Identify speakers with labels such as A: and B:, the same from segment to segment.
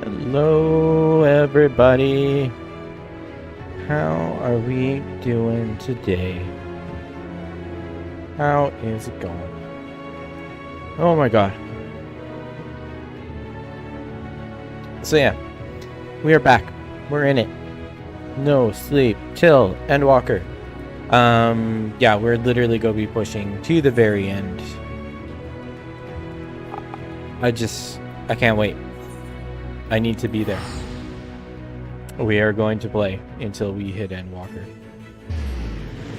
A: Hello, everybody. How are we doing today? How is it going? Oh my god. So yeah, we are back. We're in it. No sleep, chill, Endwalker. Yeah, we're literally gonna be pushing to the very end. I can't wait. I need to be there. We are going to play until we hit Endwalker.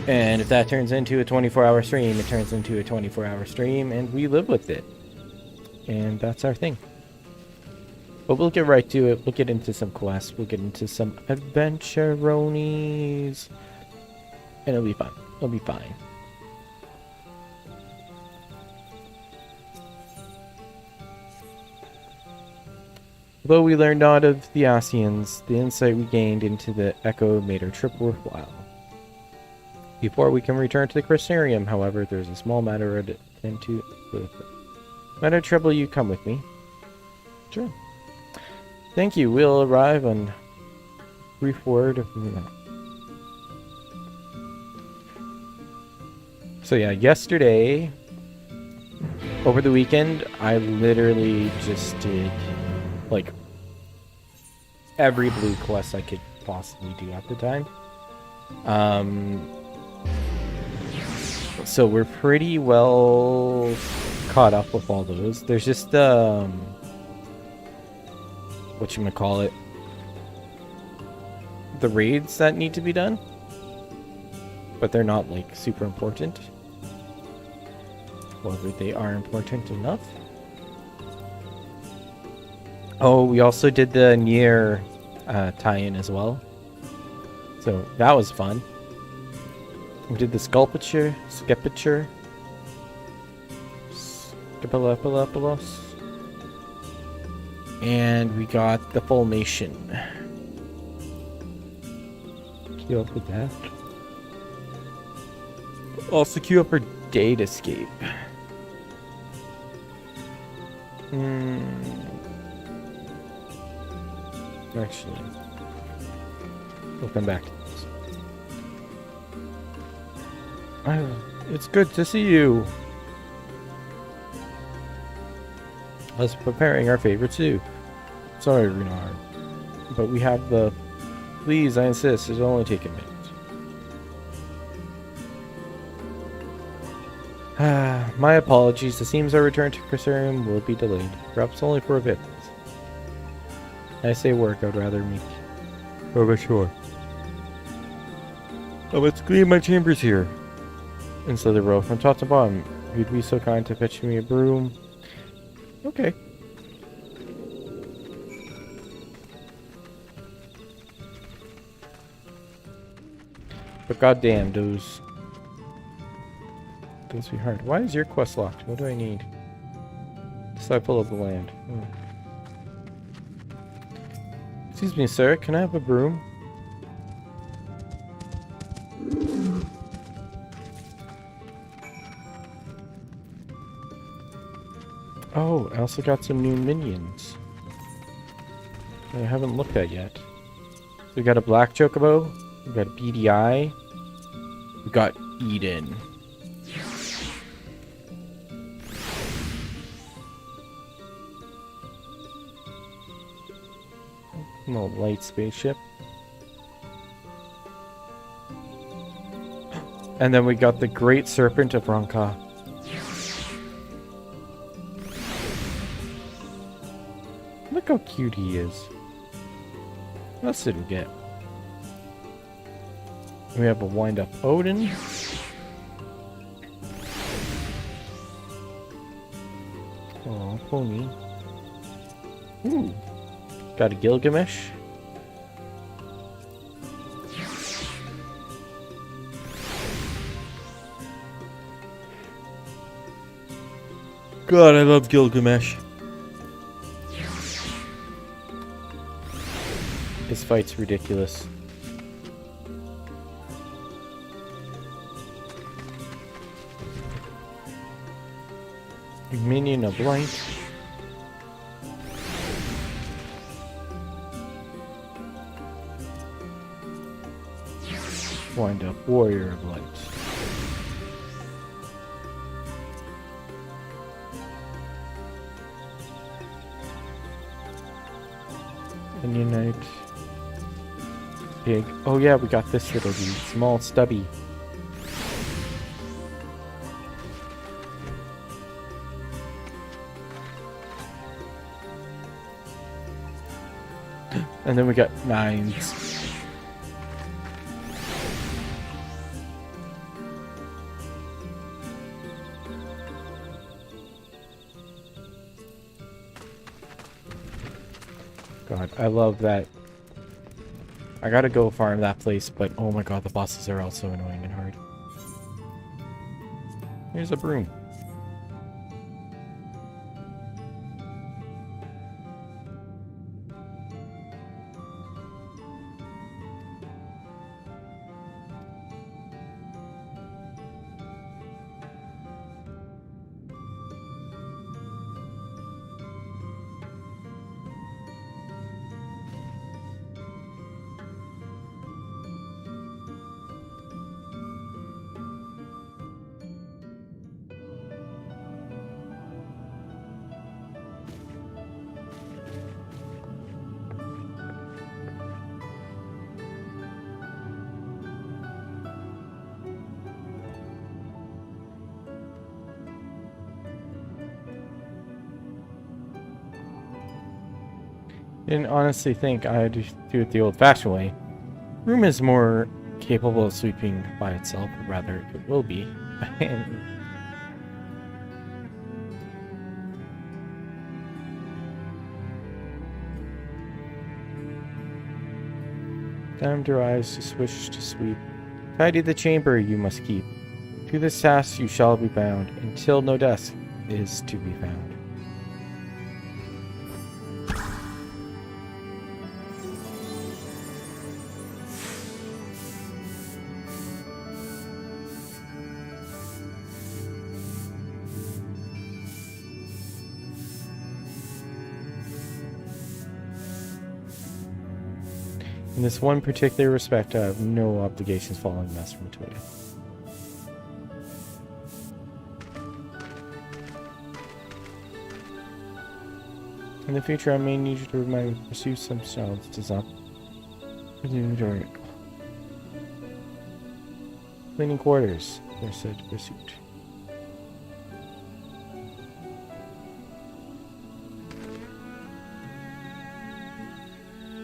A: And if that turns into a 24-hour stream, it turns into a 24-hour stream, and we live with it. And that's our thing. But we'll get right to it. We'll get into some quests. We'll get into some adventuronies. And it'll be fun. It'll be fine. Though we learned naught of the Asians, the insight we gained into the Echo made our trip worthwhile. Before we can return to the Crystarium, however, there's a small matter to attend to. Might I trouble you come with me? Sure. Thank you. We'll arrive on brief word of mouth. So yeah, yesterday, over the weekend, I literally just did like every blue quest I could possibly do at the time. So we're pretty well caught up with all those. There's just whatchamacallit, the raids that need to be done, but they're not like super important. However, they are important enough. Oh, we also did the Nier tie-in as well. So that was fun. We did the Sculpture, and we got the Formation. Queue up with that. Also queue up for Date Escape. Actually, we'll come back to this. It's good to see you. I was preparing our favorite stew. Sorry, Renard, but we have the... Please, I insist, it'll only take a minute. My apologies. It seems our return to Crystarium will be delayed, perhaps only for a bit. I say work, I'd rather meet. Oh, but sure. Oh, let's clean my chambers here. And so they wrote from top to bottom. You'd be so kind to fetch me a broom. Okay. But goddamn, those be hard. Why is your quest locked? What do I need? Disciple of the land. Excuse me, sir. Can I have a broom? Oh, I also got some new minions I haven't looked at yet. So we got a black chocobo, we got a beady eye, we got Eden. No light spaceship. And then we got the Great Serpent of Ronka. Look how cute he is. What else did we get? We have a wind-up Odin. Oh, pony. Ooh. Got a Gilgamesh. God, I love Gilgamesh. His fight's ridiculous. Minion of light. Wind up, warrior of light. Unite. Pig. Oh yeah, we got this little dude. Small, stubby. And then we got 9s. God, I love that. I gotta go farm that place, but oh my god, the bosses are also annoying and hard. Here's a broom. Didn't honestly think I'd do it the old-fashioned way. Room is more capable of sweeping by itself, or rather, it will be. Time to rise, to swish, to sweep. Tidy the chamber you must keep. To this task you shall be bound, until no desk is to be found. In this one particular respect, I have no obligations following Master Matoya. In the future, I may need you to remind me to pursue some styles design. Cleaning quarters, they're said to pursuit.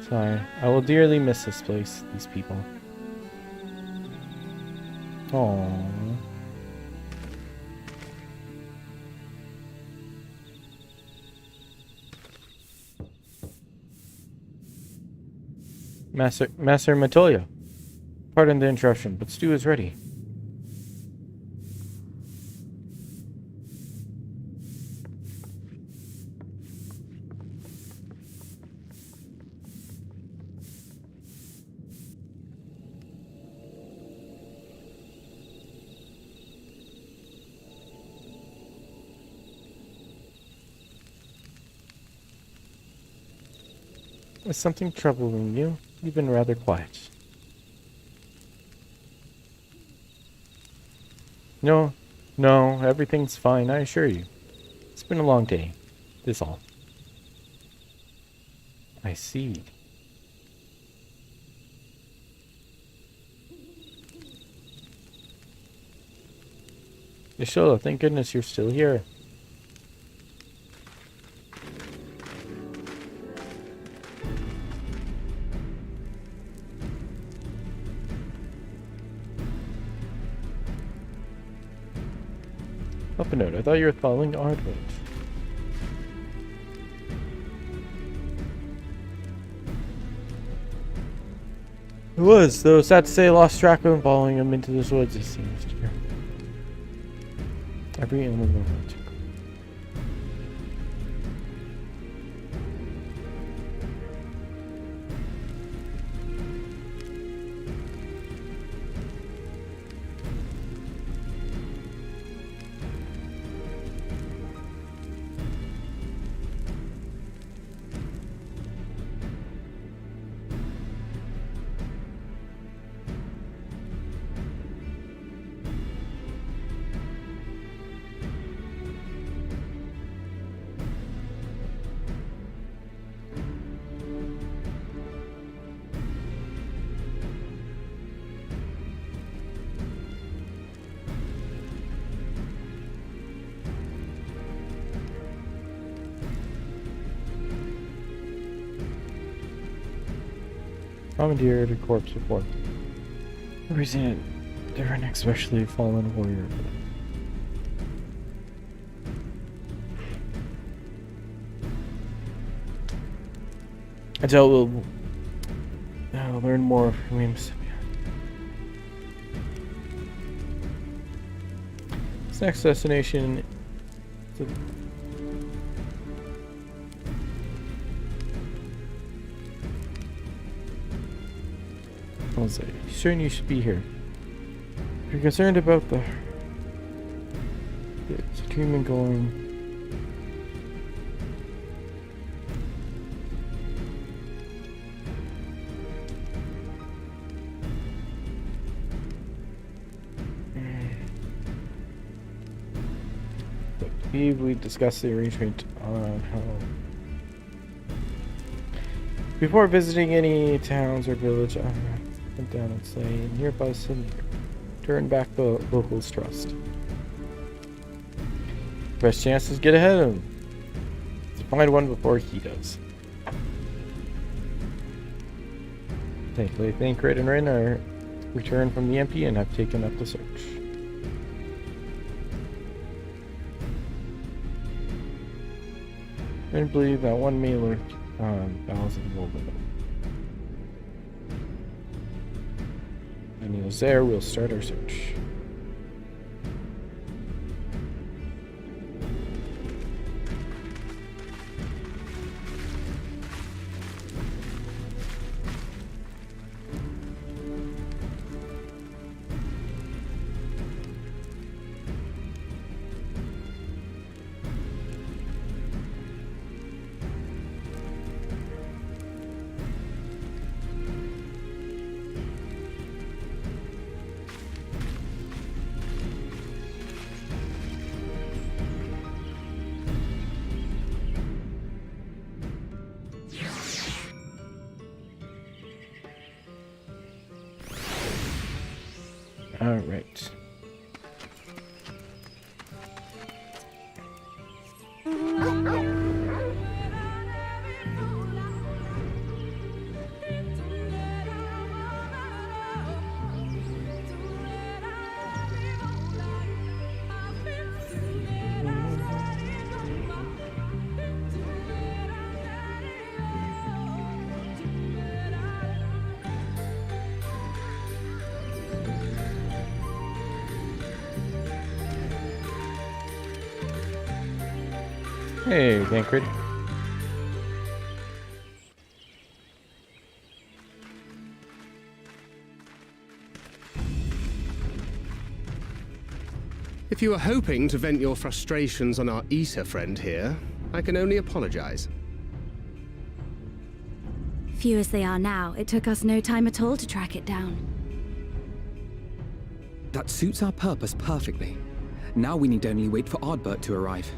A: Sorry, I will dearly miss this place, these people. Aww. Master Matoya, pardon the interruption, but stew is ready. Is something troubling you? You've been rather quiet. No, everything's fine, I assure you. It's been a long day. That's all. I see. Yashola, thank goodness you're still here. Up a note, I thought you were following Ardwood. It was, though sad to say I lost track of him following him into the woods, it seems to be. Every animal moment. Commandeered a corpse report. Represent they're an especially fallen warrior. Until we'll learn more from him. This next destination is I'll say, soon you should be here. If you're concerned about the treatment going. We discussed the arrangement on how. Before visiting any towns or village, I went down and say nearby some turn back the locals' trust. Best chance is get ahead of him. To find one before he does. Thankfully, Thancred and Rin are returned from the MP and have taken up the search. I believe that one may lurk on bowels of the world. When he is there, we'll start our search. All right. Hey, Thancred.
B: If you were hoping to vent your frustrations on our Issa friend here, I can only apologize.
C: Few as they are now, it took us no time at all to track it down.
D: That suits our purpose perfectly. Now we need only wait for Ardbert to arrive.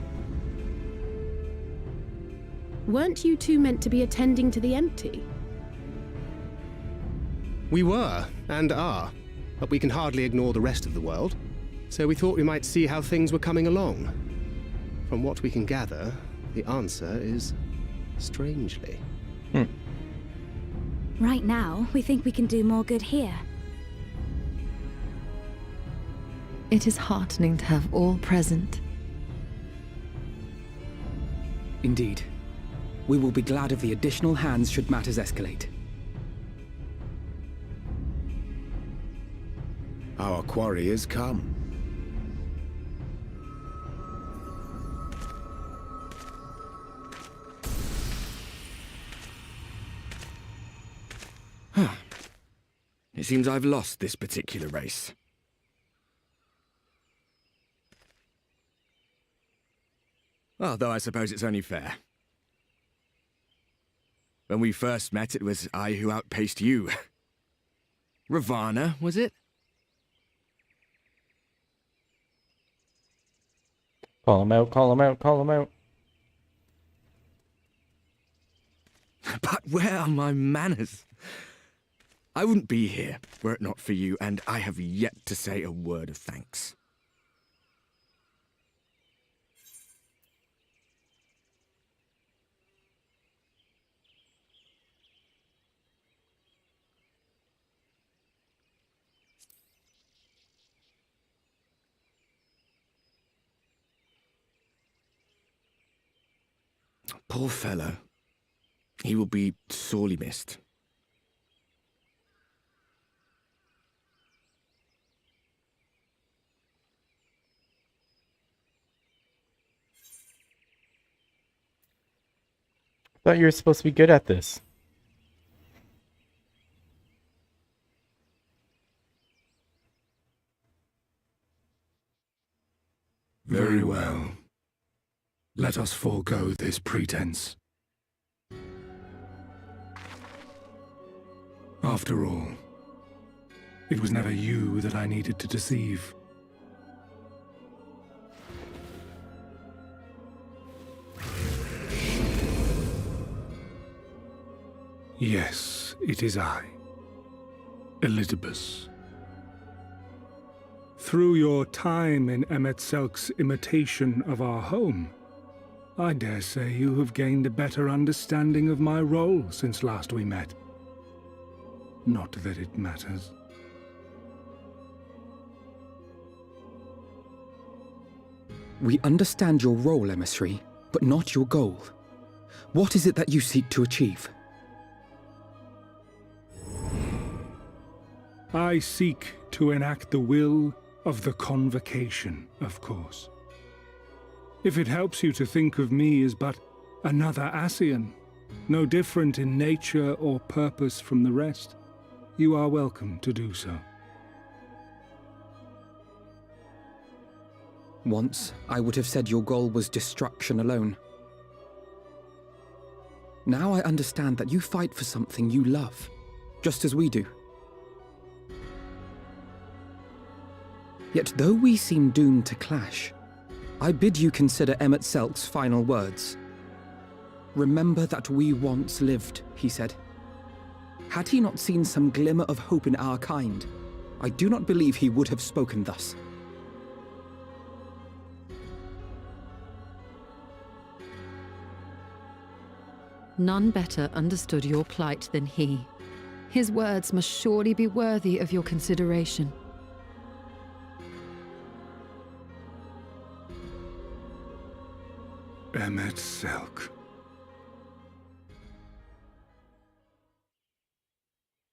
E: Weren't you two meant to be attending to the empty?
B: We were, and are, but we can hardly ignore the rest of the world. So we thought we might see how things were coming along. From what we can gather, the answer is strangely.
C: Right now, we think we can do more good here.
F: It is heartening to have all present.
D: Indeed. We will be glad of the additional hands should matters escalate.
G: Our quarry has come.
H: It seems I've lost this particular race. Although I suppose it's only fair. When we first met, it was I who outpaced you. Ravana, was it?
A: Call him out, call him out, call him out.
H: But where are my manners? I wouldn't be here were it not for you, and I have yet to say a word of thanks. Poor fellow. He will be sorely missed.
A: I thought you were supposed to be good at this.
I: Very well. Let us forego this pretense. After all, it was never you that I needed to deceive. Yes, it is I, Elizabeth. Through your time in Emet-Selk's imitation of our home, I dare say you have gained a better understanding of my role since last we met. Not that it matters.
D: We understand your role, emissary, but not your goal. What is it that you seek to achieve?
I: I seek to enact the will of the Convocation, of course. If it helps you to think of me as but another Ascian, no different in nature or purpose from the rest, you are welcome to do so.
D: Once, I would have said your goal was destruction alone. Now I understand that you fight for something you love, just as we do. Yet though we seem doomed to clash, I bid you consider Emet-Selk's final words. Remember that we once lived, he said. Had he not seen some glimmer of hope in our kind, I do not believe he would have spoken thus.
F: None better understood your plight than he. His words must surely be worthy of your consideration.
I: Emet-Selk.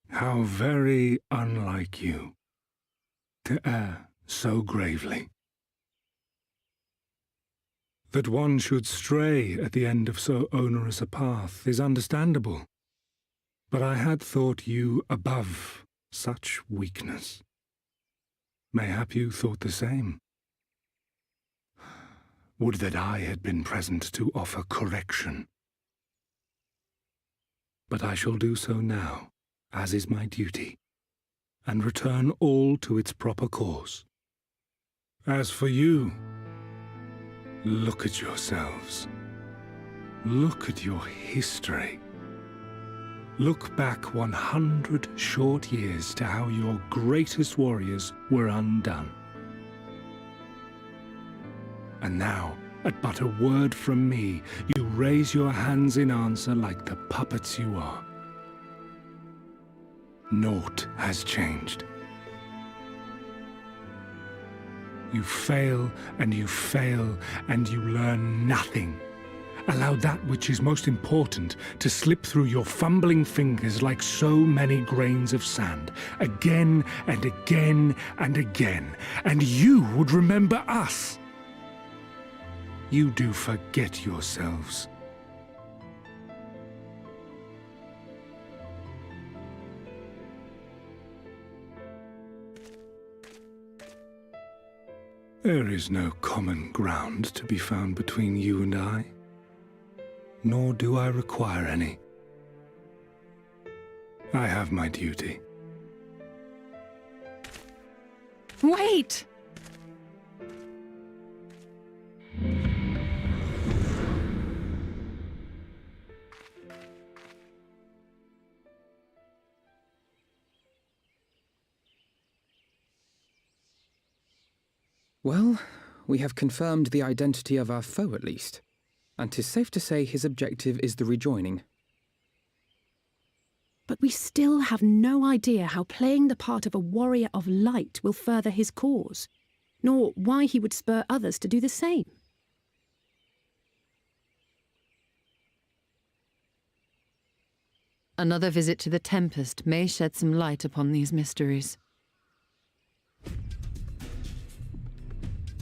I: How very unlike you to err so gravely. That one should stray at the end of so onerous a path is understandable, but I had thought you above such weakness. Mayhap you thought the same. Would that I had been present to offer correction. But I shall do so now, as is my duty, and return all to its proper course. As for you, look at yourselves. Look at your history. Look back 100 short years to how your greatest warriors were undone. And now, at but a word from me, you raise your hands in answer like the puppets you are. Naught has changed. You fail, and you fail, and you learn nothing. Allow that which is most important to slip through your fumbling fingers like so many grains of sand, again and again and again, and you would remember us. You do forget yourselves. There is no common ground to be found between you and I, nor do I require any. I have my duty.
F: Wait!
D: Well, we have confirmed the identity of our foe at least, and 'tis safe to say his objective is the rejoining.
E: But we still have no idea how playing the part of a warrior of light will further his cause, nor why he would spur others to do the same.
F: Another visit to the Tempest may shed some light upon these mysteries.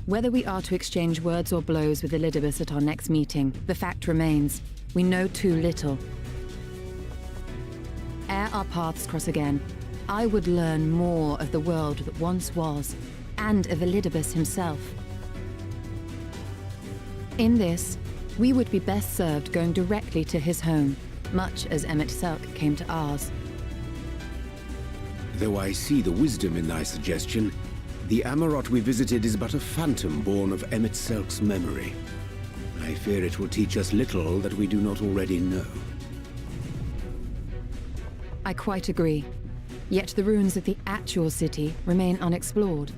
F: Whether we are to exchange words or blows with Elidibus at our next meeting, the fact remains, we know too little. Ere our paths cross again, I would learn more of the world that once was, and of Elidibus himself. In this, we would be best served going directly to his home, much as Emmet Selk came to ours.
G: Though I see the wisdom in thy suggestion, the Amarot we visited is but a phantom born of Emmet Selk's memory. I fear it will teach us little that we do not already know.
F: I quite agree. Yet the ruins of the actual city remain unexplored.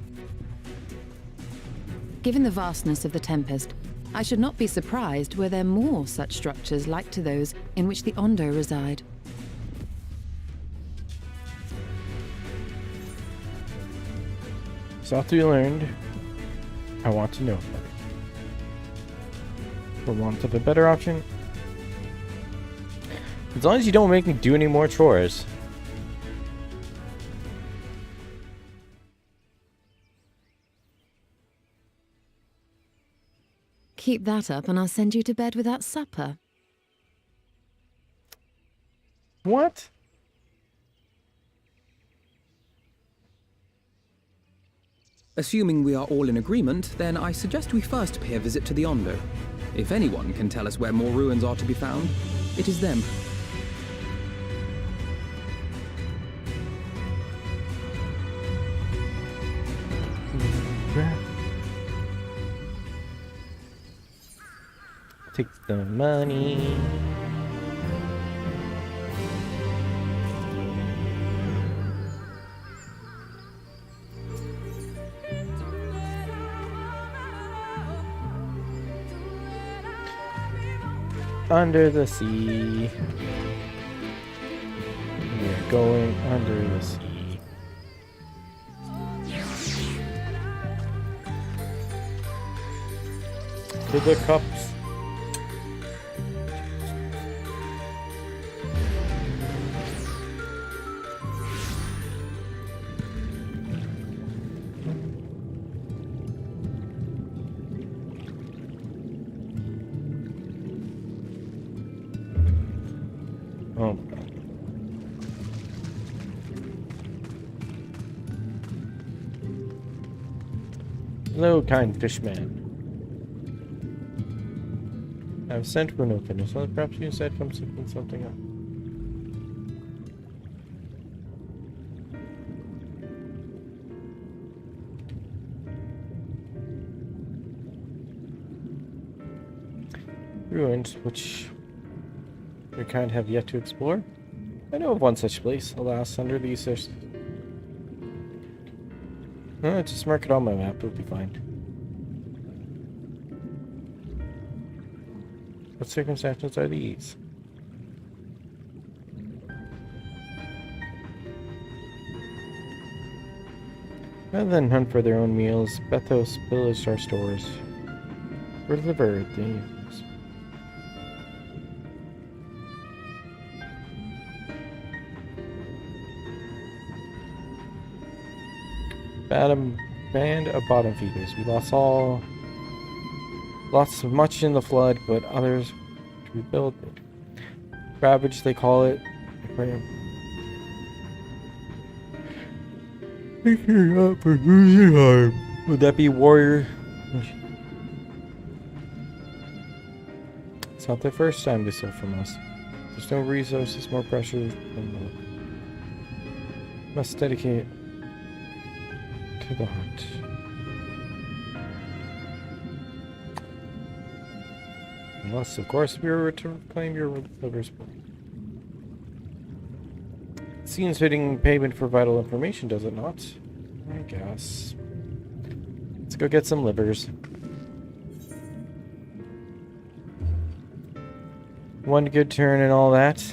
F: Given the vastness of the Tempest, I should not be surprised were there more such structures like to those in which the Ondo reside.
A: So after you learned, I want to know. For want of a better option, as long as you don't make me do any more chores.
F: Keep that up and I'll send you to bed without supper.
A: What?
D: Assuming we are all in agreement, then I suggest we first pay a visit to the Ondo. If anyone can tell us where more ruins are to be found, it is them.
A: Take the money. Under the sea. We're going under the sea. To the cups. Oh my god. Hello, kind fishman. I've sent for no finish. So perhaps you said come sipping something up. Ruins, which your kind have yet to explore. I know of one such place, alas, under these just mark it on my map, it'll be fine. What circumstances are these? Rather than hunt for their own meals, Bethos pillaged our stores. For the bird things. Band of bottom feeders. We lost much in the flood, but others to rebuild it. Ravage, they call it. Would that be warrior? It's not the first time they stole from us. There's no resources, more pressure. Must dedicate to the hunt. Unless, of course, we were to claim your livers. Seems fitting payment for vital information, does it not? I guess. Let's go get some livers. One good turn and all that.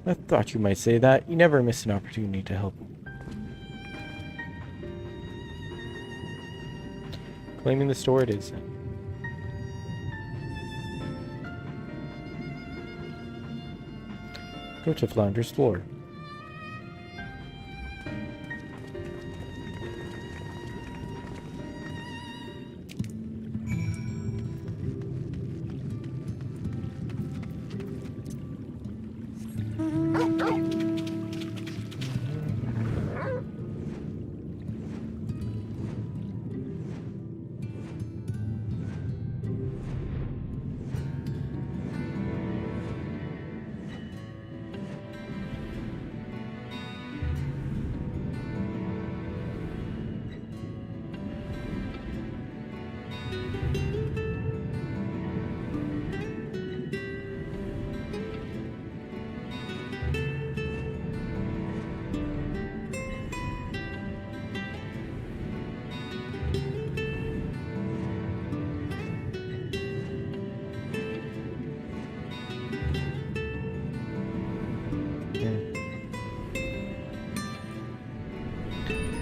A: I thought you might say that. You never miss an opportunity to help. Claiming the store it is. Go to Flounder's floor.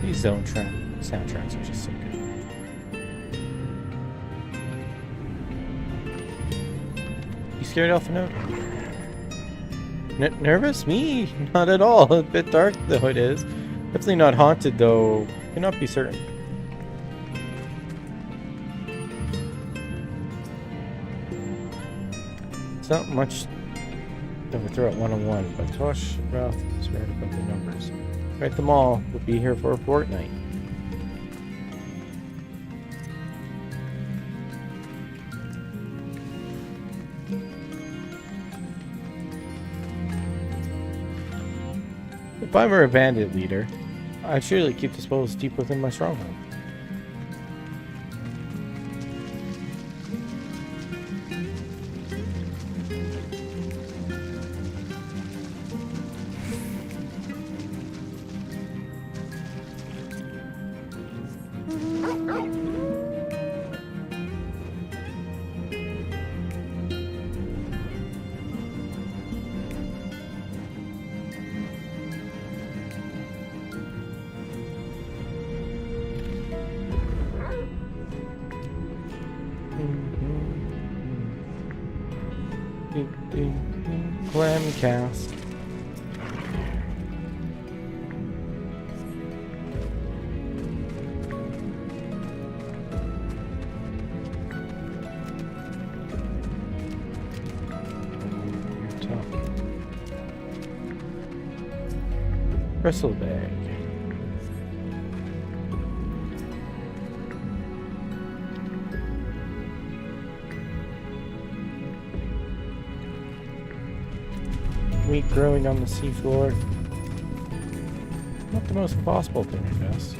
A: These soundtracks are just so good. You scared off a note? Nervous? Me? Not at all. A bit dark though it is. Definitely not haunted though. Cannot be certain. It's not much of a throw at 101, but Tosh Roth is right about the numbers. Write them all. We'll be here for a fortnight. If I were a bandit leader, I'd surely keep the spoils deep within my stronghold. Clam cast. Bristle bag. Wheat growing on the seafloor. Not the most impossible thing, I guess.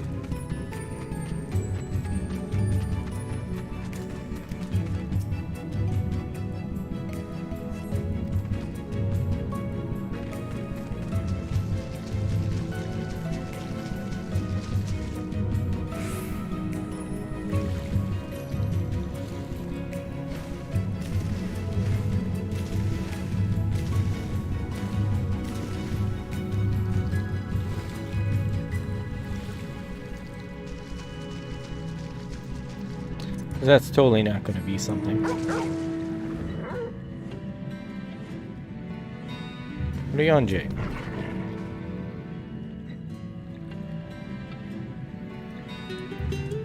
A: That's totally not going to be something. What are you on, Jay?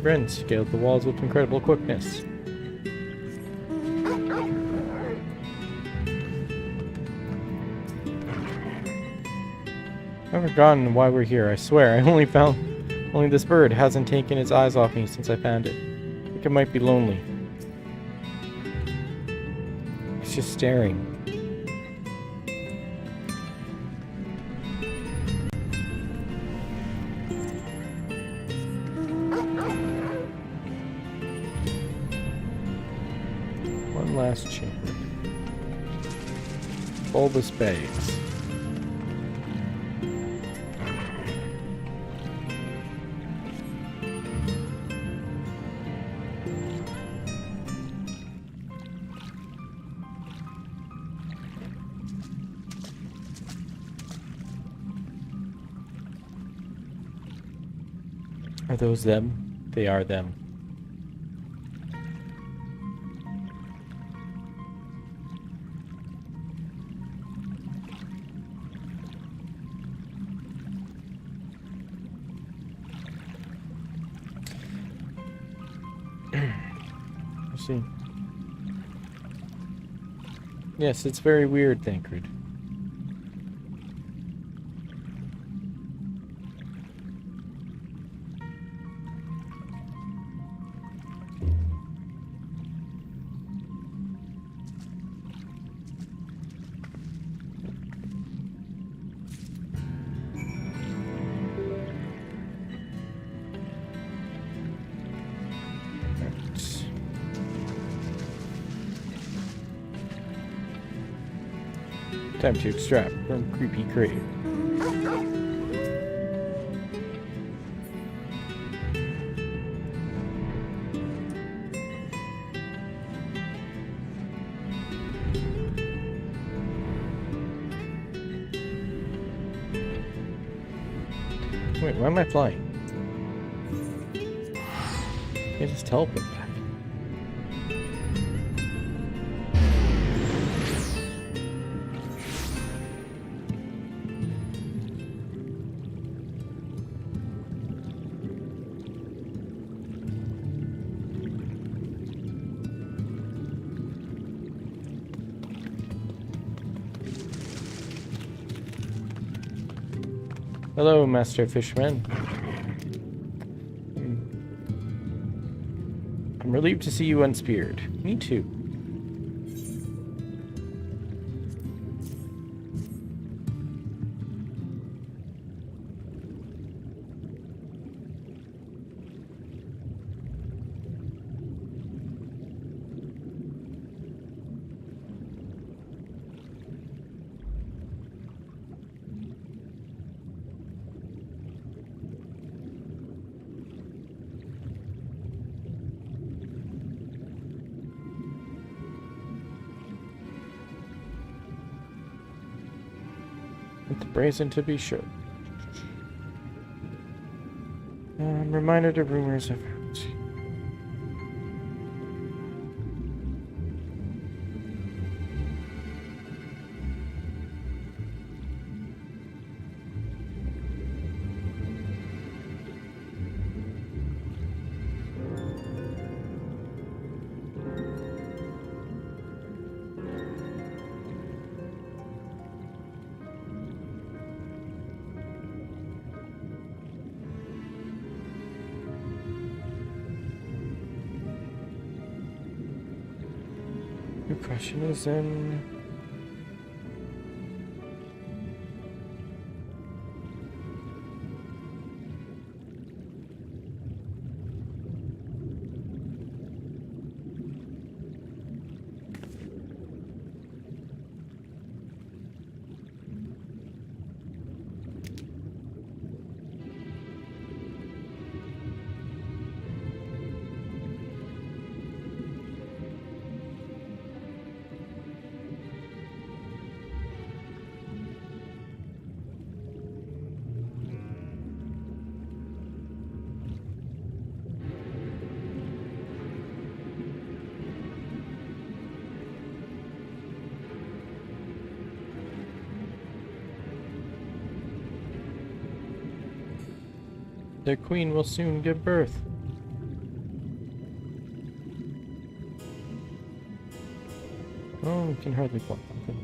A: Bryn scaled the walls with incredible quickness. I've forgotten why we're here, I swear. Only this bird hasn't taken its eyes off me since I found it. It might be lonely. It's just staring. One last chamber. Bulbous bags. Are those them? They are them. see. Yes, it's very weird, Thancred. Time to extract from creepy crate. Wait, why am I flying? I just teleport back. Hello, Master Fishman. I'm relieved to see you unspeared. Me too. The brazen to be sure. I'm reminded of rumors I've heard. Your question is their queen will soon give birth. Oh, we can hardly walk. Okay.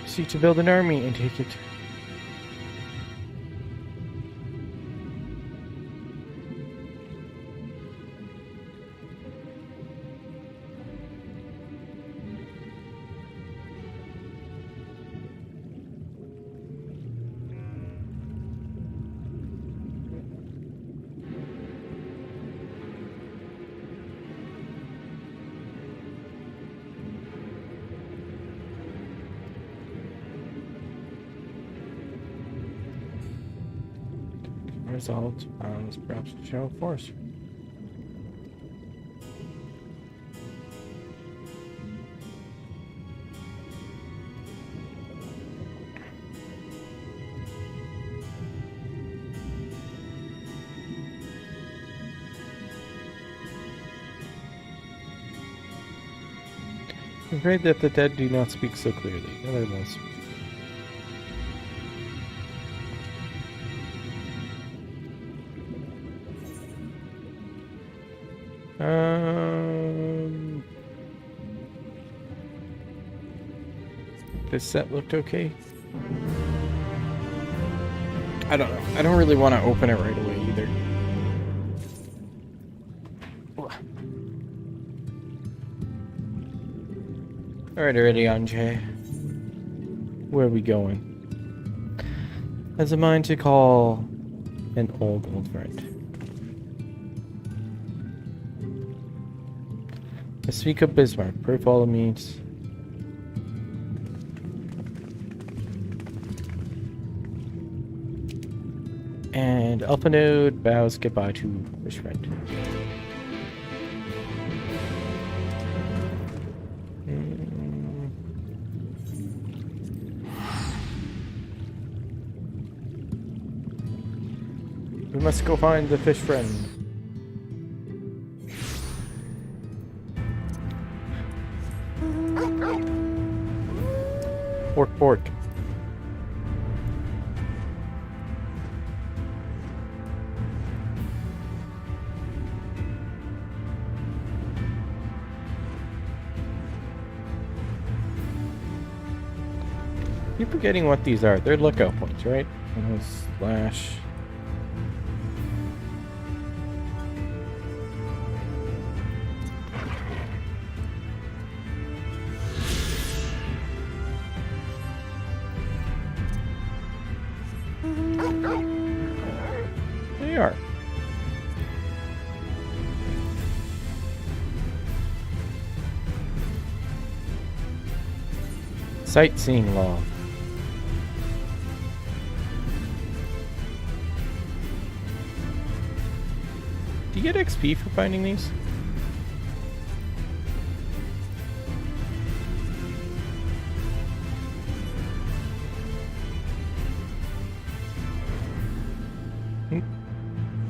A: Seek to build an army and take it. Result is perhaps to show force. I'm afraid that the dead do not speak so clearly. Nevertheless. This set looked okay. I don't know. I don't really want to open it right away either. Alright, Anjay. Where are we going? Has a mind to call an old friend. I speak of Bismarck. Pray follow me. And Alpha Node bows goodbye to his friend. We must go find the fish friend. Pork. Keep forgetting what these are. They're lookout points, right? Slash. They are. Sightseeing log. Do you get XP for finding these?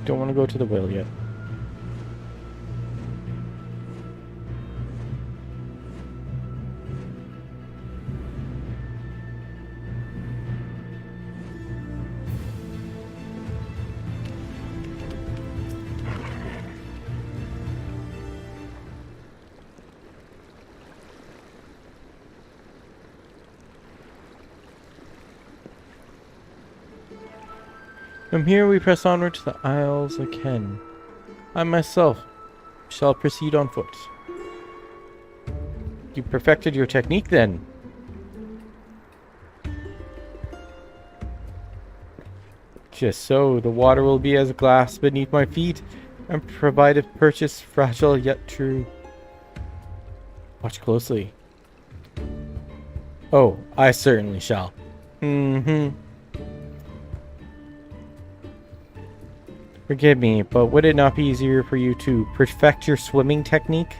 A: Don't want to go to the whale yet. From here we press onward to the Isles again. I myself shall proceed on foot. You perfected your technique then. Just so, the water will be as glass beneath my feet, and provide a purchase fragile yet true. Watch closely. Oh, I certainly shall. Forgive me, but would it not be easier for you to perfect your swimming technique?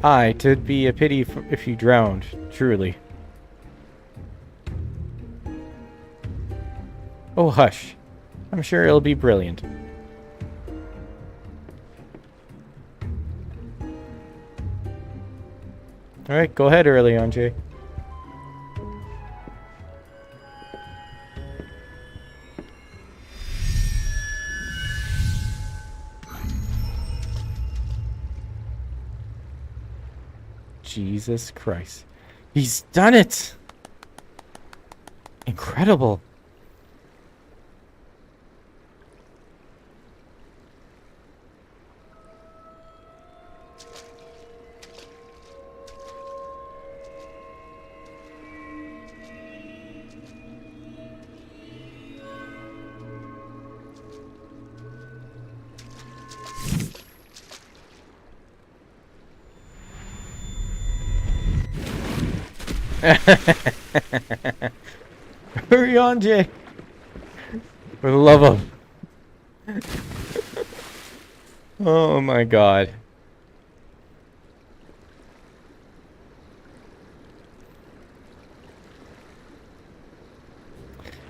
A: Aye, 'twould be a pity if you drowned, truly. Oh, hush. I'm sure it'll be brilliant. Alright, go ahead, Anjay. Jesus Christ. He's done it! Incredible. Hurry on, Jay. For the love of... Oh my god.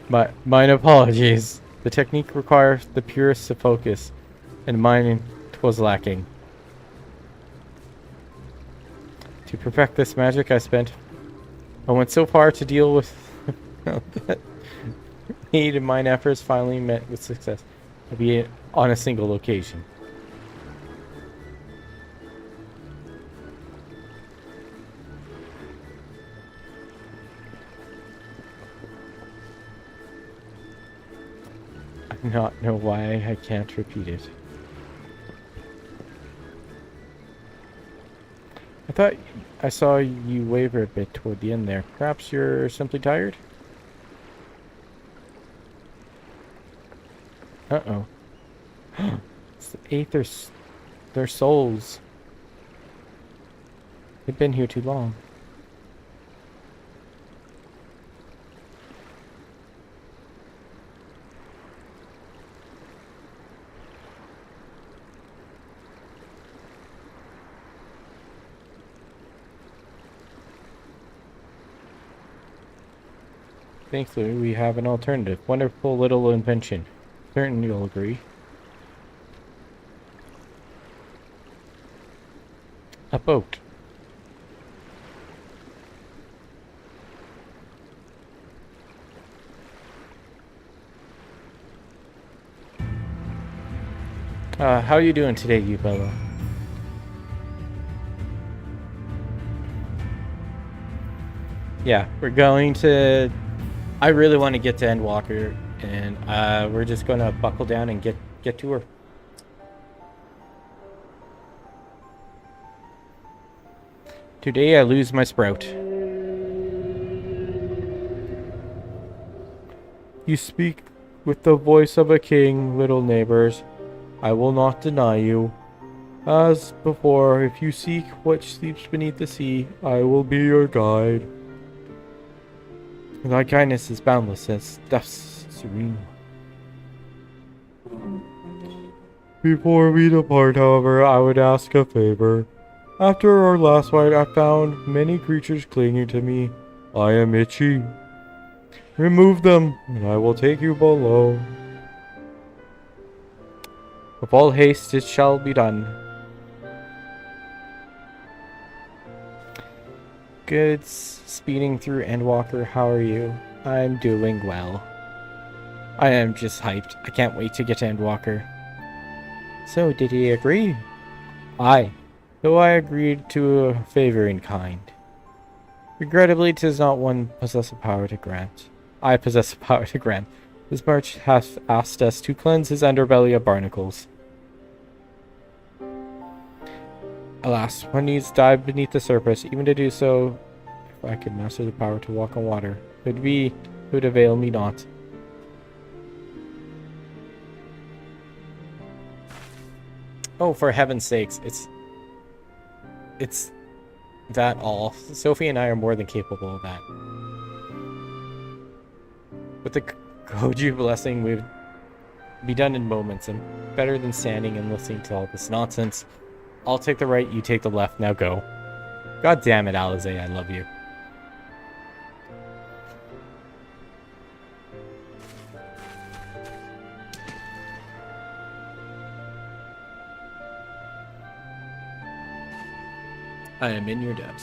A: Mine apologies. The technique requires the purest of focus, and mine was lacking. To perfect this magic, I went so far to deal with that need, and mine efforts finally met with success, albeit on a single location. I do not know why I can't repeat it. I thought I saw you waver a bit toward the end there. Perhaps you're simply tired? Uh-oh. It's the Aethers. Their souls. They've been here too long. Thankfully, we have an alternative. Wonderful little invention. Certainly you'll agree. A boat. How are you doing today, you fella? Yeah, we're going to... I really want to get to Endwalker, and we're just going to buckle down and get to her. Today I lose my sprout. You speak with the voice of a king, little neighbors. I will not deny you. As before, if you seek what sleeps beneath the sea, I will be your guide. Thy kindness is boundless as death's serene. Before we depart, however, I would ask a favor. After our last fight, I found many creatures clinging to me. I am itchy. Remove them, and I will take you below. With all haste, it shall be done. Good speeding through Endwalker. How are you? I'm doing well. I am just hyped. I can't wait to get to Endwalker. So, did he agree? Aye. Though I agreed to a favor in kind. Regrettably, 'tis not one possess a power to grant. I possess a power to grant. This march hath asked us to cleanse his underbelly of barnacles. Alas, one needs dive beneath the surface. Even to do so, if I could master the power to walk on water, it would avail me not. Oh, for heaven's sakes, it's that all. Sophie and I are more than capable of that. With the Goju blessing, we'd be done in moments, and better than standing and listening to all this nonsense. I'll take the right, you take the left, now go. God damn it, Alize, I love you. I am in your debt.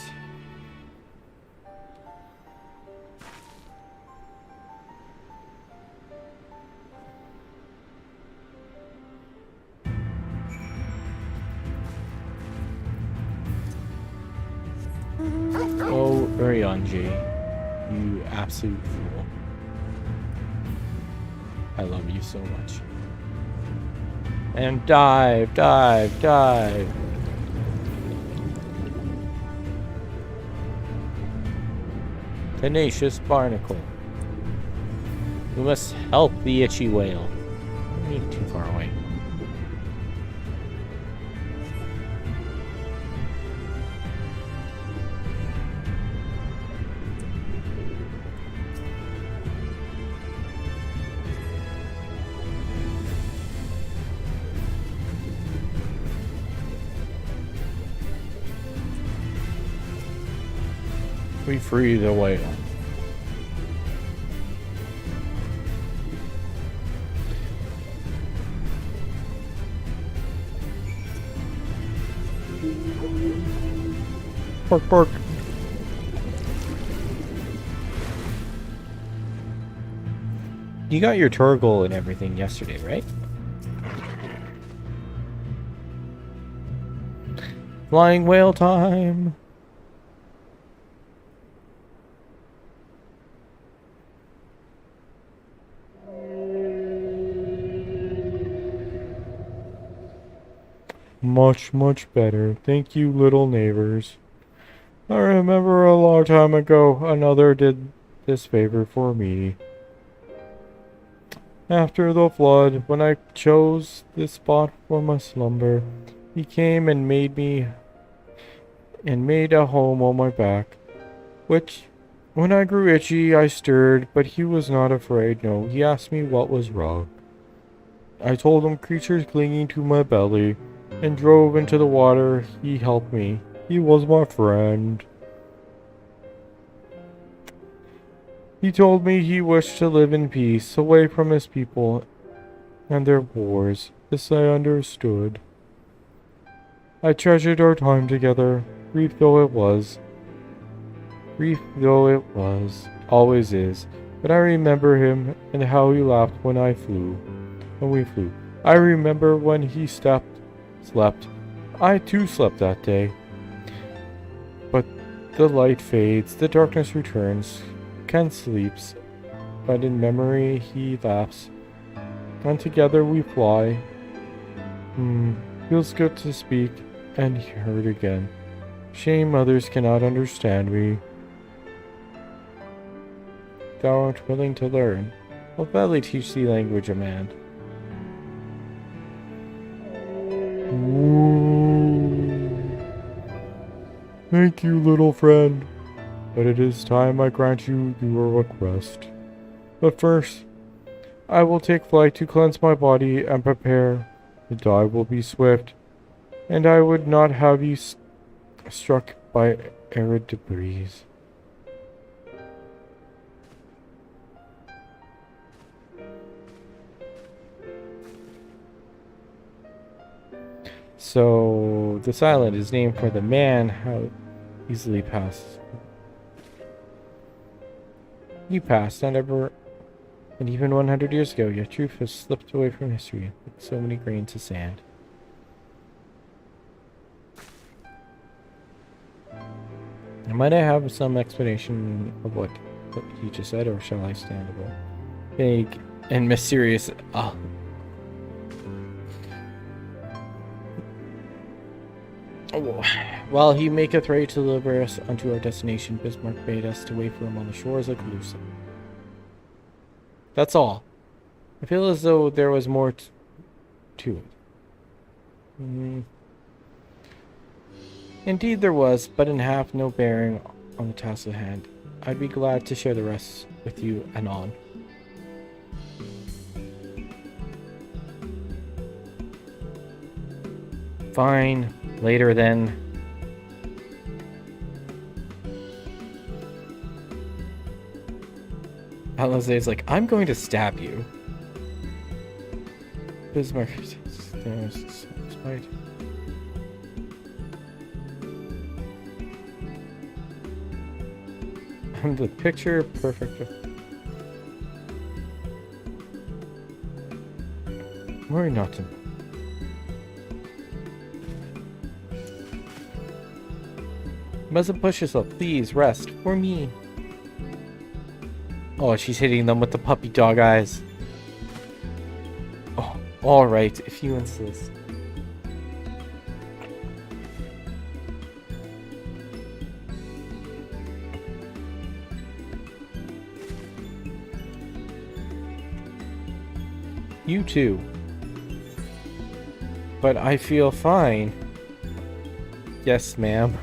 A: Oh, Urianji, you absolute fool. I love you so much. And dive, dive, dive. Tenacious barnacle. We must help the itchy whale. Not too far away. We free the whale. Bark, bark. You got your Turgle and everything yesterday, right? Flying whale time. Much, much better. Thank you, little neighbors. I remember a long time ago, another did this favor for me. After the flood, when I chose this spot for my slumber, he came and made a home on my back, which, when I grew itchy, I stirred, but he was not afraid. No, he asked me what was wrong. I told him creatures clinging to my belly, and drove into the water. He helped me. He was my friend. He told me he wished to live in peace, away from his people and their wars. This I understood. I treasured our time together, brief though it was, always is. But I remember him and how he laughed when we flew. I remember when he slept. I too slept that day. But the light fades, the darkness returns. Ken sleeps, but in memory he laughs. And together we fly. Feels good to speak and heard again. Shame others cannot understand me. Thou art willing to learn. I'll gladly teach thee language, a man. Thank you, little friend. But it is time I grant you your request. But first, I will take flight to cleanse my body and prepare. The dive will be swift, and I would not have you struck by arid debris. So, this island is named for the man how easily passed. You passed, not ever, and even 100 years ago, your truth has slipped away from history like so many grains of sand. Might I have some explanation of what you just said, or shall I stand above? Vague and mysterious. While he maketh ready to deliver us unto our destination, Bismarck bade us to wait for him on the shores of Calusa. That's all. I feel as though there was more to it. Indeed there was, but in half no bearing on the task at hand. I'd be glad to share the rest with you anon. Fine. Later then. Alizé's like, I'm going to stab you. Bismarck. I'm the picture perfect. Worry not to. Mustn't push yourself. Please rest for me. Oh, she's hitting them with the puppy dog eyes. Oh, all right, if you insist. You too. But I feel fine. Yes, ma'am.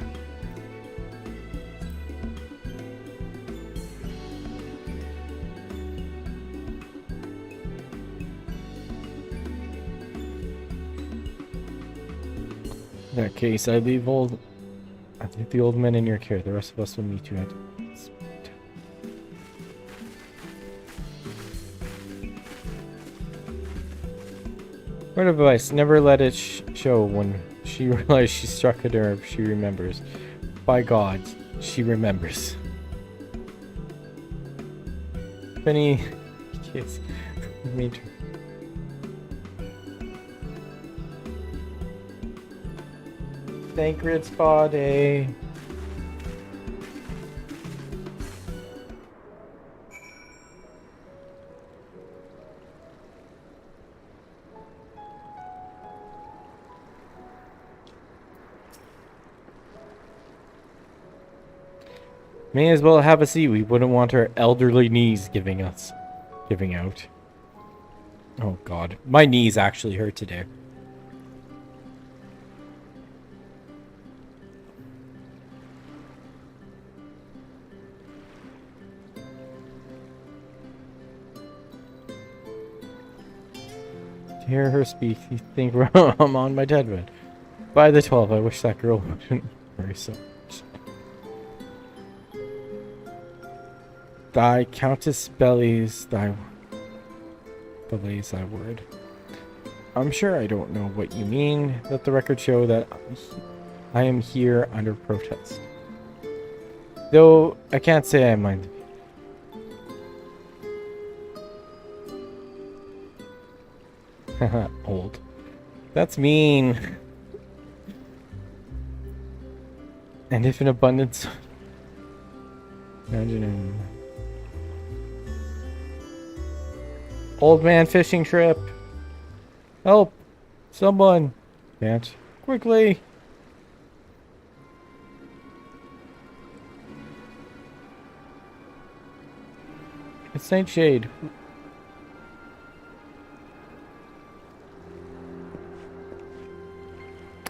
A: In that case, I leave the old men in your care. The rest of us will meet you at... Word of advice, never let it show when she realizes she struck a nerve she remembers. by God, she remembers. Penny kiss. Sacred Spa Day. May as well have a seat. We wouldn't want our elderly knees giving out. Oh God, my knees actually hurt today. To hear her speak, you think I'm on my deathbed. By the 12, I wish that girl wouldn't worry so much. Thy Countess belays thy word. I'm sure I don't know what you mean. Let the record show that I am here under protest. Though I can't say I mind. Haha, old. That's mean. And if in abundance. Imagine. Old man fishing trip. Help! Someone! Can't. Quickly! It's Saint Shade.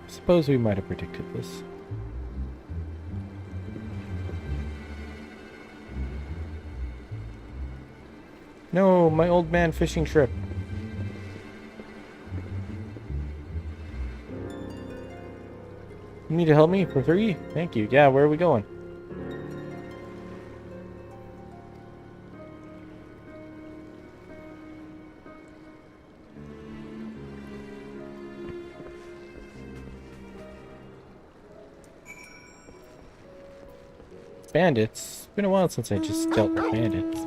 A: Suppose we might have predicted this. No, my old man fishing trip. You need to help me for 3? Thank you. Yeah, where are we going? Bandits? It's been a while since I just dealt with bandits.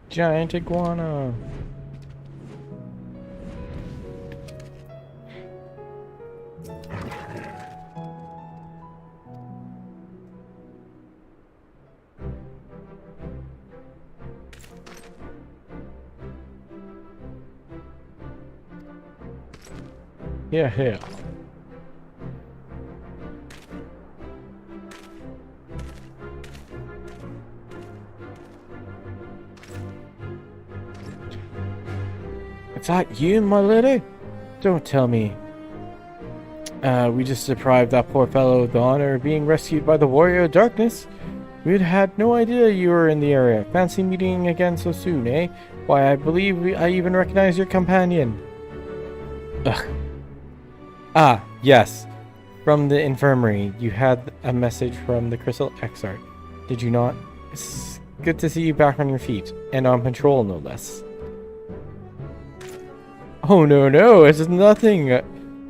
A: Giant iguana. Yeah, here. Is that you, my lady? Don't tell me. We just deprived that poor fellow of the honor of being rescued by the Warrior of Darkness. We'd had no idea you were in the area. Fancy meeting again so soon, eh? Why, I believe I even recognize your companion. Ugh. Ah, yes. From the infirmary, you had a message from the Crystal Exarch. Did you not? It's good to see you back on your feet. And on patrol, no less. Oh, no, it's nothing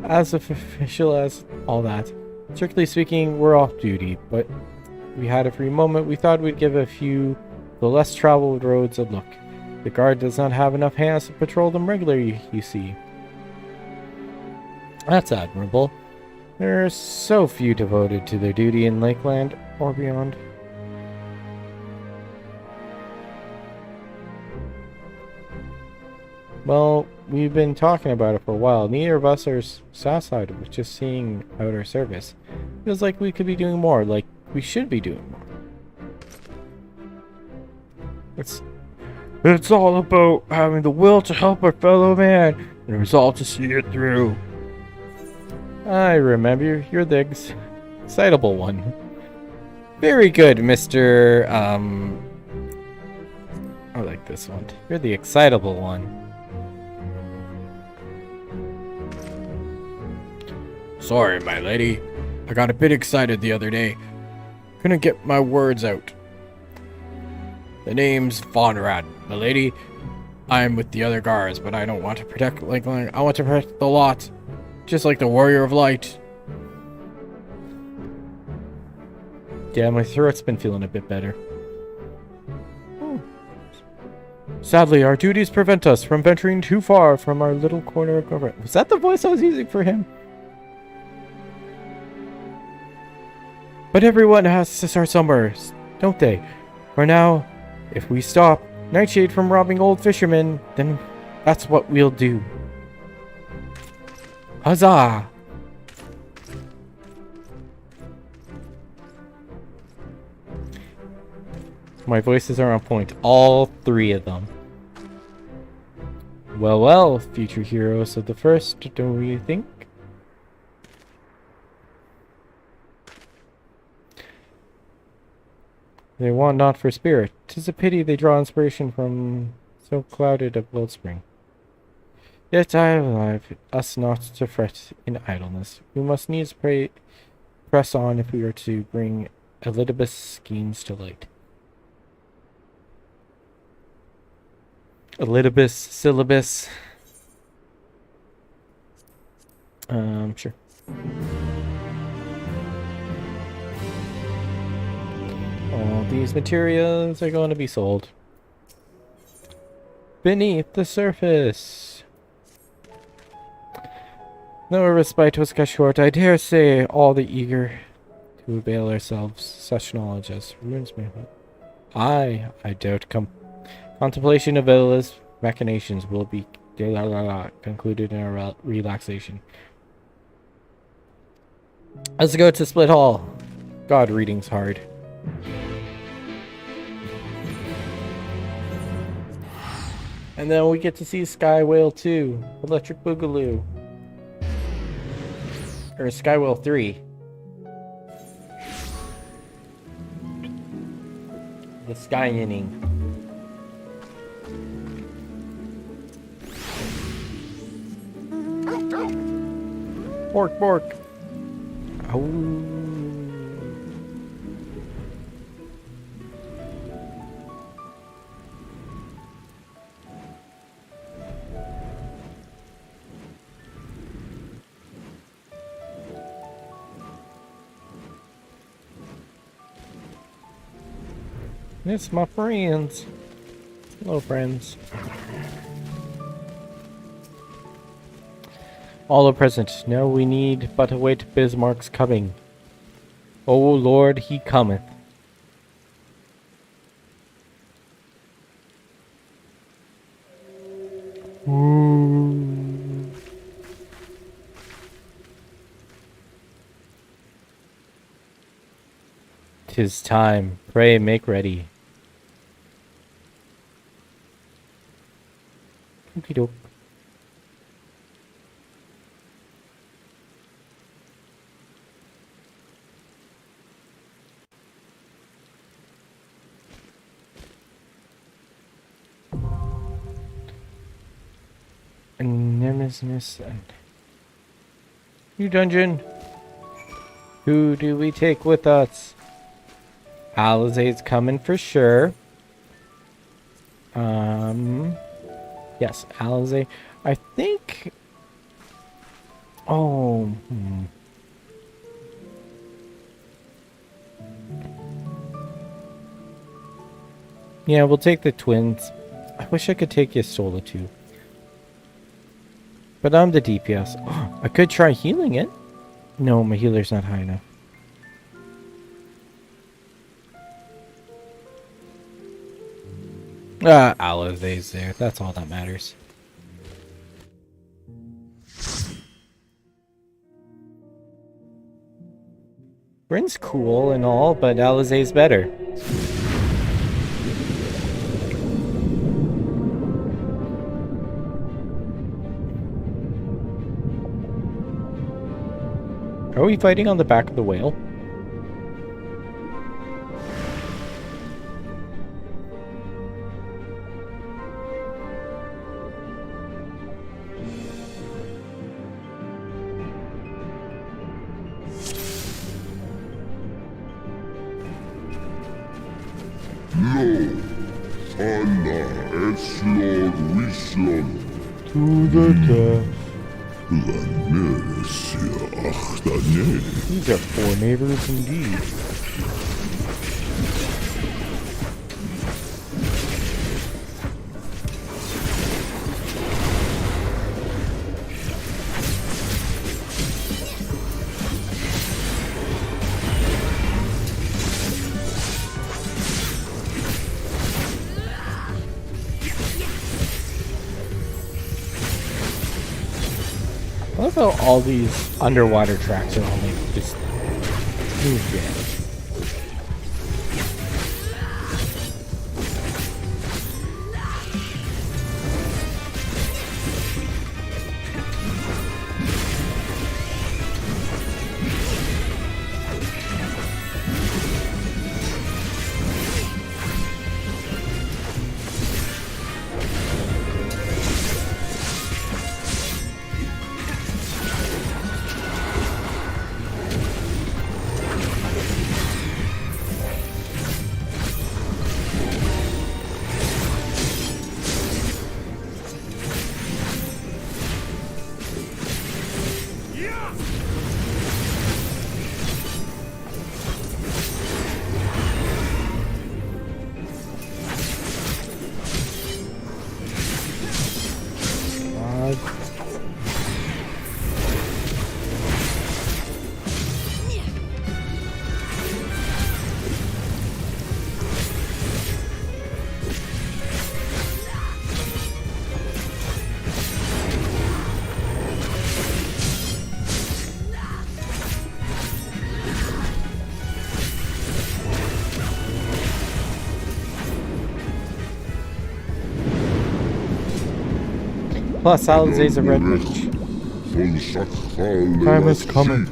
A: as official as all that. Strictly speaking, we're off duty, but we had a free moment. We thought we'd give a few the less traveled roads a look. The guard does not have enough hands to patrol them regularly, you see. That's admirable. There are so few devoted to their duty in Lakeland or beyond. Well, we've been talking about it for a while. Neither of us are satisfied with just seeing out our service. Feels like we could be doing more, like we should be doing more. It's all about having the will to help our fellow man and the resolve to see it through. I remember, you're the excitable one. Very good, Mr. I like this one. You're the excitable one. Sorry, my lady. I got a bit excited the other day. Couldn't get my words out. The name's Vonrad, milady. I'm with the other guards, but I don't want to protect Lakeland. I want to protect the lot. Just like the Warrior of Light. Yeah, my throat's been feeling a bit better. Sadly, our duties prevent us from venturing too far from our little corner of government. Was that the voice I was using for him? But everyone has to start somewhere, don't they? For now, if we stop Nightshade from robbing old fishermen, then that's what we'll do. Huzzah! My voices are on point. All three of them. Well, well, future heroes of the first, don't you think? They want not for spirit. 'Tis a pity they draw inspiration from so clouded a wellspring. Yet I alive us not to fret in idleness. We must needs press on if we are to bring Elidibus' schemes to light. Elidibus syllabus. Sure. All these materials are going to be sold. Beneath the surface. No respite was cut short. I dare say all the eager to avail ourselves such knowledge as ruins me. I doubt contemplation of Ella's machinations will be concluded in our relaxation. Let's go to Split Hall. God, reading's hard. And then we get to see Sky Whale 2, Electric Boogaloo. Or Sky Whale 3. The Sky Inning. Bork, bork. Oh. It's my friends. Hello, friends. All are present. Now we need but await Bismarck's coming. O Lord, he cometh. Ooh. 'Tis time. Pray, make ready. Okie doke. Nemesis and new dungeon. Who do we take with us? Alizade's coming for sure. Yes, Alizade. I think. Oh. Yeah, we'll take the twins. I wish I could take Yasola too. But I'm the DPS. Oh, I could try healing it. No, my healer's not high enough. Alizade's there. That's all that matters. Bryn's cool and all, but Alizade's better. Are we fighting on the back of the whale? To the death. These are poor neighbors indeed. I love how all these underwater tracks are only just moved in. Plus, Alizé's a red witch. Time is coming.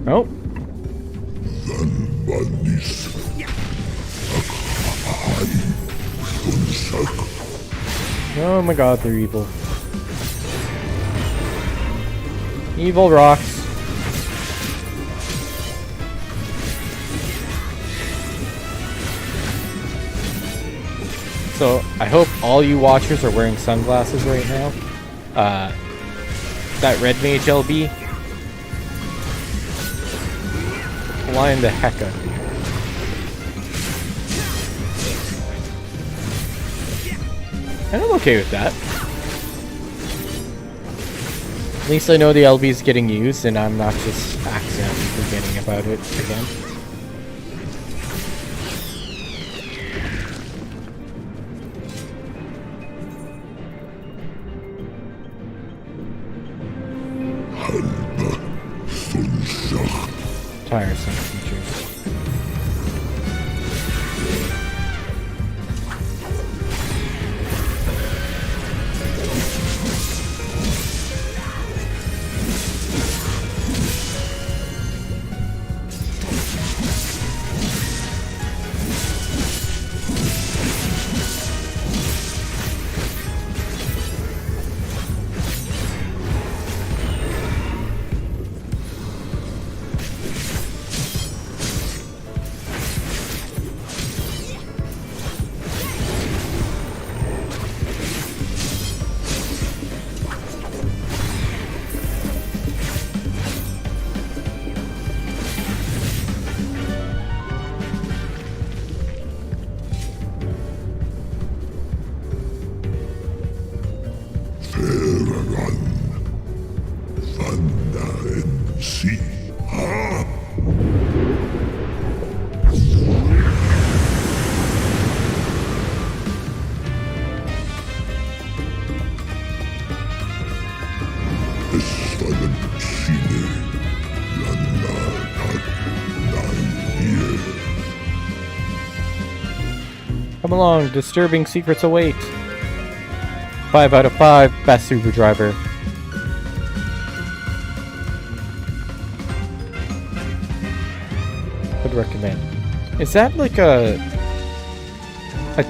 A: Oh. Oh my god, they're evil. Evil rocks. So, I hope all you watchers are wearing sunglasses right now. That red mage LB. Flying the heck out of you. And I'm okay with that. At least I know the LB's getting used and I'm not just accidentally forgetting about it again. Tiresome features. Come along, disturbing secrets await. 5 out of 5, best Uber driver. recommend. Is that like a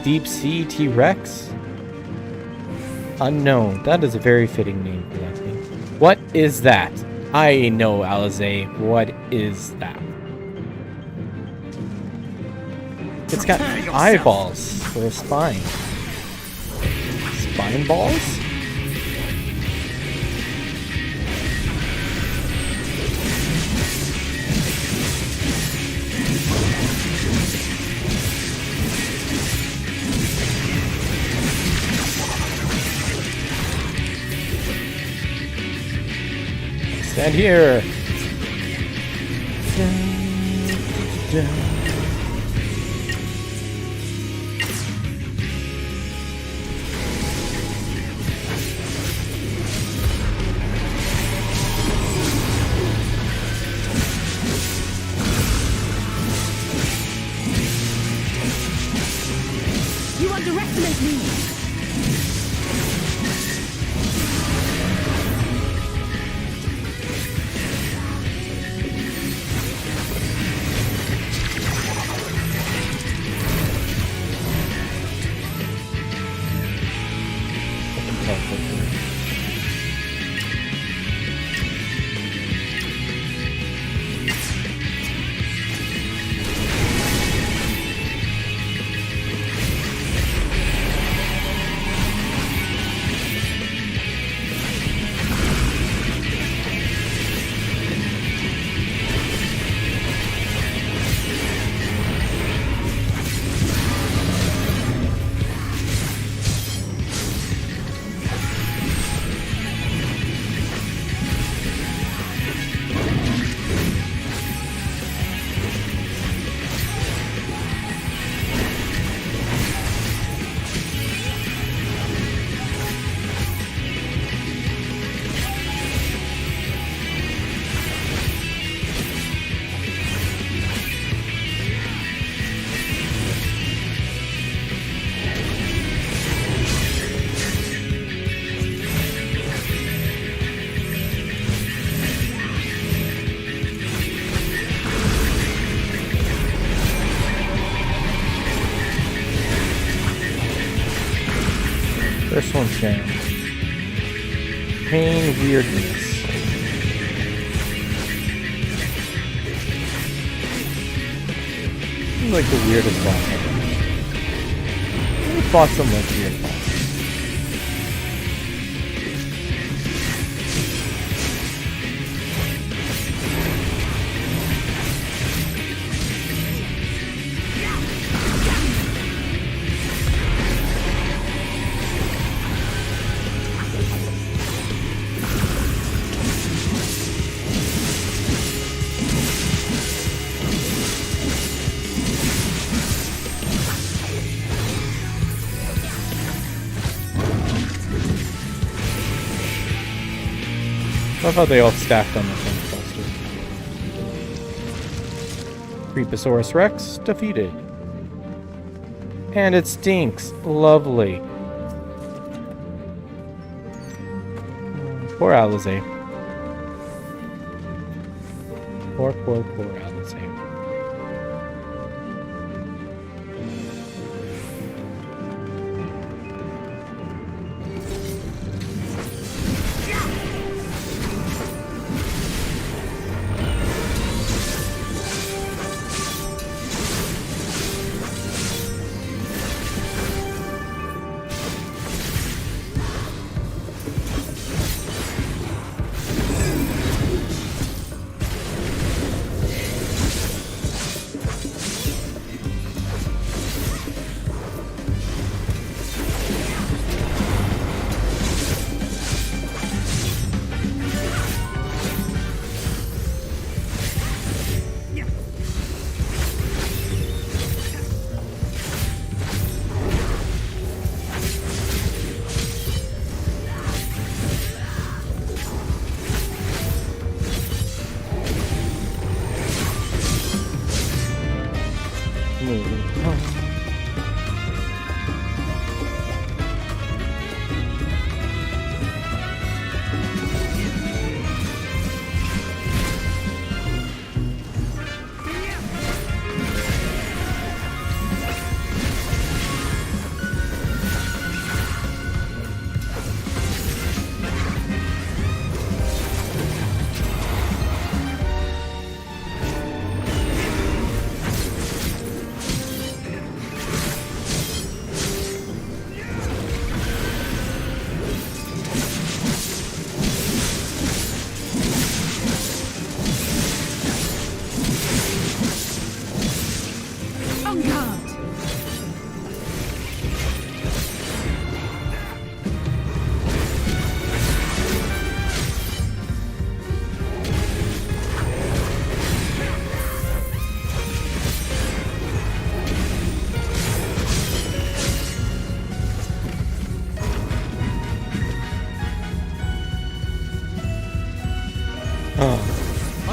A: deep sea T-Rex? Unknown. That is a very fitting name for that thing. What is that? I know, Alize. What is that? It's got eyeballs for a spine. Spine balls? Stand here.
E: You underestimate me!
A: First one's down. Pain weirdness. Seems like the weirdest boss ever. I fought some like weird boss. I love how they all stacked on this one cluster. Creeposaurus Rex defeated. And it stinks. Lovely. Poor Alize. Poor Alize.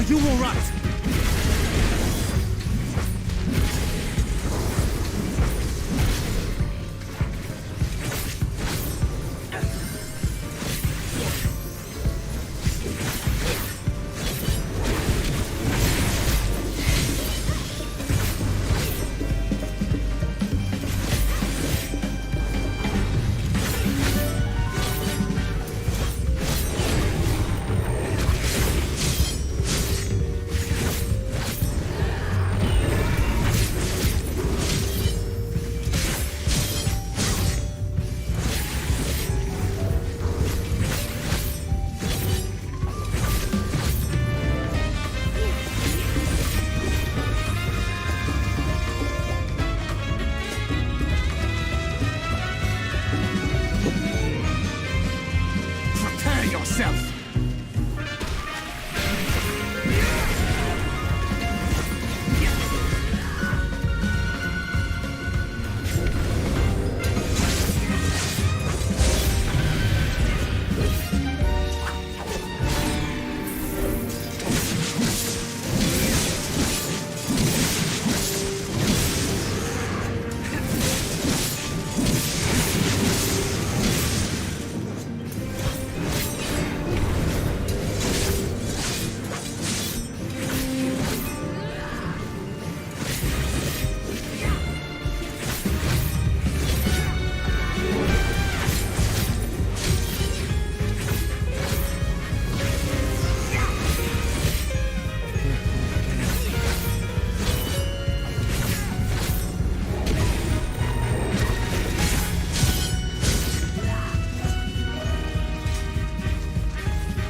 H: you all right?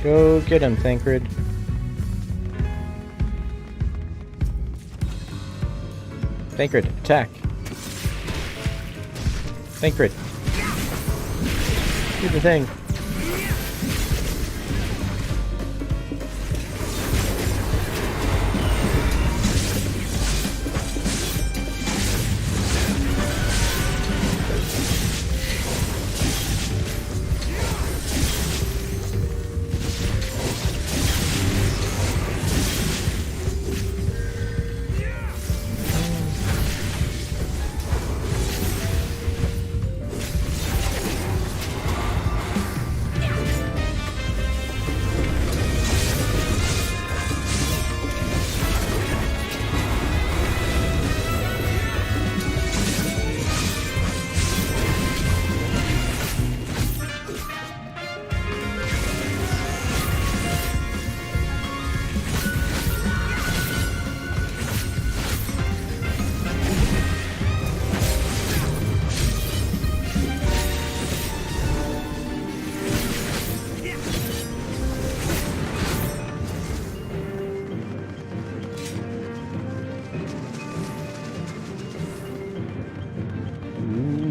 A: Go get him, Thancred. Thancred, attack. Thancred. Do the thing.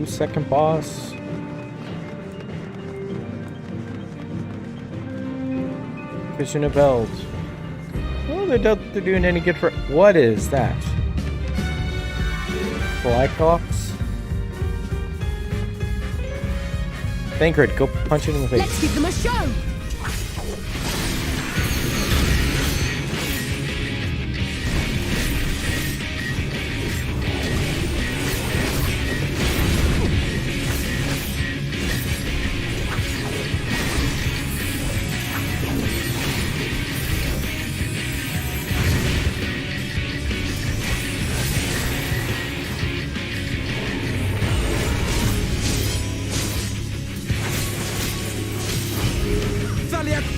A: Second boss. Fishing a belt. Oh, they're doing any good for. What is that? Flycox? Thancred, go punch it in the face.
E: Let's give them a show!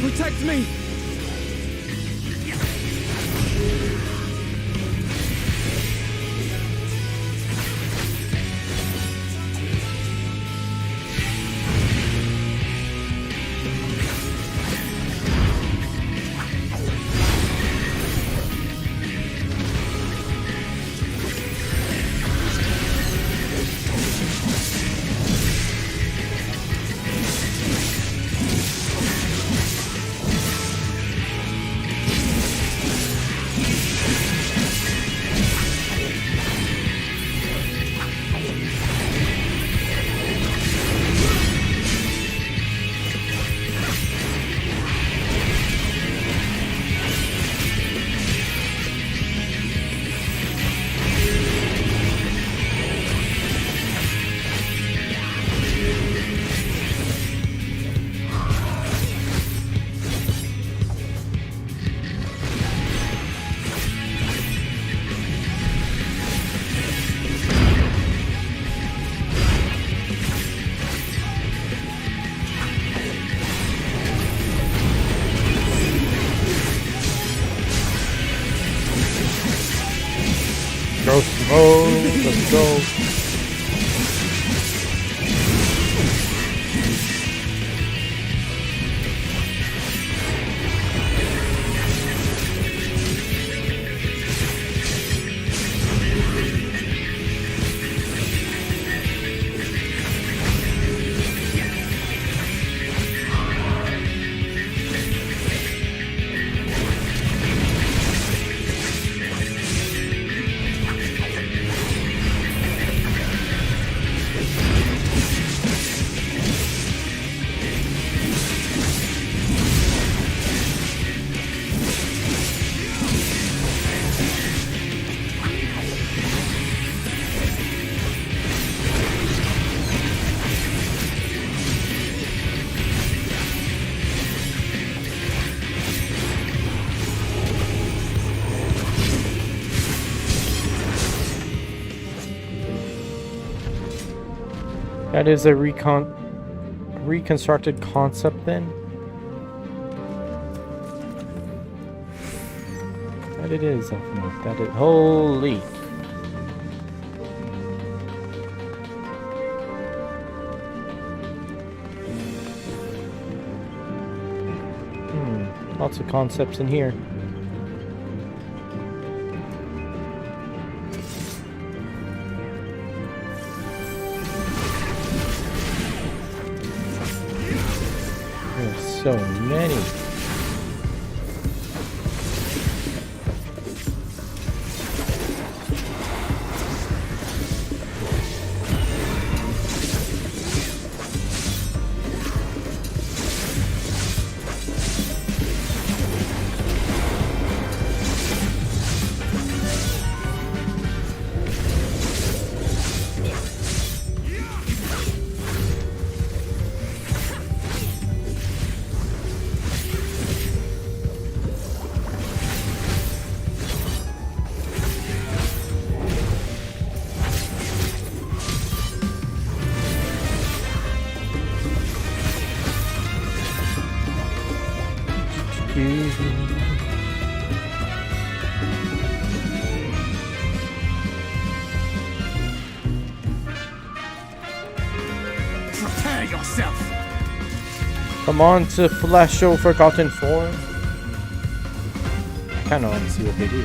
H: Protect me!
A: Let's go. That is a reconstructed concept then? That it is, that it. Holy. Lots of concepts in here. So many.
H: Prepare yourself.
A: Come on to Flash Show Forgotten Form. I kind of want to see what they do.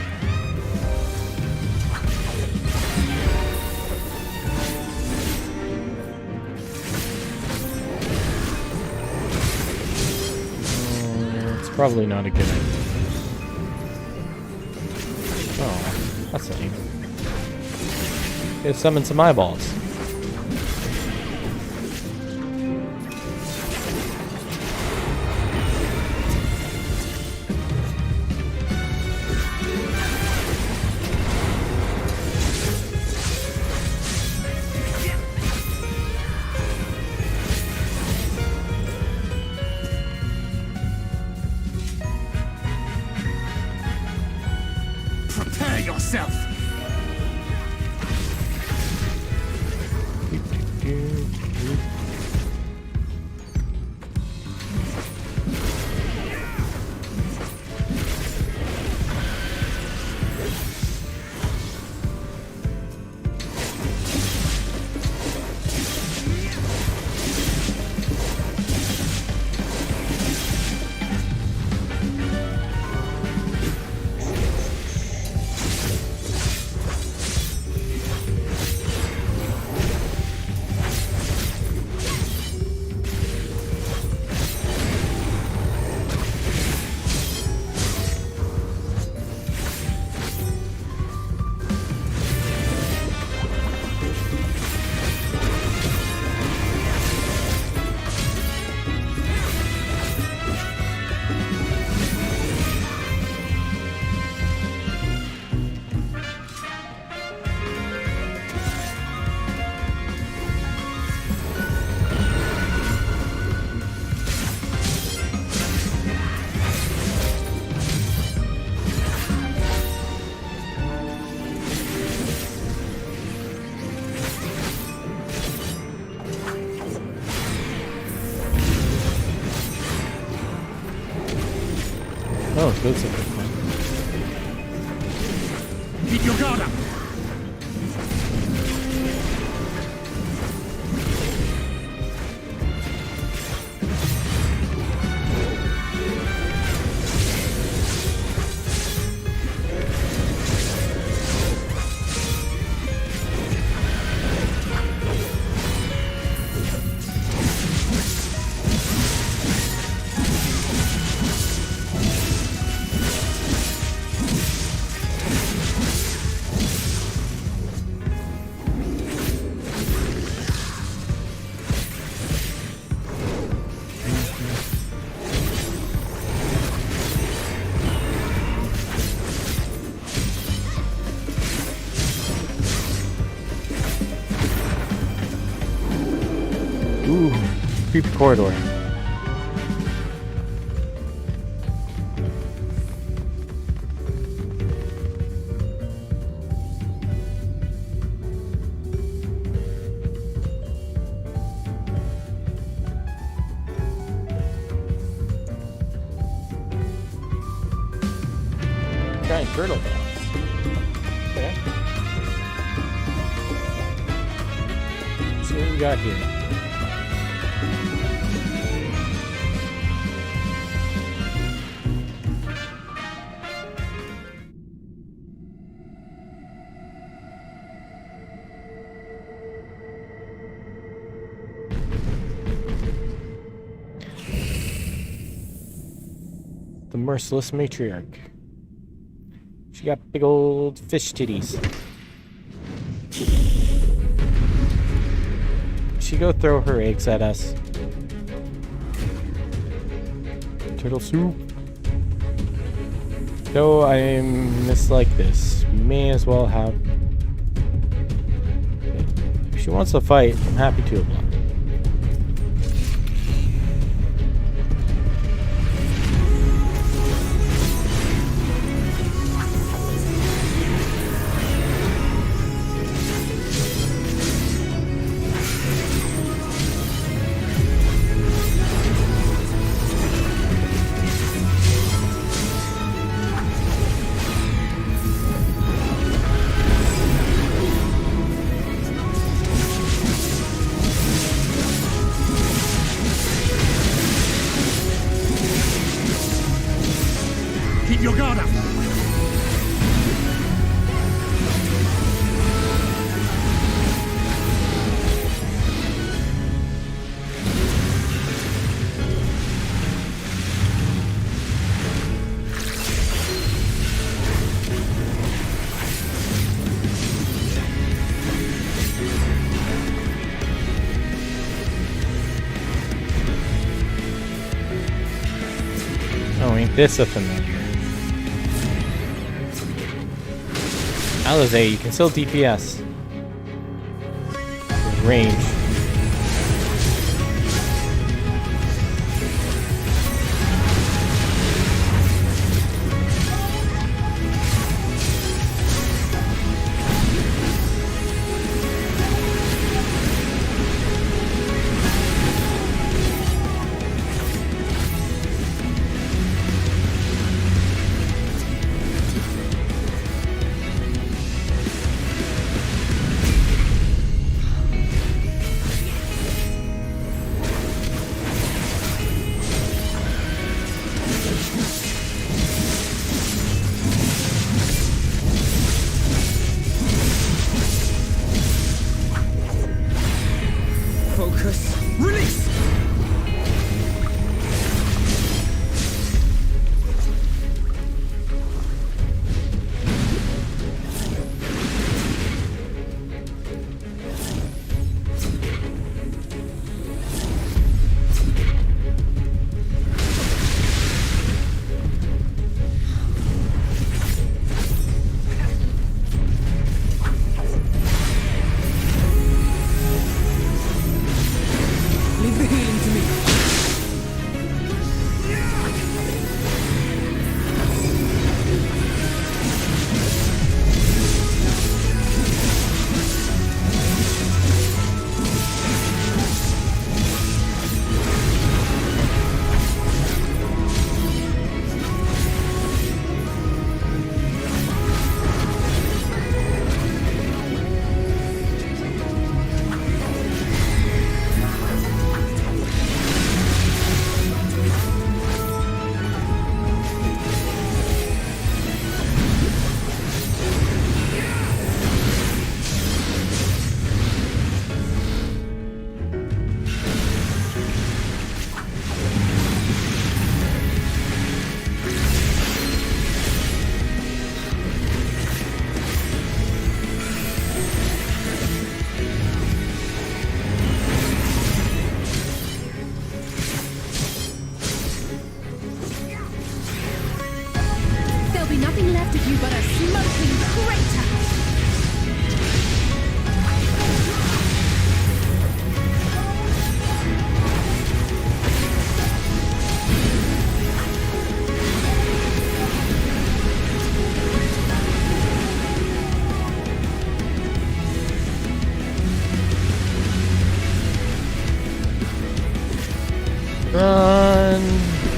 A: It's probably not a good idea. Oh, that's lame. Let's summon some eyeballs.
H: Prepare yourself.
A: Oh, good stuff.
H: Keep your guard up.
A: creepy corridor. Giant turtle dogs. Okay. Let's see what we got here. The merciless matriarch. She got big old fish titties. She go throw her eggs at us. Turtle soup. Though I mislike this, may as well have. If she wants to fight, I'm happy to oblige.
J: Keep your guard up!
A: Oh, ain't this a familiar? Alizé, you can still DPS. Range.
D: Focus.
J: Release!
D: Leave the healing to me.
C: There'll be nothing left of you but a smoking crater!
A: run.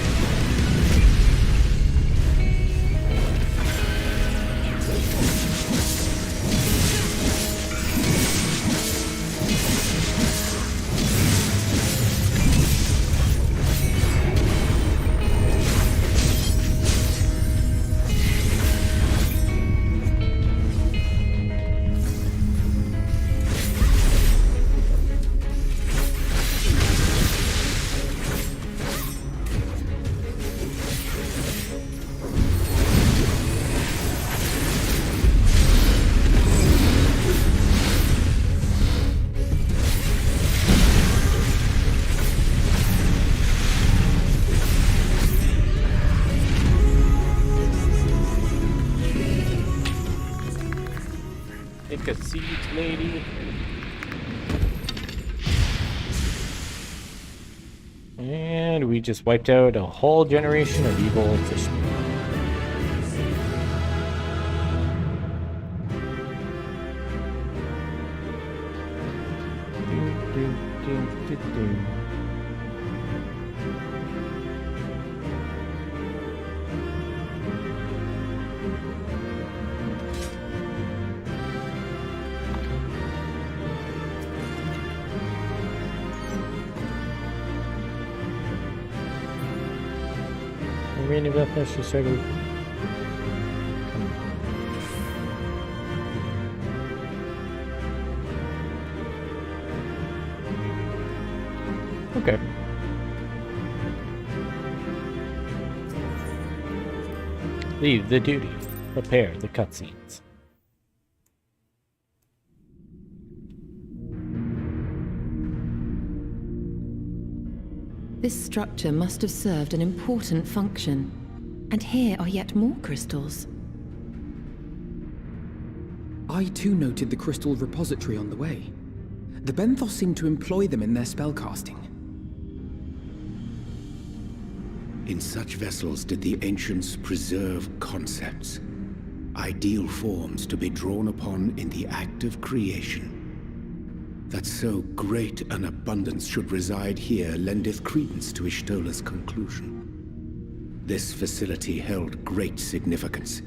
A: Take a seat, lady. And we just wiped out a whole generation of evil fishmen. Really about that, she said. Okay. Leave the duty. Prepare the cutscenes.
F: This structure must have served an important function. And here are yet more crystals.
D: I too noted the crystal repository on the way. The Benthos seem to employ them in their spellcasting.
G: In such vessels did the ancients preserve concepts, ideal forms to be drawn upon in the act of creation. That so great an abundance should reside here lendeth credence to Ishtola's conclusion. This facility held great significance.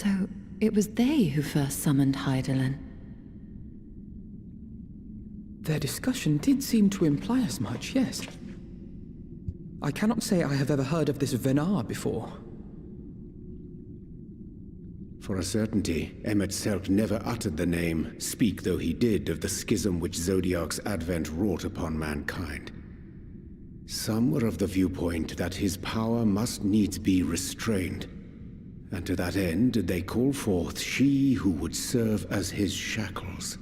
F: So, it was they who first summoned Hydaelyn.
D: Their discussion did seem to imply as much, yes. I cannot say I have ever heard of this Venar before.
G: For a certainty, Emet-Selch never uttered the name, speak though he did of the schism which Zodiark's advent wrought upon mankind. Some were of the viewpoint that his power must needs be restrained, and to that end did they call forth she who would serve as his shackles.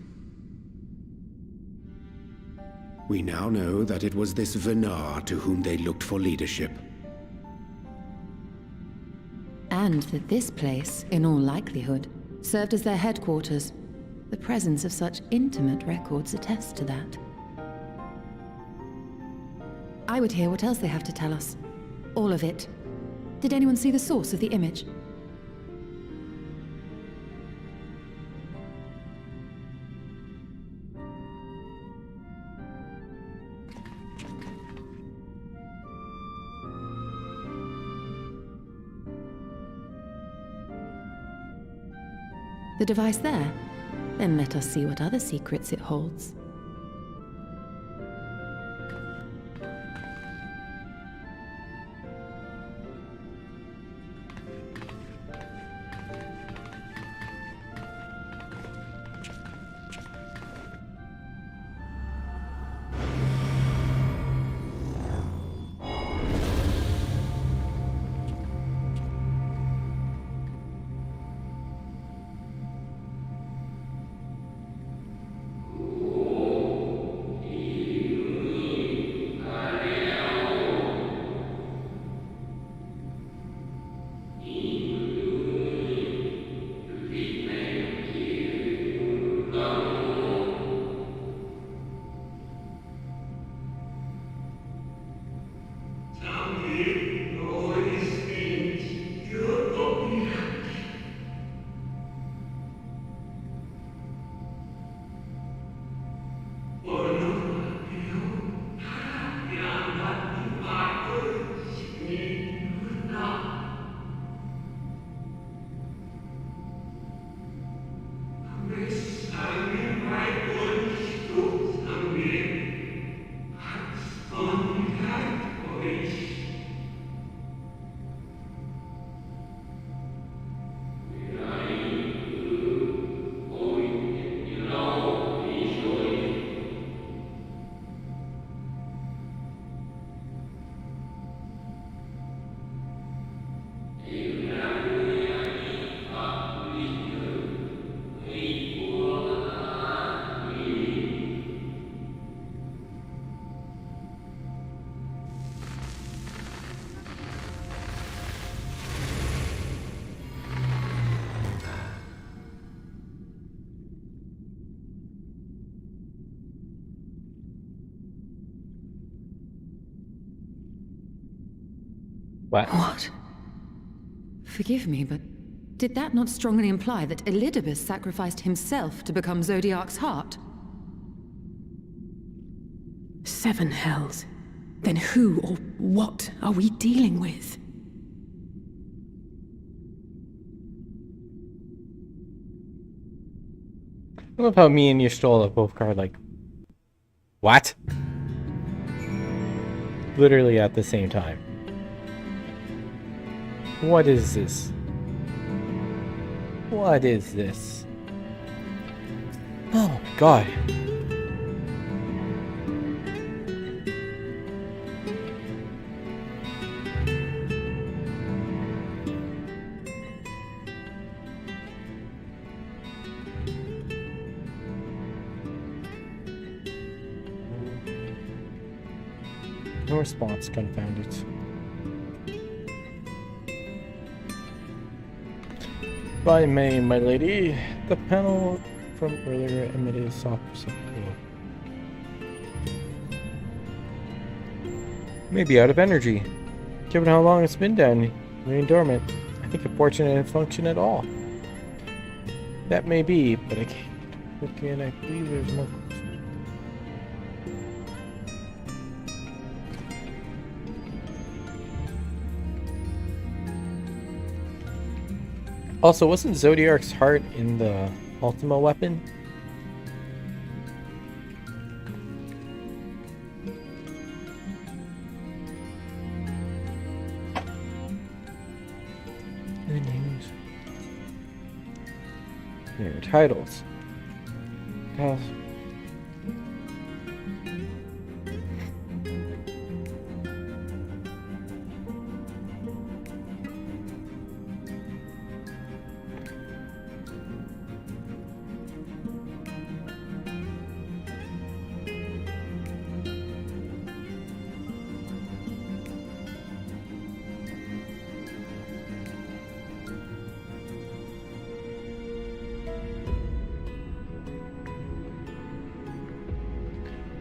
G: We now know that it was this Venar to whom they looked for leadership.
F: And that this place, in all likelihood, served as their headquarters. The presence of such intimate records attests to that. I would hear what else they have to tell us. All of it. Did anyone see the source of the image? The device there? Then let us see what other secrets it holds. What? Forgive me, but did that not strongly imply that Elidibus sacrificed himself to become Zodiark's heart?
E: 7 hells. Then who or what are we dealing with?
A: I love how me and Y'shtola both are like, what? Literally at the same time. What is this? What is this? Oh my god. No response, confound it. By May, my lady. The panel from earlier emitted a soft glow. Maybe out of energy. Given how long it's been down, laying dormant, I think a portion didn't function at all. That may be, but I can't look in. I believe there's more. Also, wasn't Zodiark's heart in the Ultima weapon? Their titles. Gosh.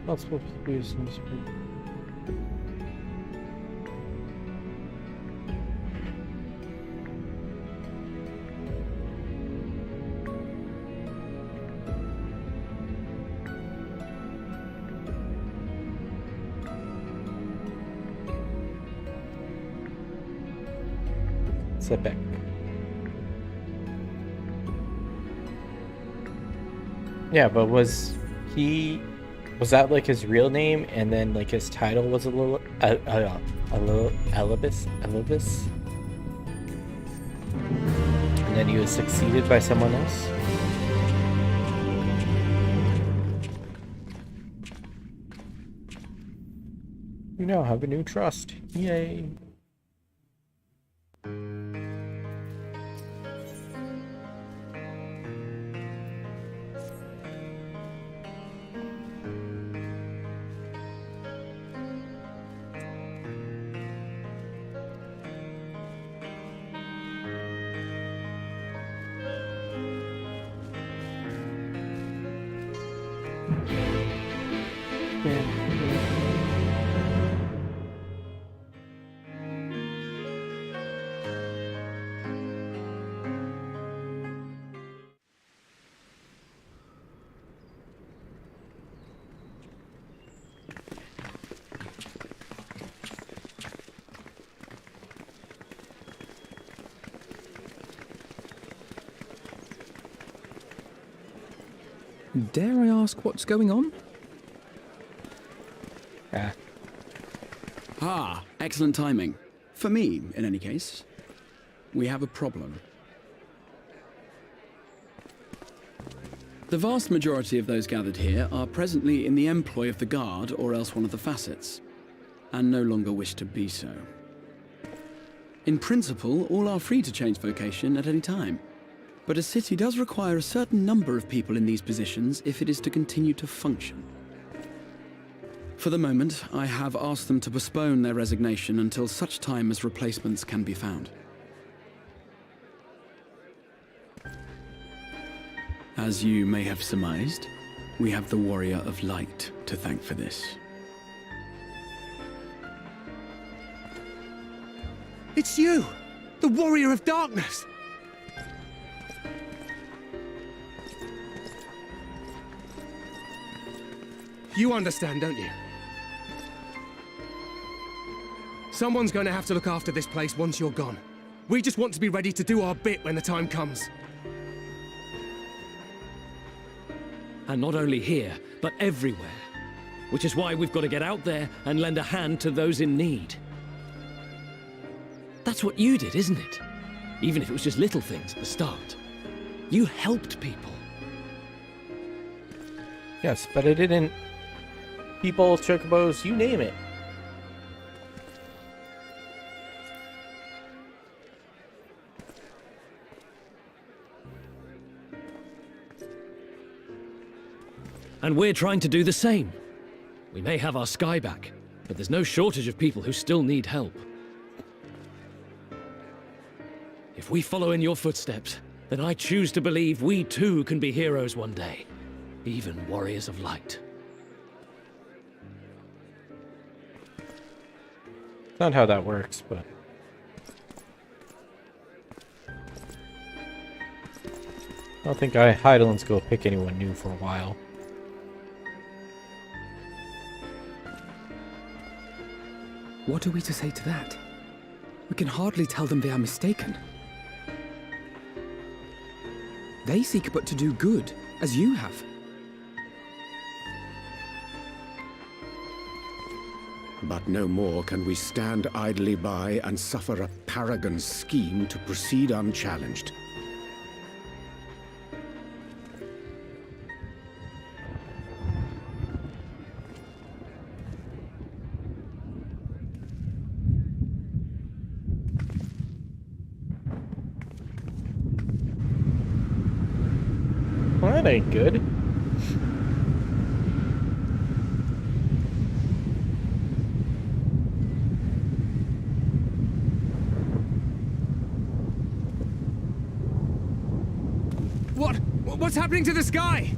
A: Multiple people use in this group. Sit back. Yeah, but was that like his real name, and then like his title was Elibis? And then he was succeeded by someone else? You now have a new trust. Yay.
D: Dare I ask what's going on?
J: Ah, excellent timing. For me, in any case. We have a problem. The vast majority of those gathered here are presently in the employ of the Guard or else one of the facets, and no longer wish to be so. In principle, all are free to change vocation at any time, but a city does require a certain number of people in these positions if it is to continue to function. For the moment, I have asked them to postpone their resignation until such time as replacements can be found. As you may have surmised, we have the Warrior of Light to thank for this.
B: It's you! The Warrior of Darkness! You understand, don't you? Someone's going to have to look after this place once you're gone. We just want to be ready to do our bit when the time comes.
K: And not only here, but everywhere. Which is why we've got to get out there and lend a hand to those in need. That's what you did, isn't it? Even if it was just little things at the start. You helped people.
A: Yes, but I didn't. People, chocobos, you name it.
K: And we're trying to do the same. We may have our sky back, but there's no shortage of people who still need help. If we follow in your footsteps, then I choose to believe we too can be heroes one day. Even warriors of light.
A: Not how that works, but I don't think Heidelin's go pick anyone new for a while.
D: What are we to say to that? We can hardly tell them they are mistaken. They seek but to do good, as you have.
G: But no more can we stand idly by and suffer a paragon's scheme to proceed unchallenged.
A: Well, that ain't good.
H: What's happening to the sky?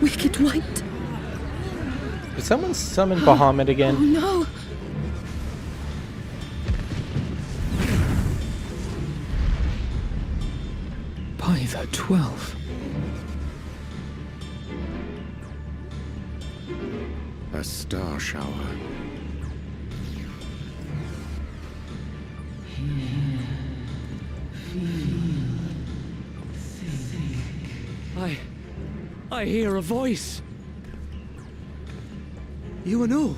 E: Wicked White.
A: Did someone summon Bahamut again?
E: Oh no!
D: By the 12.
G: A star shower.
K: I hear a voice.
H: You and all?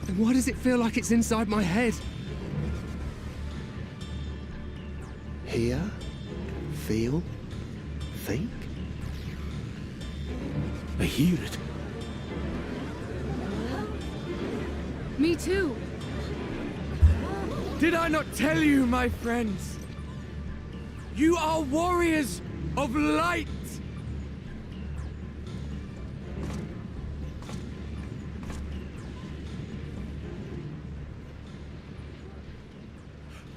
H: Then why does it feel like it's inside my head?
B: Hear? Feel? Think?
G: I hear it.
E: Me too.
H: Did I not tell you, my friends? You are warriors of light!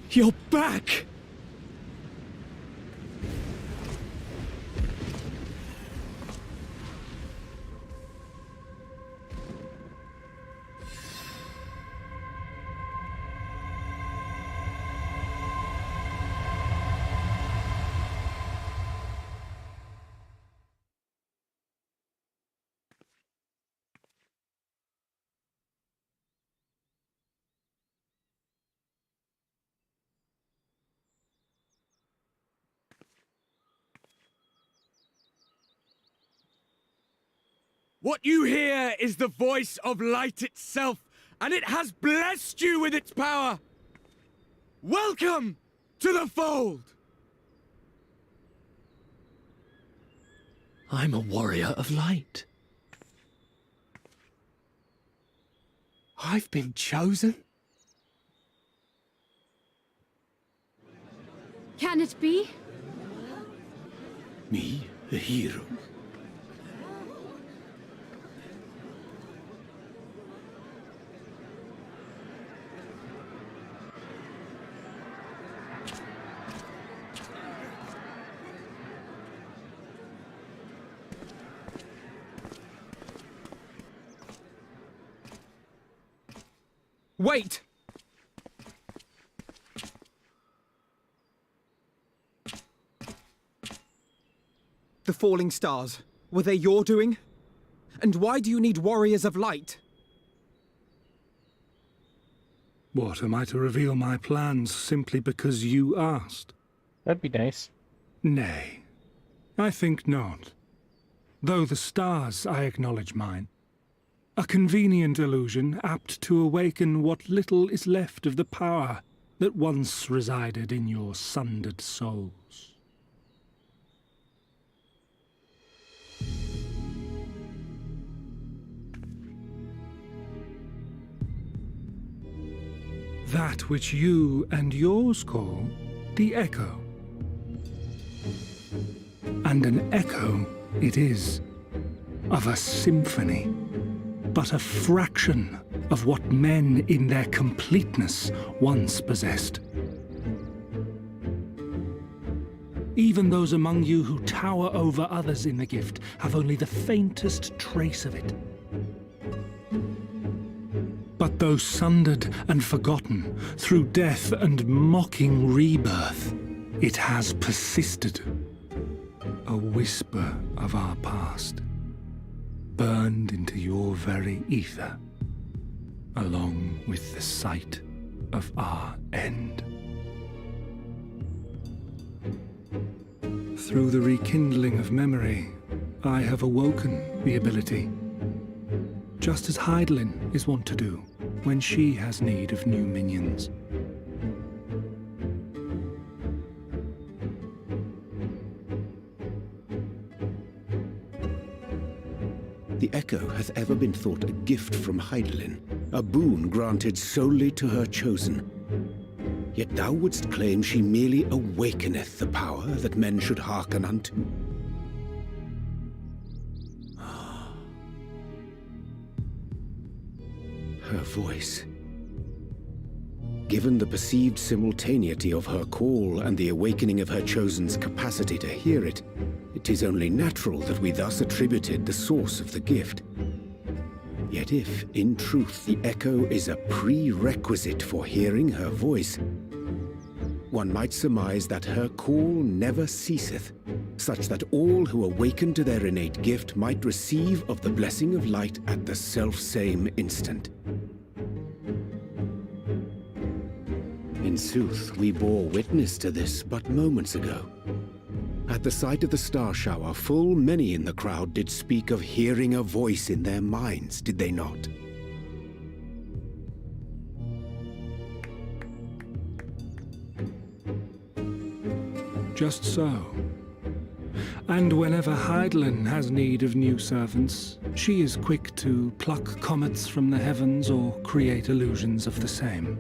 H: You're back! What you hear is the voice of light itself, and it has blessed you with its power. Welcome to the fold!
K: I'm a warrior of light.
H: I've been chosen?
C: Can it be?
G: Me, a hero?
D: Wait! The falling stars, were they your doing? And why do you need warriors of light?
I: What, am I to reveal my plans simply because you asked?
A: That'd be nice.
I: Nay, I think not. Though the stars, I acknowledge mine. A convenient illusion, apt to awaken what little is left of the power that once resided in your sundered souls. That which you and yours call the echo. And an echo it is, of a symphony. But a fraction of what men in their completeness once possessed. Even those among you who tower over others in the gift have only the faintest trace of it. But Though sundered and forgotten through death and mocking rebirth, it has persisted. A whisper of our past, burned into your very ether, along with the sight of our end. Through the rekindling of memory, I have awoken the ability, just as Heidelin is wont to do when she has need of new minions.
G: The Echo hath ever been thought a gift from Heidelin, a boon granted solely to her chosen. Yet thou wouldst claim she merely awakeneth the power that men should hearken unto. Her voice. Given the perceived simultaneity of her call and the awakening of her chosen's capacity to hear it, it is only natural that we thus attributed the source of the gift. Yet if, in truth, the Echo is a prerequisite for hearing her voice, one might surmise that her call never ceaseth, such that all who awaken to their innate gift might receive of the blessing of light at the self-same instant. In sooth, we bore witness to this but moments ago. At the sight of the star shower, full many in the crowd did speak of hearing a voice in their minds, did they not?
I: Just so. And whenever Heidelin has need of new servants, she is quick to pluck comets from the heavens or create illusions of the same.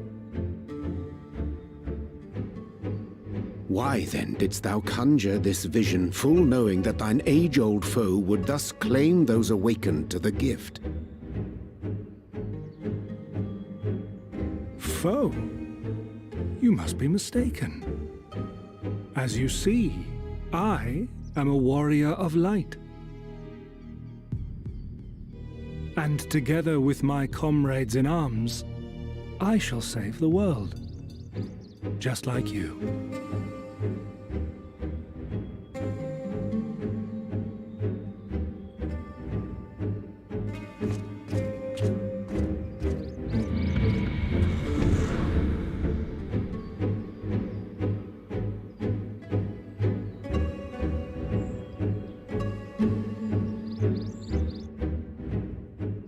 G: Why then didst thou conjure this vision, full knowing that thine age-old foe would thus claim those awakened to the gift?
I: Foe? You must be mistaken. As you see, I am a warrior of light. And together with my comrades in arms, I shall save the world. Just like you.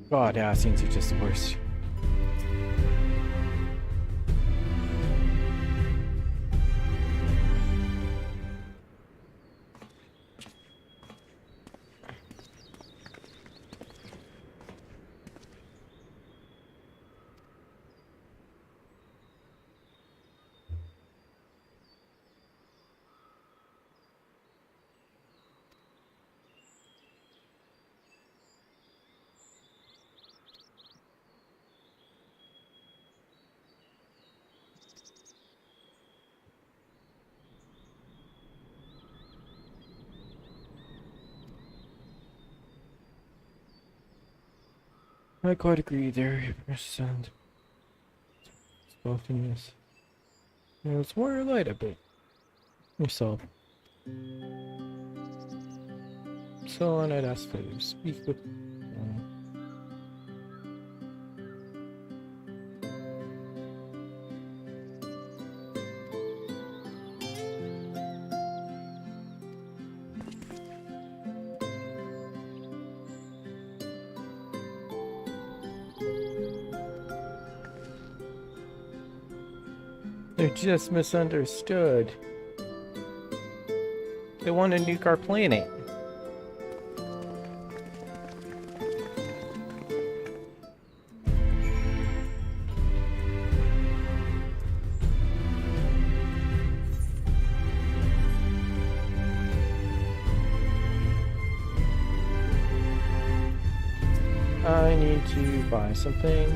A: God, yeah, scenes are just the worst. I quite agree there, percent. It's both in this. You know, it's more light a bit. Yourself. So I'd ask for you to speak with. They're just misunderstood. They want to nuke our planet. I need to buy some things.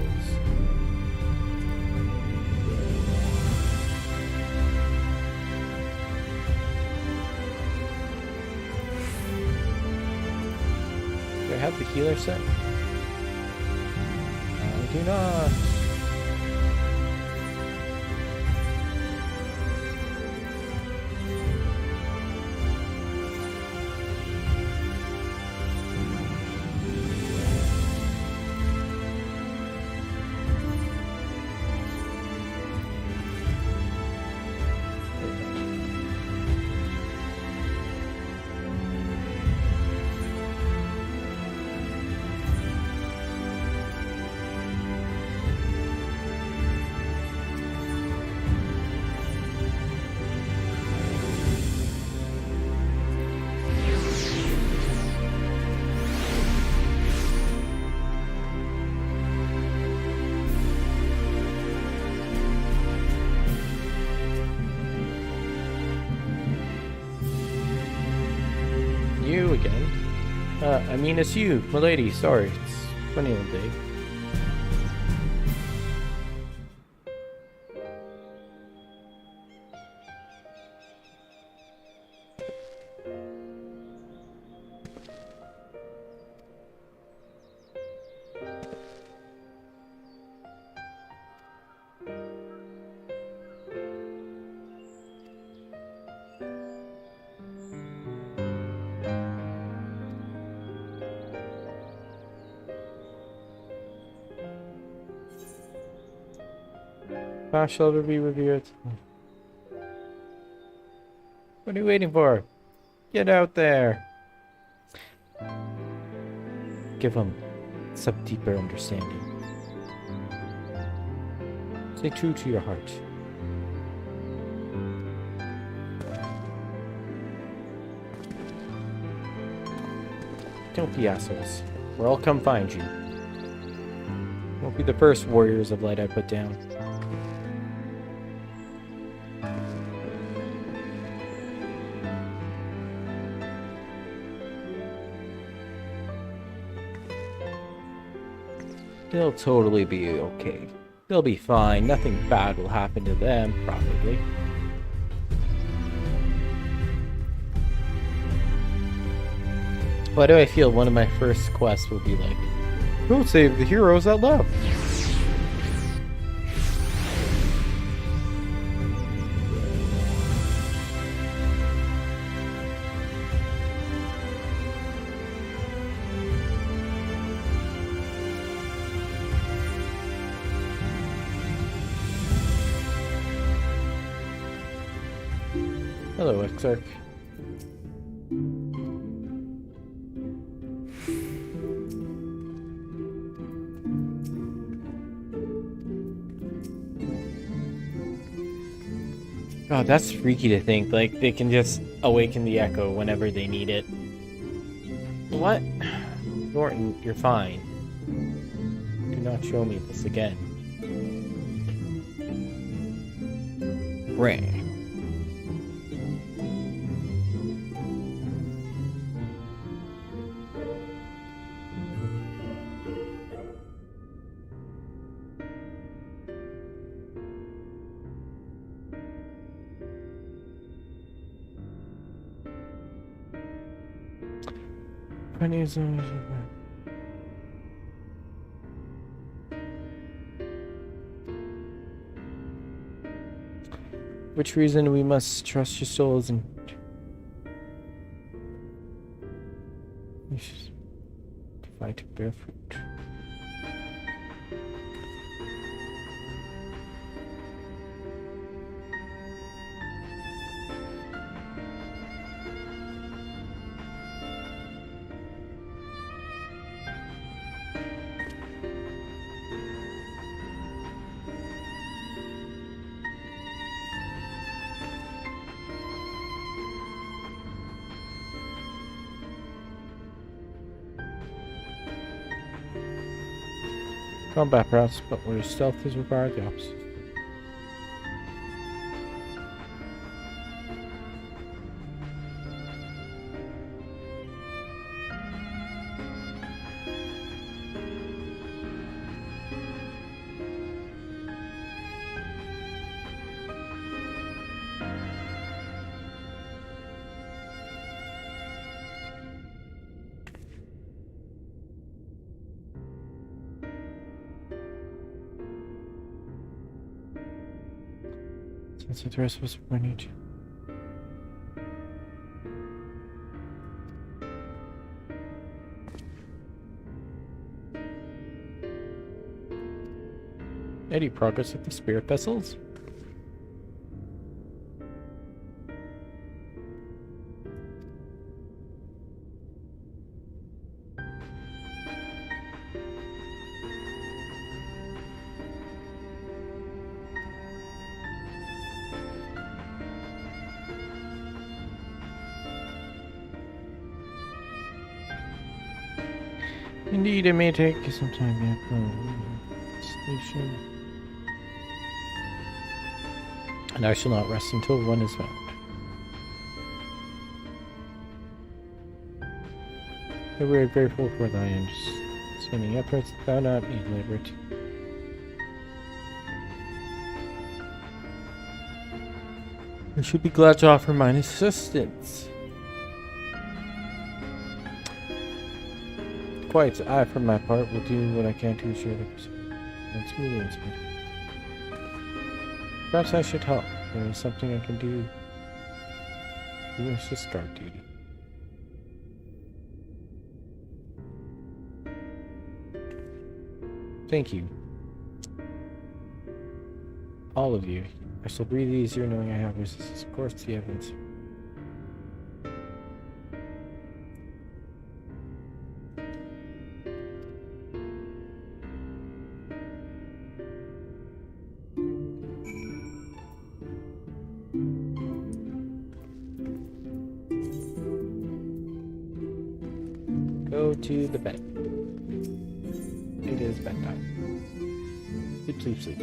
A: Do I have the healer set? I do not. again. I mean, it's you, milady. Sorry, it's a funny old day. I shall be with you. What are you waiting for? Get out there. Give him some deeper understanding. Stay true to your heart. Don't be assholes, or I'll come find you. Won't be the first warriors of light I put down. They'll totally be okay. They'll be fine. Nothing bad will happen to them, probably. Why do I feel one of my first quests will be like, go save the heroes that love? Hello, Exarch. God, that's freaky to think. Like, they can just awaken the echo whenever they need it. What? Norton, you're fine. Do not show me this again. Ray. Which reason we must trust your souls and we should fight to bear fruit. Combat perhaps, but where stealth is required, the opposite. That's what the rest of us are going to need. Any progress with the spirit vessels? Indeed, it may take some time yet. And I shall not rest until one is found. And we are grateful for thy spending efforts thou not be liberty. I should be glad to offer mine assistance. Quite, I, for my part, will do what I can to ensure the smoothly and smooth. Perhaps I should help. There is something I can do. It's just guard duty. Thank you. All of you. I shall breathe easier knowing I have resistance. Of course, the evidence. Go to the bed. It is bedtime. Sleep, sleep, sleep.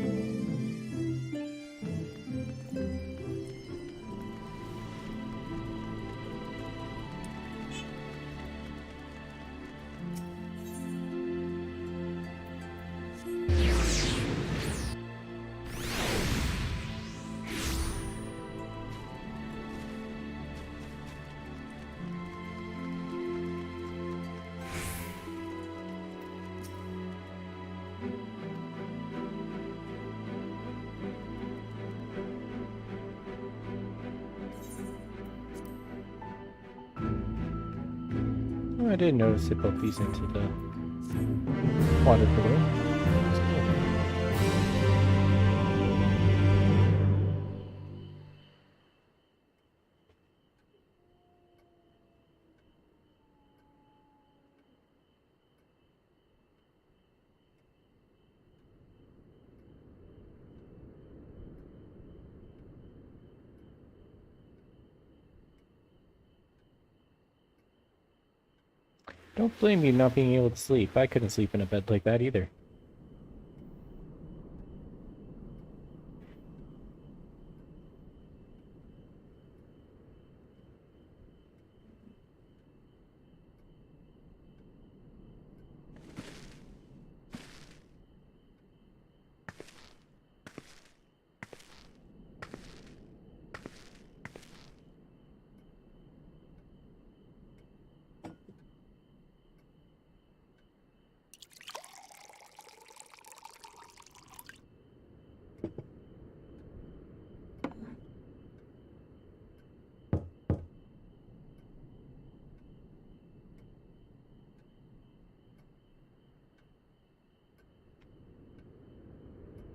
A: I didn't notice it built these into the water below. Don't blame you not being able to sleep. I couldn't sleep in a bed like that either.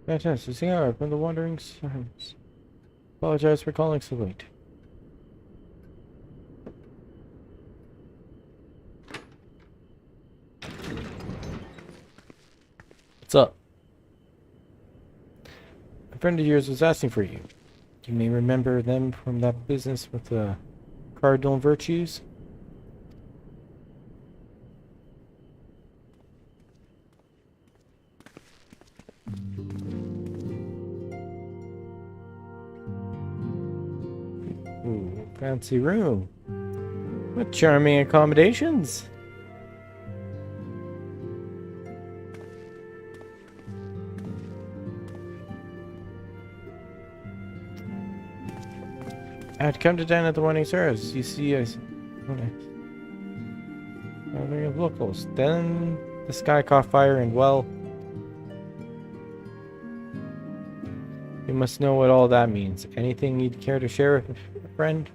A: Fantastic. See how I've been the wandering sons. Apologize for calling so late. What's up? A friend of yours was asking for you. You may remember them from that business with the cardinal virtues. Ooh, fancy room. What charming accommodations. I'd come to dine at the Winding Stars. You see, locals. Then the sky caught fire and, well, you must know what all that means. Anything you'd care to share with a friend?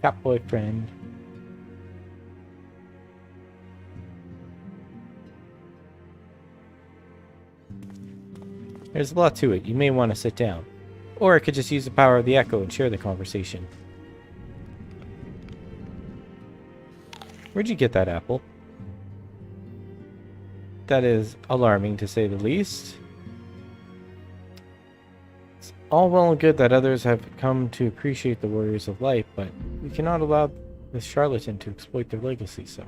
A: Cat boyfriend. There's a lot to it. You may want to sit down. Or I could just use the power of the echo and share the conversation. Where'd you get that apple? That is alarming, to say the least. It's all well and good that others have come to appreciate the warriors of light, but we cannot allow this charlatan to exploit their legacy, so...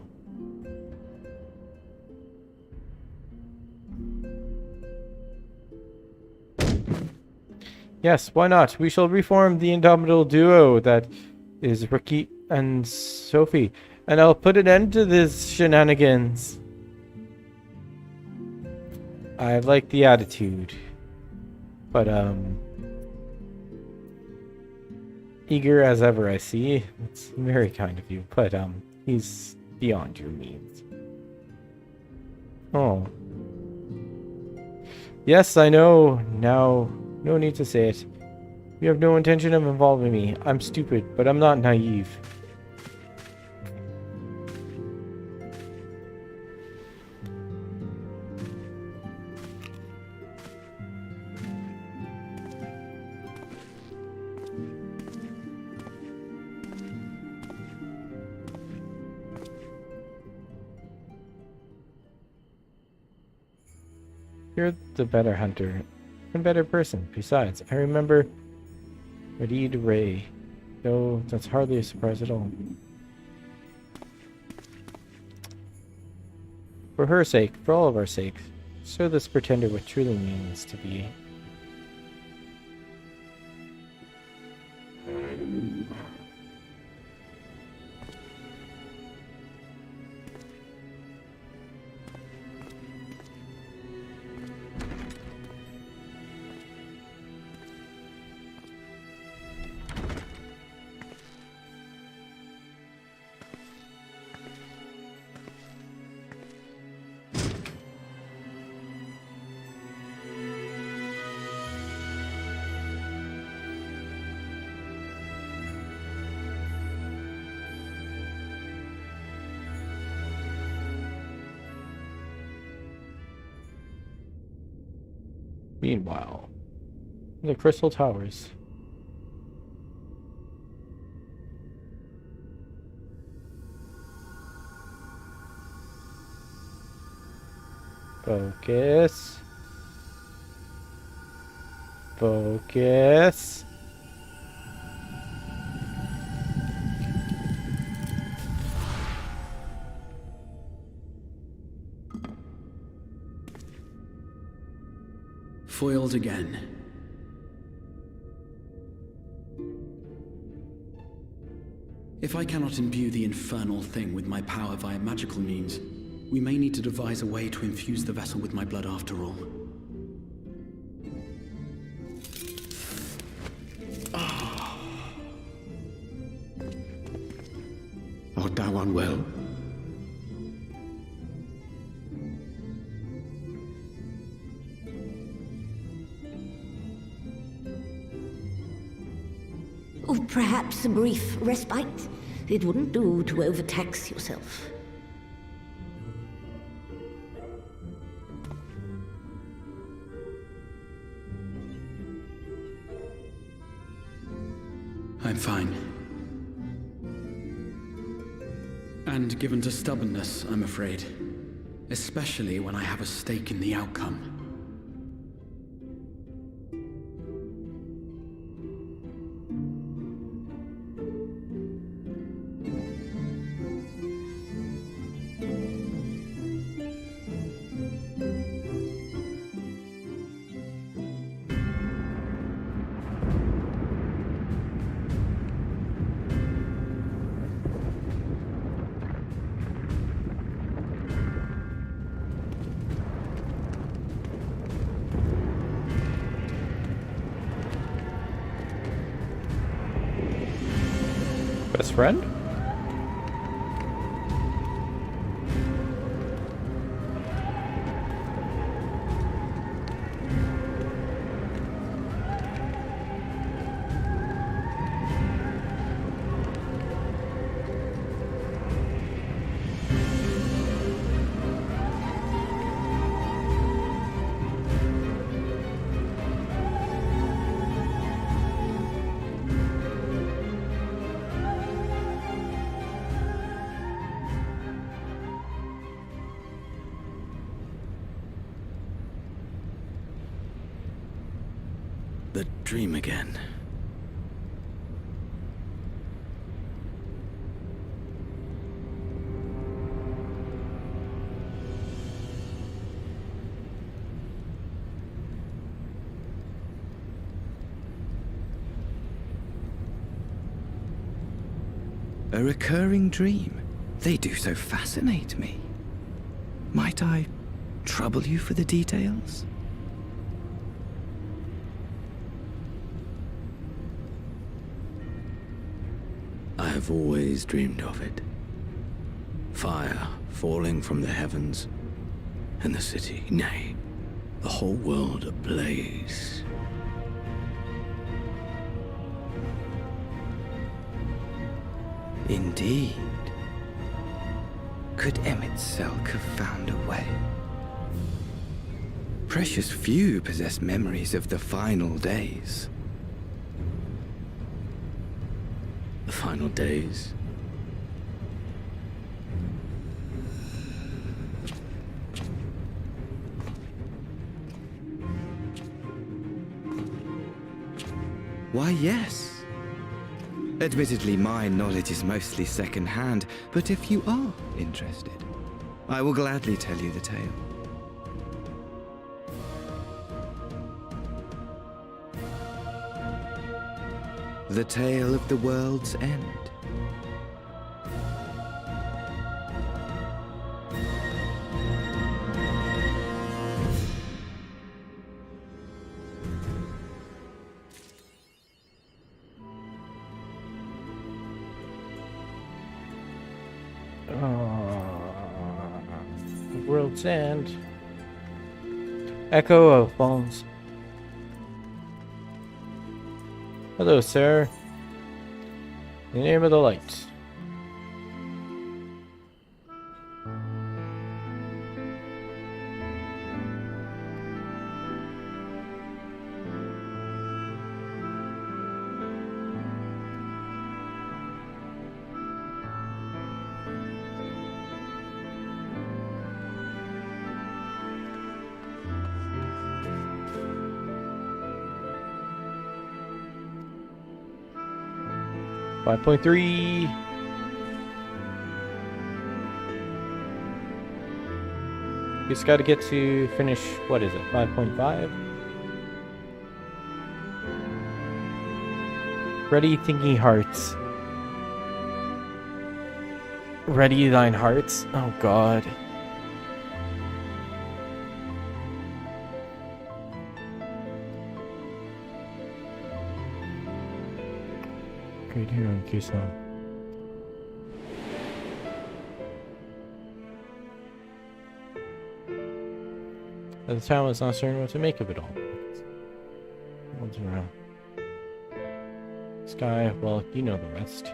A: Yes, why not? We shall reform the indomitable duo that is Ricky and Sophie. And I'll put an end to this shenanigans. I like the attitude. But, eager as ever, I see. It's very kind of you, but, he's beyond your means. Oh. Yes, I know. Now, no need to say it. You have no intention of involving me. I'm stupid, but I'm not naive. You're the better hunter and better person. Besides, I remember Ready Ray. Though that's hardly a surprise at all. For her sake, for all of our sakes, show this pretender what truly means to be. Meanwhile, the Crystal Towers. Focus. Focus.
J: Foiled again. If I cannot imbue the infernal thing with my power via magical means, we may need to devise a way to infuse the vessel with my blood after all.
G: Art thou unwell?
L: Oh, perhaps a brief respite. It wouldn't do to overtax yourself.
J: I'm fine. And given to stubbornness, I'm afraid. Especially when I have a stake in the outcome.
A: Best friend?
J: The dream again.
M: A recurring dream? They do so fascinate me. Might I trouble you for the details?
G: I have always dreamed of it. Fire falling from the heavens, and the city, nay, the whole world ablaze.
M: Indeed. Could Emmett Selk have found a way? Precious few possess memories of the final days.
G: The final days?
M: Why, yes. Admittedly, my knowledge is mostly second-hand, but if you are interested, I will gladly tell you the tale. The tale of the world's end.
A: The world's end. Echo of Bones. Hello, sir. In the name of the light. .3. Just got to get to finish, what is it, 5.5? Ready, thinking hearts. Ready, thine hearts. Oh, God. Great hero in Kusan. At the time, I was not certain what to make of it all. What's around? Sky, well, you know the rest.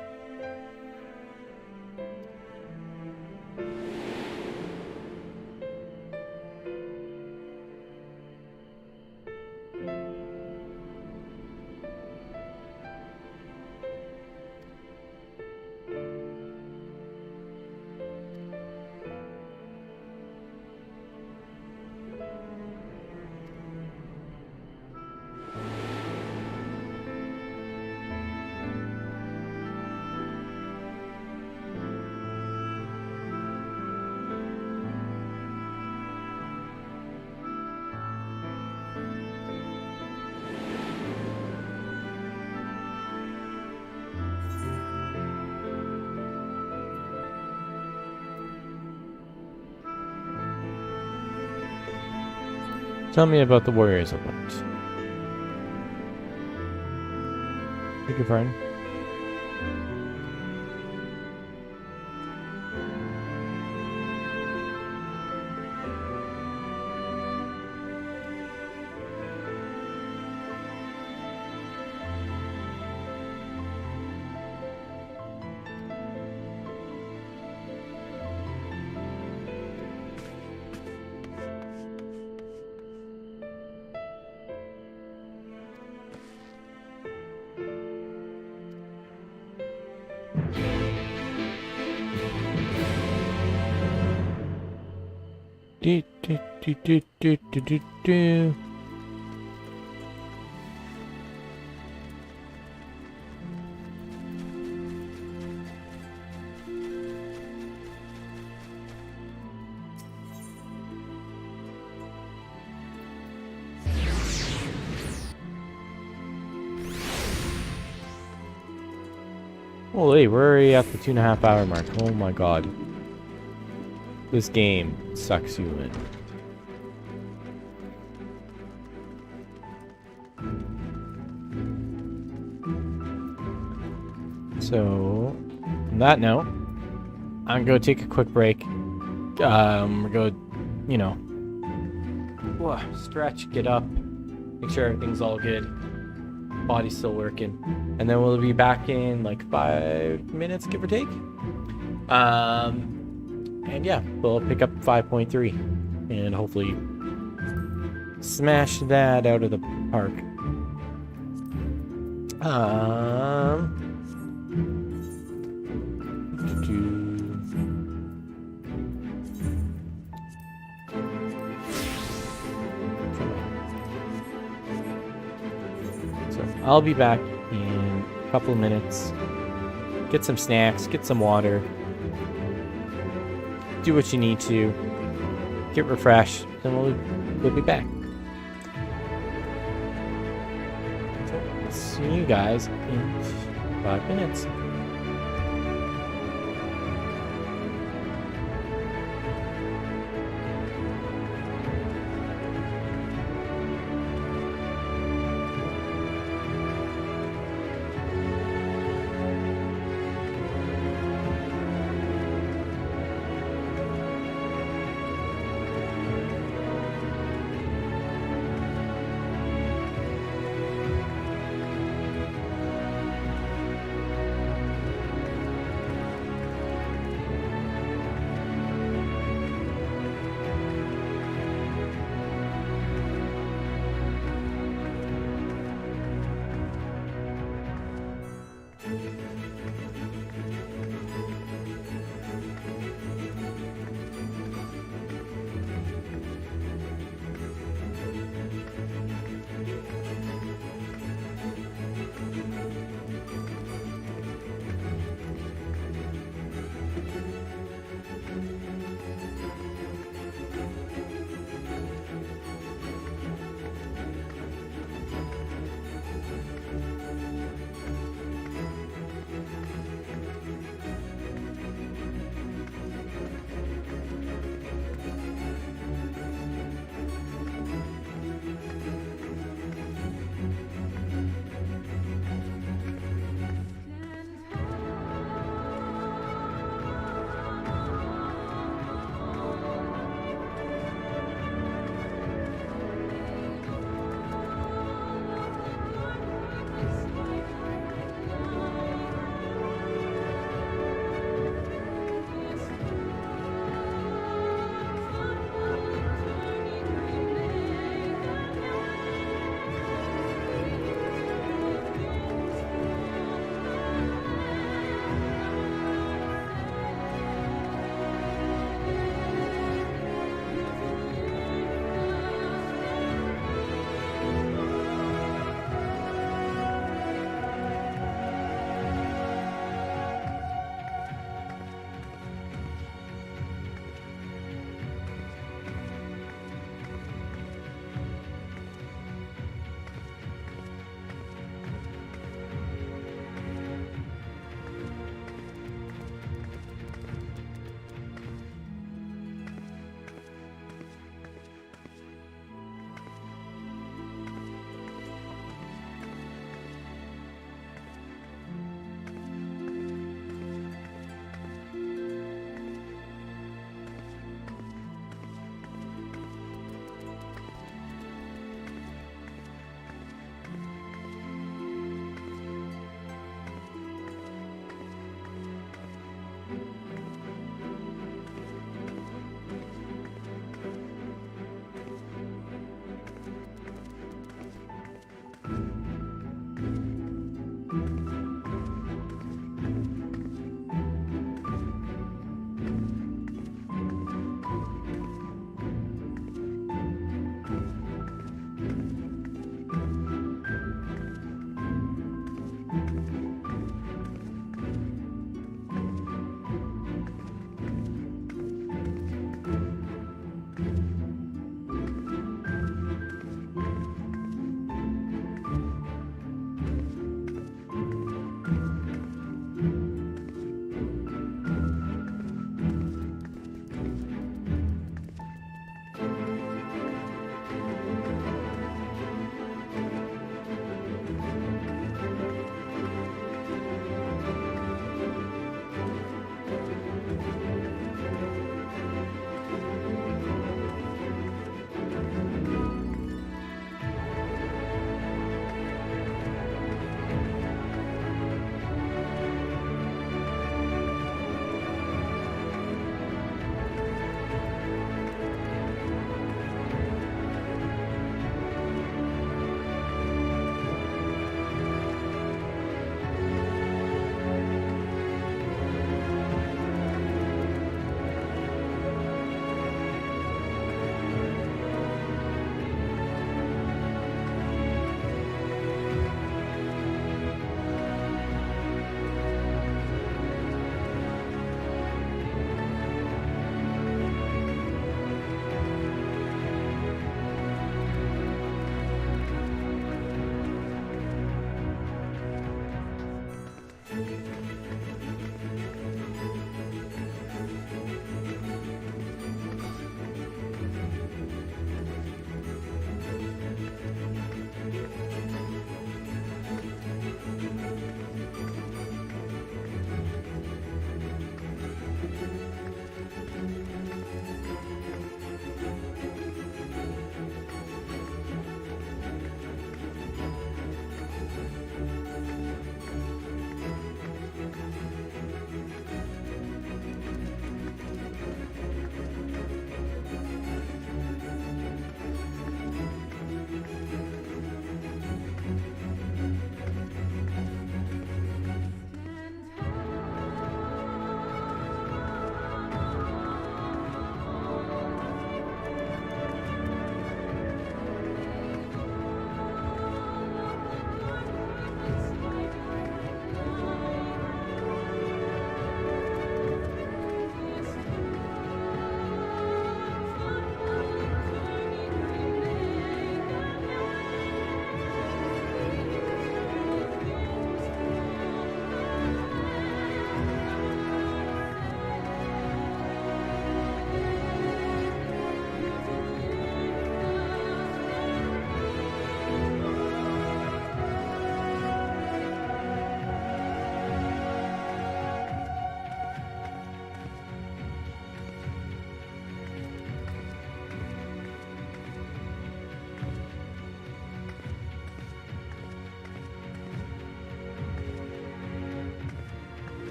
A: Tell me about the Warriors of Light. Beg your pardon? Do, do, do, do, do, do, do, do. Holy, we're already at the 2.5 hour mark. Oh my god. This game sucks you in. So, on that note, I'm going to take a quick break. We're going to, you know, stretch, get up, make sure everything's all good. Body's still working. And then we'll be back in like 5 minutes, give or take. And yeah, we'll pick up 5.3 and hopefully smash that out of the park. So I'll be back in a couple of minutes. Get some snacks, get some water. Do what you need to. Get refreshed, then we'll be back. So, see you guys in 5 minutes.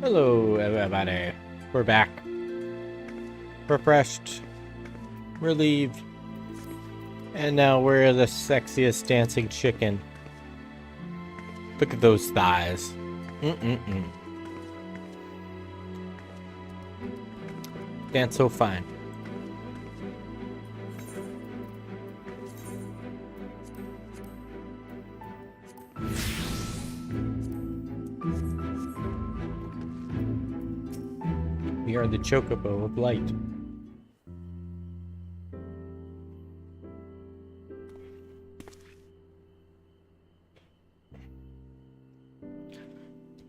A: Hello, everybody. We're back. Refreshed. Relieved. And now we're the sexiest dancing chicken. Look at those thighs. Dance so fine. We are the chocobo of light.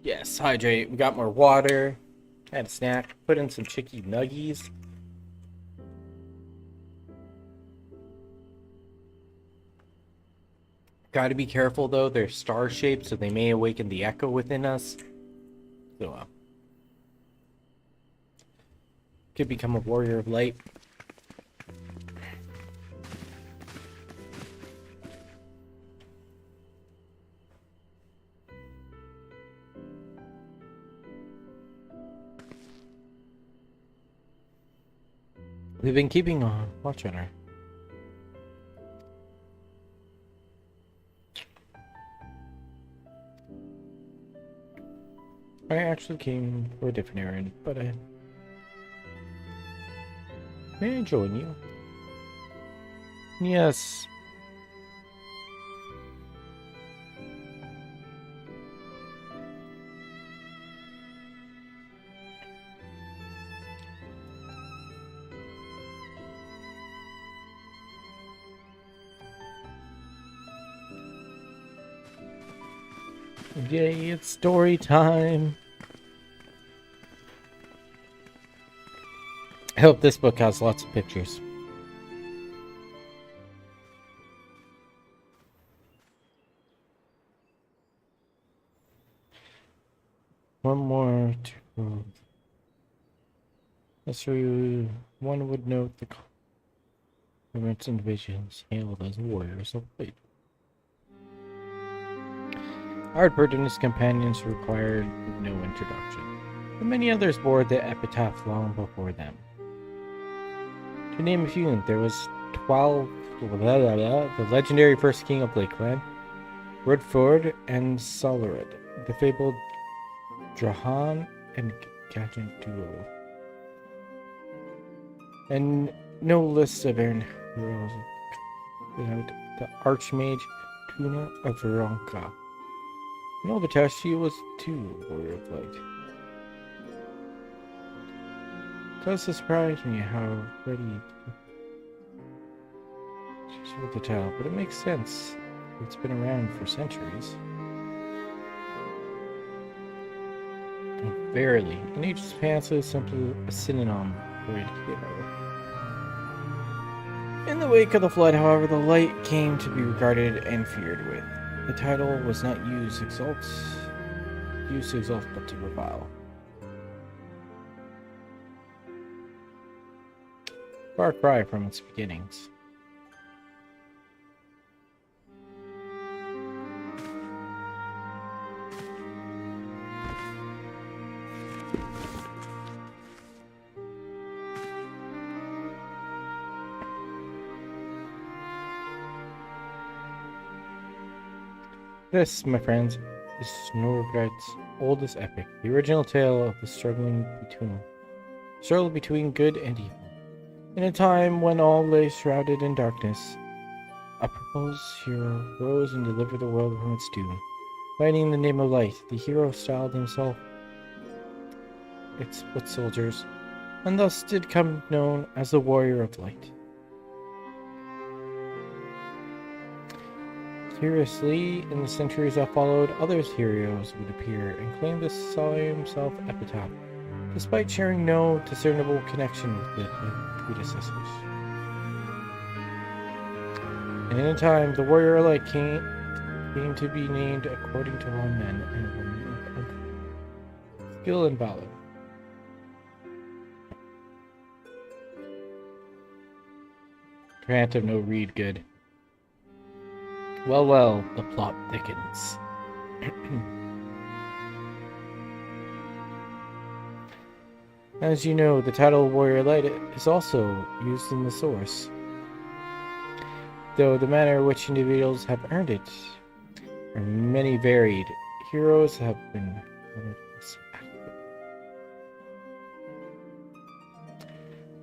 A: Yes, hydrate. We got more water. Had a snack. Put in some chicky nuggies. Gotta be careful though. They're star shaped, so they may awaken the echo within us. So, could become a warrior of light. We've been keeping a watch on her. I actually came for a different errand, but may I join you? Yes. Yay, it's story time. I hope this book has lots of pictures. One more to... So one would note the comments and visions hailed as warriors of light. Ardbert and his companions required no introduction, but many others bore the epitaph long before them. To name a few, there was the legendary first king of Lakeland, Redford and Solarid, the fabled Drahan and Gadget duo, and no list of Aaron heroes without the Archmage Tuna of Veronka. In Obatashi was too warrior of light. It does surprise me how ready she's with the tale, but it makes sense. It's been around for centuries. And verily, an ageless past is simply a synonym for a hero. In the wake of the flood, however, the light came to be regarded and feared with. The title was not used to exalt, but to revile. Far cry from its beginnings. This, my friends, is Snorgrid's oldest epic, the original tale of the struggle between good and evil. In a time when all lay shrouded in darkness, a proposed hero rose and delivered the world from its doom. Fighting in the name of light, the hero styled himself its foot soldiers, and thus did come known as the Warrior of Light. Curiously, in the centuries that followed, other heroes would appear and claim the same self-epitaph, despite sharing no discernible connection with the predecessors. And in a time, the Warrior of Light came to be named according to all men and women of skill and valor. Grant of no read good. Well, the plot thickens. As you know, the title Warrior Light is also used in the source, though the manner in which individuals have earned it are many varied. Heroes have been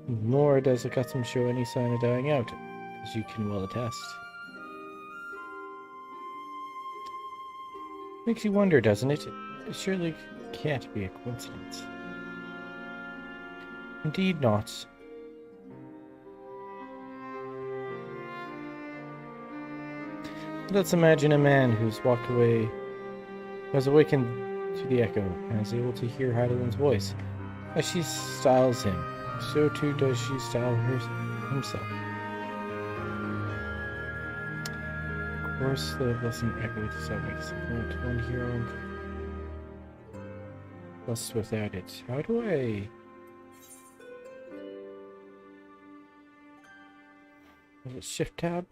A: nor does the custom show any sign of dying out, as you can well attest. Makes you wonder, doesn't it? It surely can't be a coincidence. Indeed not. Let's imagine a man who's walked away, who has awakened to the echo, and is able to hear Heidelind's voice. As she styles him, so too does she style himself. Of course, the blessing echo to stop makes one hero plus without it. How do I... Is it Shift Tab?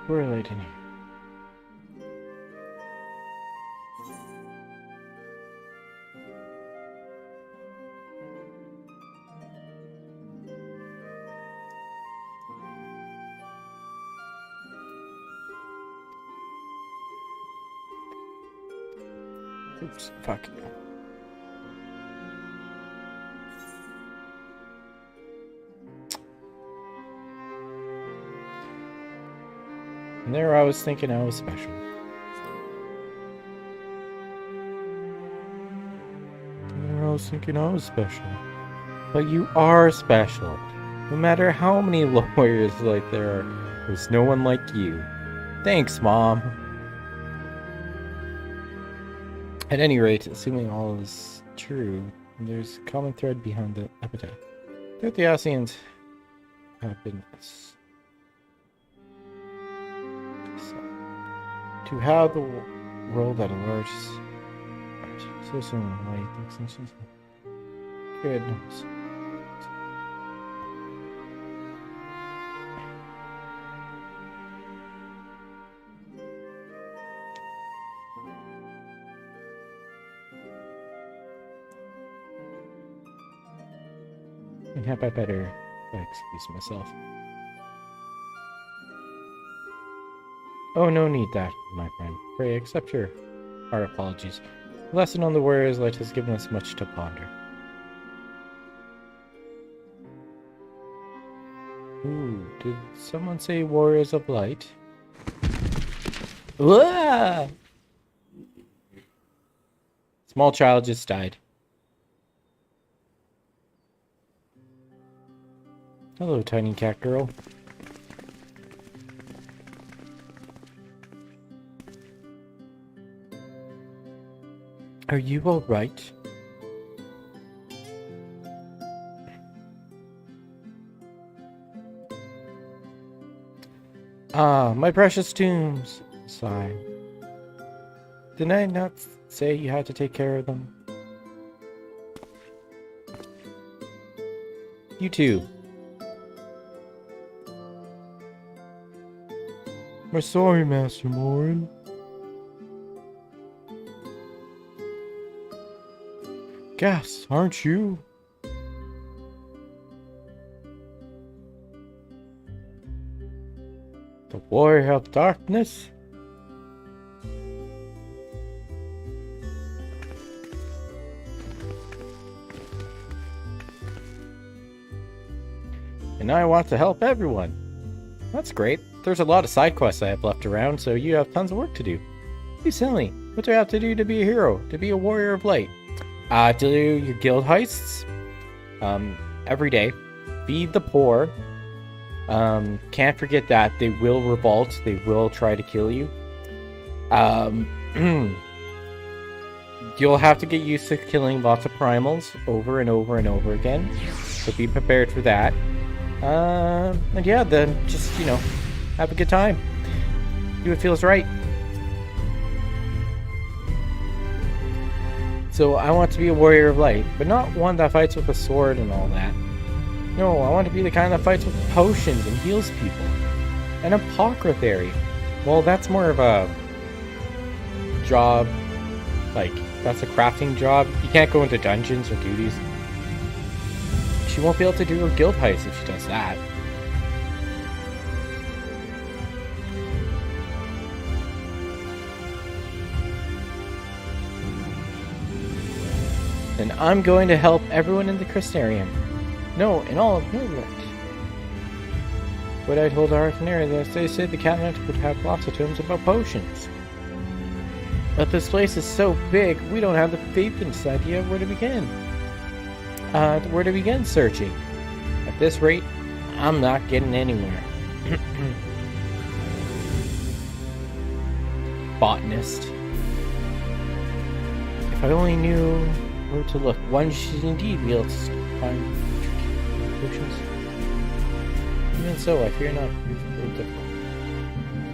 A: We're late in here. Oops, fuck. And there I was thinking I was special. But you are special. No matter how many lawyers like there are, there's no one like you. Thanks, Mom. At any rate, assuming all is true, there's a common thread behind the epitaph. The Theosians have been to have the world at a large so soon goodness. I better excuse myself. Oh, no need that, my friend. Pray accept our apologies. The lesson on the Warrior's Light has given us much to ponder. Ooh, did someone say Warriors of Light? Whoa! Small child just died. Hello, tiny cat girl. Are you all right? Ah, my precious tombs. Sigh. Didn't I not say you had to take care of them? You too. We're sorry, Master Morin. Gas, aren't you? The Warrior of Darkness? And I want to help everyone. That's great. There's a lot of side quests I have left around, so you have tons of work to do. Be silly. What do I have to do to be a hero? To be a warrior of light? To do your guild heists. Every day. Feed the poor. Can't forget that. They will revolt. They will try to kill you. You'll have to get used to killing lots of primals over and over and over again. So be prepared for that. And yeah, then just, you know, have a good time. Do what feels right. So I want to be a warrior of light, but not one that fights with a sword and all that. No, I want to be the kind that fights with potions and heals people. An apothecary. Well, that's more of a job, like, that's a crafting job. You can't go into dungeons or duties. She won't be able to do her guild heist if she does that. And I'm going to help everyone in the Crystarium. No, in all of Nordland. But I told Arcanary that they said the cabinet would have lots of tomes about potions. But this place is so big, we don't have the faintest idea where to begin. Where to begin searching. At this rate, I'm not getting anywhere. Botanist. If I only knew where to look, one should indeed be able to find potions. Even so, I fear not. It's very difficult.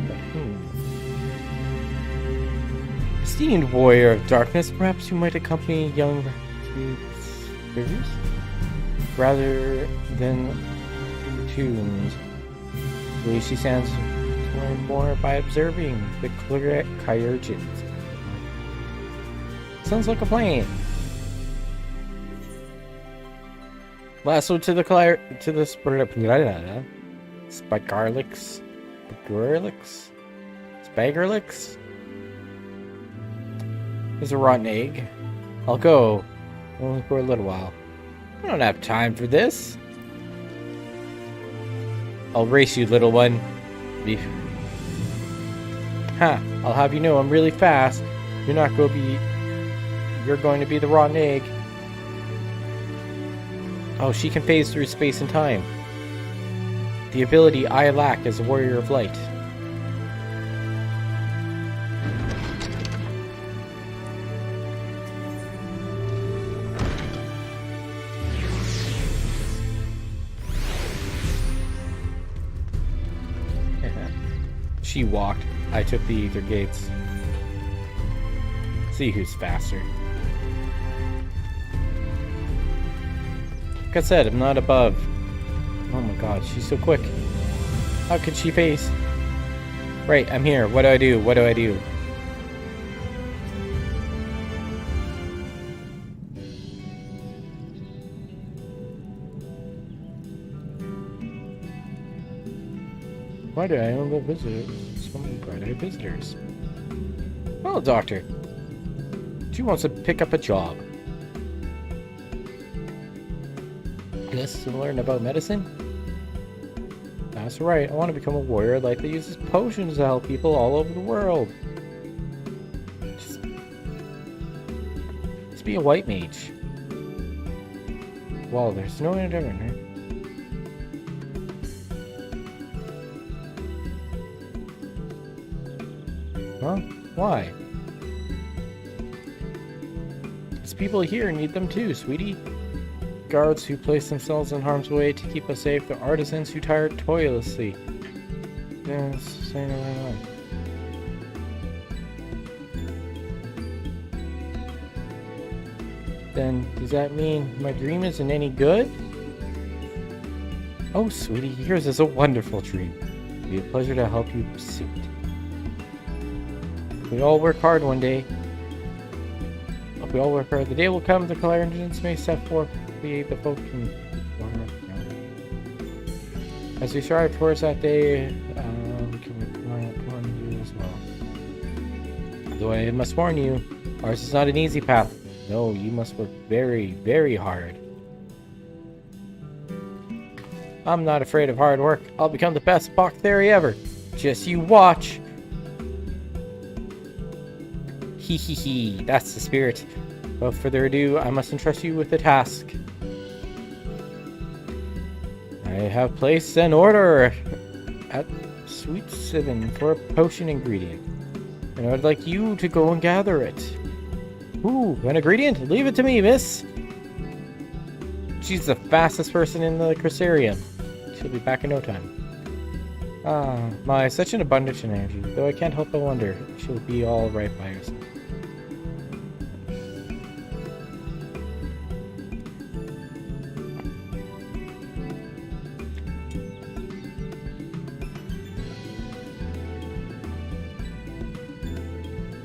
A: But esteemed warrior of darkness, perhaps you might accompany young recruits rather than tuned. I believe she stands to learn more by observing the Kyurgins. Sounds like a plan. Lasso to the Spagarlix. There's a rotten egg. I'll go, only for a little while. I don't have time for this. I'll race you, little one. I'll have you know I'm really fast. You're going to be the rotten egg. Oh, she can phase through space and time. The ability I lack as a warrior of light. She walked. I took the ether gates. See who's faster. Like I said, I'm not above. Oh my god, she's so quick. How could she face? Right, I'm here. What do I do? What do I do? Why do I only visitors? So many bright-eyed visitors. Well, doctor. She wants to pick up a job. Yes, to learn about medicine? That's right, I want to become a warrior like that uses potions to help people all over the world. Just be a white mage. Well, there's no way different, right? Huh? Why? These people here need them too, sweetie. Guards who place themselves in harm's way to keep us safe, the artisans who tire toilessly. Yeah, saying it right on. Then, does that mean my dream isn't any good? Oh, sweetie, yours is a wonderful dream. It'll be a pleasure to help you pursue it. We all work hard one day. If we all work hard, the day will come the Clarendons may set forth to aid the folk in. As we strive towards that day, we can rely upon you as well. Though I must warn you, ours is not an easy path. No, you must work very, very hard. I'm not afraid of hard work. I'll become the best apothecary ever. Just you watch. Hee, that's the spirit. Without further ado, I must entrust you with the task. I have placed an order at Suite 7 for a potion ingredient, and I'd like you to go and gather it. Ooh, an ingredient? Leave it to me, miss! She's the fastest person in the Crystarium. She'll be back in no time. Ah, my, such an abundance of energy, though I can't help but wonder if she'll be all right by herself.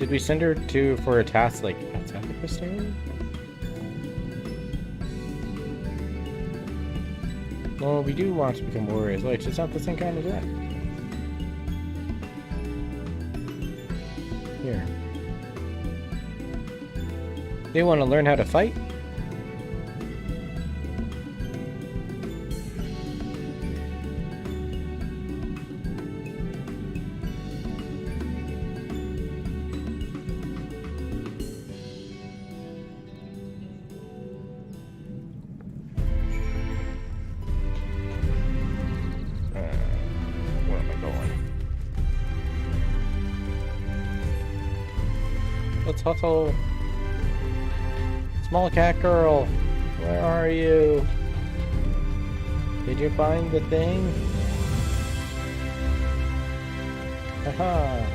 A: Did we send her for a task like outside the quest area? Well, we do want to become warriors. Like, it's not the same kind of that. Here. They want to learn how to fight? Where am I going? Let's hustle. Small cat girl, where are you? Did you find the thing? Haha.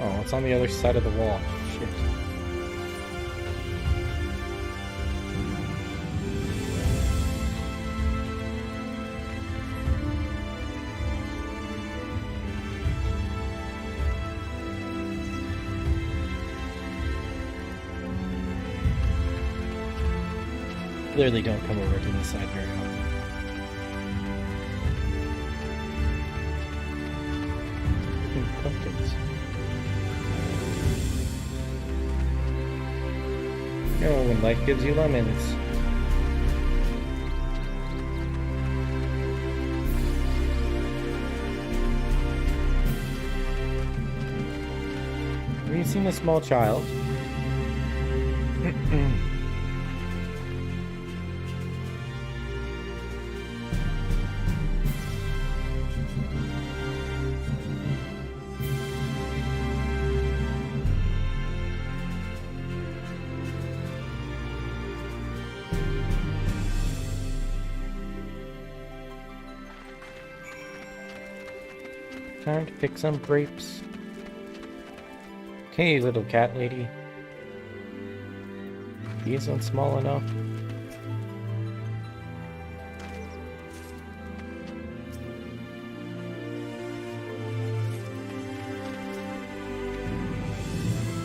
A: Oh, it's on the other side of the wall. Shit. Clearly don't come over to this side very often. Pumpkins. You know, when life gives you lemons. Have you seen a small child? Time to pick some grapes. Okay, little cat lady. He isn't small enough.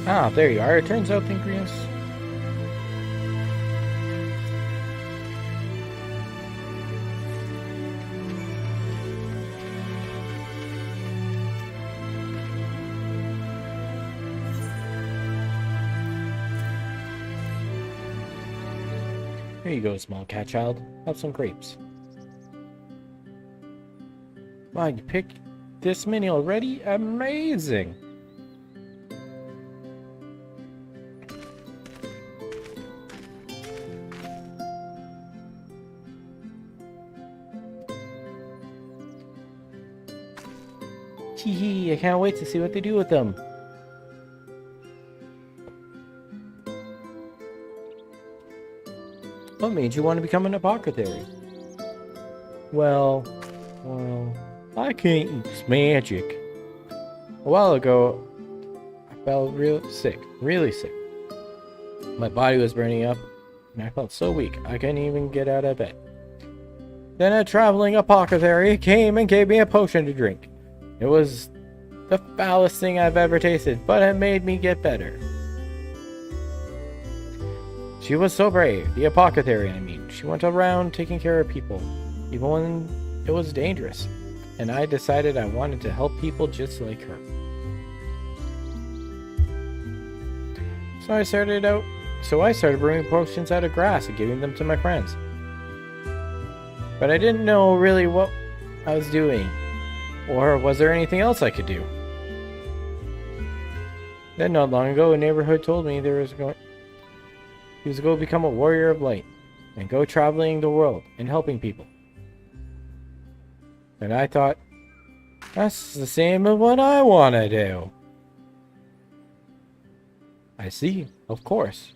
A: Ah, there you are. It turns out Pancreas. Here you go, small cat child. Have some grapes. Wow, you picked this many already? Amazing! Hee, I can't wait to see what they do with them. What made you want to become an apothecary? Well, I can't use magic. A while ago, I felt really sick. My body was burning up, and I felt so weak I couldn't even get out of bed. Then a traveling apothecary came and gave me a potion to drink. It was the foulest thing I've ever tasted, but it made me get better. She was so brave, the apothecary, I mean. She went around taking care of people, even when it was dangerous. And I decided I wanted to help people just like her. So I started brewing potions out of grass and giving them to my friends. But I didn't know really what I was doing. Or was there anything else I could do? Then not long ago, a neighborhood told me he was going to become a warrior of light and go traveling the world and helping people. And I thought, that's the same as what I want to do. I see, of course.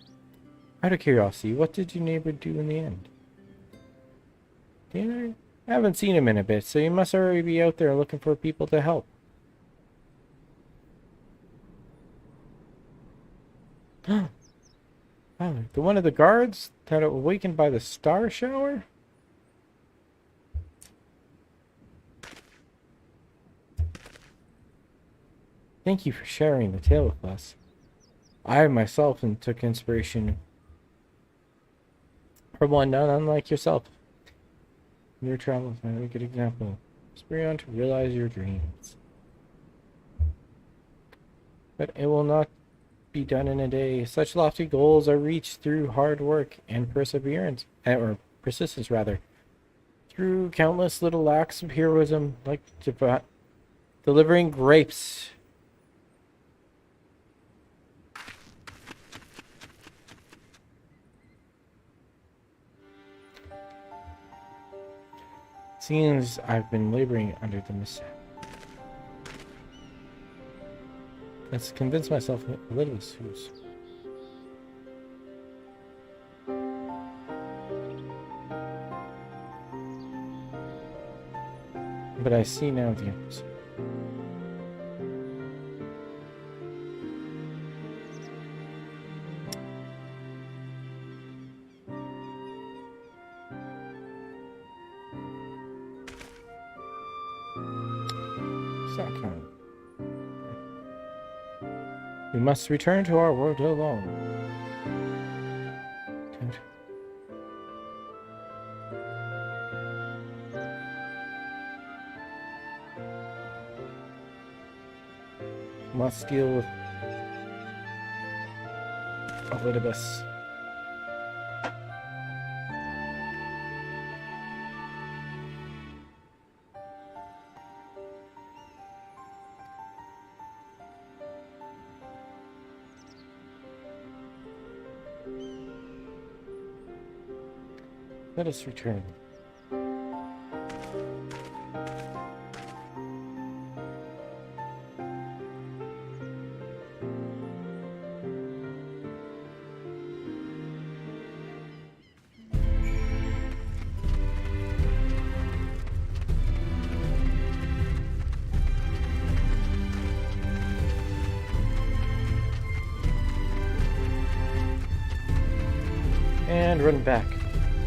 A: Out of curiosity, what did your neighbor do in the end? I haven't seen him in a bit, so he must already be out there looking for people to help. Oh, the one of the guards that awakened by the star shower? Thank you for sharing the tale with us. I myself took inspiration from one not unlike yourself. Your travels are a good example. Spur on to realize your dreams. But it will not be done in a day. Such lofty goals are reached through hard work and perseverance, or persistence rather. Through countless little acts of heroism, like delivering grapes. Seems I've been laboring under the mishap. Let's convince myself a little who's. But I see now the opposite. We must return to our world alone. Must deal with Elidibus. Let us return. And run back.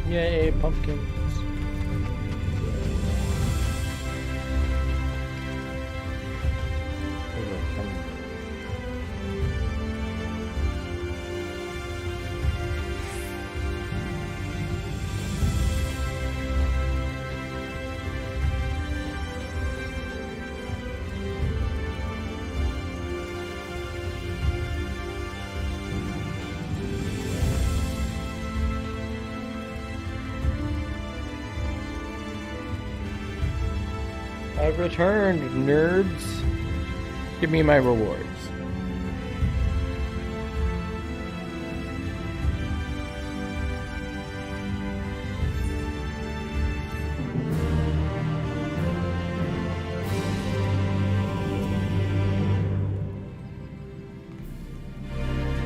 A: Yay, pumpkins. I've returned, nerds. Give me my rewards.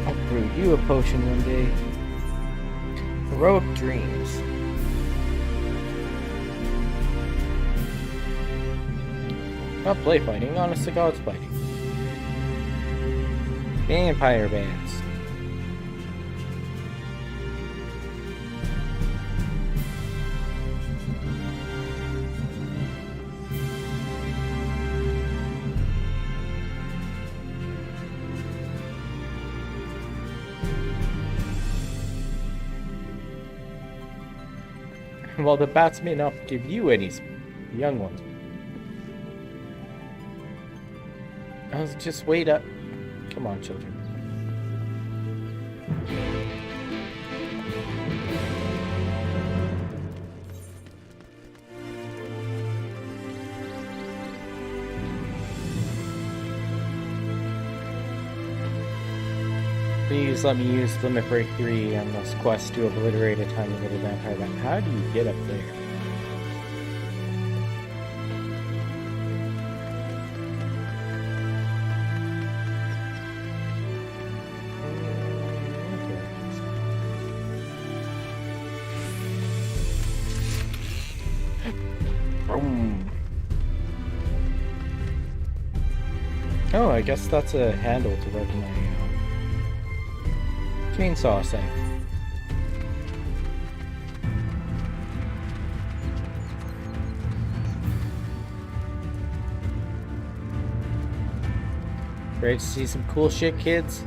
A: I'll brew you a potion one day. Heroic dreams. Not play fighting, honest to God's fighting. Vampire bands. While the bats may not give you any young ones. Just wait up. Come on, children. Please let me use Limit Break 3 on this quest to obliterate a tiny little vampire bat. How do you get up there? Oh, I guess that's a handle to work my Chainsaw site. Ready to see some cool shit, kids?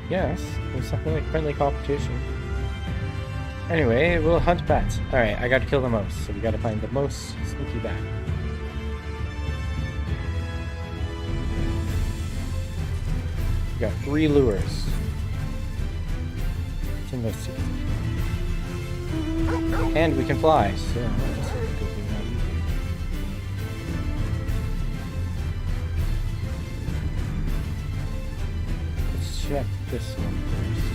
A: Yes, there's something like friendly competition. Anyway, we'll hunt bats. Alright, I gotta kill the mouse, so we gotta find the most sneaky bat. We got 3 lures. What's in those 2? And we can fly, so that's a good thing not easy. Let's check this one first.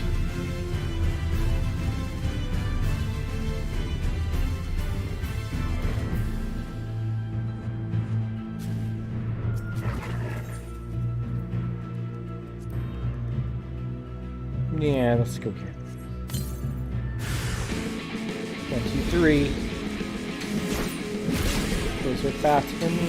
A: Yeah, let's go here. 1, 2, 3. Those are bats for me.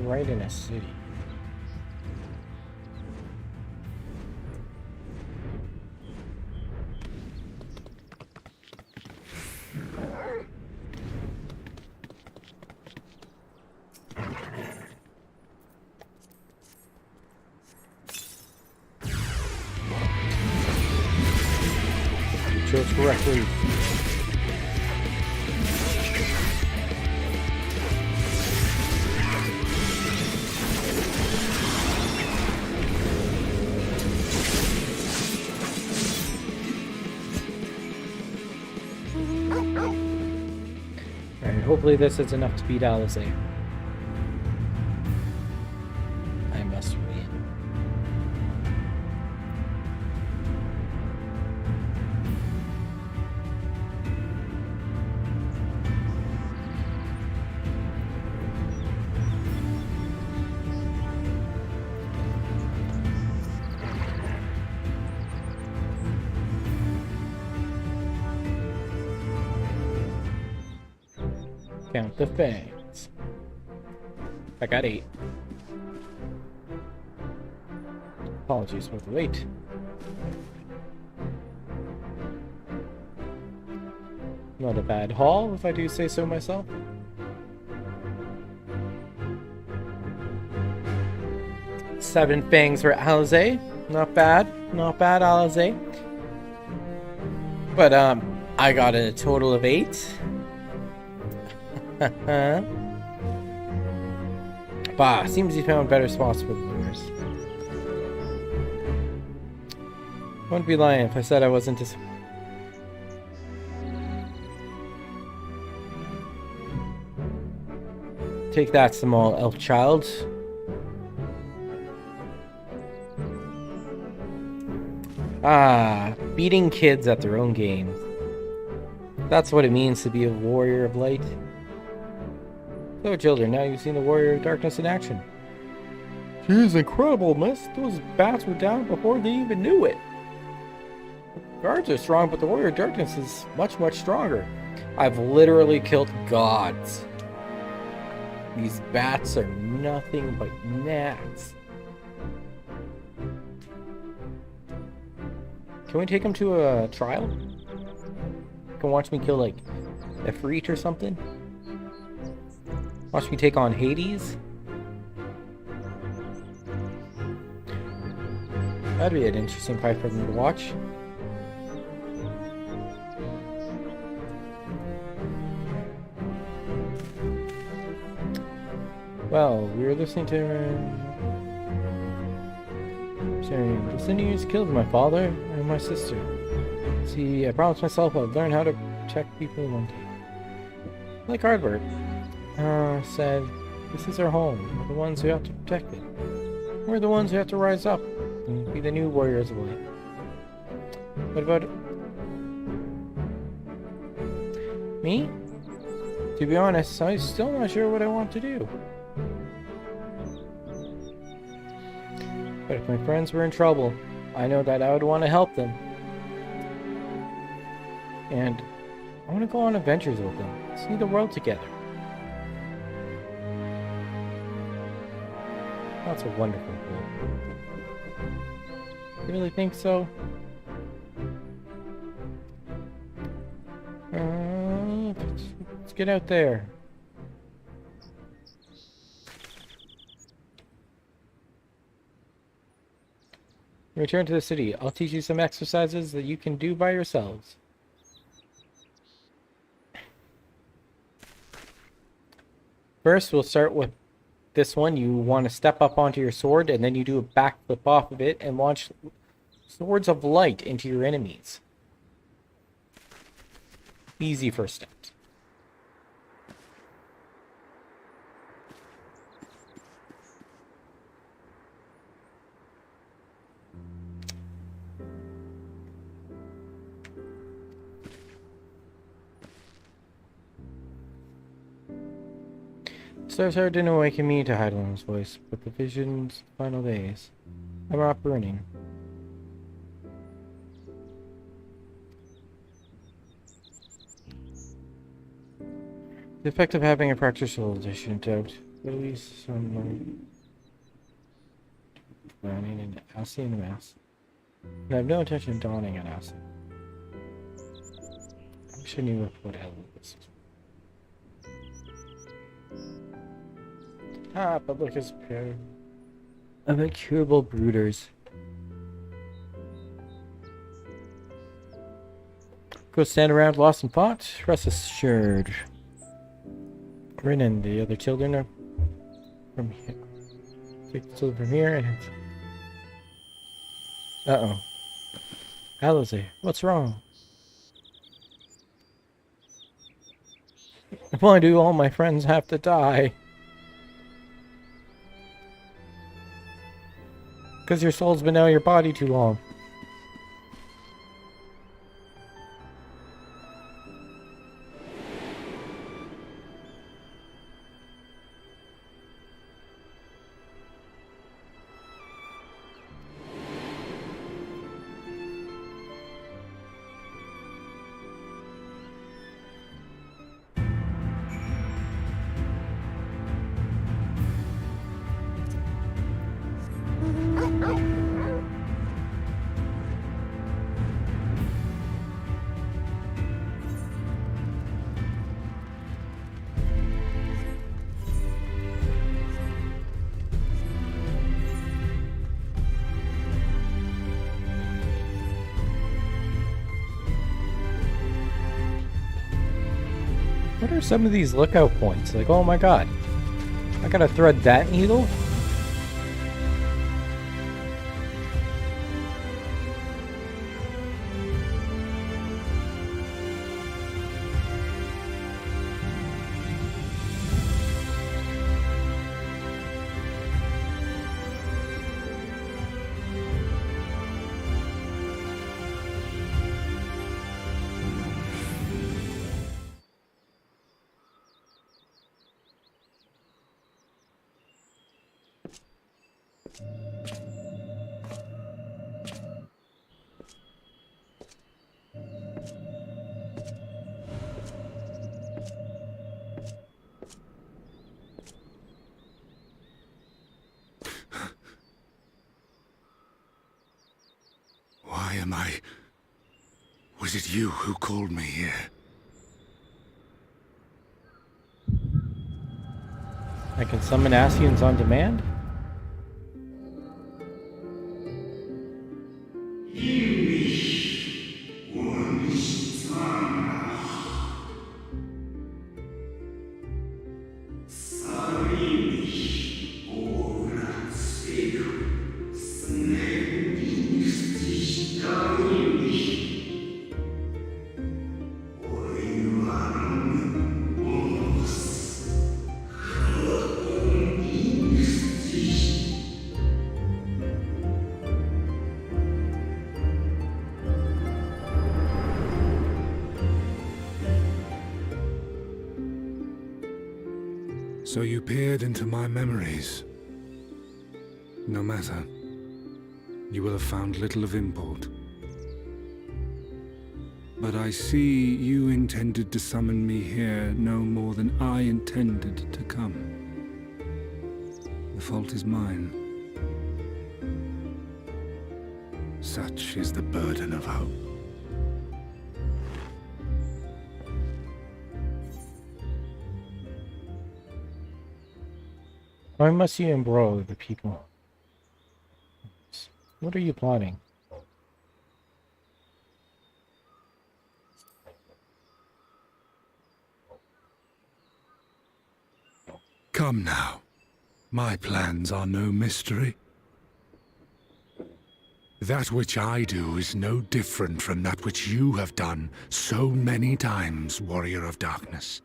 A: Right in a city. You chose correctly. Hopefully this is enough to beat Alizé. I must win. Count the fangs. I got 8. Apologies for the wait. Not a bad haul, if I do say so myself. Seven fangs for Alizé. Not bad. Not bad, Alizé. But, I got a total of 8. Bah, seems you found better spots for the lures. Wouldn't be lying if I said I wasn't disappointed. Take that, small elf child. Ah, beating kids at their own game. That's what it means to be a warrior of light. So, children, now you've seen the warrior of darkness in action. She's incredible, miss. Those bats were down before they even knew it. Guards are strong, but the warrior of darkness is much, much stronger. I've literally killed gods. These bats are nothing but gnats. Can we take him to a trial? Can watch me kill, like, Efreet or something? Watch me take on Hades? That'd be an interesting fight for them to watch. Well, we were listening to saying the Sinews killed my father and my sister. See, I promised myself I'd learn how to protect people one day. Like Ardbert said, this is our home. We're the ones who have to protect it. We're the ones who have to rise up and be the new warriors of light. What about me? To be honest, I'm still not sure what I want to do. But if my friends were in trouble, I know that I would want to help them. And I want to go on adventures with them, see the world together. That's a wonderful goal. You really think so? Let's get out there. Return to the city. I'll teach you some exercises that you can do by yourselves. First, we'll start with this one. You want to step up onto your sword, and then you do a backflip off of it and launch swords of light into your enemies. Easy first steps. Stars hard didn't awaken me to Heidelberg's voice, but the vision's final days. I'm not burning. The effect of having a fractured soul, I shouldn't doubt. But at least some drowning in acid in the mass. And I have no intention of dawning on acid. I wish I knew what hell it was. Ah, but look, it's a pair of incurable brooders. Go stand around lost and fought. Rest assured. Rin and the other children are from here. Take the children from here and... Uh-oh. Alize, what's wrong? Why do all my friends have to die? Because your soul's been out of your body too long. What are some of these lookout points? Like, oh my god. I gotta thread that needle?
I: Why am I... Was it you who called me here?
A: I can summon Ascians on demand?
I: So you peered into my memories. No matter. You will have found little of import. But I see you intended to summon me here no more than I intended to come. The fault is mine. Such is the burden of hope.
A: Why must you embroil the people? What are you plotting?
I: Come now. My plans are no mystery. That which I do is no different from that which you have done so many times, Warrior of Darkness.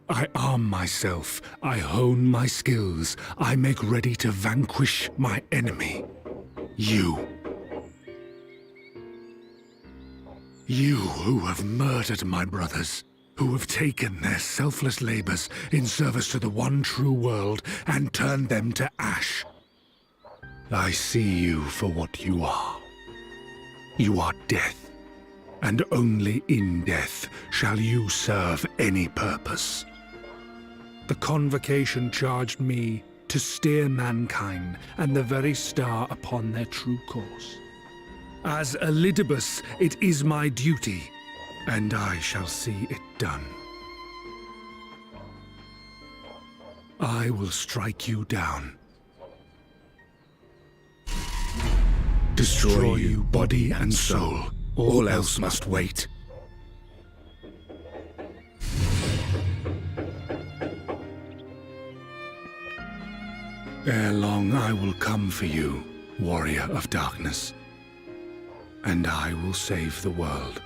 I: I arm myself, I hone my skills, I make ready to vanquish my enemy. You. You who have murdered my brothers, who have taken their selfless labors in service to the one true world and turned them to ash. I see you for what you are. You are death, and only in death shall you serve any purpose. The Convocation charged me to steer mankind and the very star upon their true course. As Elidibus, it is my duty, and I shall see it done. I will strike you down. Destroy you body and soul. All else must wait. Ere long I will come for you, Warrior of Darkness, and I will save the world.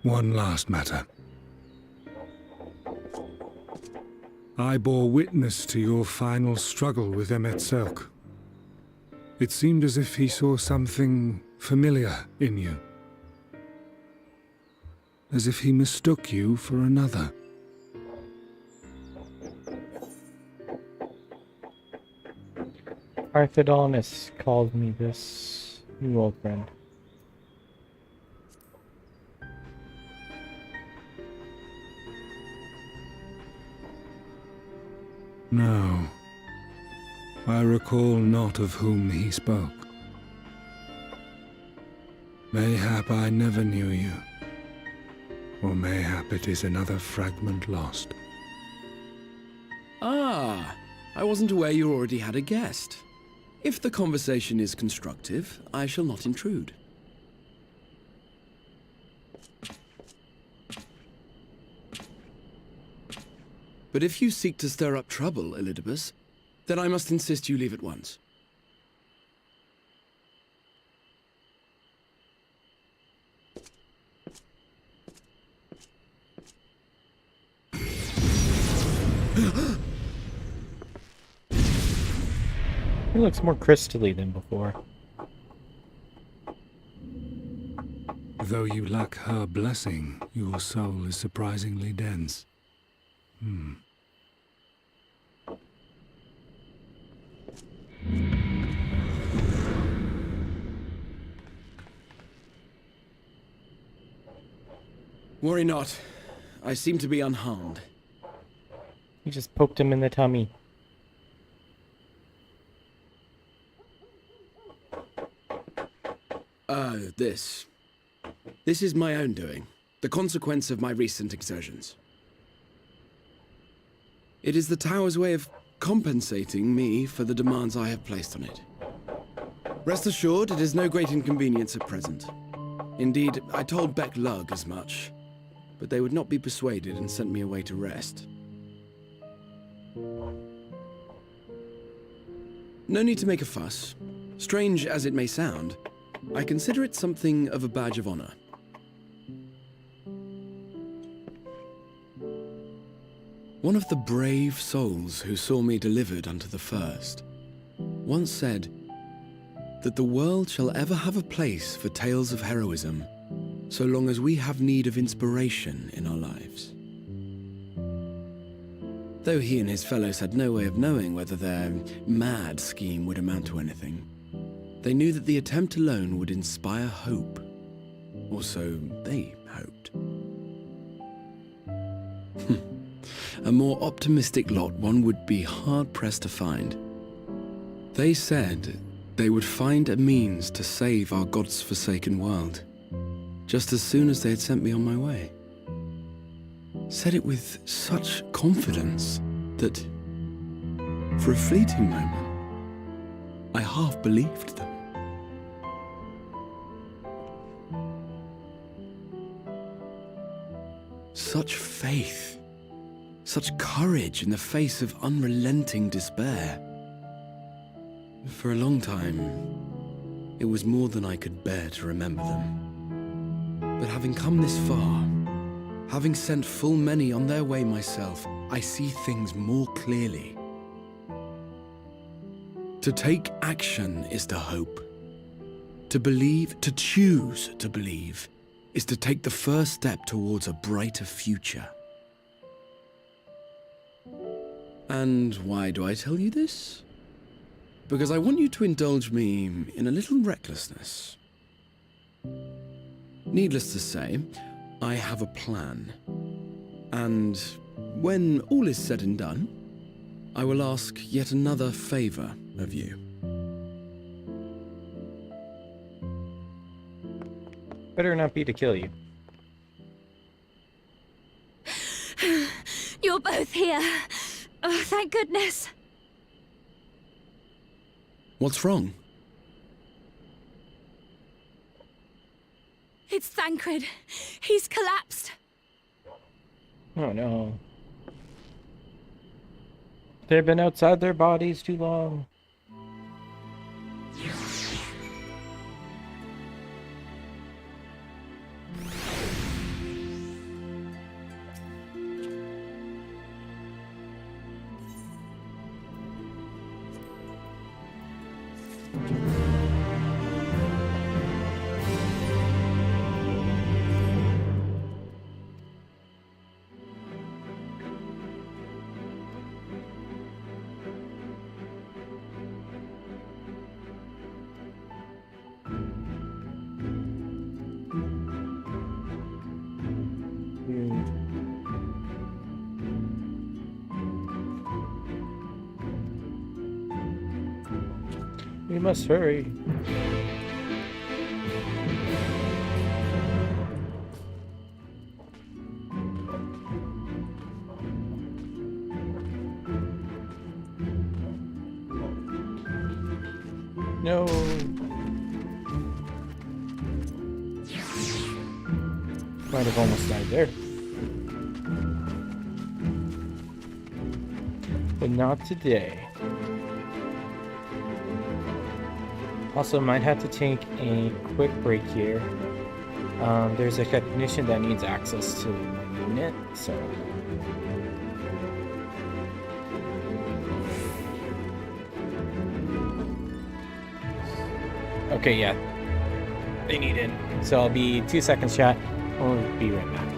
I: One last matter. I bore witness to your final struggle with Emet-Selch. It seemed as if he saw something familiar in you. As if he mistook you for another.
A: Arthidonus called me this, new old friend.
I: No. I recall not of whom he spoke. Mayhap I never knew you. Or mayhap it is another fragment lost.
J: Ah, I wasn't aware you already had a guest. If the conversation is constructive, I shall not intrude. But if you seek to stir up trouble, Elidibus, then I must insist you leave at once.
A: He looks more crystally than before.
I: Though you lack her blessing, your soul is surprisingly dense.
J: Worry not. I seem to be unharmed.
A: You just poked him in the tummy.
J: This is my own doing. The consequence of my recent exertions. It is the tower's way of compensating me for the demands I have placed on it. Rest assured, it is no great inconvenience at present. Indeed, I told Beck Lug as much, but they would not be persuaded and sent me away to rest. No need to make a fuss. Strange as it may sound, I consider it something of a badge of honor. One of the brave souls who saw me delivered unto the first once said that the world shall ever have a place for tales of heroism so long as we have need of inspiration in our lives. Though he and his fellows had no way of knowing whether their mad scheme would amount to anything, they knew that the attempt alone would inspire hope, or so they hoped. A more optimistic lot one would be hard-pressed to find. They said they would find a means to save our God's forsaken world, just as soon as they had sent me on my way. Said it with such confidence that, for a fleeting moment, I half believed them. Such faith. Such courage in the face of unrelenting despair. For a long time, it was more than I could bear to remember them. But having come this far, having sent full many on their way myself, I see things more clearly. To take action is to hope. To believe, to choose to believe, is to take the first step towards a brighter future. And why do I tell you this? Because I want you to indulge me in a little recklessness. Needless to say, I have a plan. And when all is said and done, I will ask yet another favor of you.
A: Better not be to kill you.
C: You're both here. Oh, thank goodness.
J: What's wrong?
C: It's Thancred. He's collapsed.
A: Oh no. They've been outside their bodies too long. We must hurry. No. Might have almost died there. But not today. Also, might have to take a quick break here. There's a technician that needs access to my unit, so... Okay, yeah. they need in. So I'll be 2 seconds, chat. We'll be right back.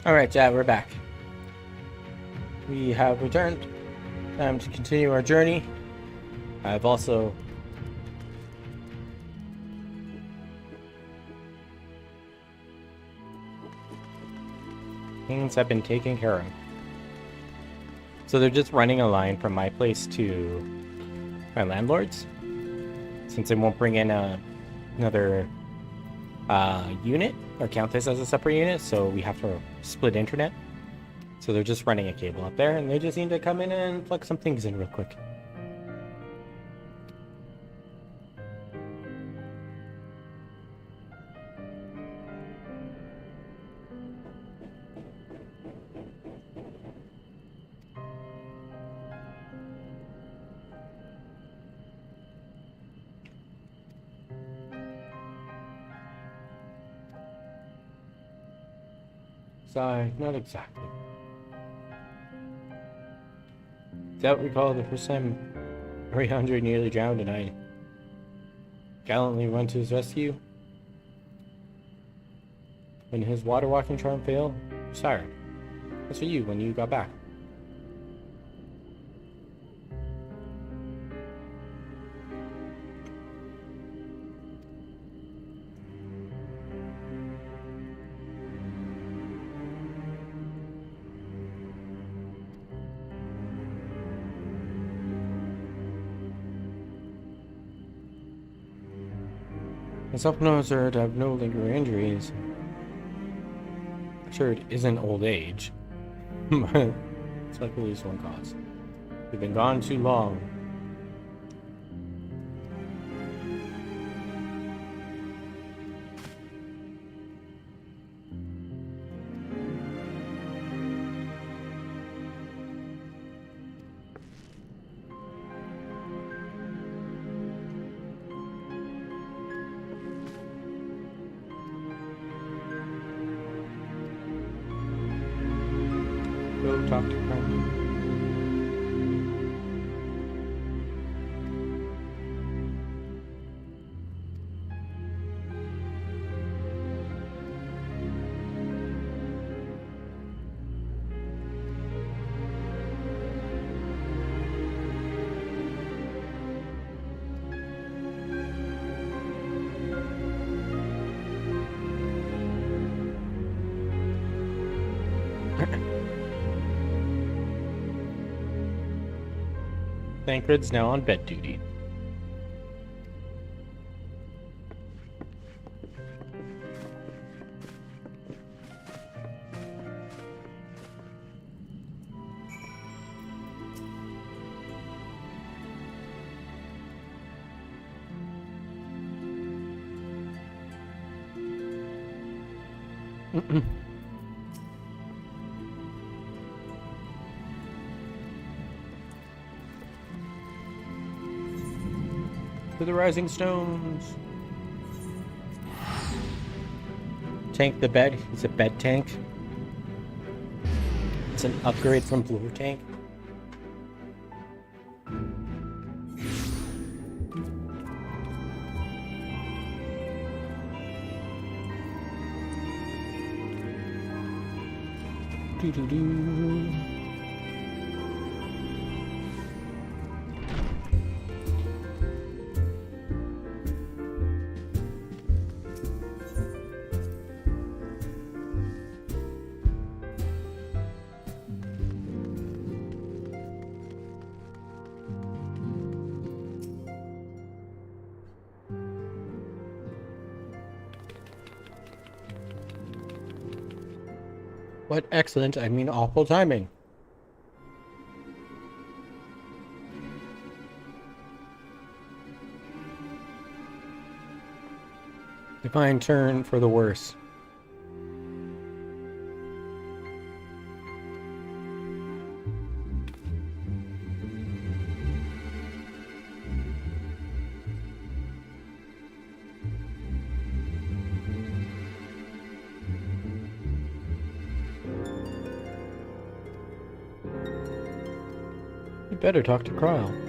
A: Alright, chat, we're back. We have returned. Time to continue our journey. I've also... Things have been taken care of. So they're just running a line from my place to my landlord's. Since they won't bring in another unit or count this as a separate unit, so we have to split internet. So they're just running a cable up there, and they just need to come in and plug some things in real quick. Sorry, not exactly. Doubt recall the first time 300 nearly drowned and I gallantly went to his rescue. When his water walking charm failed, sorry. That's for you when you got back. It's up known, sir, to have no lingering injuries. Sure, it isn't old age, but it's like at least one cause. We've been gone too long. Go talk to her. Thancred's now on bed duty. To the rising stones. Tank the bed. It's a bed tank. It's an upgrade from floor tank. Doo-doo-doo. What excellent, I mean awful timing. Divine turn for the worse. You better talk to Krile.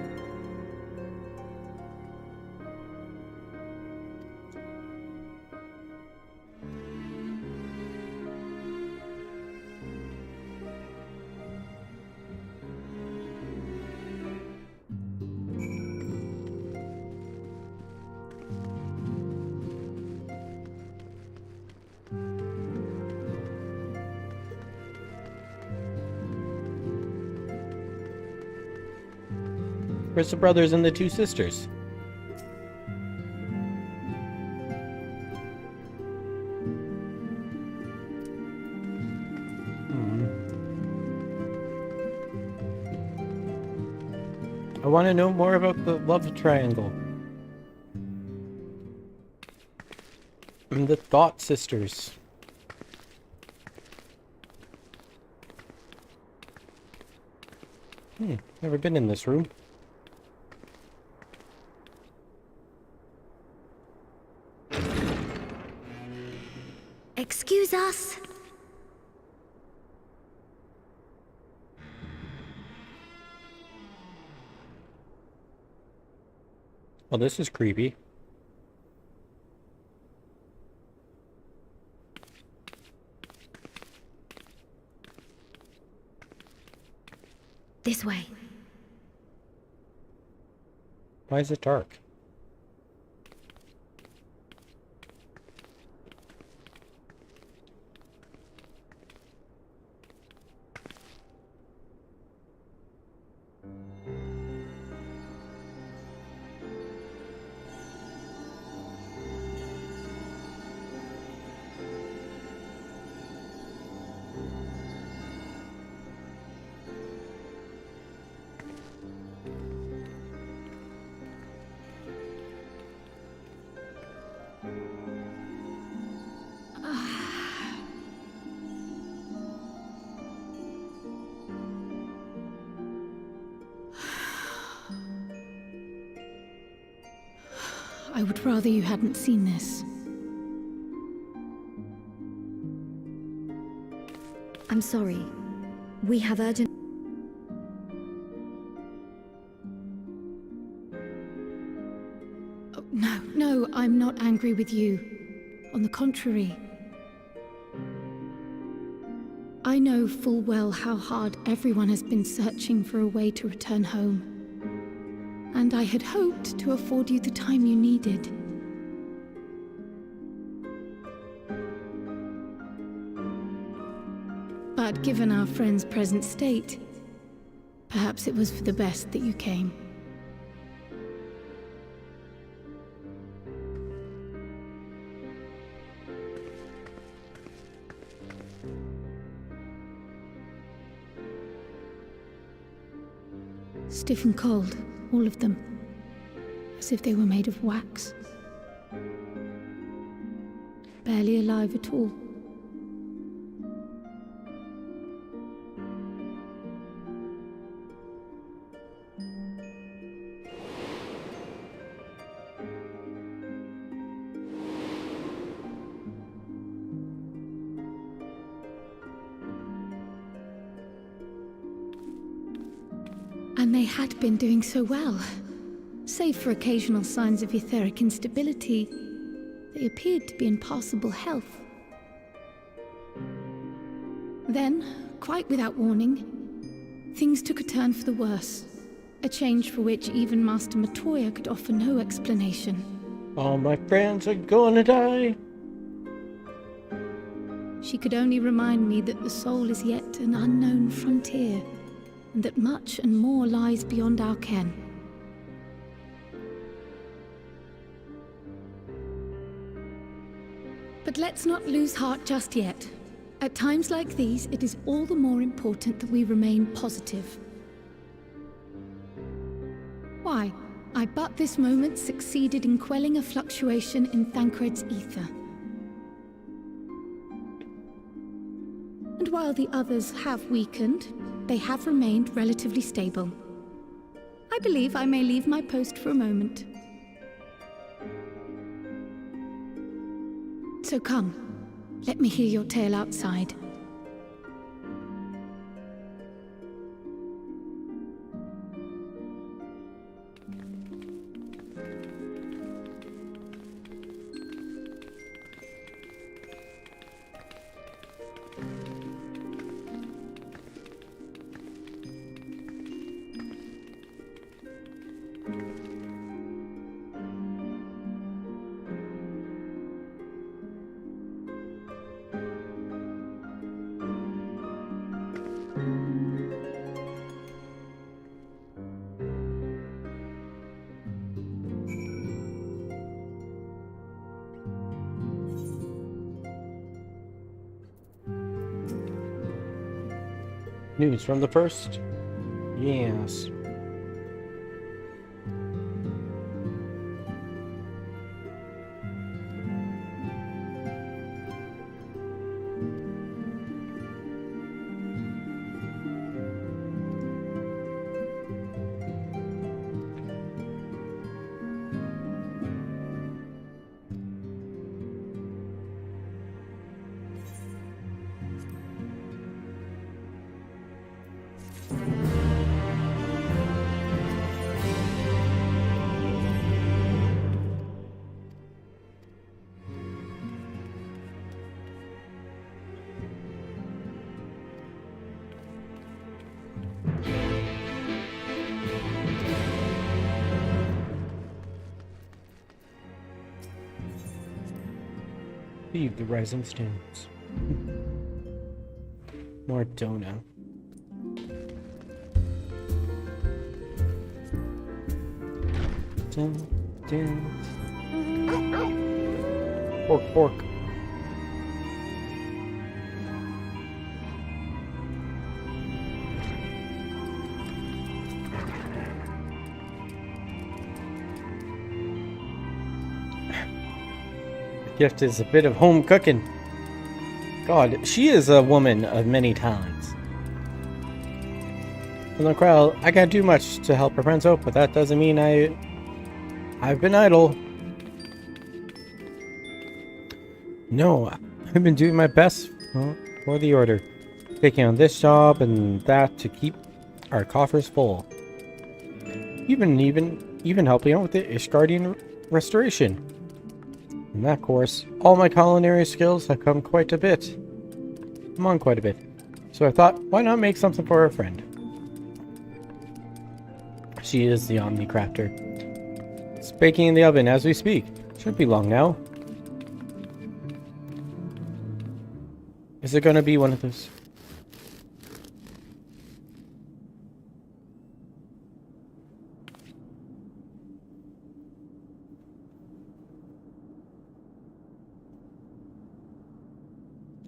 A: Where's the brothers and the two sisters? I want to know more about the love triangle. And the Thought Sisters. Never been in this room.
C: Excuse us.
A: Well, this is creepy.
C: This way.
A: Why is it dark?
E: I would rather you hadn't seen this.
C: I'm sorry. We have urgent...
E: Oh, no, I'm not angry with you. On the contrary. I know full well how hard everyone has been searching for a way to return home. And I had hoped to afford you the time you needed. But given our friend's present state, perhaps it was for the best that you came. Stiff and cold. All of them, as if they were made of wax. Barely alive at all. And they had been doing so well. Save for occasional signs of etheric instability, they appeared to be in passable health. Then, quite without warning, things took a turn for the worse. A change for which even Master Matoya could offer no explanation.
A: All my friends are gonna die.
E: She could only remind me that the soul is yet an unknown frontier, and that much and more lies beyond our ken. But let's not lose heart just yet. At times like these, it is all the more important that we remain positive. Why, I but this moment succeeded in quelling a fluctuation in Thancred's ether. And while the others have weakened, they have remained relatively stable. I believe I may leave my post for a moment. So come, let me hear your tale outside.
A: News from the first? Yes. Leave the rising stones. More Dona. Dun, dun. Pork, pork. Gift is a bit of home cooking. God, she is a woman of many talents. In the crowd, I can't do much to help her friends out, but that doesn't mean I've been idle. No, I've been doing my best for the order. Taking on this job and that to keep our coffers full. Even helping out with the Ishgardian restoration. In that course, all my culinary skills have come quite a bit. Among quite a bit. So I thought, why not make something for a friend? She is the Omni Crafter. It's baking in the oven as we speak. Shouldn't be long now. Is it gonna be one of those?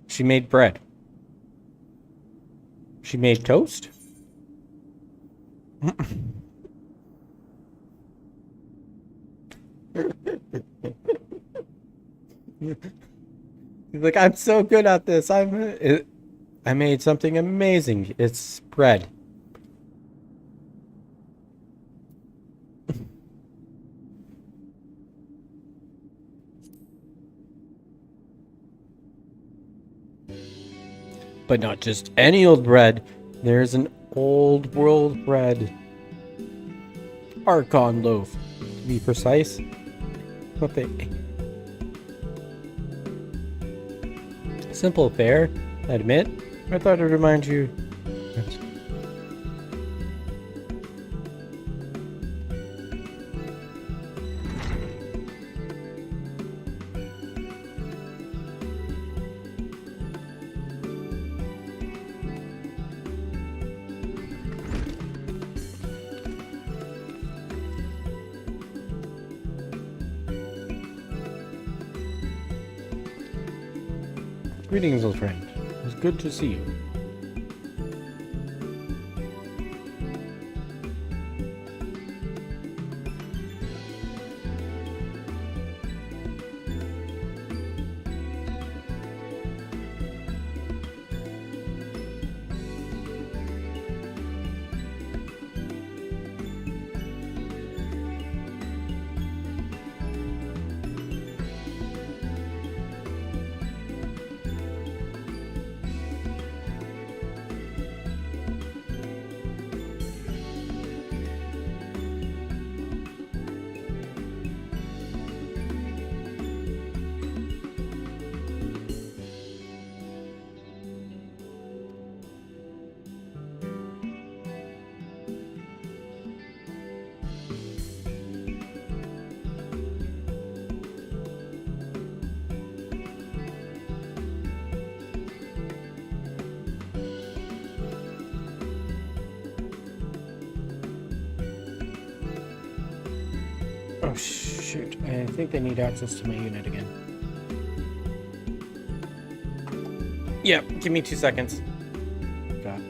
A: She made bread. She made toast? Like, I'm so good at this. I made something amazing. It's bread. But not just any old bread. There's an old world bread. Archon loaf, to be precise. What they... Simple fare, I admit. I thought I'd remind you. Greetings, old friend. It's good to see you. Oh shoot, I think they need access to my unit again. Yep, give me 2 seconds. God.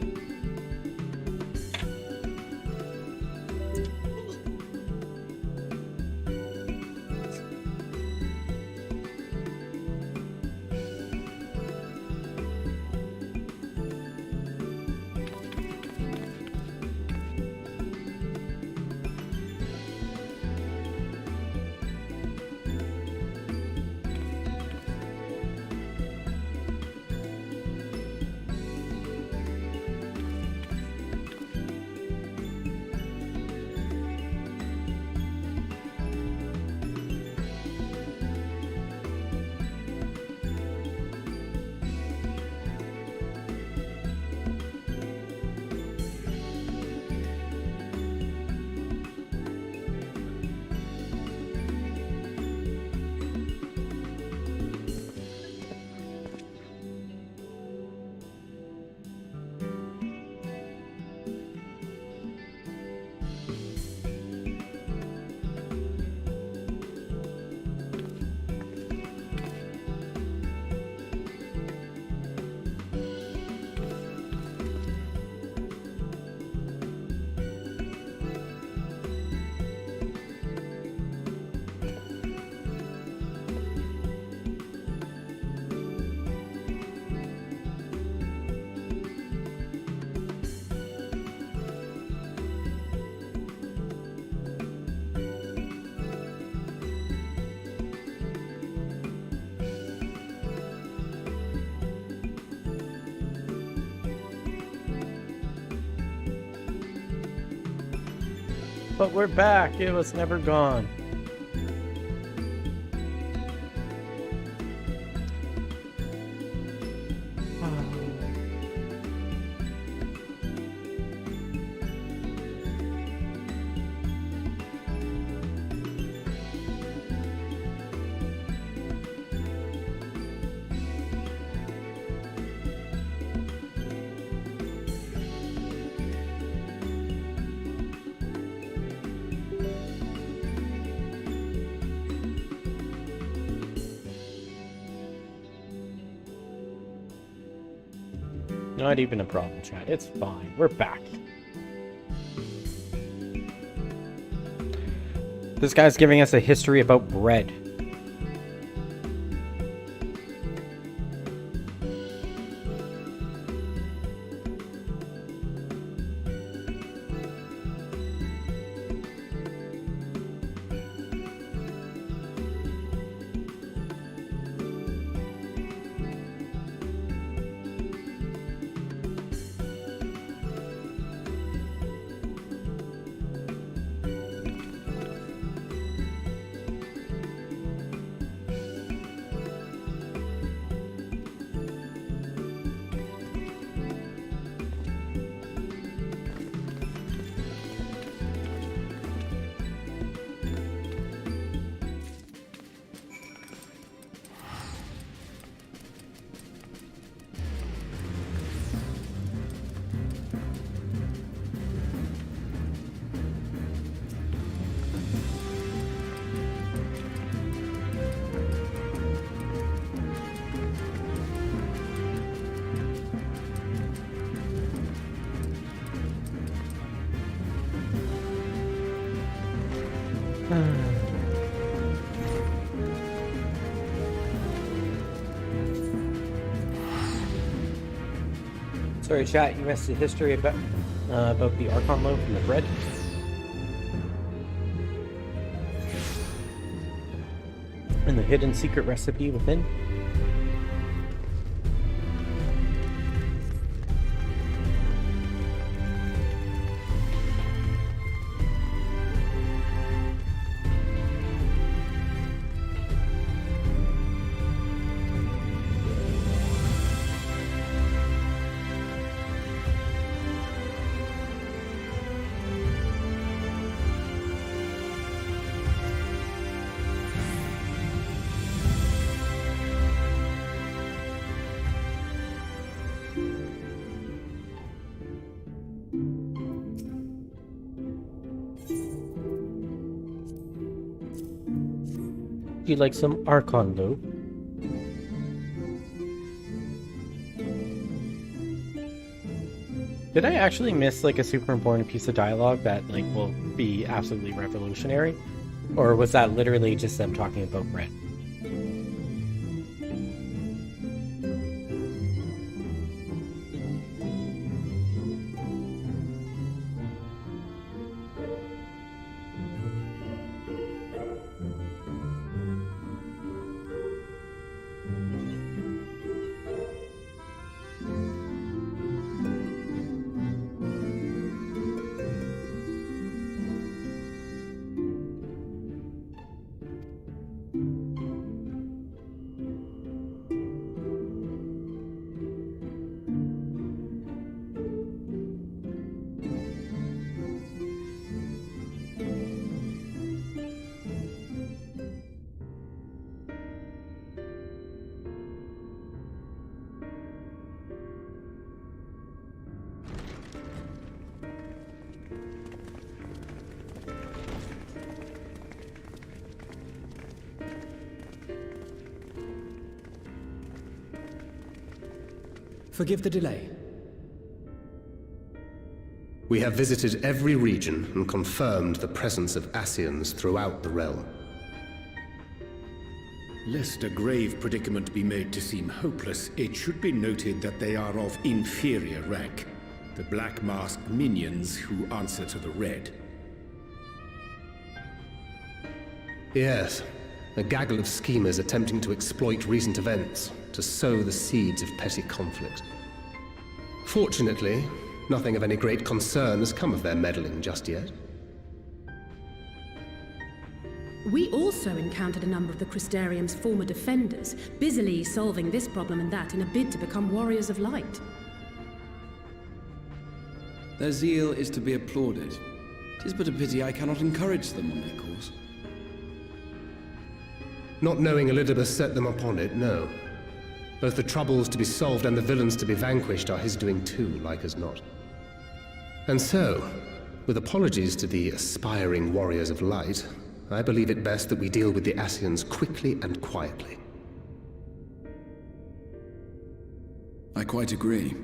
A: But we're back. It was never gone. Not even a problem, chat. It's fine. We're back. This guy's giving us a history about bread. Sorry, chat, you missed the history about the Archon loaf and the bread. And the hidden secret recipe within. Do you like some Archon loaf? Did I actually miss like a super important piece of dialogue that like will be absolutely revolutionary? Or was that literally just them talking about bread?
D: Forgive the delay.
B: We have visited every region and confirmed the presence of Ascians throughout the realm.
G: Lest a grave predicament be made to seem hopeless, it should be noted that they are of inferior rank. The black-masked minions who answer to the Red.
B: Yes, a gaggle of schemers attempting to exploit recent events to sow the seeds of petty conflict. Fortunately, nothing of any great concern has come of their meddling just yet.
N: We also encountered a number of the Crystarium's former defenders, busily solving this problem and that in a bid to become warriors of light.
J: Their zeal is to be applauded. 'Tis but a pity I cannot encourage them on their course.
B: Not knowing Elizabeth set them upon it, no. Both the troubles to be solved and the villains to be vanquished are his doing too, like as not. And so, with apologies to the aspiring warriors of light, I believe it best that we deal with the Ascians quickly and quietly.
J: I quite agree.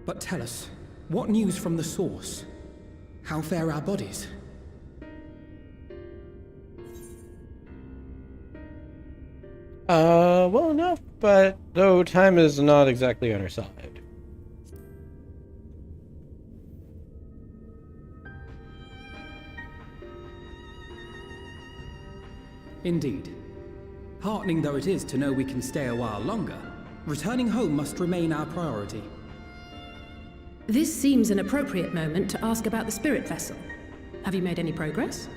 D: But tell us, what news from the source? How fare our bodies?
A: Well enough, but though time is not exactly on our side.
D: Indeed. Heartening though it is to know we can stay a while longer, returning home must remain our priority.
N: This seems an appropriate moment to ask about the spirit vessel. Have you made any progress?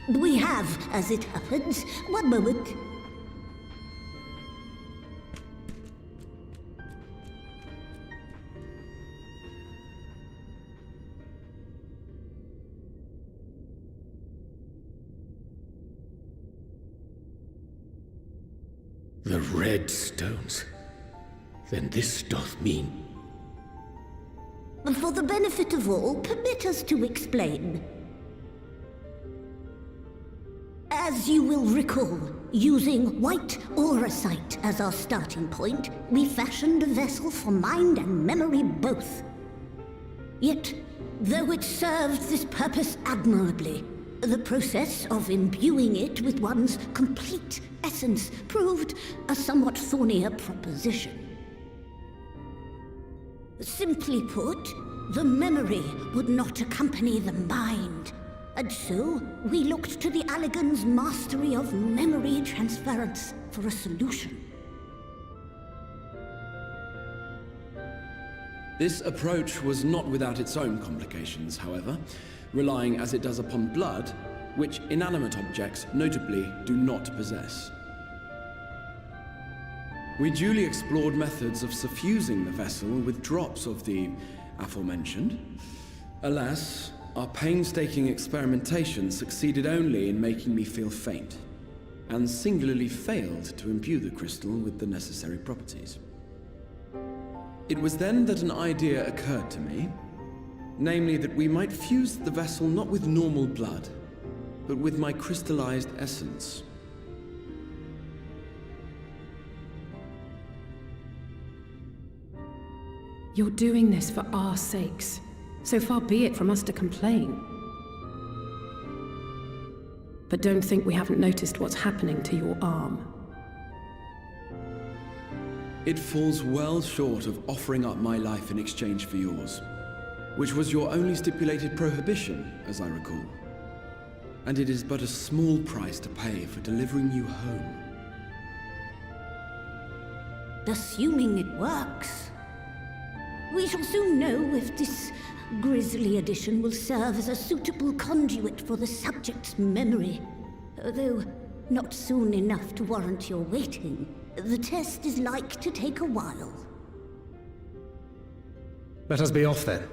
L: We have, as it happens. One moment.
G: The red stones. Then this doth mean...
L: For the benefit of all, permit us to explain. As you will recall, using white auracite as our starting point, we fashioned a vessel for mind and memory both. Yet, though it served this purpose admirably, the process of imbuing it with one's complete essence proved a somewhat thornier proposition. Simply put, the memory would not accompany the mind. And so, we looked to the Allegan's mastery of memory transference for a solution.
J: This approach was not without its own complications, however, relying as it does upon blood, which inanimate objects, notably, do not possess. We duly explored methods of suffusing the vessel with drops of the aforementioned. Alas, our painstaking experimentation succeeded only in making me feel faint, and singularly failed to imbue the crystal with the necessary properties. It was then that an idea occurred to me, namely that we might fuse the vessel not with normal blood, but with my crystallized essence.
N: You're doing this for our sakes. So far be it from us to complain. But don't think we haven't noticed what's happening to your arm.
J: It falls well short of offering up my life in exchange for yours, which was your only stipulated prohibition, as I recall. And it is but a small price to pay for delivering you home.
L: Assuming it works. We shall soon know if this grisly addition will serve as a suitable conduit for the subject's memory. Though not soon enough to warrant your waiting. The test is like to take a while.
B: Let us be off then.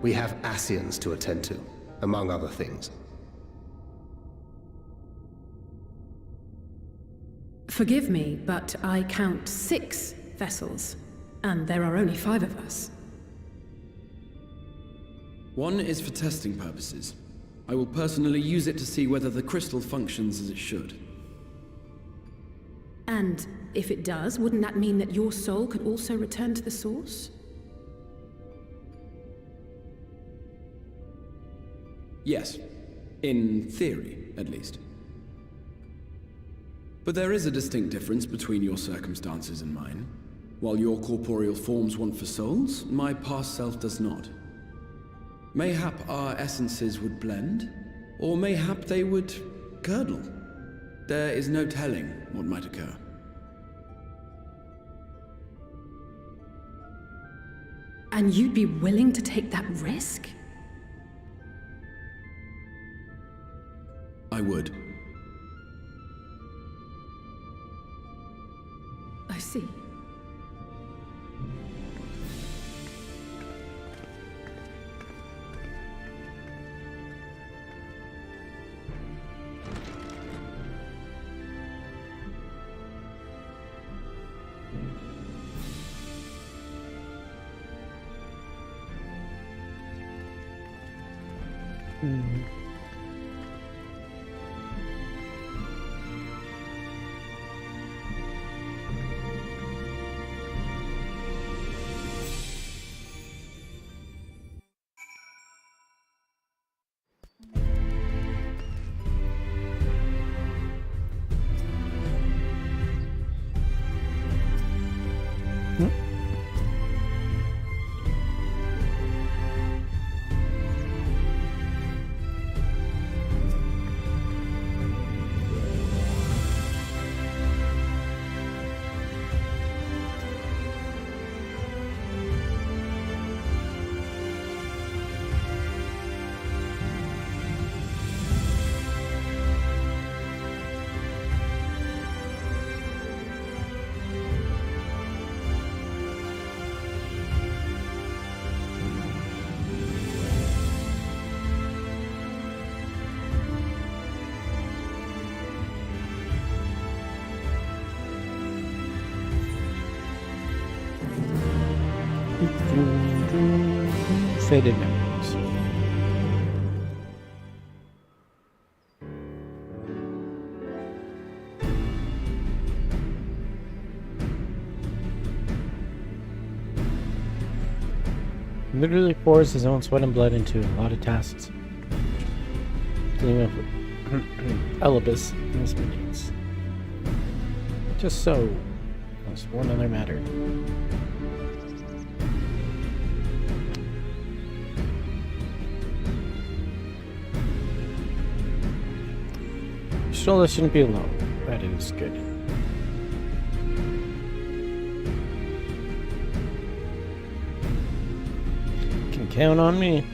B: We have Ascians to attend to, among other things.
N: Forgive me, but I count 6 vessels, and there are only 5 of us.
J: One is for testing purposes. I will personally use it to see whether the crystal functions as it should.
N: And if it does, wouldn't that mean that your soul could also return to the source?
J: Yes. In theory, at least. But there is a distinct difference between your circumstances and mine. While your corporeal forms want for souls, my past self does not. Mayhap our essences would blend, or mayhap they would curdle. There is no telling what might occur.
N: And you'd be willing to take that risk?
G: I would.
N: I see.
A: Faded memories. Literally pours his own sweat and blood into a lot of tasks. Dealing with Elibus and his minions. Just so. That's one other matter. Stroller shouldn't be alone. That is good. Can count on me.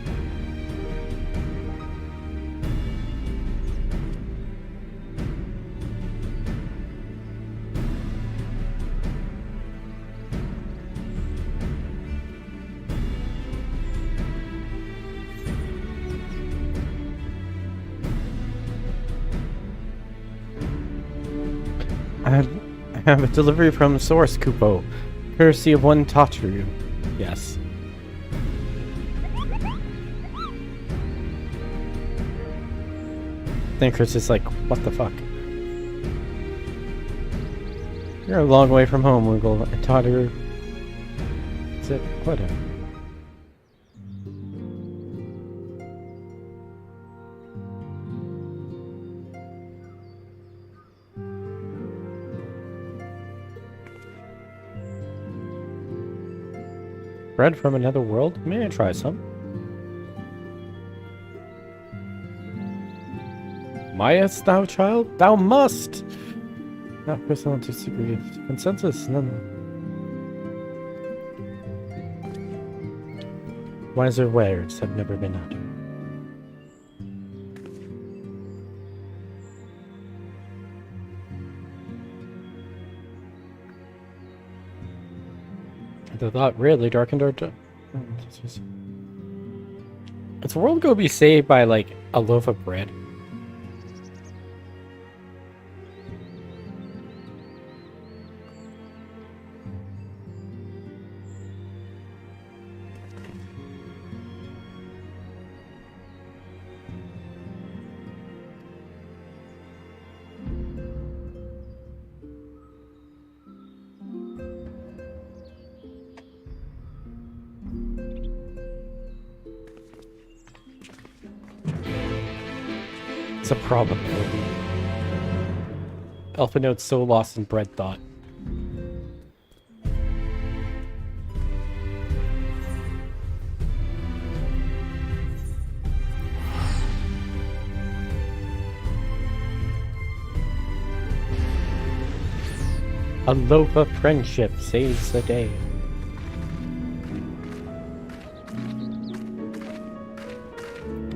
A: I have a delivery from Source Kupo, courtesy of one Tataru. Yes. Then Chris is like, what the fuck? You're a long way from home, Wiggle. And Tataru. That's it. Whatever. Bread from another world? May I try some? Mayest thou, child? Thou must! Not personal disagree with consensus, none. Wiser words have never been uttered. The thought rarely darkened our Its the world go be saved by, like, a loaf of bread? It's a probability. Alpha Note's so lost in bread thought. A loaf of friendship saves the day.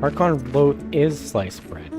A: Archon loaf is sliced bread.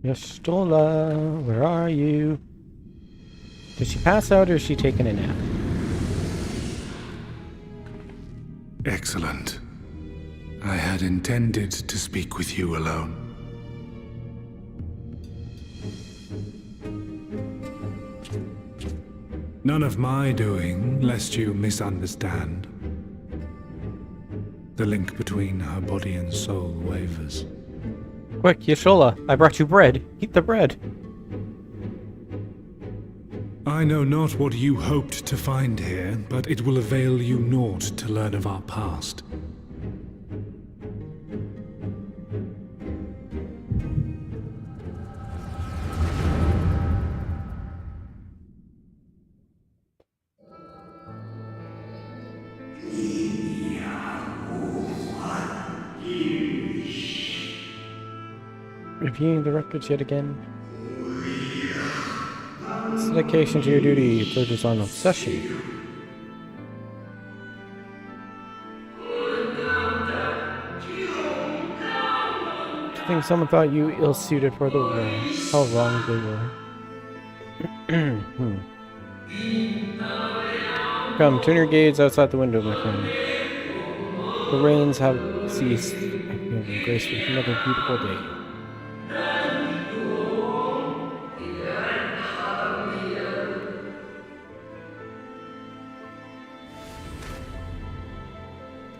A: Yestola, where are you? Did she pass out or is she taking a nap?
I: Excellent. I had intended to speak with you alone. None of my doing, lest you misunderstand. The link between her body and soul wavers.
A: Quick, Yashola, I brought you bread. Eat the bread.
I: I know not what you hoped to find here, but it will avail you naught to learn of our past.
A: Reviewing the records yet again. It's dedication to your duty verges on obsession. I think someone thought you ill-suited for the war. How wrong they were. Come, turn your gaze outside the window, my friend. The rains have ceased. You have been graced with another beautiful day.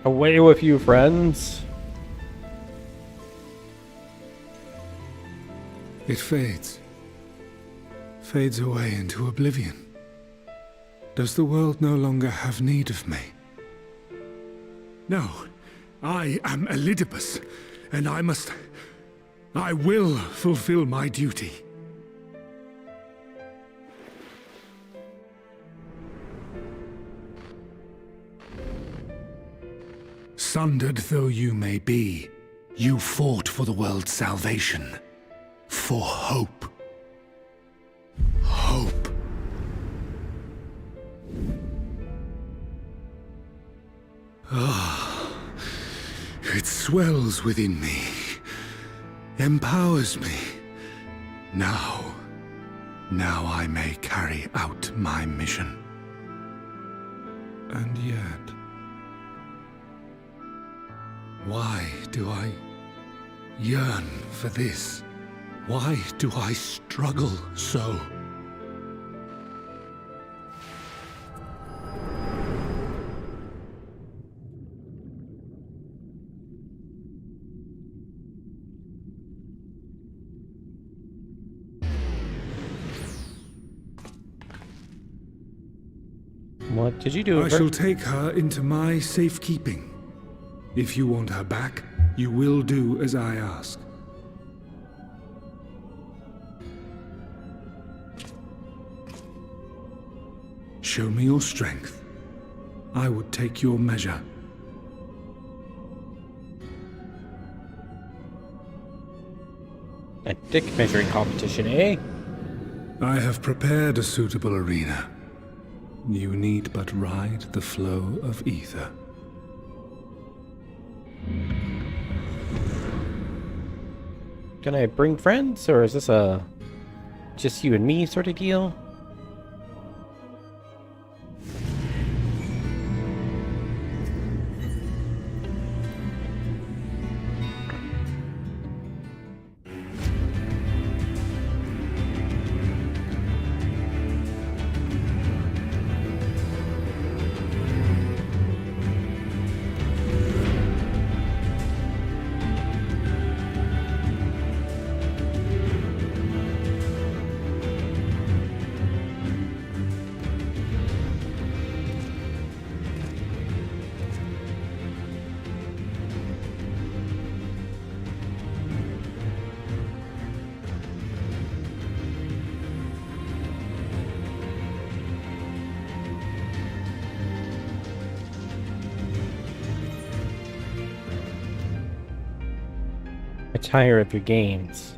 A: Away with you, friends.
I: It fades. Fades away into oblivion. Does the world no longer have need of me? No. I am Elidibus, and I will fulfill my duty. Sundered though you may be, you fought for the world's salvation. For hope. Hope. Ah, it swells within me, empowers me. Now I may carry out my mission. And yet, why do I yearn for this? Why do I struggle so?
A: What did you do?
I: I shall take her into my safekeeping. If you want her back, you will do as I ask. Show me your strength. I would take your measure.
A: A dick measuring competition, eh?
I: I have prepared a suitable arena. You need but ride the flow of ether.
A: Can I bring friends, or is this a just you and me sort of deal? I tire of your games.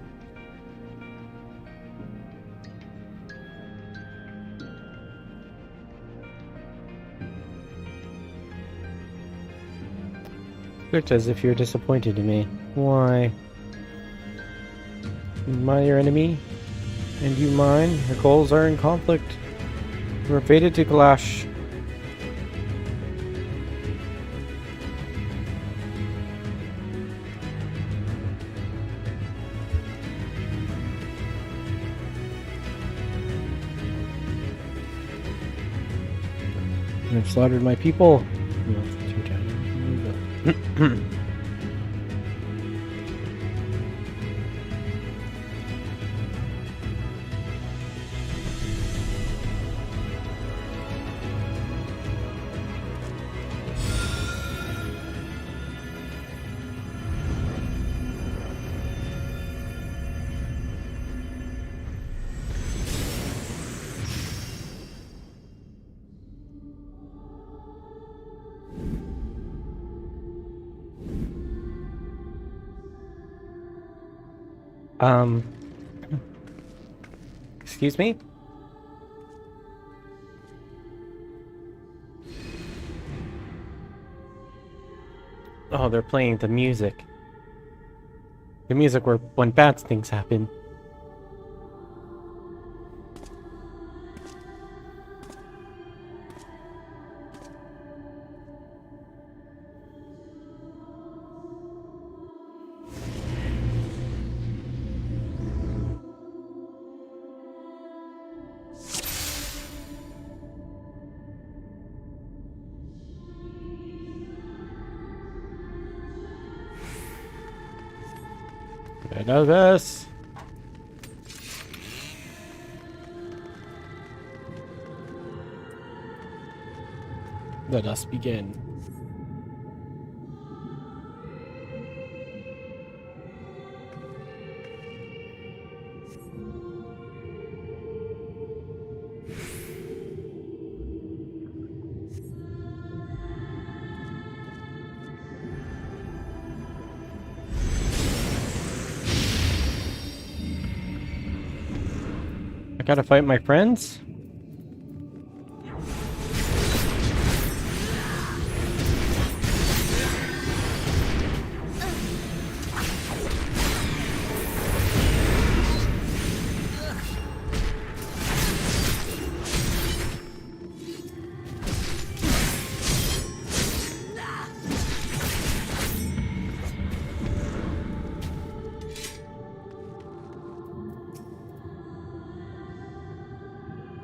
A: Looked as if you're disappointed in me. Why? Am I your enemy? And you mine? Our goals are in conflict. We're fated to clash. I've slaughtered my people. Excuse me? Oh, they're playing the music. The music where when bad things happen. I know this. Let us begin. Gotta fight my friends?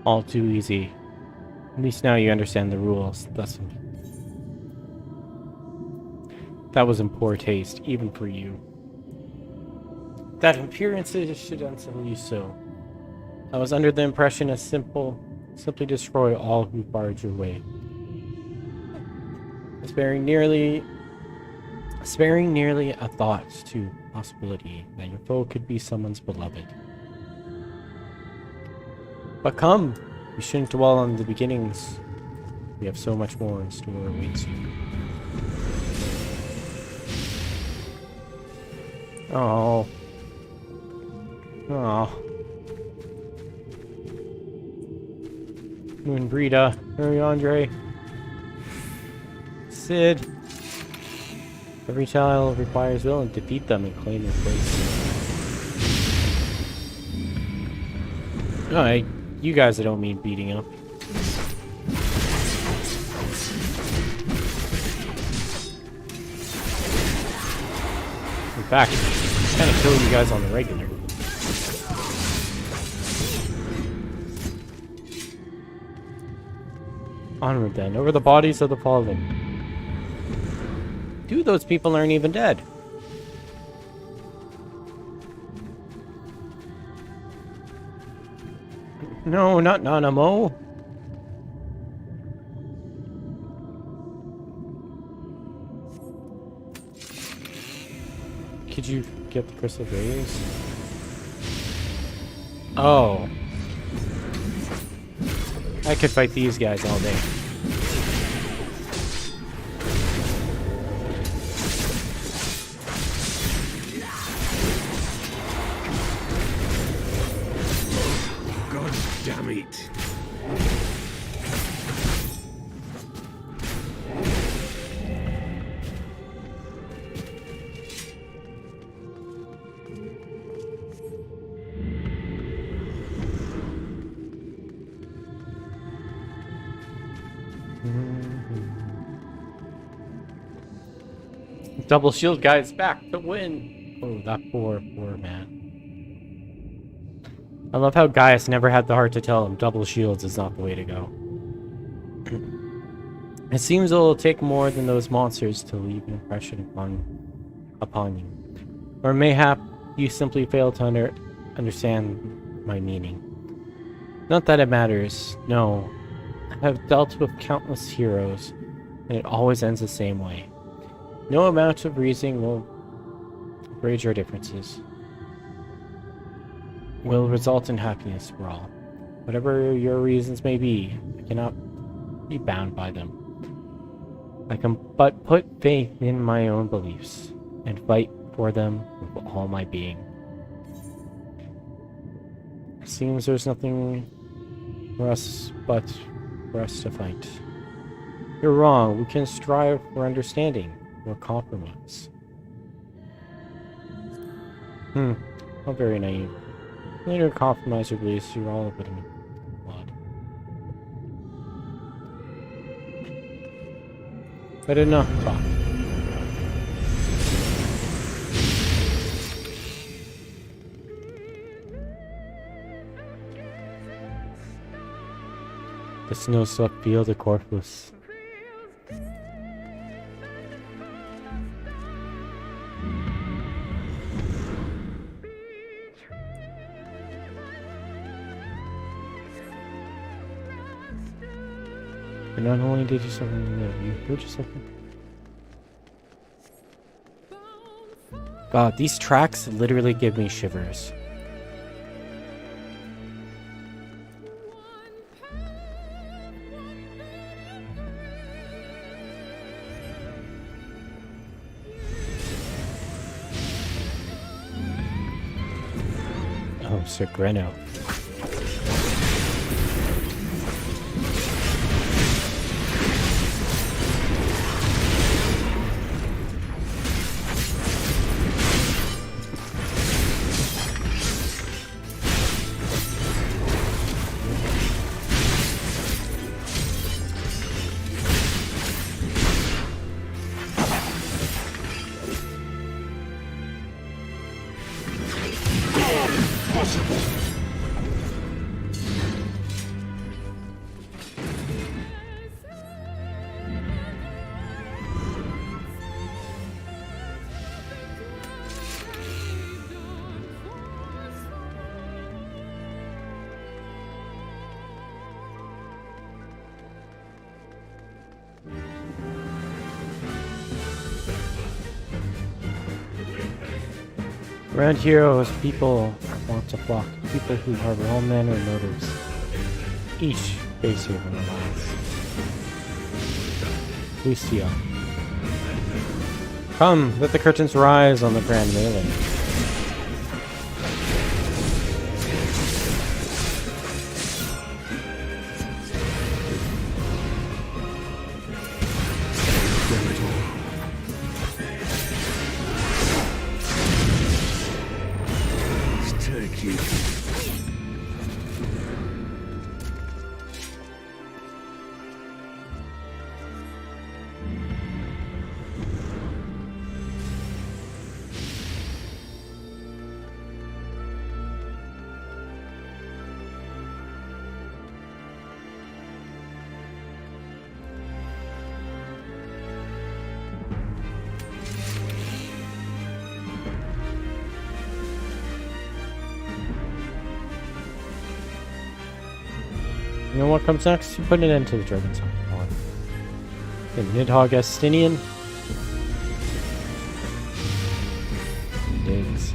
A: All too easy. At least now you understand the rules. That was in poor taste, even for you. That appearances should uncivil you so. I was under the impression a simply destroy all who barred your way. Sparing nearly a thought to possibility that your foe could be someone's beloved. But come, we shouldn't dwell on the beginnings. We have so much more in store awaits you. Oh. Oh. Moon Brita, hurry Andre. Sid. Every child requires will and defeat them and claim their place. Alright. You guys, I don't mean beating up. In fact, I'm kind of killing you guys on the regular. Onward then, over the bodies of the fallen. Two of those people aren't even dead. No, not Nanamo. Could you get the crystal rays? Oh. I could fight these guys all day. Double shield guys back to win. Oh, that poor man. I love how Gaius never had the heart to tell him double shields is not the way to go. It seems it'll take more than those monsters to leave an impression upon you. Or mayhap you simply fail to understand my meaning. Not that it matters, no. I have dealt with countless heroes, and it always ends the same way. No amount of reasoning will bridge our differences. Will result in happiness for all. Whatever your reasons may be, I cannot be bound by them. I can but put faith in my own beliefs, and fight for them with all my being. It seems there's nothing for us but for us to fight. You're wrong. We can strive for understanding or compromise. How very naive. Later compromise or release, you're all a bit of blood. But enough talk. The snow-swept field of Corpus. But not only did you suffer, you hurt yourself. God, these tracks literally give me shivers. Oh, Sir Greno. Around heroes, people want to flock. People who harbor all manner of motives. Each face your own lives. Lucio. Come, let the curtains rise on the grand melee. You know what comes next? You put an end to the Dragon's Heart. The Nidhogg Estinian. Digs.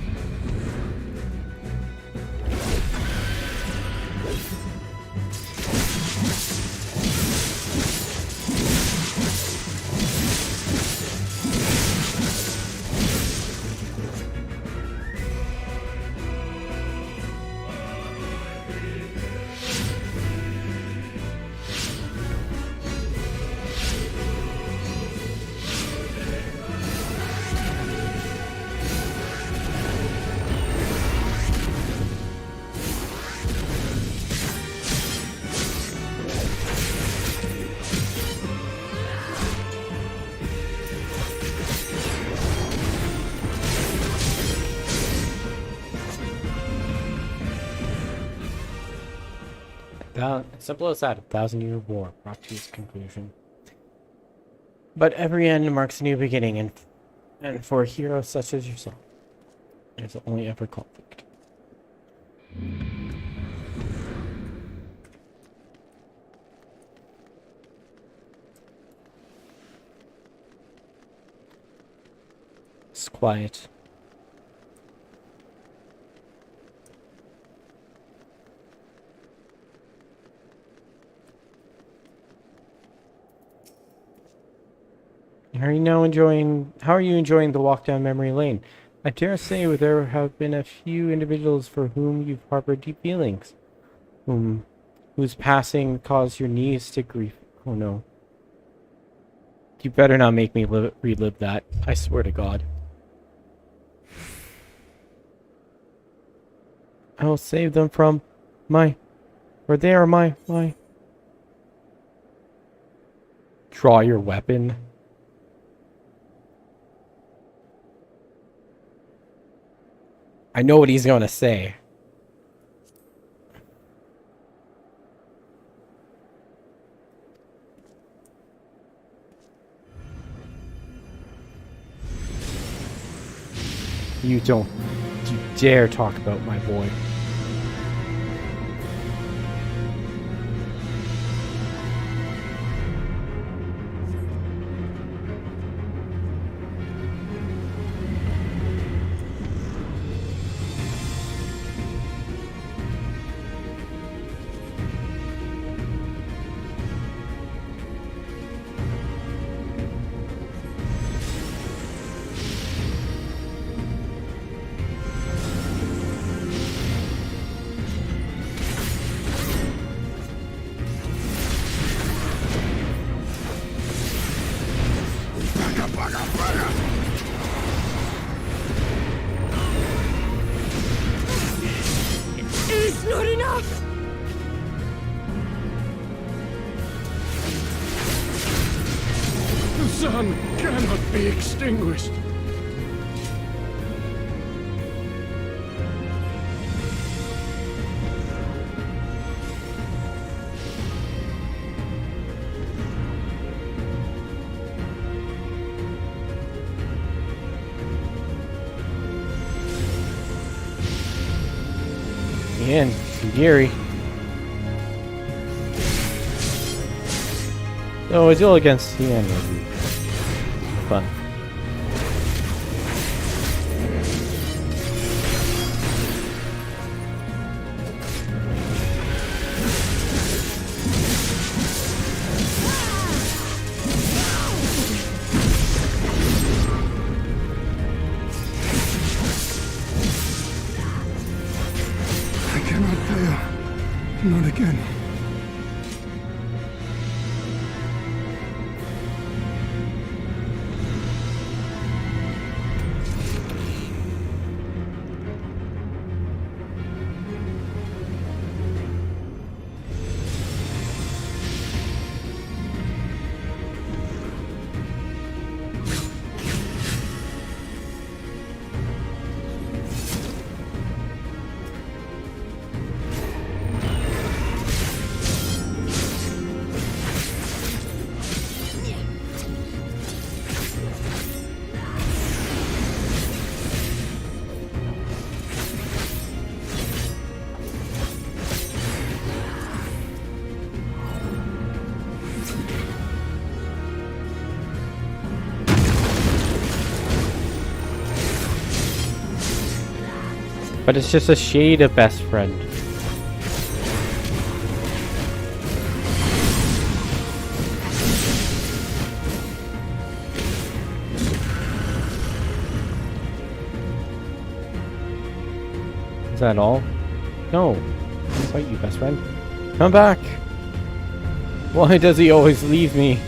A: Simple as that. 1,000-year war brought to its conclusion. But every end marks a new beginning, and for heroes such as yourself, there's only ever conflict. It's quiet. How are you enjoying the walk down memory lane? I dare say there have been a few individuals for whom you've harbored deep feelings, whose passing caused your knees to grief. Oh no. You better not make me relive that. I swear to God. I will save them from they are my. Draw your weapon. I know what he's going to say. You dare talk about my boy.
O: It's not enough!
I: The sun cannot be extinguished.
A: Again, Gary. So a duel against Tien would be fun.
I: Not again.
A: But it's just a shade of best friend. Is that all? No. I'll fight you, best friend. Come back! Why does he always leave me?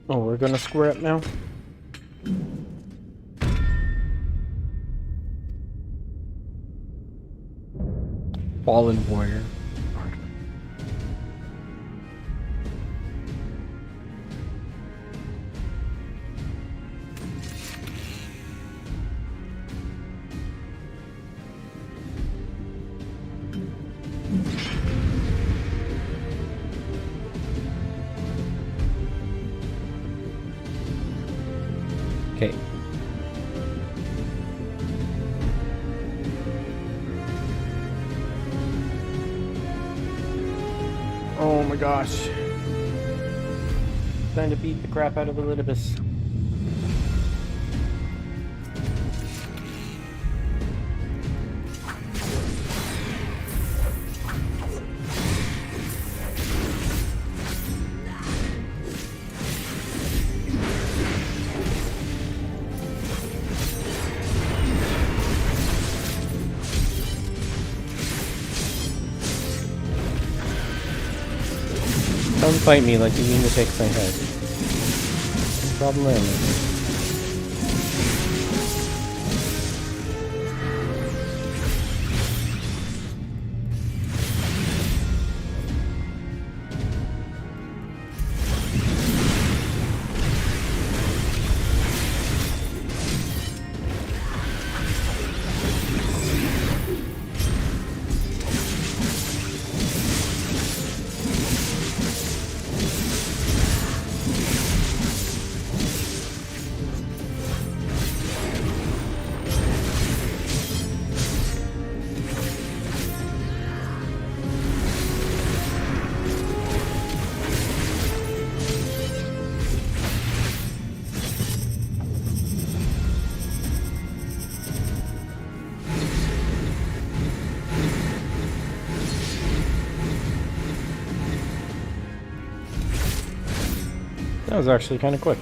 A: Oh, we're gonna square up now? Fallen warrior. Okay. Oh my gosh. Trying to beat the crap out of Elidibus. Don't fight me like you mean to take my head. No problem. That was actually kind of quick.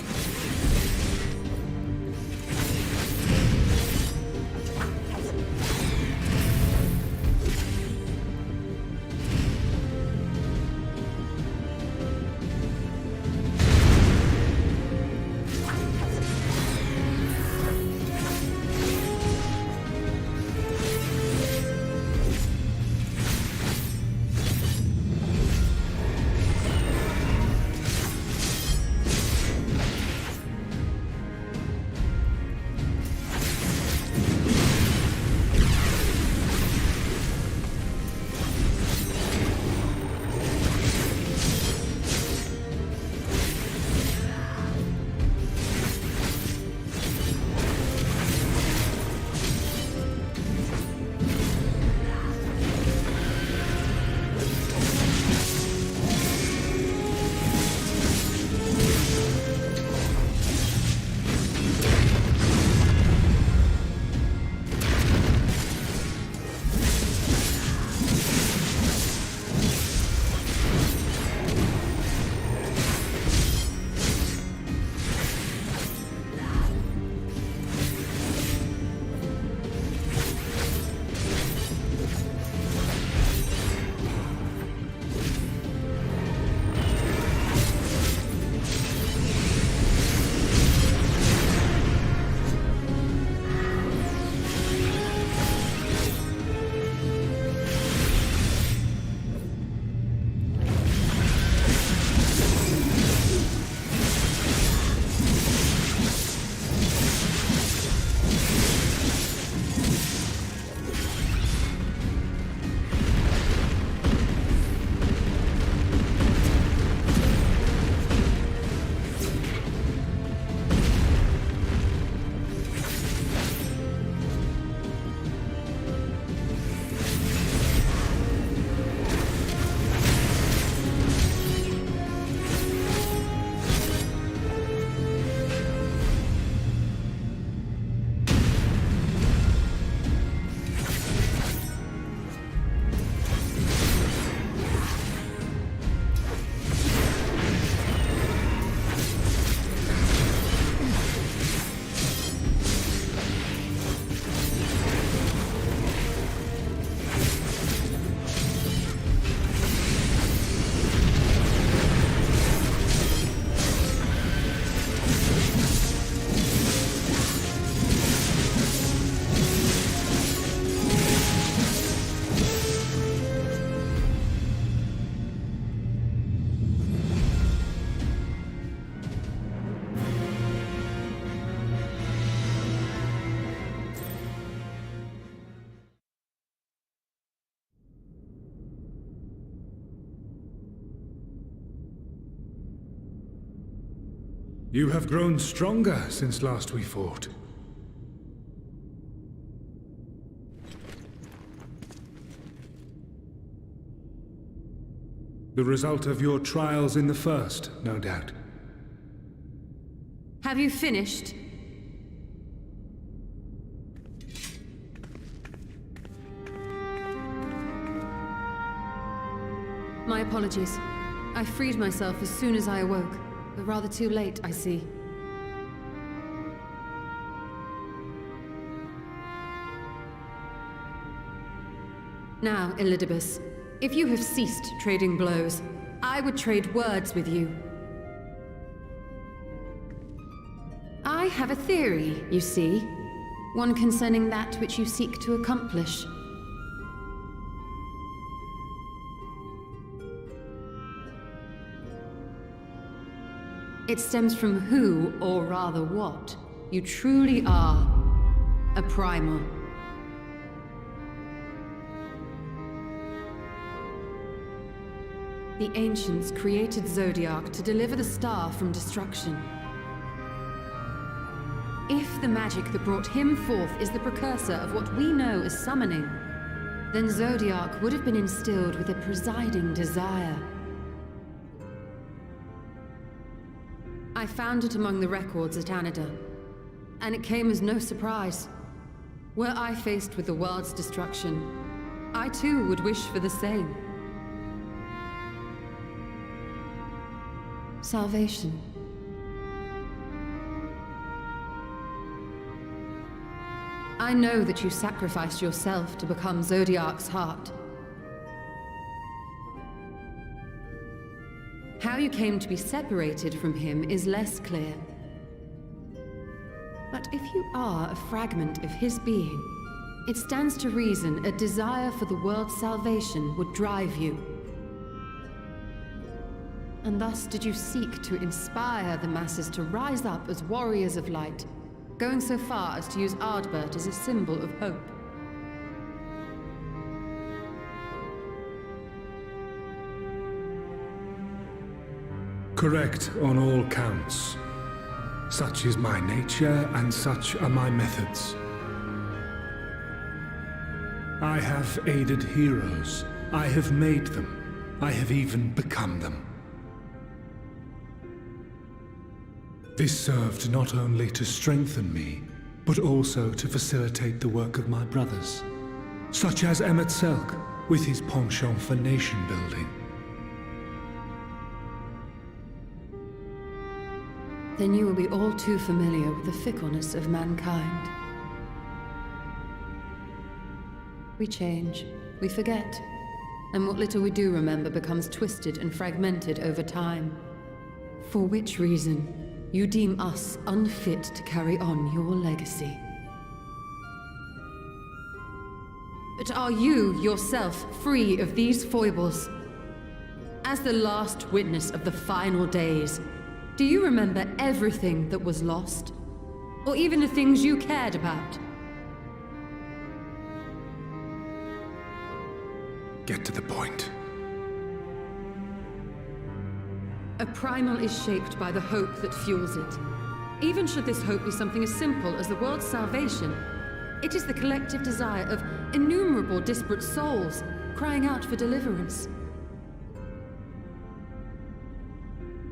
I: You have grown stronger since last we fought. The result of your trials in the first, no doubt.
N: Have you finished? My apologies. I freed myself as soon as I awoke, but rather too late, I see. Now, Elidibus, if you have ceased trading blows, I would trade words with you. I have a theory, you see. One concerning that which you seek to accomplish. It stems from who, or rather what, you truly are. A primal. The ancients created Zodiac to deliver the star from destruction. If the magic that brought him forth is the precursor of what we know as summoning, then Zodiac would have been instilled with a presiding desire. I found it among the records at Anida, and it came as no surprise. Were I faced with the world's destruction, I too would wish for the same. Salvation. I know that you sacrificed yourself to become Zodiac's heart. How you came to be separated from him is less clear. But if you are a fragment of his being, it stands to reason a desire for the world's salvation would drive you. And thus did you seek to inspire the masses to rise up as warriors of light, going so far as to use Ardbert as a symbol of hope.
I: Correct on all counts. Such is my nature, and such are my methods. I have aided heroes. I have made them. I have even become them. This served not only to strengthen me, but also to facilitate the work of my brothers, such as Emmet Selk, with his penchant for nation building.
N: Then you will be all too familiar with the fickleness of mankind. We change, we forget, and what little we do remember becomes twisted and fragmented over time. For which reason, you deem us unfit to carry on your legacy. But are you, yourself, free of these foibles? As the last witness of the final days, do you remember everything that was lost? Or even the things you cared about?
I: Get to the point.
N: A primal is shaped by the hope that fuels it. Even should this hope be something as simple as the world's salvation, it is the collective desire of innumerable disparate souls crying out for deliverance.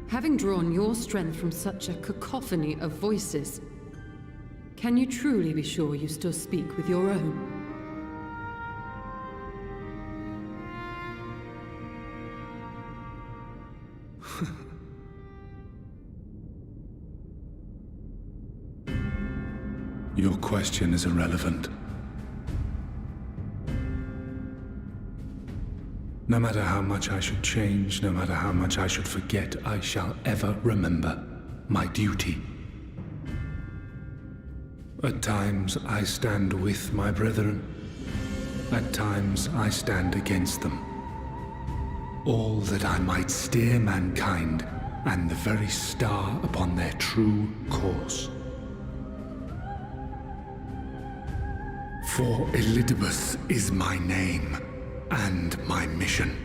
N: Having drawn your strength from such a cacophony of voices, can you truly be sure you still speak with your own?
I: Your question is irrelevant. No matter how much I should change, no matter how much I should forget, I shall ever remember my duty. At times I stand with my brethren. At times I stand against them. All that I might steer mankind and the very star upon their true course. For Elidibus is my name and my mission,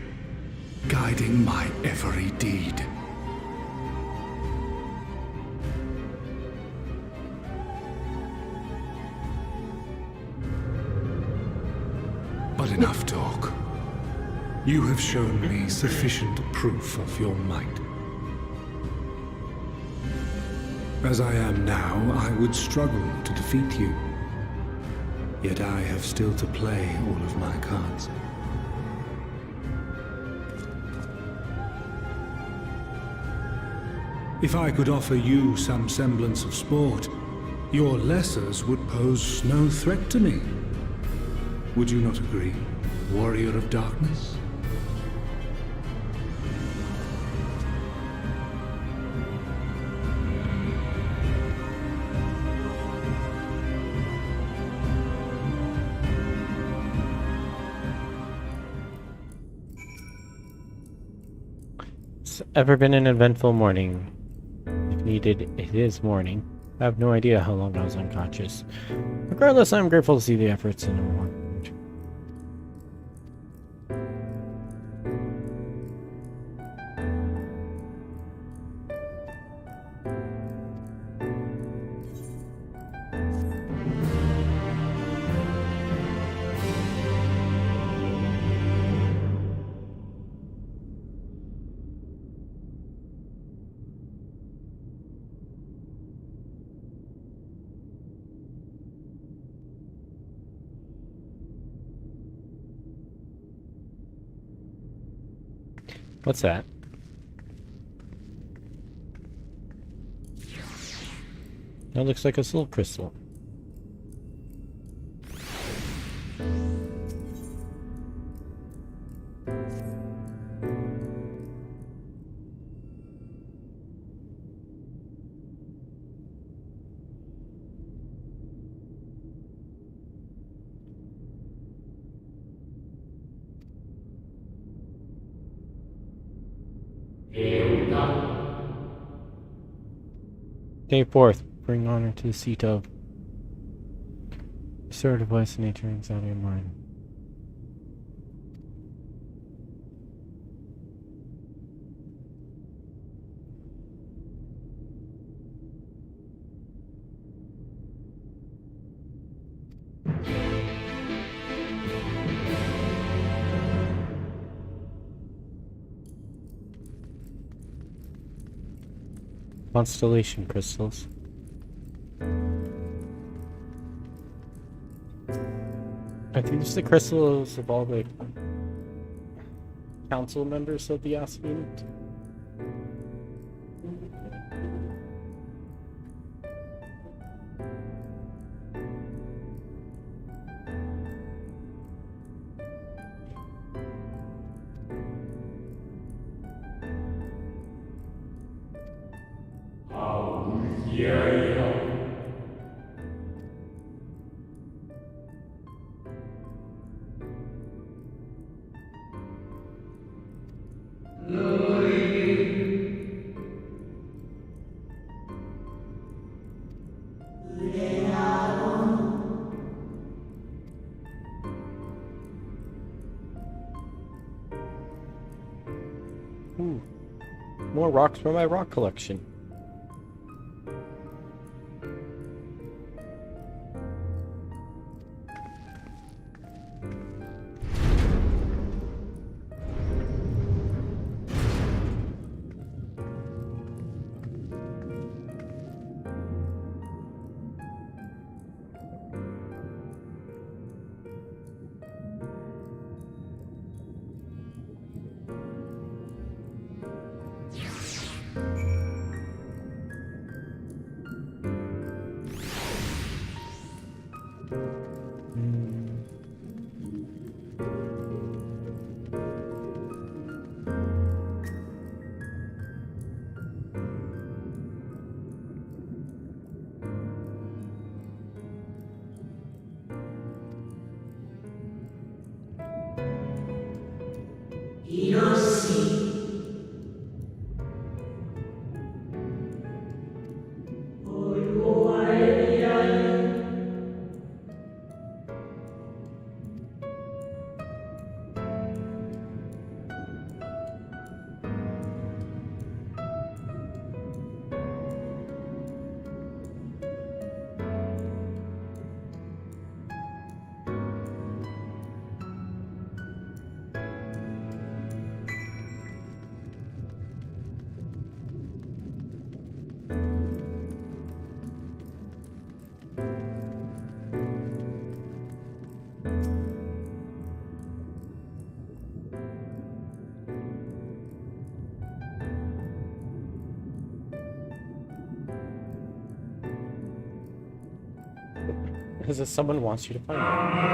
I: guiding my every deed. But enough talk. You have shown me sufficient proof of your might. As I am now, I would struggle to defeat you. Yet I have still to play all of my cards. If I could offer you some semblance of sport, your lessers would pose no threat to me. Would you not agree, warrior of darkness?
A: It's ever been an eventful morning. If needed, it is morning. I have no idea how long I was unconscious. Regardless, I'm grateful to see the efforts in a more. What's that? That looks like a soul crystal. Day 4th. Bring honor to the seat of. Restore device nature anxiety of mind. Constellation crystals. I think it's the crystals of all the council members of the Asphalt. More rocks from my rock collection. Because someone wants you to find it.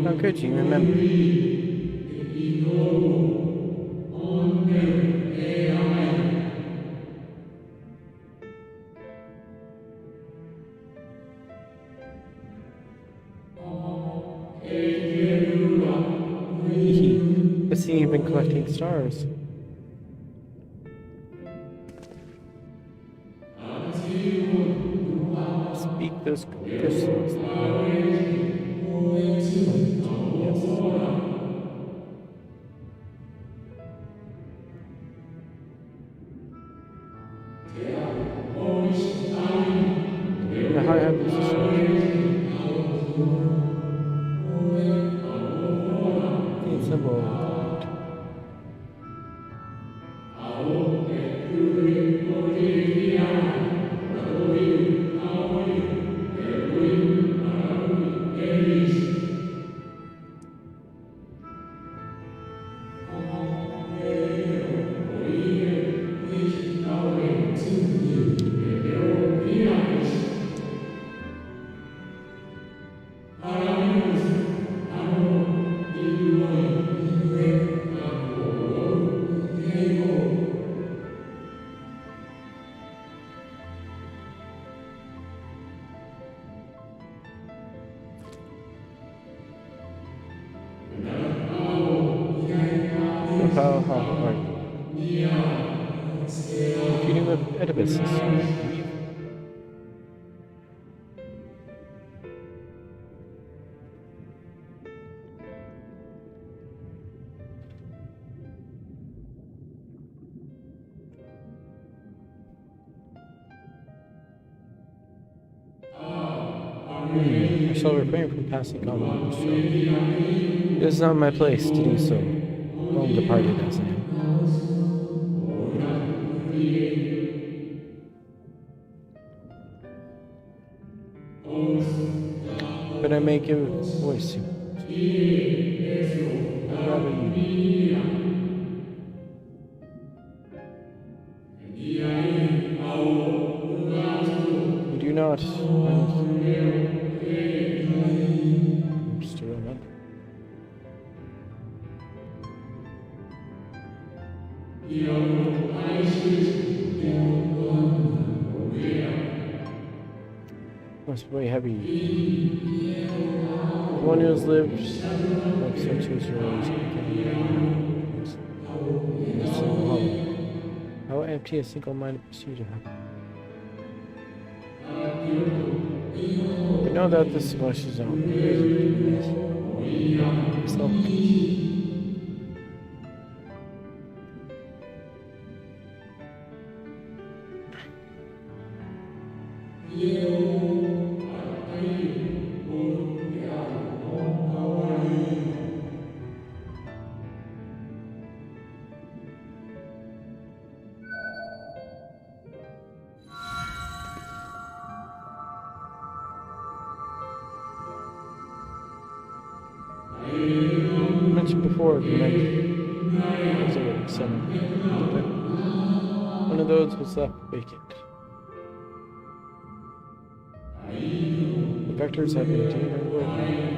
A: How could you remember? I see you've been collecting stars. Speak those crystals. Feeding with edifices. I shall refrain from passing comment on the show. It is not my place to do so. Home departed as I am. But I may give voice to it. I'd rather you. You do not. I'm just to remember. Must weigh heavy. The one who has lived like such as yours how empty a single-minded pursuit to have. I know that this flesh is out. So, mentioned before, remember, was a summer. One of those was left vacant. The vectors have been doing their work now.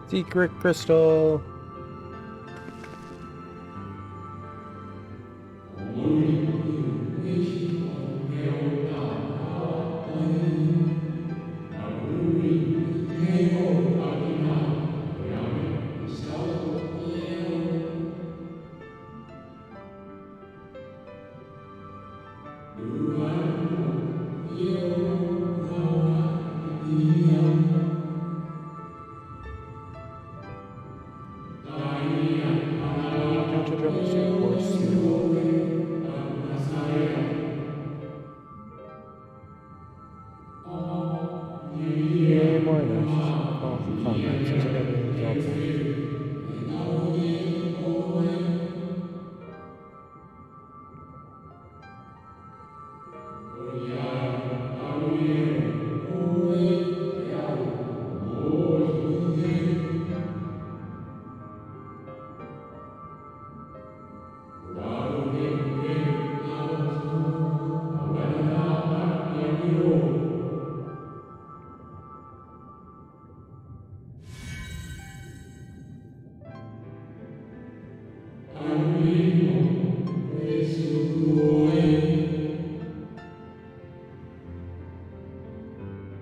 A: Secret crystal.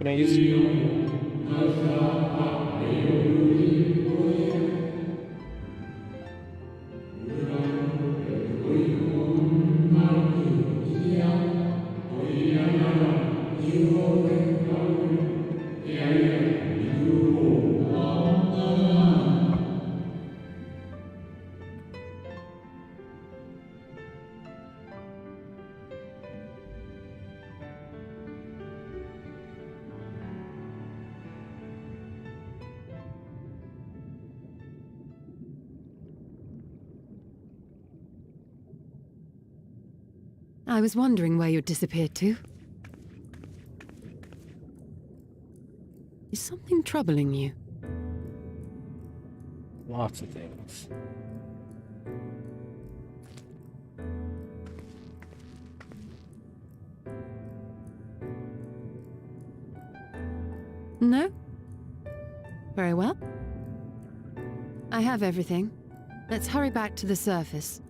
A: Can I use
N: I was wondering where you'd disappeared to. Is something troubling you?
A: lots of things?
N: No? Very well. I have everything. Let's hurry back to the surface.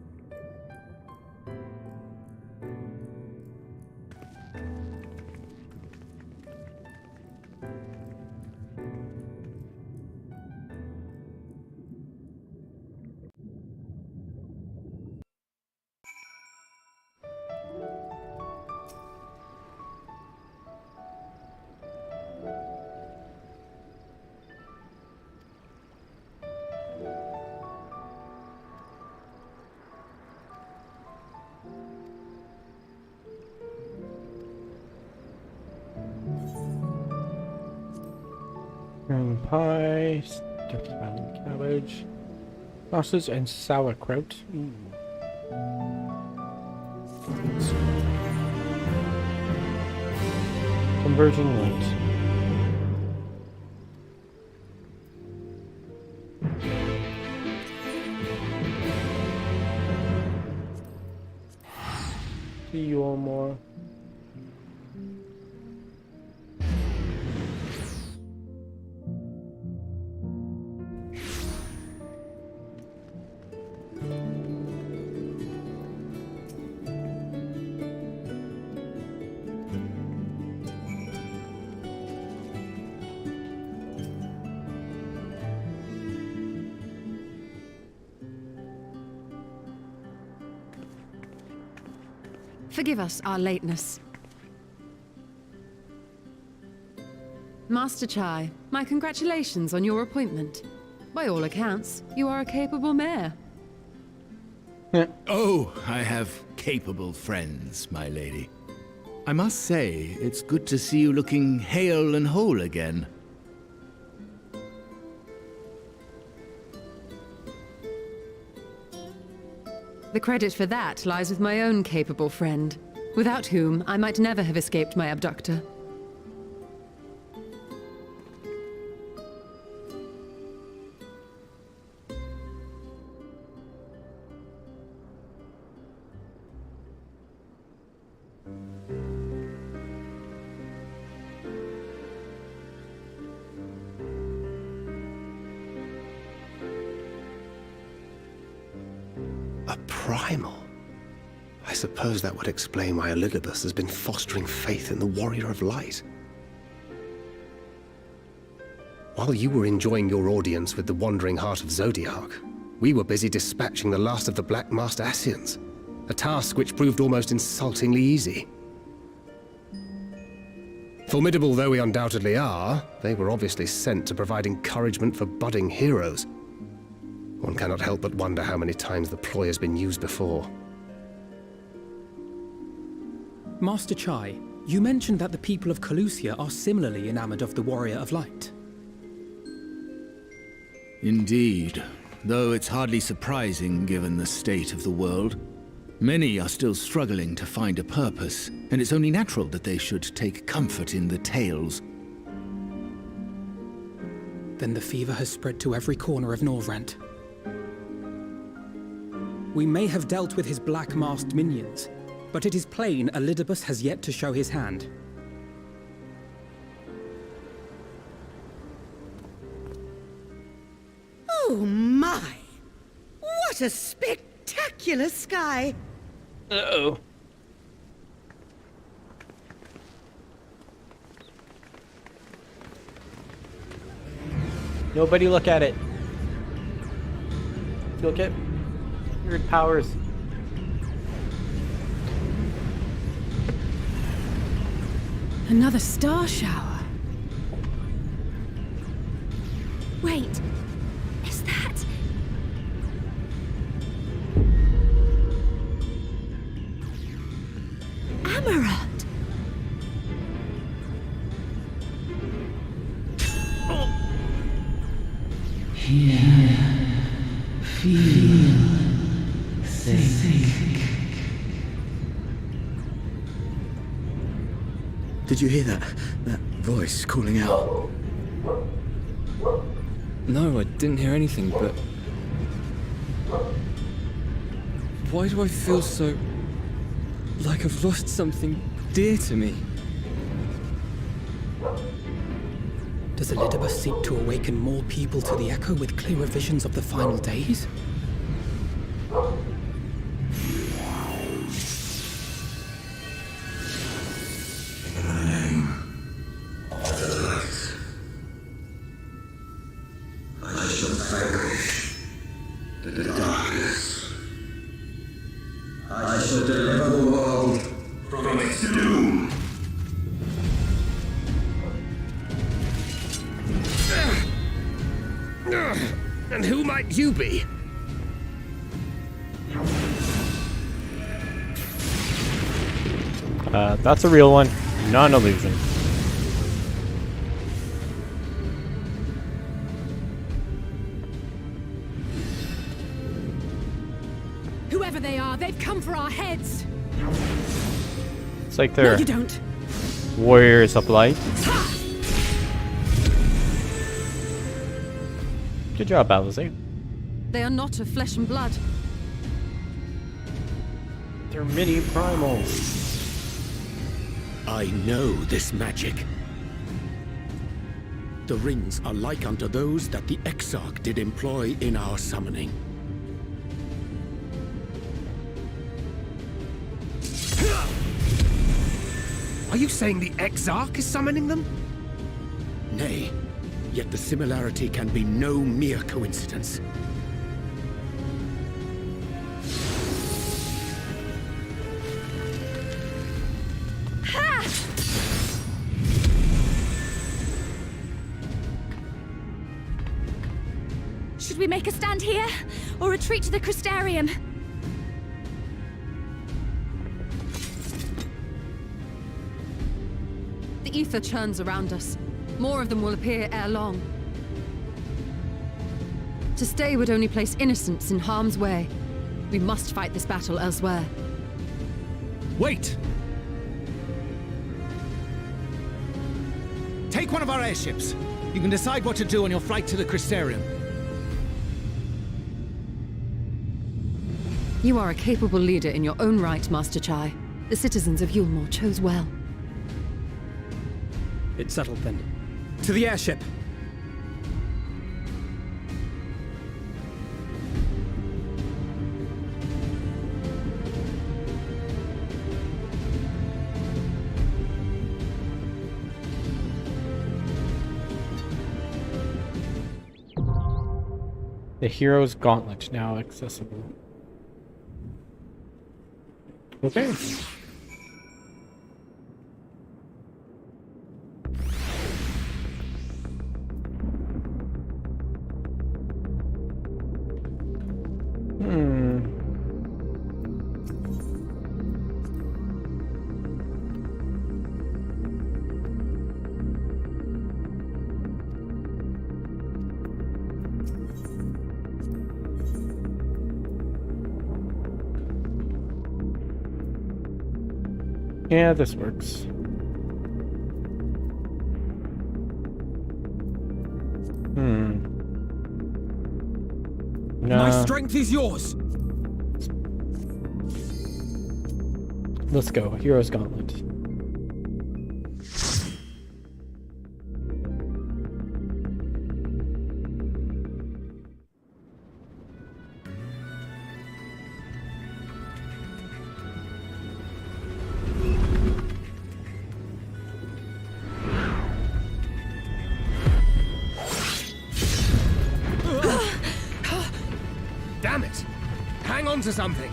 A: Cream pie, stuffed round cabbage, sausage and sauerkraut. Ooh. Converging light. See you all more.
N: Forgive us our lateness. Master Chai, my congratulations on your appointment. By all accounts, you are a capable mayor.
G: Oh, I have capable friends, my lady. I must say, it's good to see you looking hale and whole again.
N: The credit for that lies with my own capable friend, without whom I might never have escaped my abductor.
B: A primal? I suppose that would explain why Elidibus has been fostering faith in the Warrior of Light. While you were enjoying your audience with the Wandering Heart of Zodiac, we were busy dispatching the last of the Black Master Ascians, a task which proved almost insultingly easy. Formidable though we undoubtedly are, they were obviously sent to provide encouragement for budding heroes. One cannot help but wonder how many times the ploy has been used before.
D: Master Chai, you mentioned that the people of Calusia are similarly enamored of the Warrior of Light.
G: Indeed, though it's hardly surprising given the state of the world. Many are still struggling to find a purpose, and it's only natural that they should take comfort in the tales.
D: Then the fever has spread to every corner of Norvrent. We may have dealt with his black-masked minions, but it is plain Elidibus has yet to show his hand.
O: Oh my! What a spectacular sky!
A: Uh-oh. Nobody look at it. Look at weird powers.
E: Another star shower. Wait, is that... Amaranth?
P: Here, feel safe.
M: Did you hear that? That voice calling out?
Q: No, I didn't hear anything, but... Why do I feel so... like I've lost something dear to me?
D: Does Elidibus seek to awaken more people to the Echo with clearer visions of the final days?
B: And who might you be?
A: That's a real one, not an illusion.
E: Whoever they are, they've come for our heads.
A: It's like they're
E: No, you don't.
A: warriors of light. Good job, Alizé.
N: They are not of flesh and blood.
A: They're mini primals.
G: I know this magic. The rings are like unto those that the Exarch did employ in our summoning.
R: Are you saying the Exarch is summoning them?
G: Nay, yet the similarity can be no mere coincidence.
C: Should we make a stand here, or retreat to the Crystarium?
N: The ether churns around us. More of them will appear ere long. To stay would only place innocents in harm's way. We must fight this battle elsewhere.
R: Wait! Take one of our airships. You can decide what to do on your flight to the Crystarium.
N: You are a capable leader in your own right, Master Chai. The citizens of Yulmore chose well.
Q: It's settled then. To the airship!
A: The Hero's Gauntlet now accessible. Okay. Yeah, this works. No.
R: My strength is yours!
A: Let's go. Hero's Gauntlet.
R: Damn it! Hang on to something!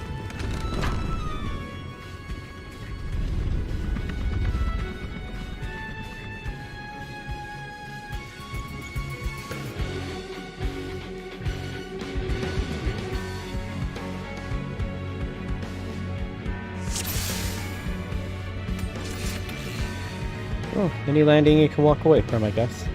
A: Oh, any landing you can walk away from, I guess.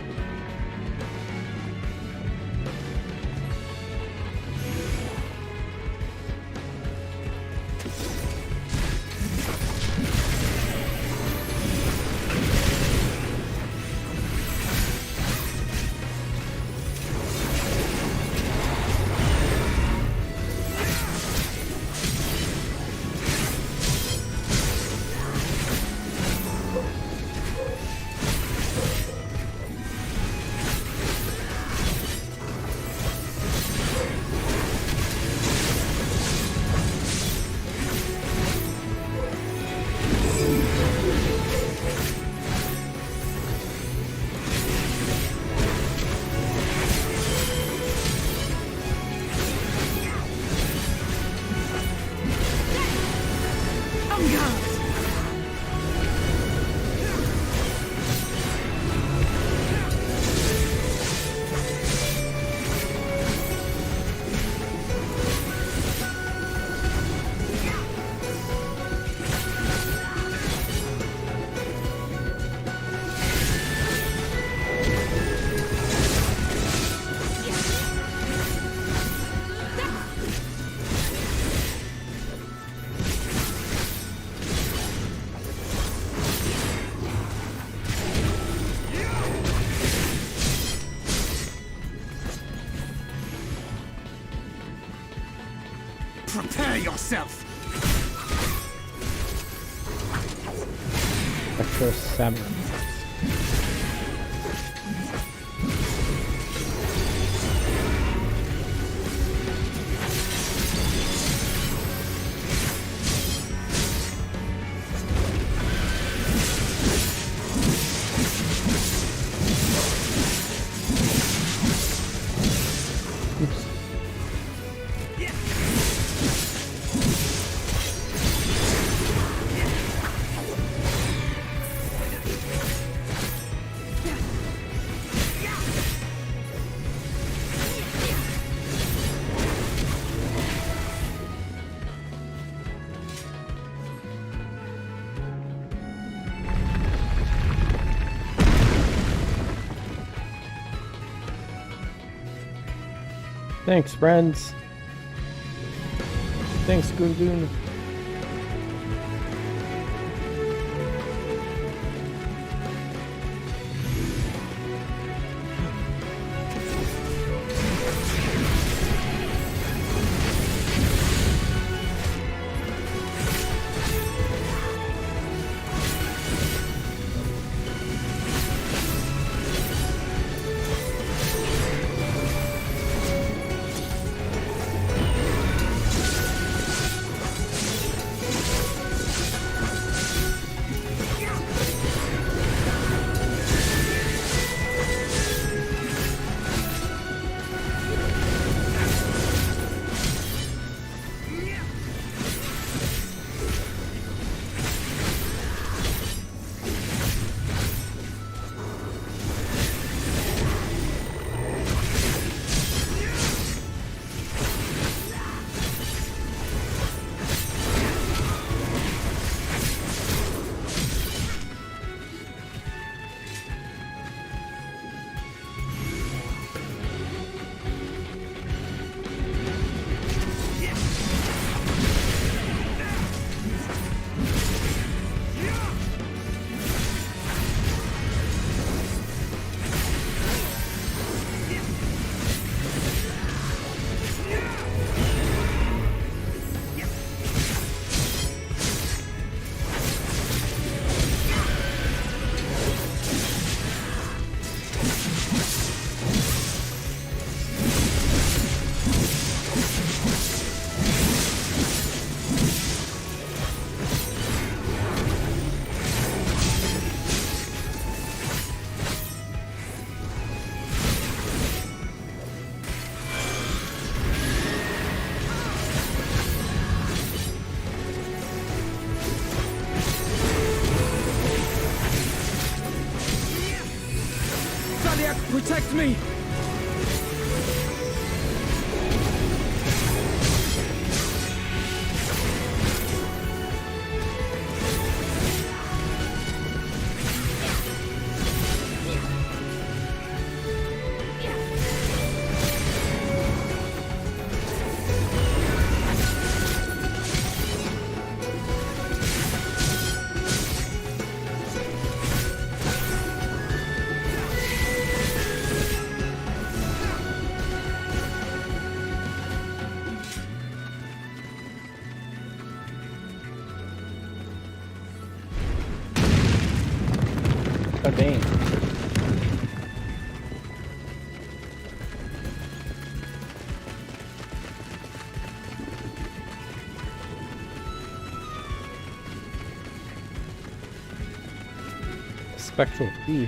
R: Prepare yourself!
A: Spectral Samurai. Thanks, friends. Thanks, Gundun.
Q: Protect me!
A: Dang. Spectral key.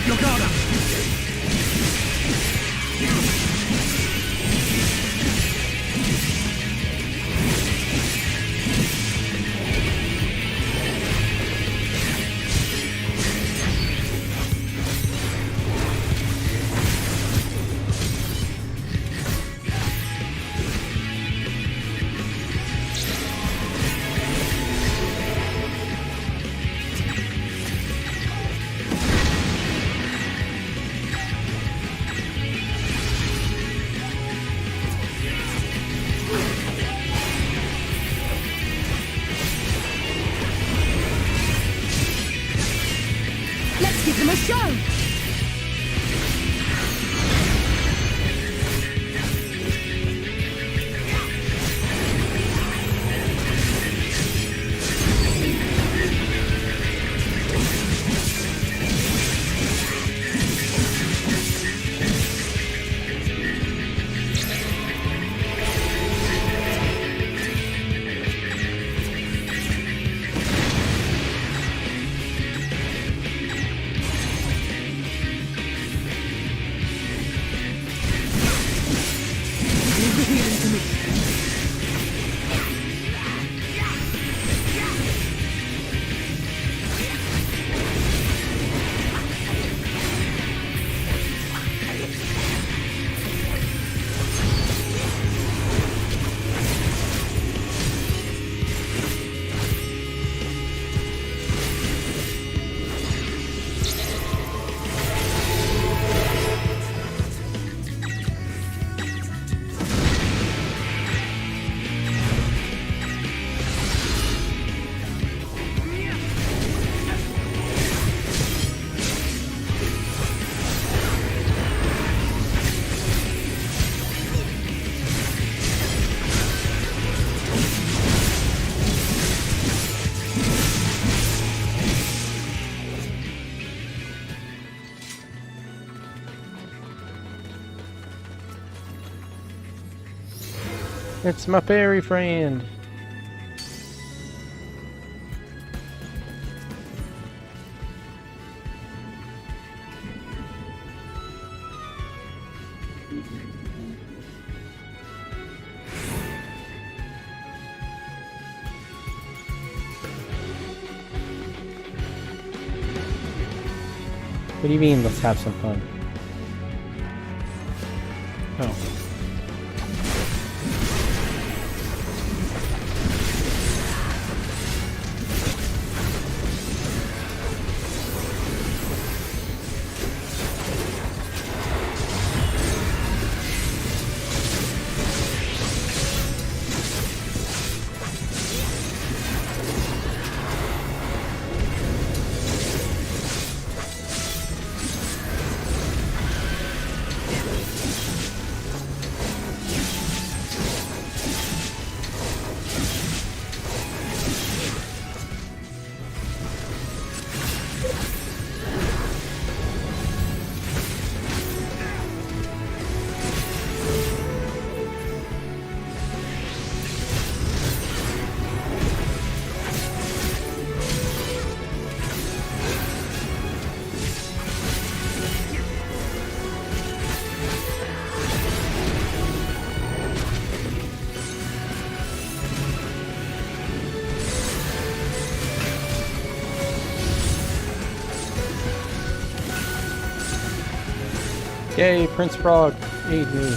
H: Keep your guard up!
O: Let's give them a show!
A: It's my fairy friend. What do you mean, let's have some fun? Oh. Yay, Prince Frog, aid me.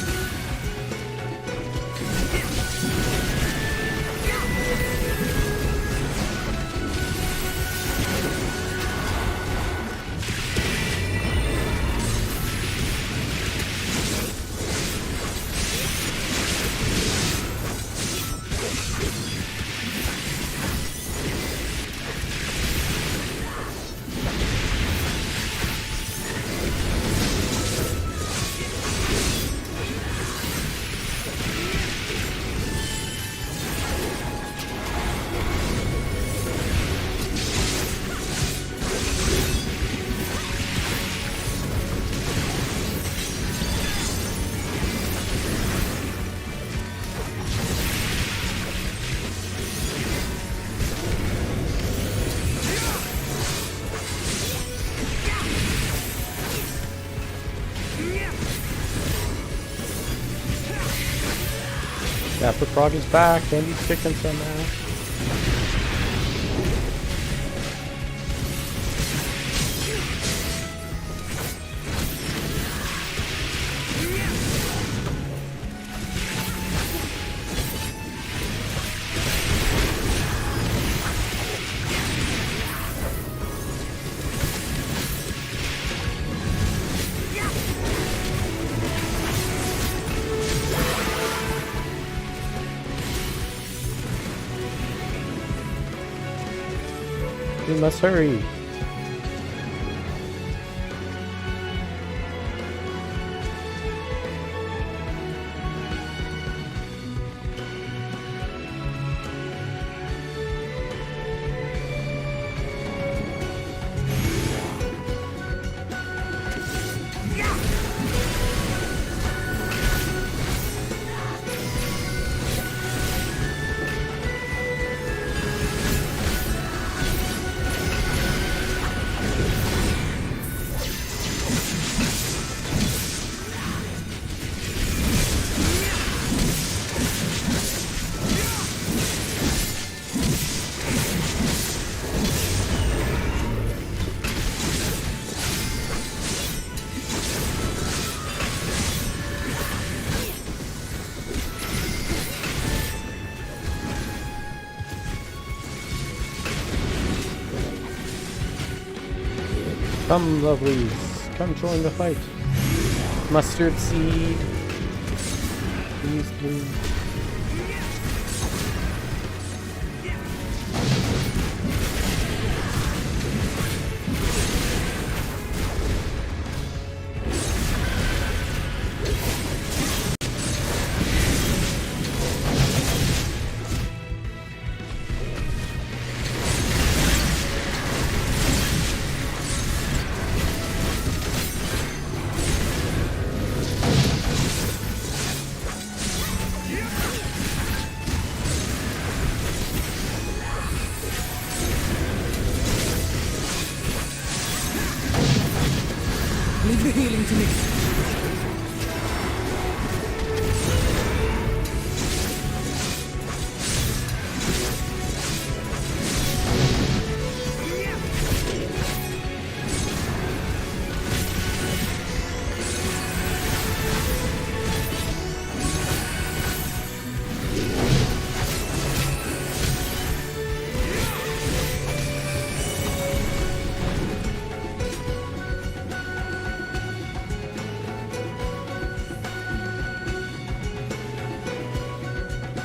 A: Yeah, put Froggy's back, and he's kicking some ass. We must hurry. Come, lovelies, come join the fight. Mustard seed. Please, please.
O: Leave the healing to me.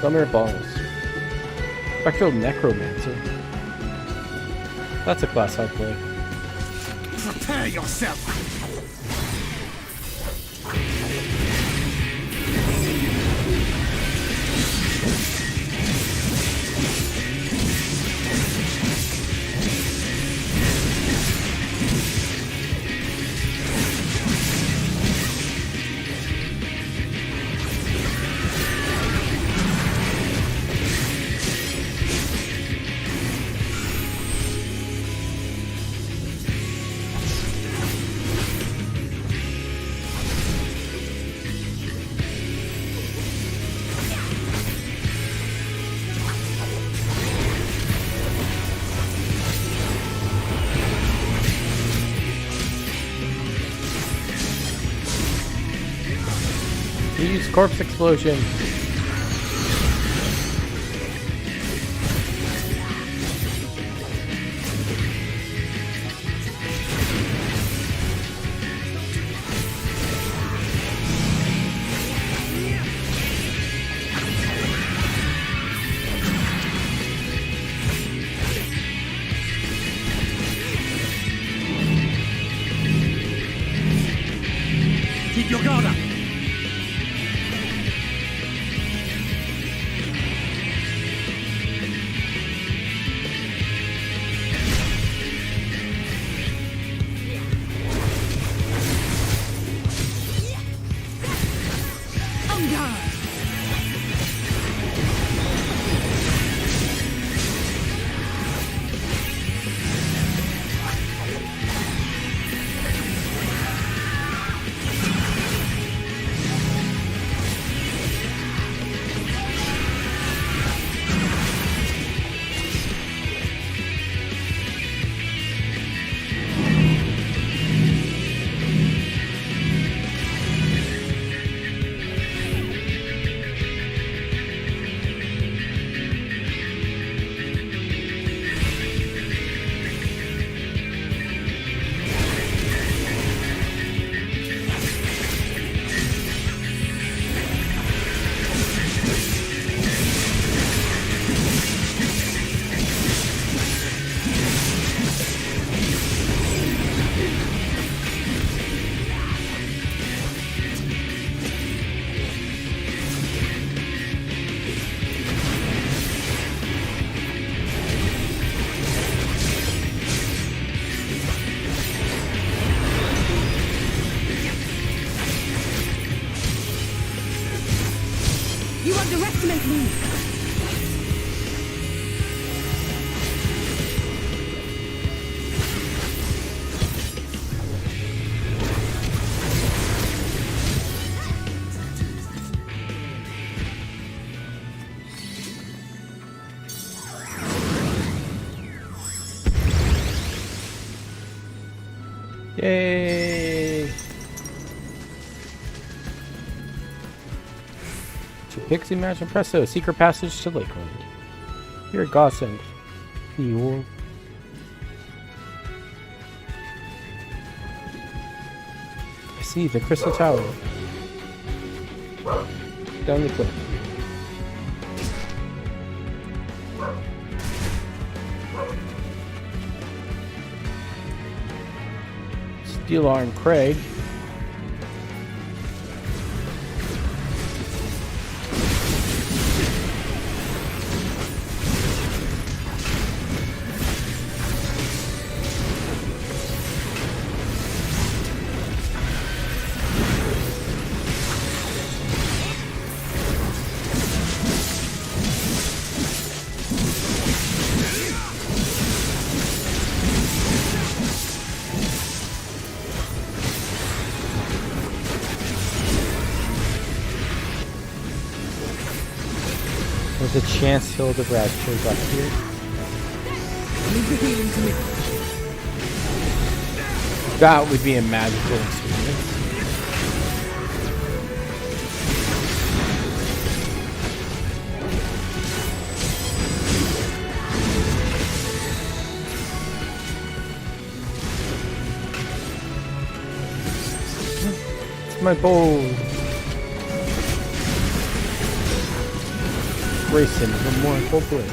A: Summer balls. Spectral Necromancer. That's a class I'll play.
R: Prepare yourself!
A: Use corpse explosion.
R: Keep your guard up!
O: You underestimate me!
A: Yay! To Pixie Mansion Presto, secret passage to Lakeland. You're a godsend. You. I see the Crystal Tower. Down the cliff. Steel Arm Craig. There's a chance Hildebrand shows up here.
O: Leave the healing to me.
A: That would be a magical experience. It's my bow. Racing for more hopefully.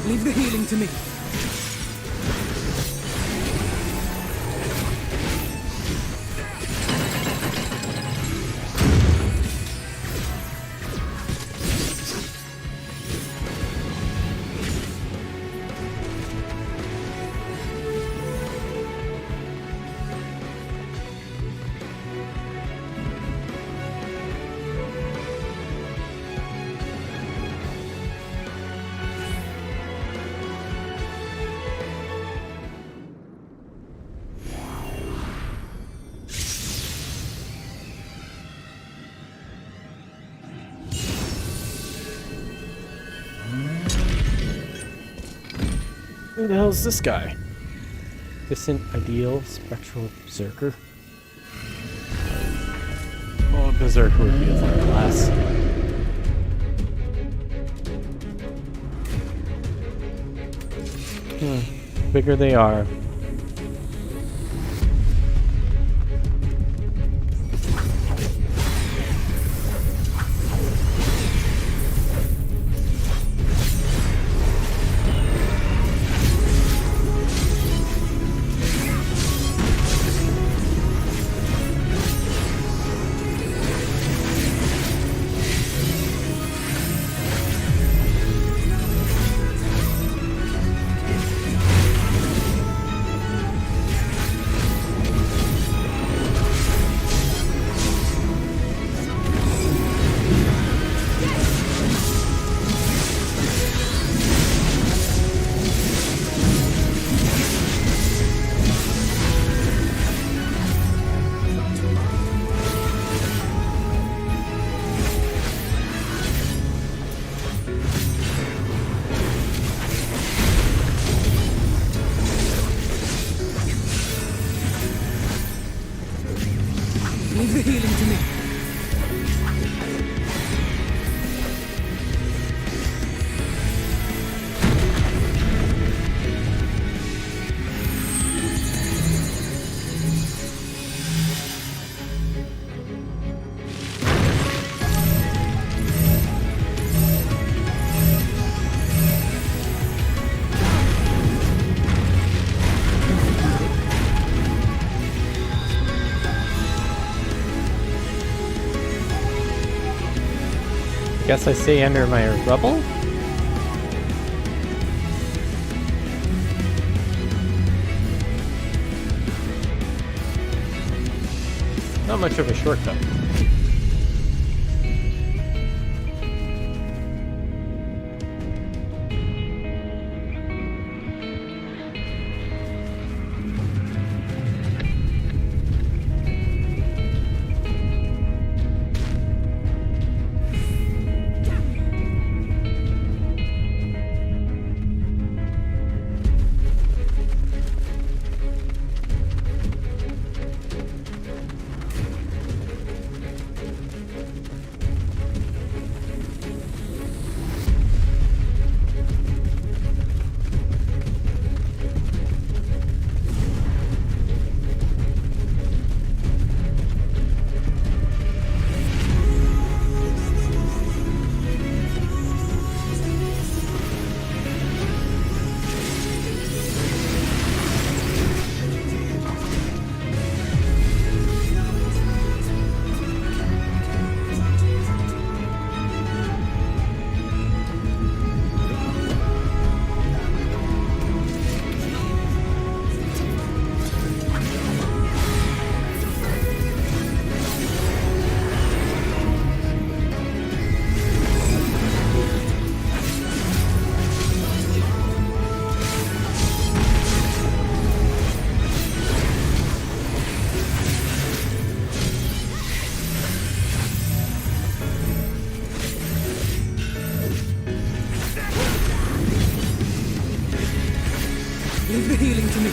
O: Leave the healing to me.
A: Who the hell's this guy? Distant Ideal Spectral Berserker? Oh, Berserker would be a fun class. Bigger they are. Leave the healing to me. Guess I stay under my rubble? Not much of a shortcut. Leave the healing to me.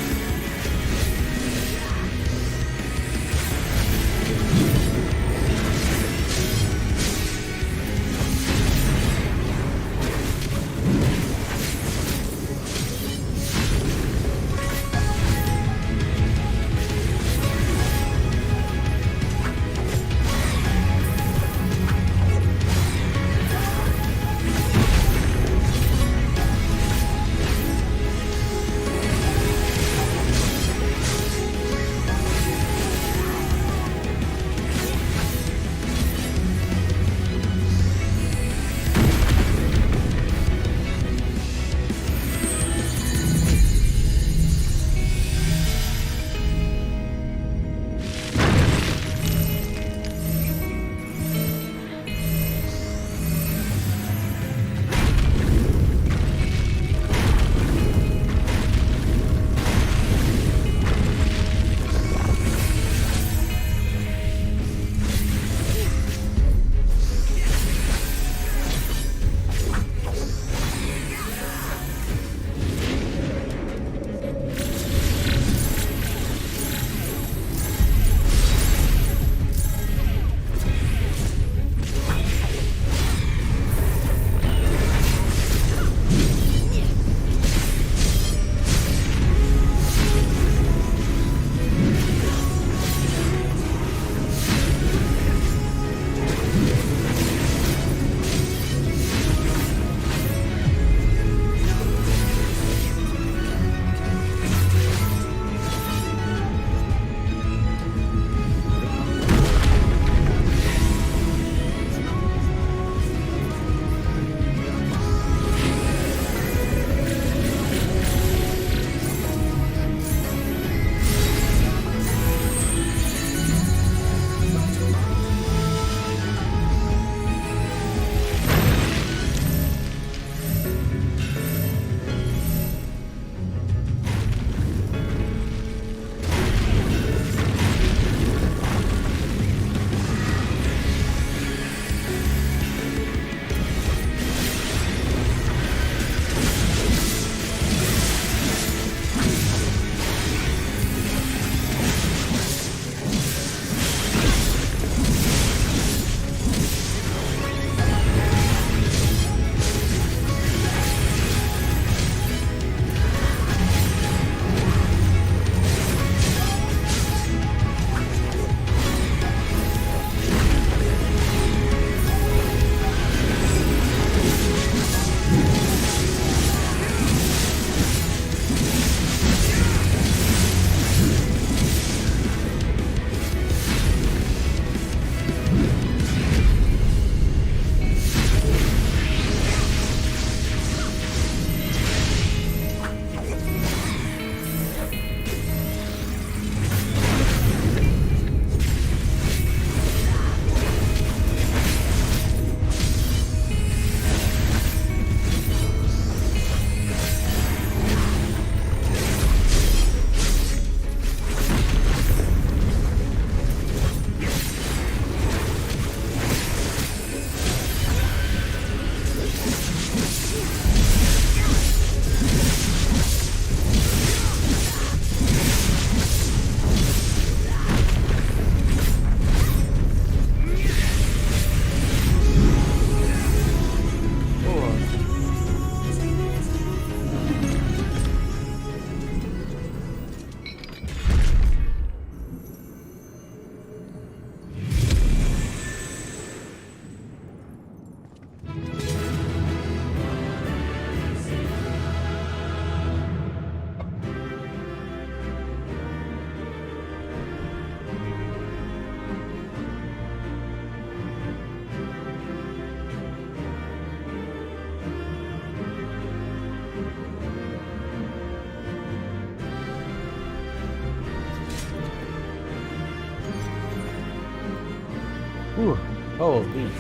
A: Holy.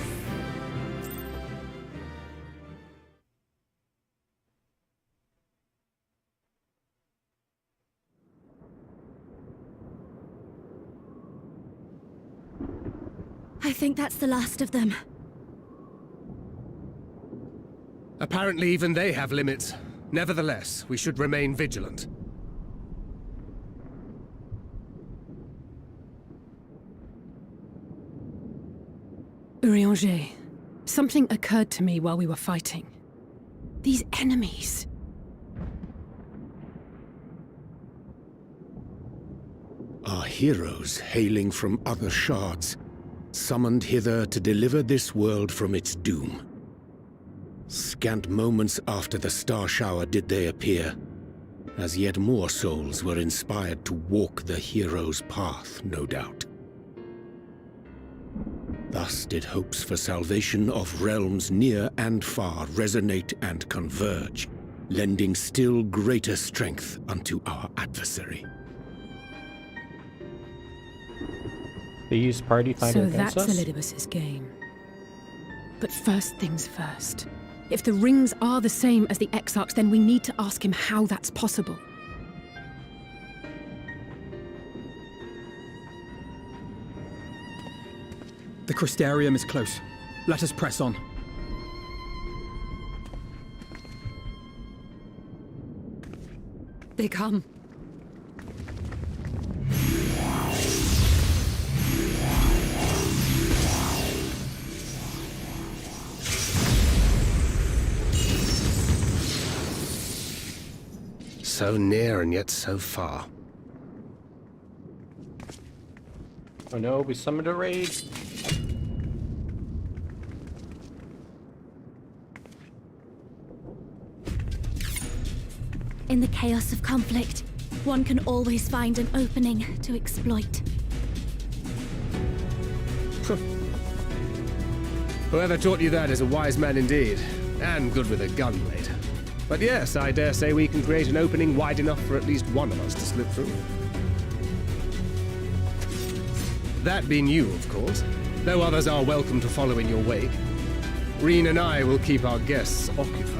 C: I think that's the last of them.
B: Apparently even they have limits. Nevertheless, we should remain vigilant.
O: Urianger, something occurred to me while we were fighting. These enemies.
G: Are heroes hailing from other shards, summoned hither to deliver this world from its doom. Scant moments after the star shower did they appear, as yet more souls were inspired to walk the hero's path, no doubt. Thus did hopes for salvation of realms near and far resonate and converge, lending still greater strength unto our adversary.
A: They use party finder
O: So
A: against
O: that's
A: us?
O: Elidibus's game. But first things first. If the rings are the same as the Exarchs, then we need to ask him how that's possible.
D: The Crystarium is close. Let us press on.
N: They come.
B: So near and yet so far.
A: Oh no, we summoned a raid.
C: In the chaos of conflict, one can always find an opening to exploit.
B: Whoever taught you that is a wise man indeed, and good with a gun blade. But yes, I dare say we can create an opening wide enough for at least one of us to slip through. That being you, of course, though others are welcome to follow in your wake. Reen and I will keep our guests occupied.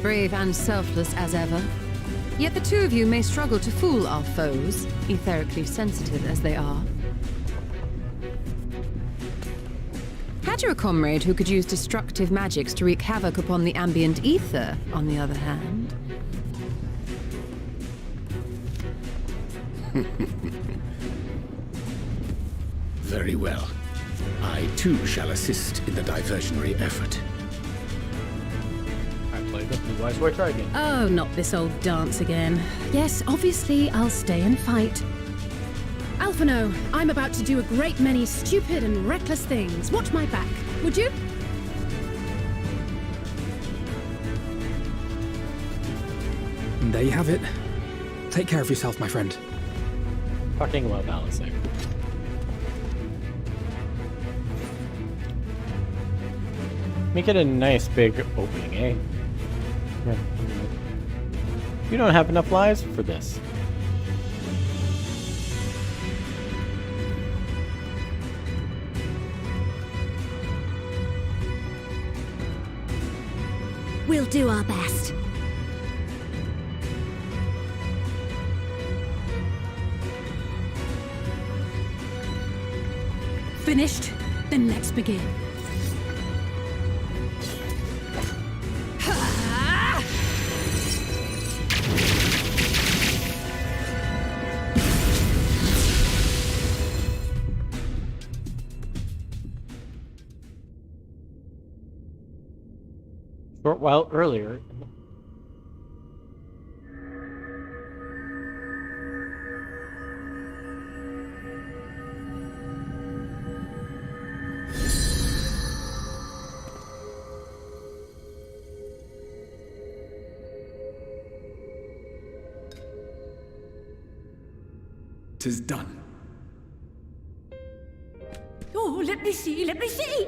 N: Brave and selfless as ever. Yet the two of you may struggle to fool our foes, etherically sensitive as they are. Had you a comrade who could use destructive magics to wreak havoc upon the ambient ether, on the other hand?
G: Very well. I too shall assist in the diversionary effort.
A: I played the Blue Eyes White Dragon.
O: Oh, not this old dance again. Yes, obviously I'll stay and fight. Alphino, I'm about to do a great many stupid and reckless things. Watch my back, would you?
D: And there you have it. Take care of yourself, my friend.
A: Fucking well balancing. Make it a nice big opening, eh? Yeah. You don't have enough lives for this.
C: We'll do our best.
O: Finished? Then let's begin.
A: Short while earlier.
J: "'Tis done."
L: Oh, let me see, let me see!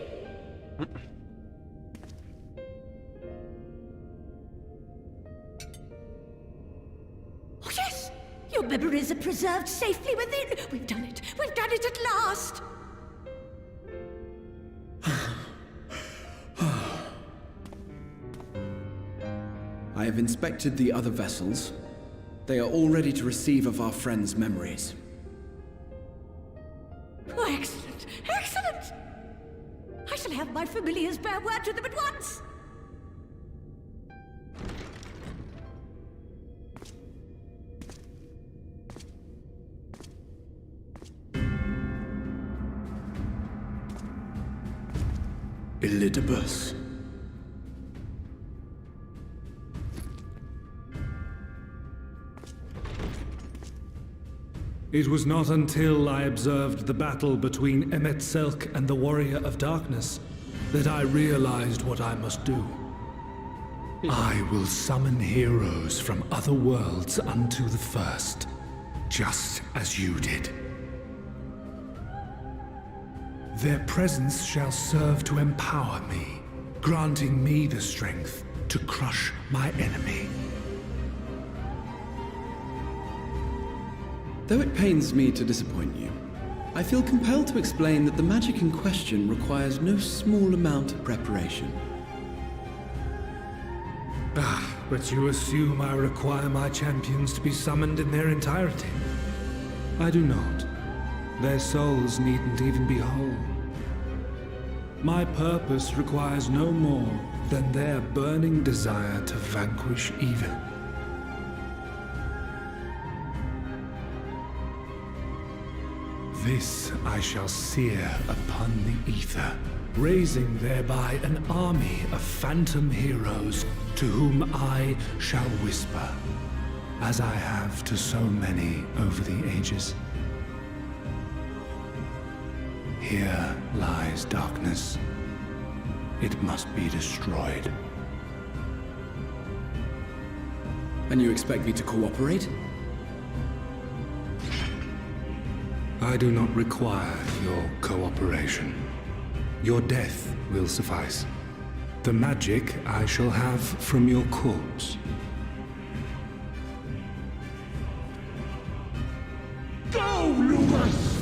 L: Oh, yes! You're memories are preserved safely within. We've done it. We've done it at last.
J: I have inspected the other vessels. They are all ready to receive of our friends' memories.
L: Oh, excellent! Excellent! I shall have my familiars bear word to them at once.
J: Elidibus.
I: It was not until I observed the battle between Emet-Selch and the Warrior of Darkness that I realized what I must do. I will summon heroes from other worlds unto the first, just as you did. Their presence shall serve to empower me, granting me the strength to crush my enemy.
J: Though it pains me to disappoint you, I feel compelled to explain that the magic in question requires no small amount of preparation.
I: But you assume I require my champions to be summoned in their entirety. I do not. Their souls needn't even be whole. My purpose requires no more than their burning desire to vanquish evil. This I shall sear upon the ether, raising thereby an army of phantom heroes to whom I shall whisper, as I have to so many over the ages. Here lies darkness. It must be destroyed.
J: And you expect me to cooperate?
I: I do not require your cooperation. Your death will suffice. The magic I shall have from your corpse.
H: Go, Lucas!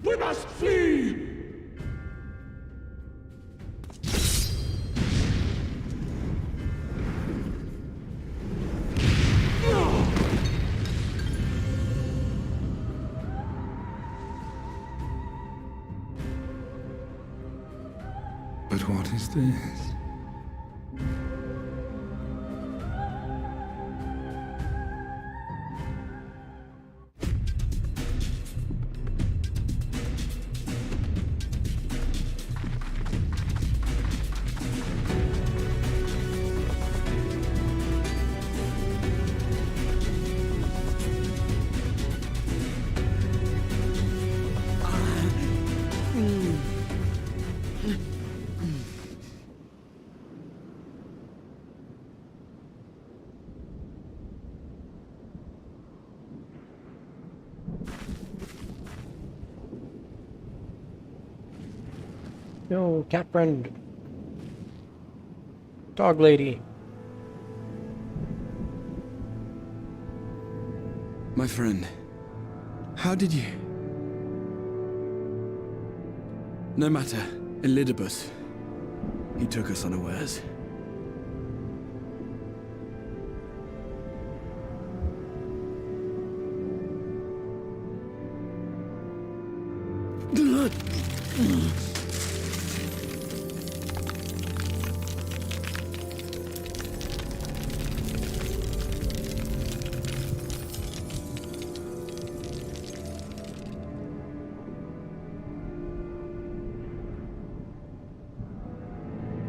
H: We must flee!
I: But what is this?
A: Yo, cat friend. Dog lady.
J: My friend, how did you... No matter, Elidibus. He took us unawares.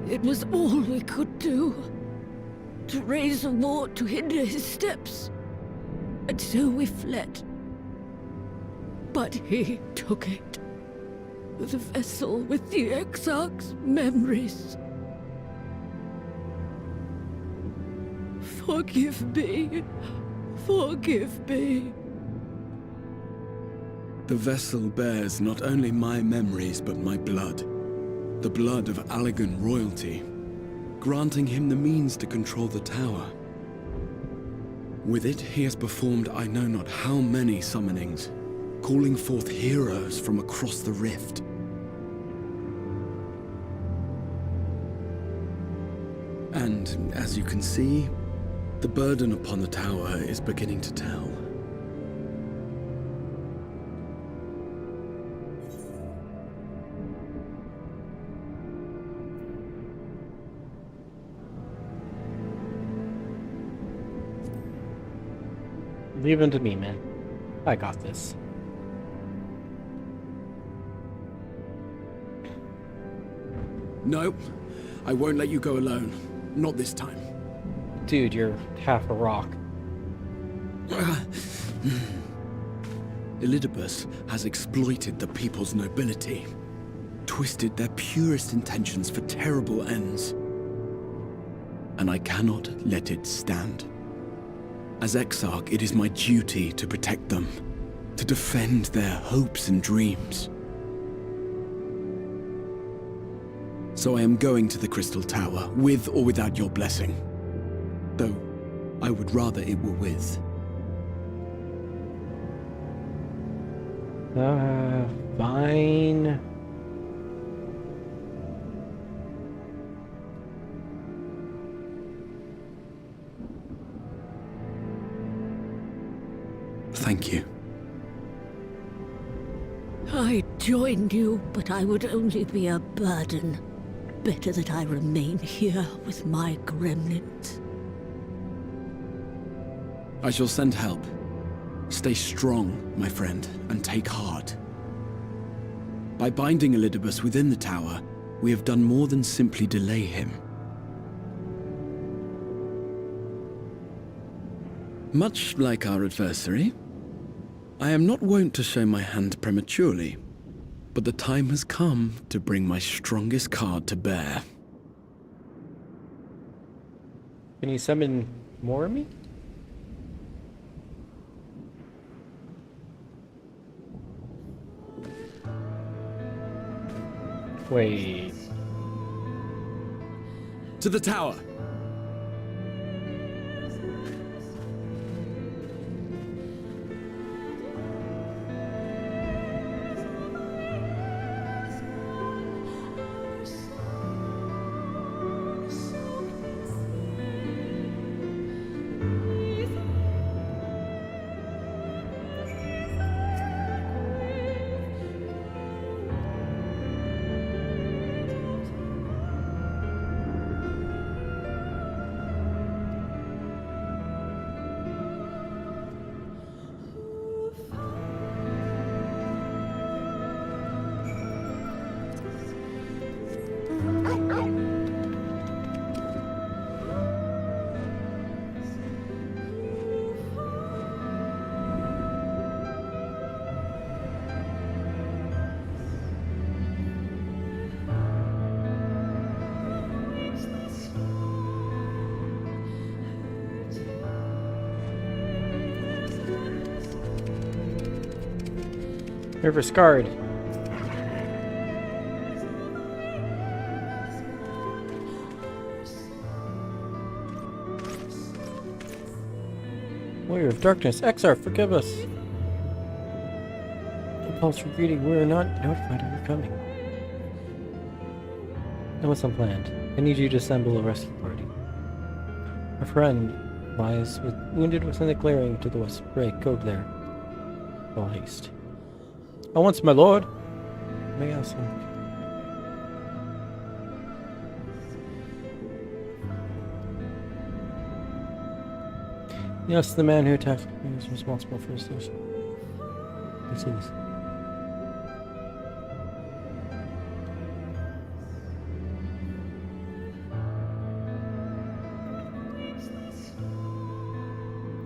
S: It was all we could do. To raise a ward to hinder his steps. And so we fled. But he took it. The vessel with the Exarch's memories. Forgive me. Forgive me.
J: The vessel bears not only my memories, but my blood. The blood of Allegan royalty, granting him the means to control the tower. With it, he has performed I know not how many summonings, calling forth heroes from across the rift. And, as you can see, the burden upon the tower is beginning to tell.
A: Leave him to me, man. I got this.
J: No, I won't let you go alone. Not this time.
A: Dude, you're half a rock.
J: Elidibus has exploited the people's nobility, twisted their purest intentions for terrible ends. And I cannot let it stand. As Exarch, it is my duty to protect them, to defend their hopes and dreams. So I am going to the Crystal Tower, with or without your blessing. Though, I would rather it were with.
A: Fine.
J: Thank you.
S: I joined you, but I would only be a burden. Better that I remain here with my gremlins.
J: I shall send help. Stay strong, my friend, and take heart. By binding Elidibus within the tower, we have done more than simply delay him. Much like our adversary, I am not wont to show my hand prematurely, but the time has come to bring my strongest card to bear.
A: Can you summon more of me? Wait.
J: To the tower!
A: River scarred. Warrior of Darkness, Exarch, forgive us. Impulse for greeting, we are not notified of your coming. That was unplanned. I need you to assemble a rescue party. A friend lies wounded within the clearing to the west. Break, go there. All haste. Oh, once, my lord. May I ask him? Yes, the man who attacked me is responsible for his death. Let's see this.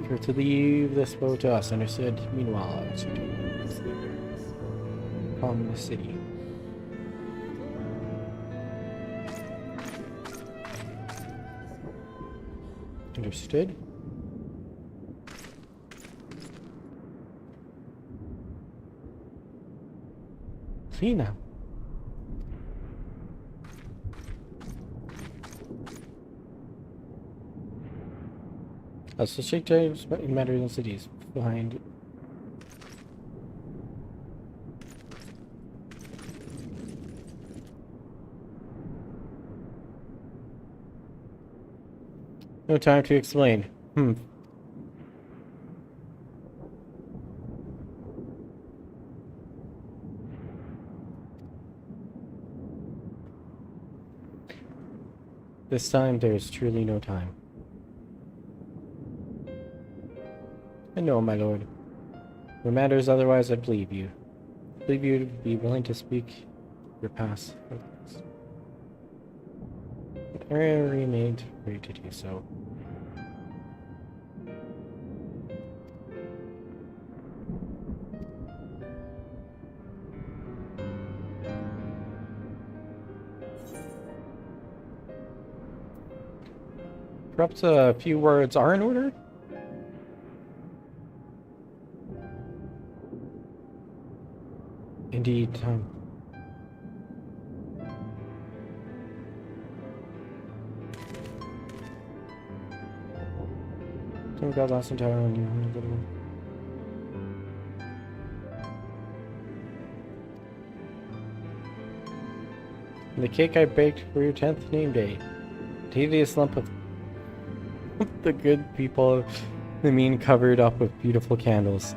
A: You're to leave this boat to us, understood? Meanwhile, I'll also do from the city. Understood? See now. So shake giants matters in cities. Find. No time to explain. This time there is truly no time. I know, my lord. What matters otherwise, I believe you. I believe you to be willing to speak your past. But I remained free to do so. Perhaps a few words are in order? Indeed, Some got lost entirely on you. The cake I baked for your 10th name day. Tedious lump of the good people, the mean covered up with beautiful candles.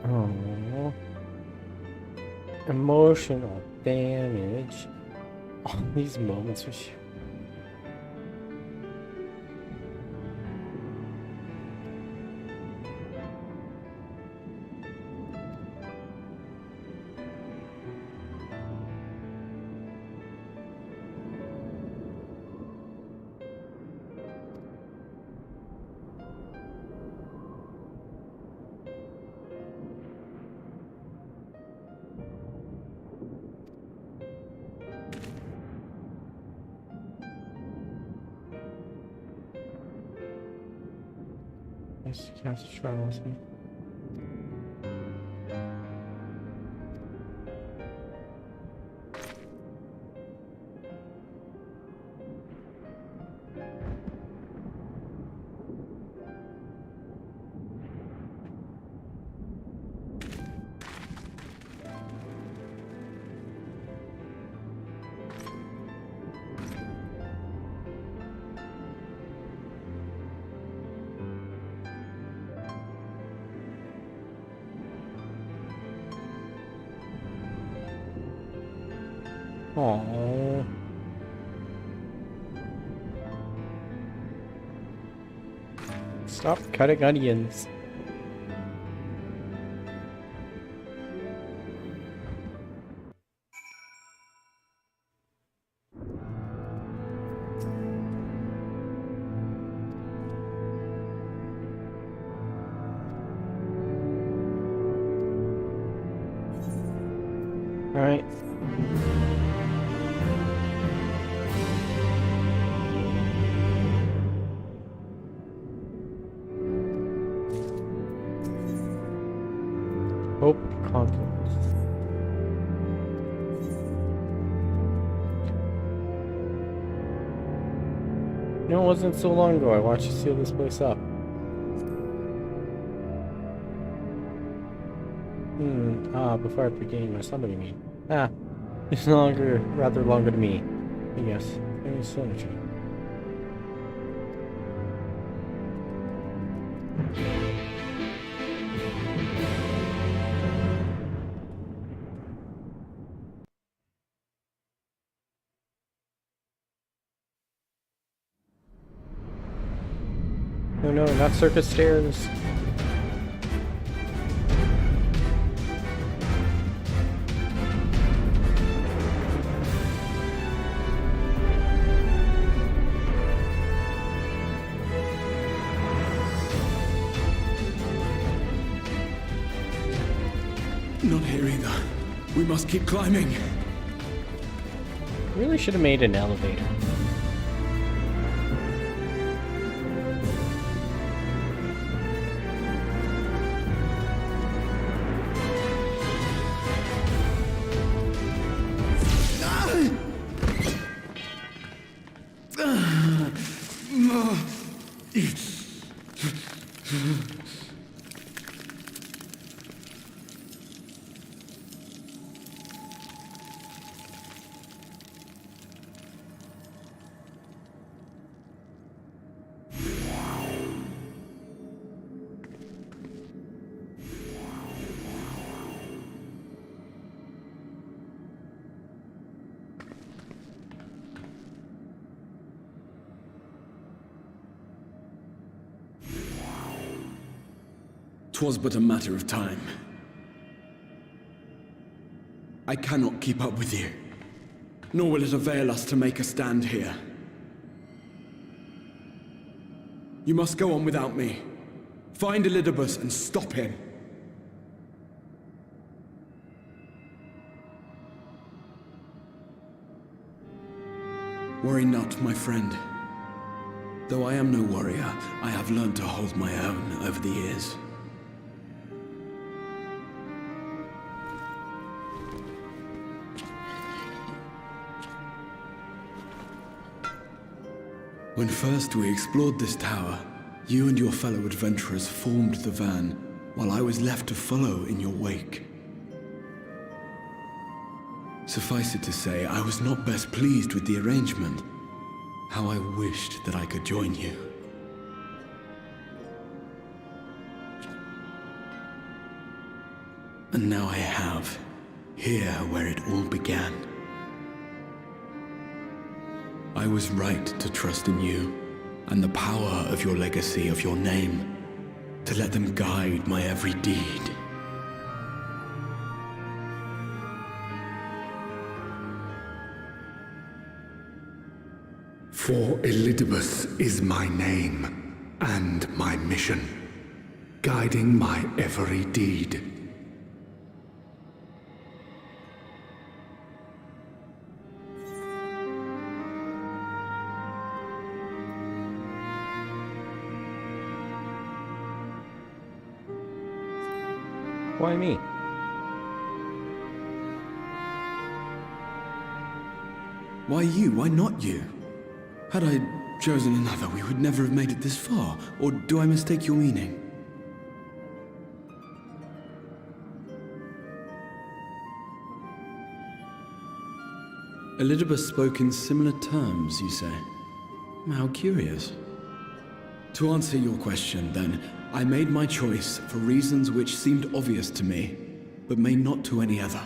A: Oh, emotional damage. All these moments with you. Cast a trial with me. Aww. Stop cutting onions. All right. Hope, confidence. You know, it wasn't so long ago I watched you seal this place up. Before I began my son, what do you mean? It's rather longer to me. Yes, there is symmetry. Oh no, not circus stairs.
H: Not here either. We must keep climbing.
A: Really should have made an elevator.
J: 'Twas but a matter of time. I cannot keep up with you, nor will it avail us to make a stand here. You must go on without me. Find Elidibus and stop him. Worry not, my friend. Though I am no warrior, I have learned to hold my own over the years. When first we explored this tower, you and your fellow adventurers formed the van, while I was left to follow in your wake. Suffice it to say, I was not best pleased with the arrangement. How I wished that I could join you. And now I have, here where it all began. I was right to trust in you, and the power of your legacy, of your name, to let them guide my every deed.
I: For Elidibus is my name, and my mission, guiding my every deed.
A: Why me?
J: Why you? Why not you? Had I chosen another, we would never have made it this far. Or do I mistake your meaning? Elidibus spoke in similar terms, you say? How curious. To answer your question, then, I made my choice for reasons which seemed obvious to me, but may not to any other.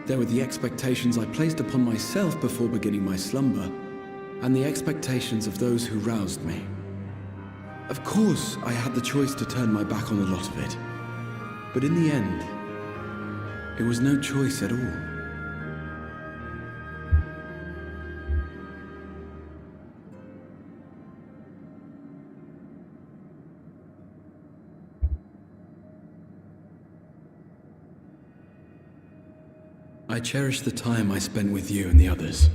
J: There were the expectations I placed upon myself before beginning my slumber, and the expectations of those who roused me. Of course, I had the choice to turn my back on a lot of it, but in the end, it was no choice at all. I cherish the time I spent with you and the others.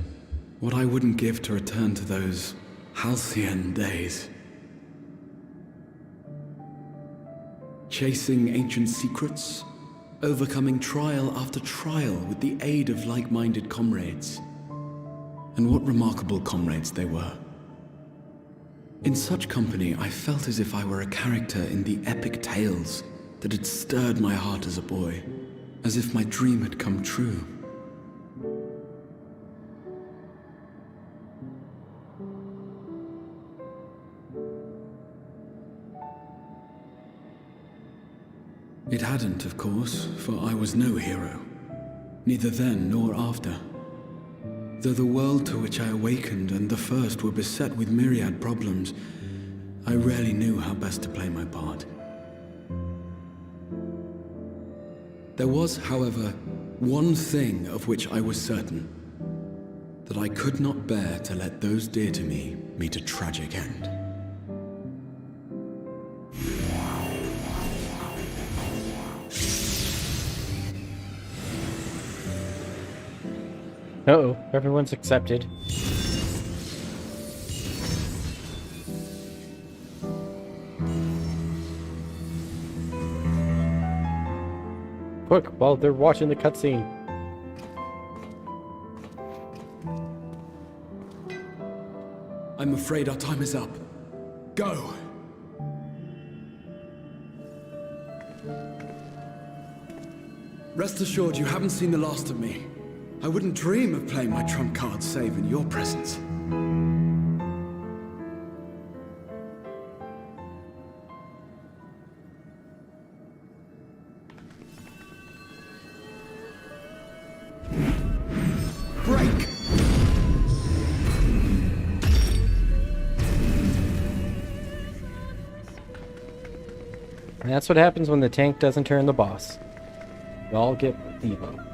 J: What I wouldn't give to return to those halcyon days. Chasing ancient secrets, overcoming trial after trial with the aid of like-minded comrades. And what remarkable comrades they were. In such company, I felt as if I were a character in the epic tales that had stirred my heart as a boy. As if my dream had come true. It hadn't, of course, for I was no hero. Neither then nor after. Though the world to which I awakened and the first were beset with myriad problems, I rarely knew how best to play my part. There was, however, one thing of which I was certain. That I could not bear to let those dear to me meet a tragic end.
A: Uh-oh, everyone's accepted. Quick, while they're watching the cutscene.
J: I'm afraid our time is up. Go! Rest assured you haven't seen the last of me. I wouldn't dream of playing my trump card save in your presence. Break!
A: And that's what happens when the tank doesn't turn the boss. We all get Evo.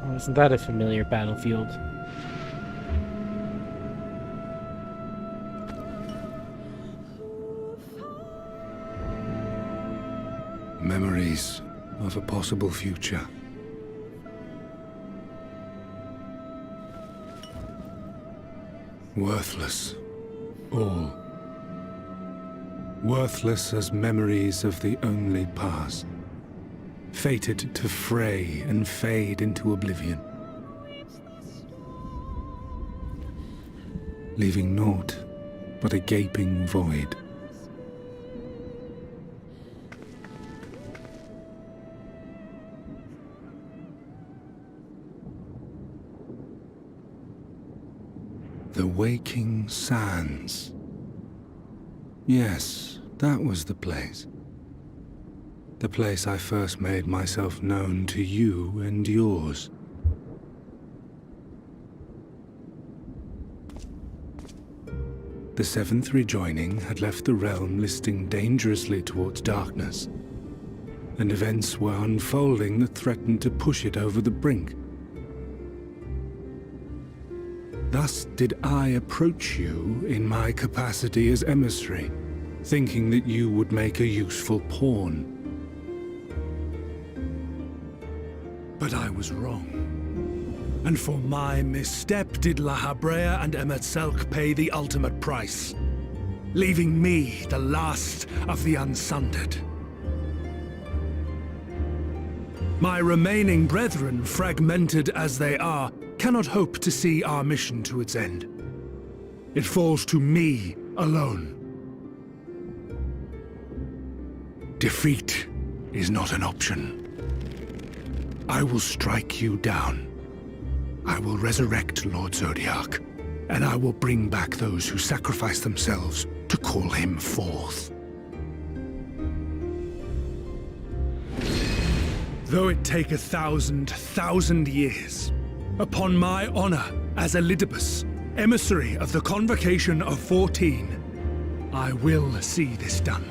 A: Oh, isn't that a familiar battlefield?
I: Memories of a possible future. Worthless. All. Worthless as memories of the only past. Fated to fray and fade into oblivion. Leaving naught but a gaping void. The Waking Sands. Yes, that was the place. The place I first made myself known to you and yours. The seventh rejoining had left the realm listing dangerously towards darkness, and events were unfolding that threatened to push it over the brink. Thus did I approach you in my capacity as emissary, thinking that you would make a useful pawn. But I was wrong. And for my misstep did La Habrea and Emet-Selch pay the ultimate price, leaving me the last of the Unsundered. My remaining brethren, fragmented as they are, cannot hope to see our mission to its end. It falls to me alone. Defeat is not an option. I will strike you down. I will resurrect Lord Zodiark, and I will bring back those who sacrifice themselves to call him forth. Though it take 1,000 years, upon my honor as Elidibus, emissary of the Convocation of 14, I will see this done.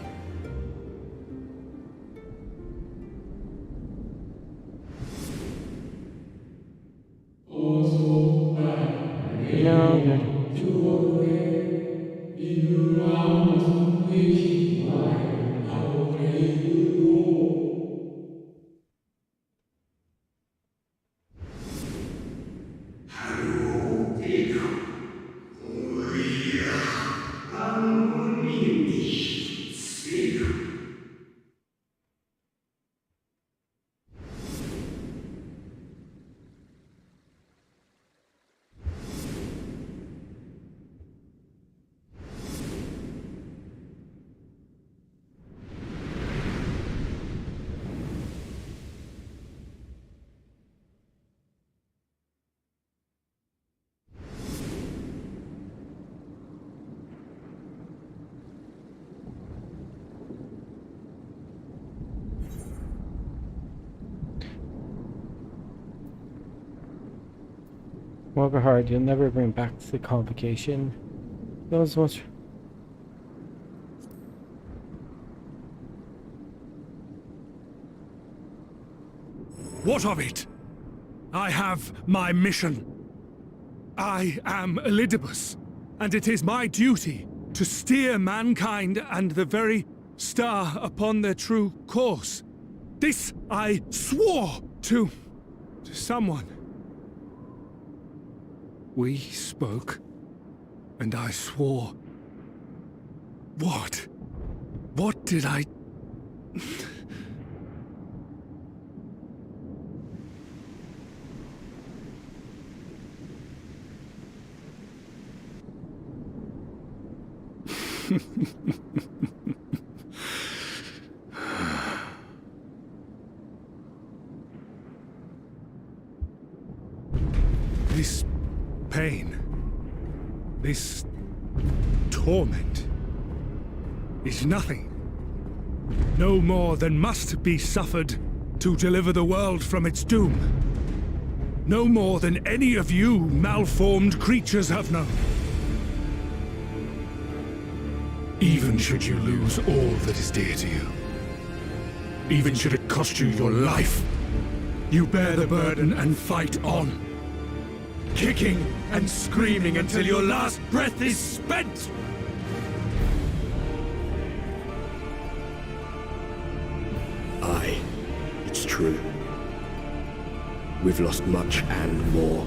A: However hard, you'll never bring back the convocation. Those ones.
I: What of it? I have my mission. I am Elidibus, and it is my duty to steer mankind and the very star upon their true course. This I swore to someone. We spoke, and I swore. What? What did I... This pain, this torment, is nothing. No more than must be suffered to deliver the world from its doom. No more than any of you malformed creatures have known. Even should you lose all that is dear to you, even should it cost you your life, you bear the burden and fight on, kicking and screaming until your last breath is spent!
T: Aye, it's true. We've lost much and more.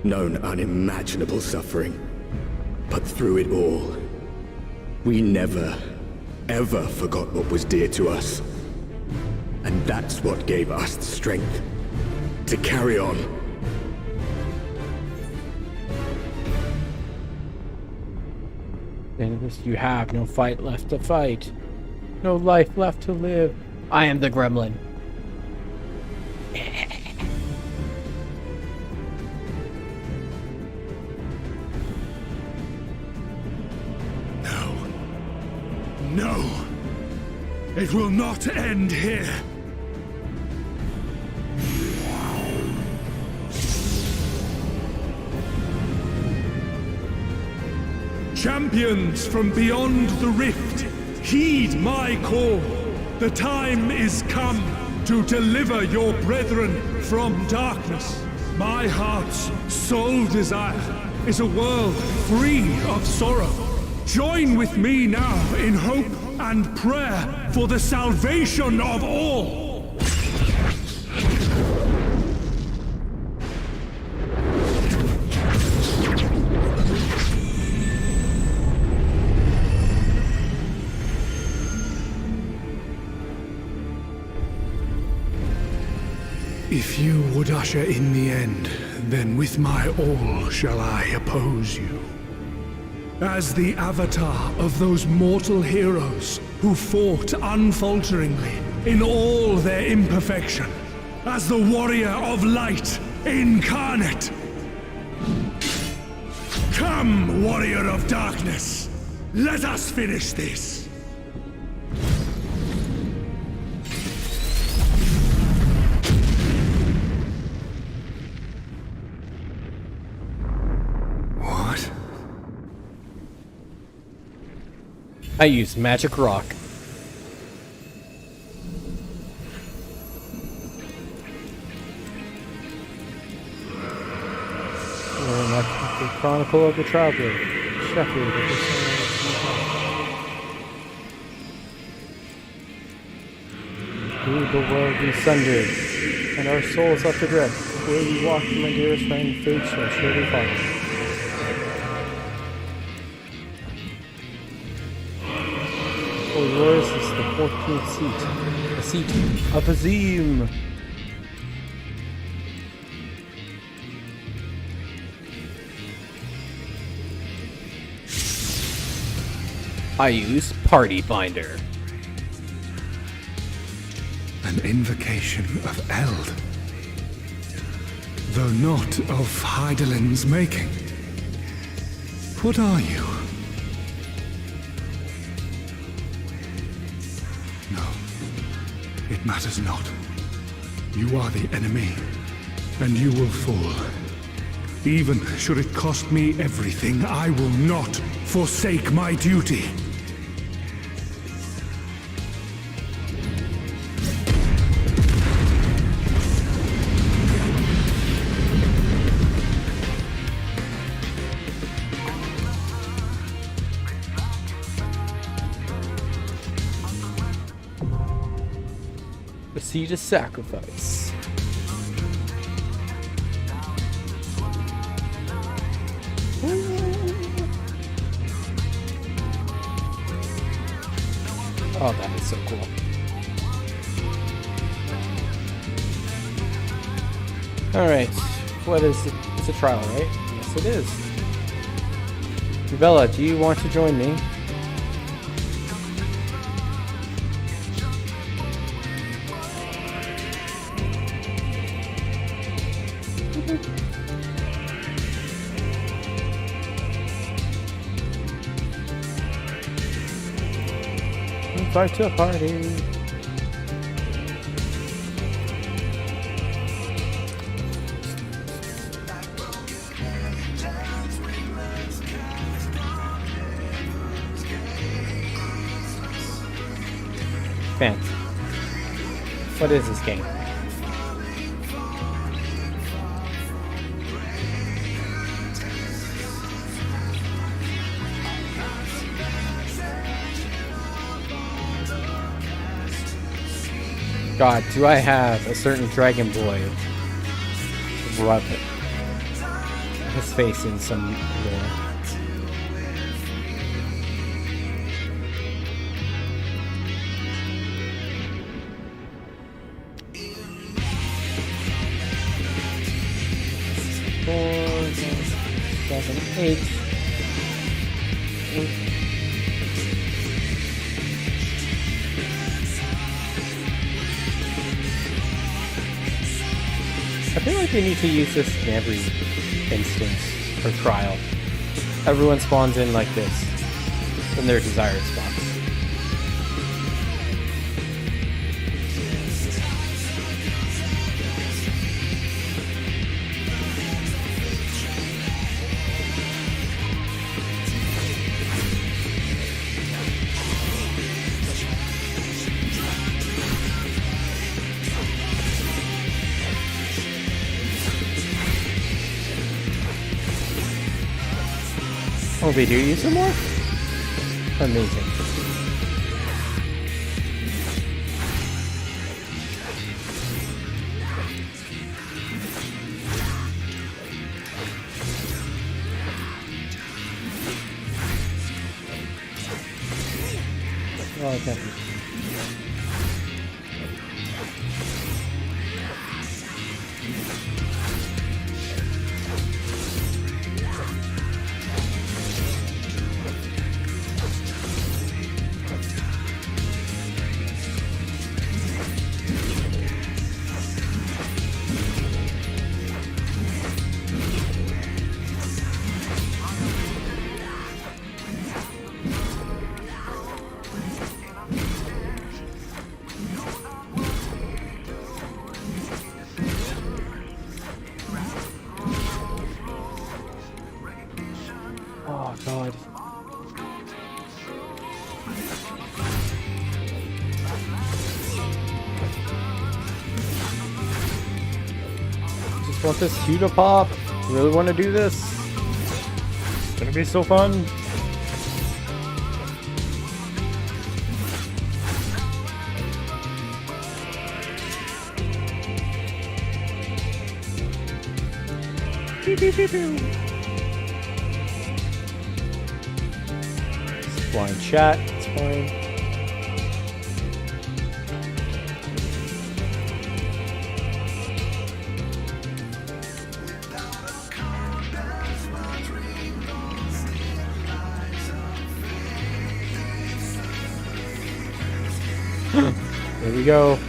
T: Known unimaginable suffering. But through it all, we never, ever forgot what was dear to us. And that's what gave us the strength to carry on.
A: Davis, you have no fight left to fight. No life left to live. I am the gremlin.
I: No! It will not end here! Champions from beyond the rift, heed my call! The time is come to deliver your brethren from darkness. My heart's sole desire is a world free of sorrow. Join with me now in hope and prayer for the salvation of all! If you would usher in the end, then with my all shall I oppose you. As the avatar of those mortal heroes who fought unfalteringly in all their imperfection, as the warrior of light incarnate. Come, warrior of darkness, let us finish this.
A: I use magic rock. The Chronicle of the Traveler. Shepherd of the Who the world be sundered, and our souls left adrift. Where we walk, my dearest friend, fate shall surely follow. For yours is the 14th seat, the seat of Azim. I use Party Finder.
I: An invocation of Eld, though not of Heidelin's making. What are you? It matters not. You are the enemy, and you will fall. Even should it cost me everything, I will not forsake my duty.
A: The seed of sacrifice. Oh, that is so cool. Alright, what is it? It's a trial, right? Yes, it is. Bella, do you want to join me? Invite to a party. Fans. What is this game? God, do I have a certain Dragon Boy rub his face in some lore. Four, 7, 8. I feel like we need to use this in every instance or trial. Everyone spawns in like this in their desired spots. Oh, they do use some more? Amazing. Oh, I can't. Oh, God. Just want this hue to pop. Really want to do this. It's gonna be so fun. Pew, pew, pew, pew. Blind chat, it's fine. There we go.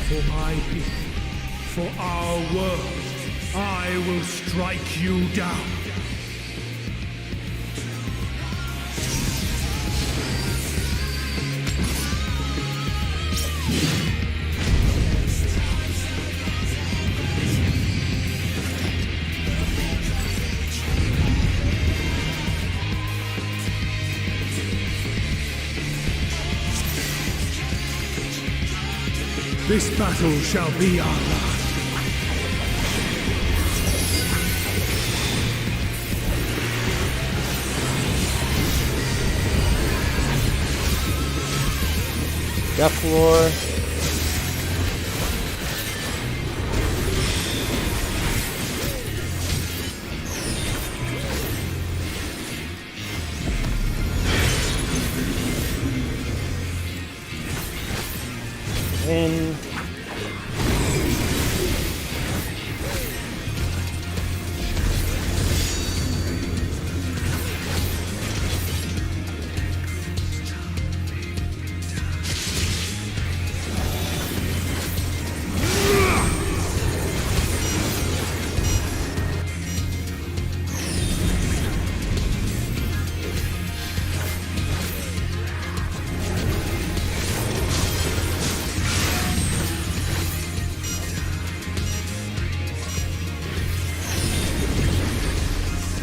I: For my people, for our world, I will strike you down. This battle shall be our last.
A: Death floor. In.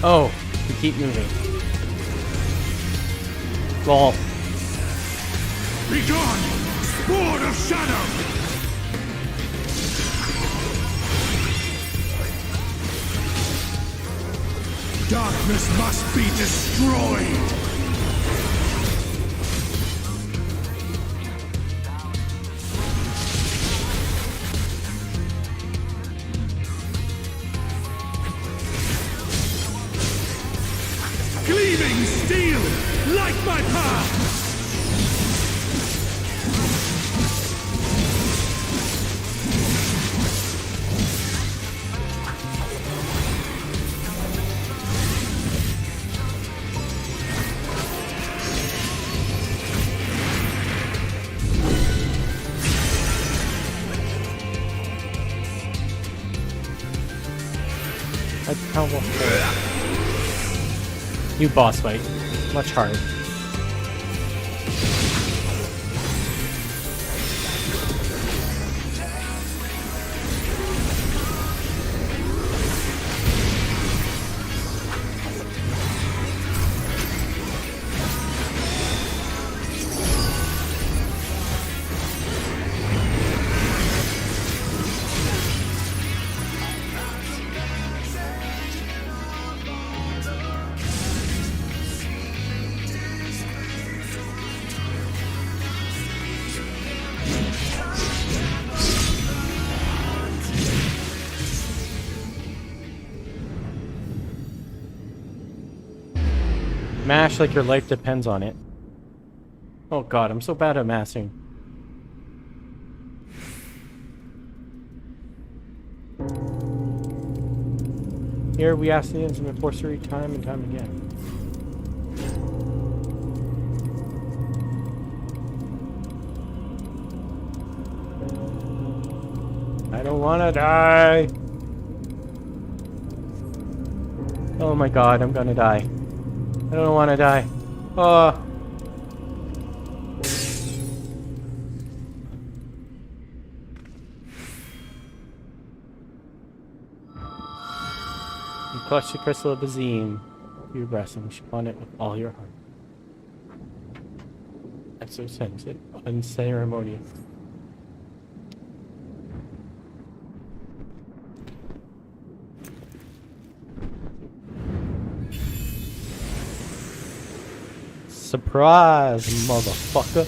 A: Oh, we keep moving. Lol.
I: Be gone! Sword of Shadow! Darkness must be destroyed! Gleaming steel, like my path!
A: That's how we'll new boss fight. Much harder. Mash like your life depends on it. Oh god, I'm so bad at mashing. Here we ask the infinite sorcery time and time again. I don't wanna die! Oh my god, I'm gonna die. I don't want to die. You clutch the crystal of Bazim. Your breast and wish upon it with all your heart. That's so sensitive, unceremonious. Surprise, motherfucker.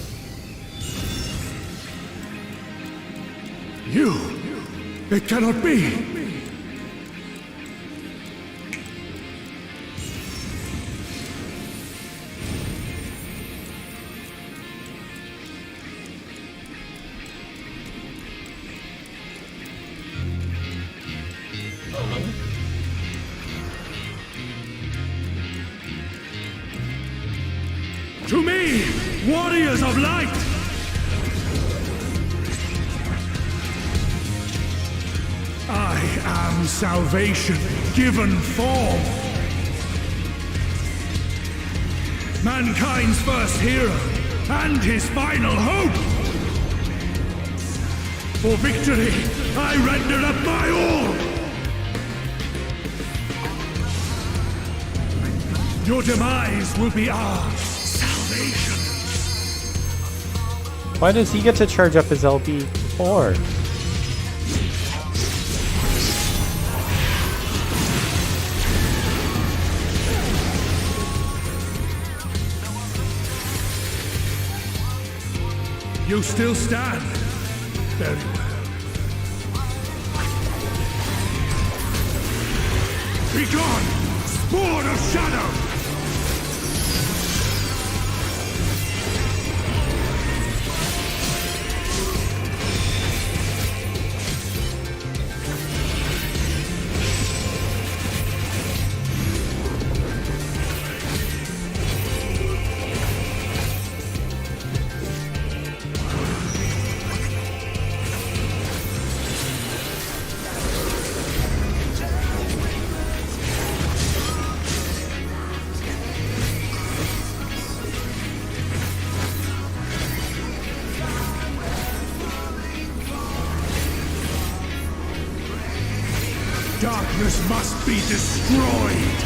I: You! It cannot be! To me, warriors of light! I am salvation given form. Mankind's first hero and his final hope. For victory, I render up my all. Your demise will be ours.
A: Why does he get to charge up his LB? for?
I: You still stand? Very well. Begone! Spawn of shadow! Darkness must be destroyed!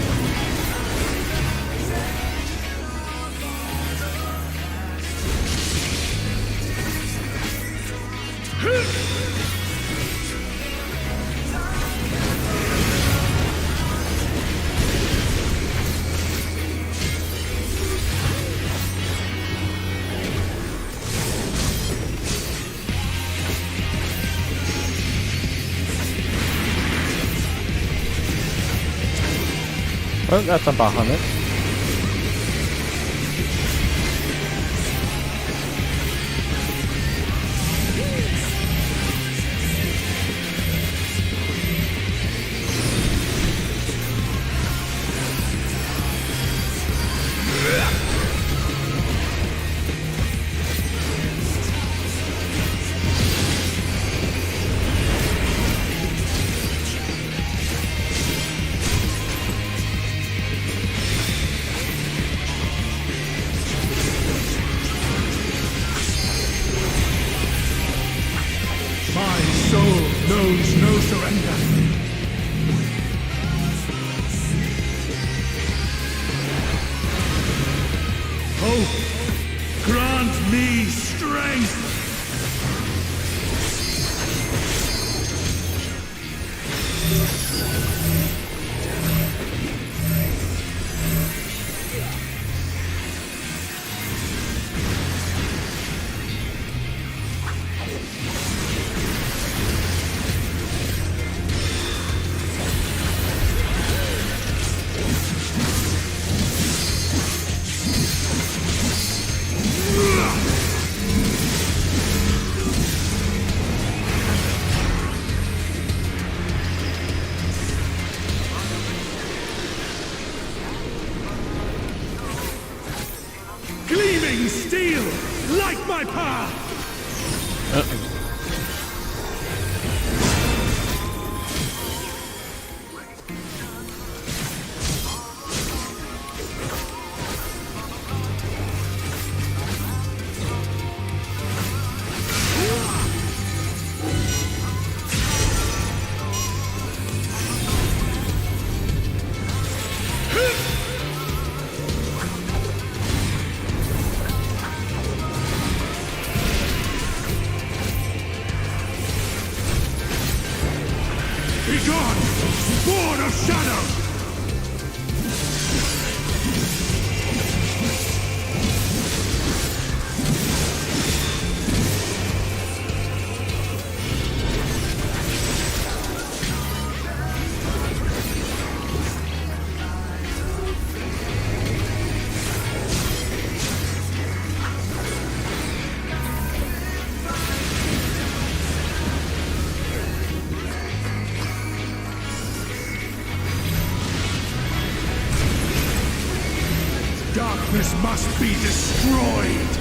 A: Well, that's a Bahamut.
I: Knows no surrender. Hope, grant me strength. Gleaming steel, like my power! Begone! Spawn of shadow! Darkness must be destroyed!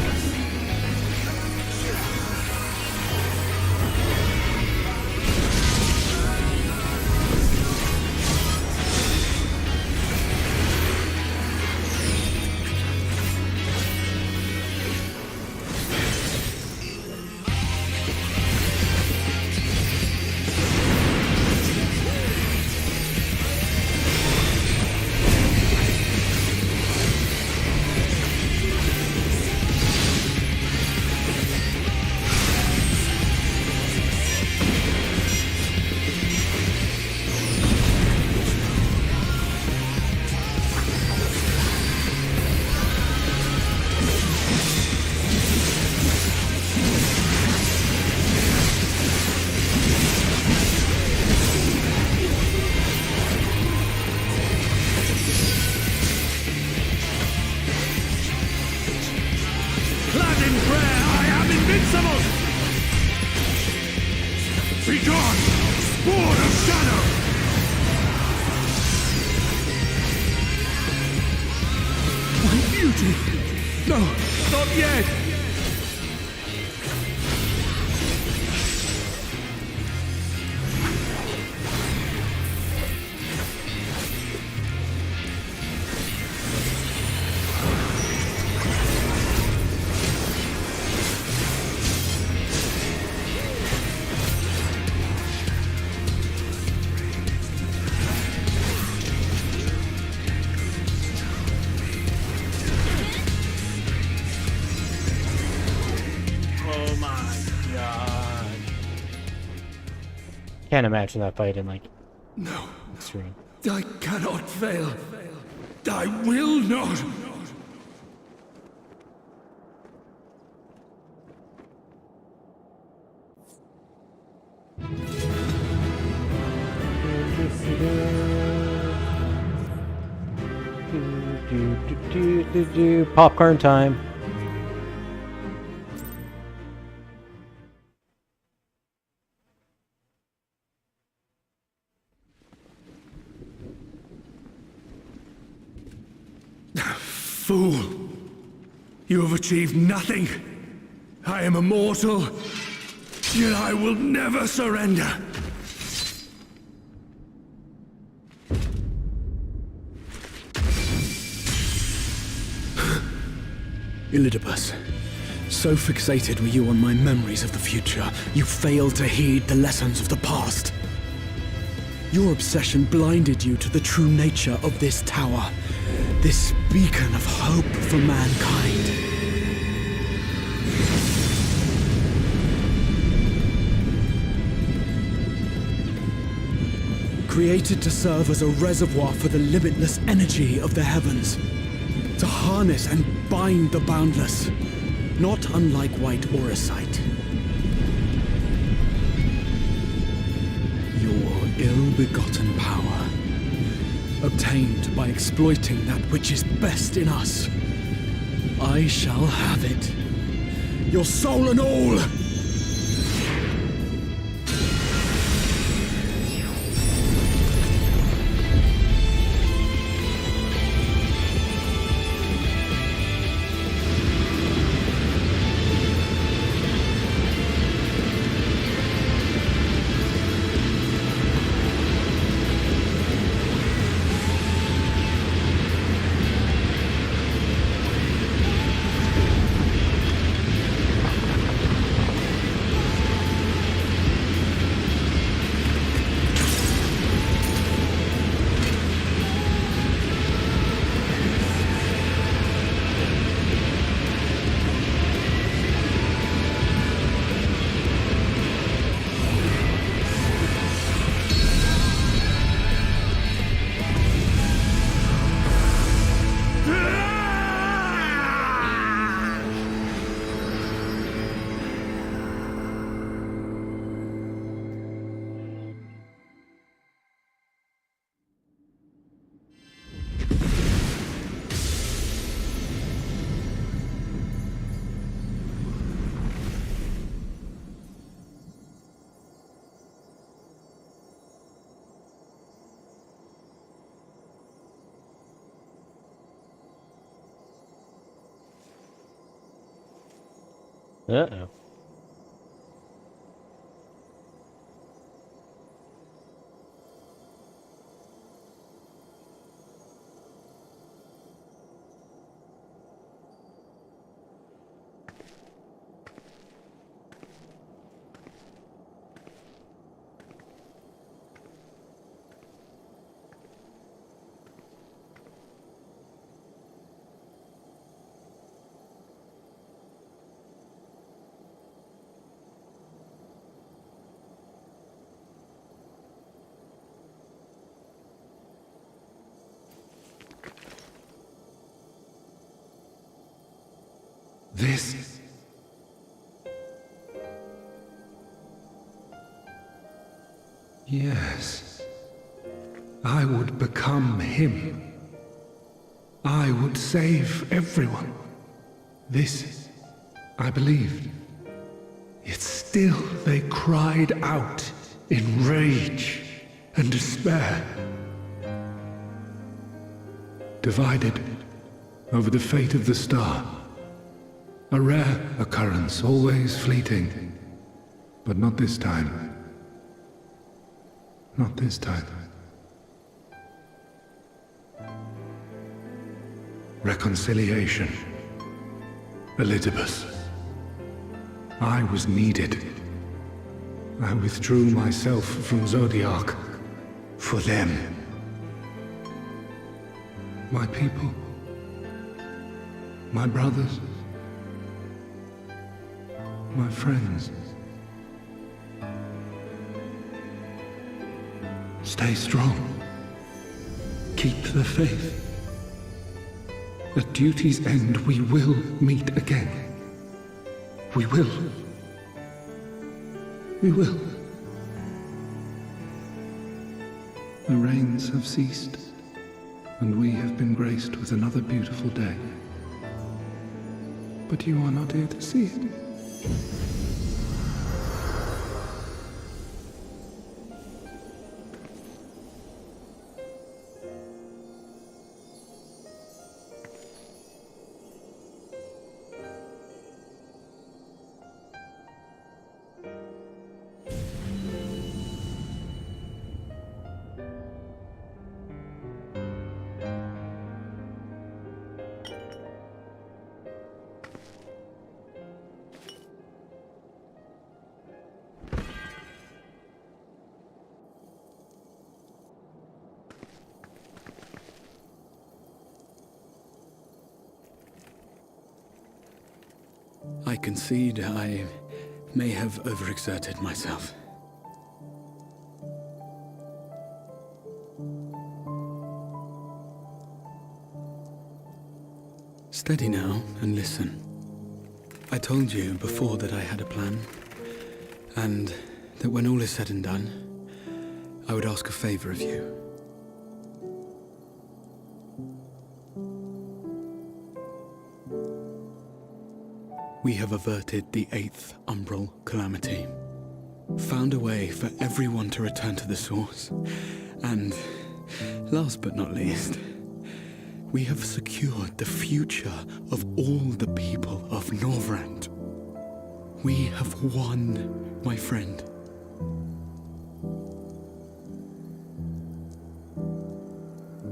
I: duty. No, not yet.
A: Oh my god. Can't imagine that fight in like
I: No.
A: extreme.
I: I cannot fail. I will not.
A: Popcorn time.
I: Fool! You have achieved nothing. I am immortal, yet I will never surrender.
J: Elidibus, so fixated were you on my memories of the future, you failed to heed the lessons of the past. Your obsession blinded you to the true nature of this tower, this beacon of hope for mankind. Created to serve as a reservoir for the limitless energy of the heavens, to harness and bind the boundless, not unlike white auracite. Your ill-begotten power, obtained by exploiting that which is best in us. I shall have it. Your soul and all!
A: Uh-oh.
I: This... Yes. I would become him. I would save everyone. This, I believed. Yet still they cried out in rage and despair. Divided, over the fate of the star. A rare occurrence, always fleeting. But not this time. Not this time. Reconciliation. Elizabeth. I was needed. I withdrew myself from Zodiac. For them. My people. My brothers. My friends. Stay strong. Keep the faith. At duty's end, we will meet again. We will. We will. The rains have ceased, and we have been graced with another beautiful day. But you are not here to see it.
J: I concede I may have overexerted myself. Steady now and listen. I told you before that I had a plan, and that when all is said and done, I would ask a favor of you. We have averted the 8th Umbral Calamity, found a way for everyone to return to the source, and, last but not least, we have secured the future of all the people of Norvrand. We have won, my friend.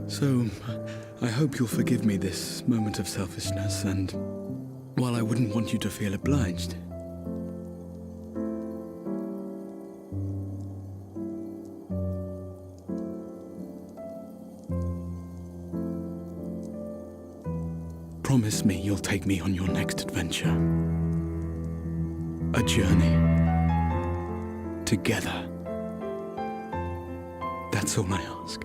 J: So, I hope you'll forgive me this moment of selfishness, and while I wouldn't want you to feel obliged, promise me you'll take me on your next adventure. A journey. Together. That's all I ask.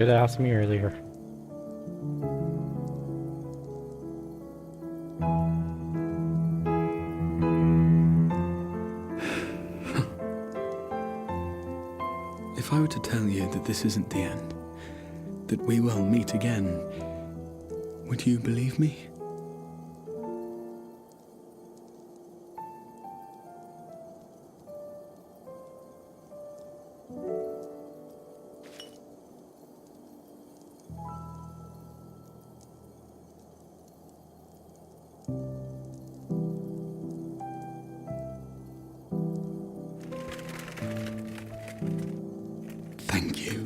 A: Should have asked me earlier.
J: If I were to tell you that this isn't the end, that we will meet again, would you believe me? Thank you.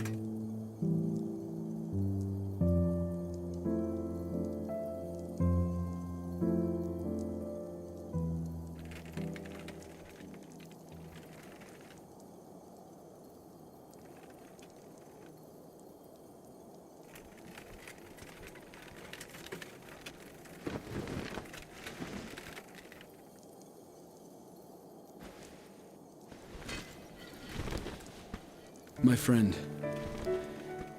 J: My friend,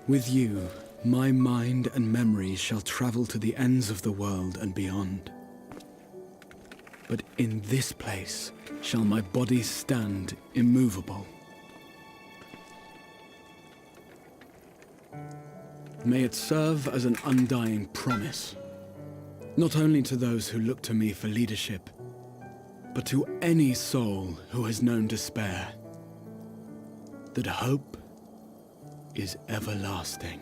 J: with you, my mind and memories shall travel to the ends of the world and beyond. But in this place shall my body stand immovable. May it serve as an undying promise, not only to those who look to me for leadership, but to any soul who has known despair, that hope is everlasting.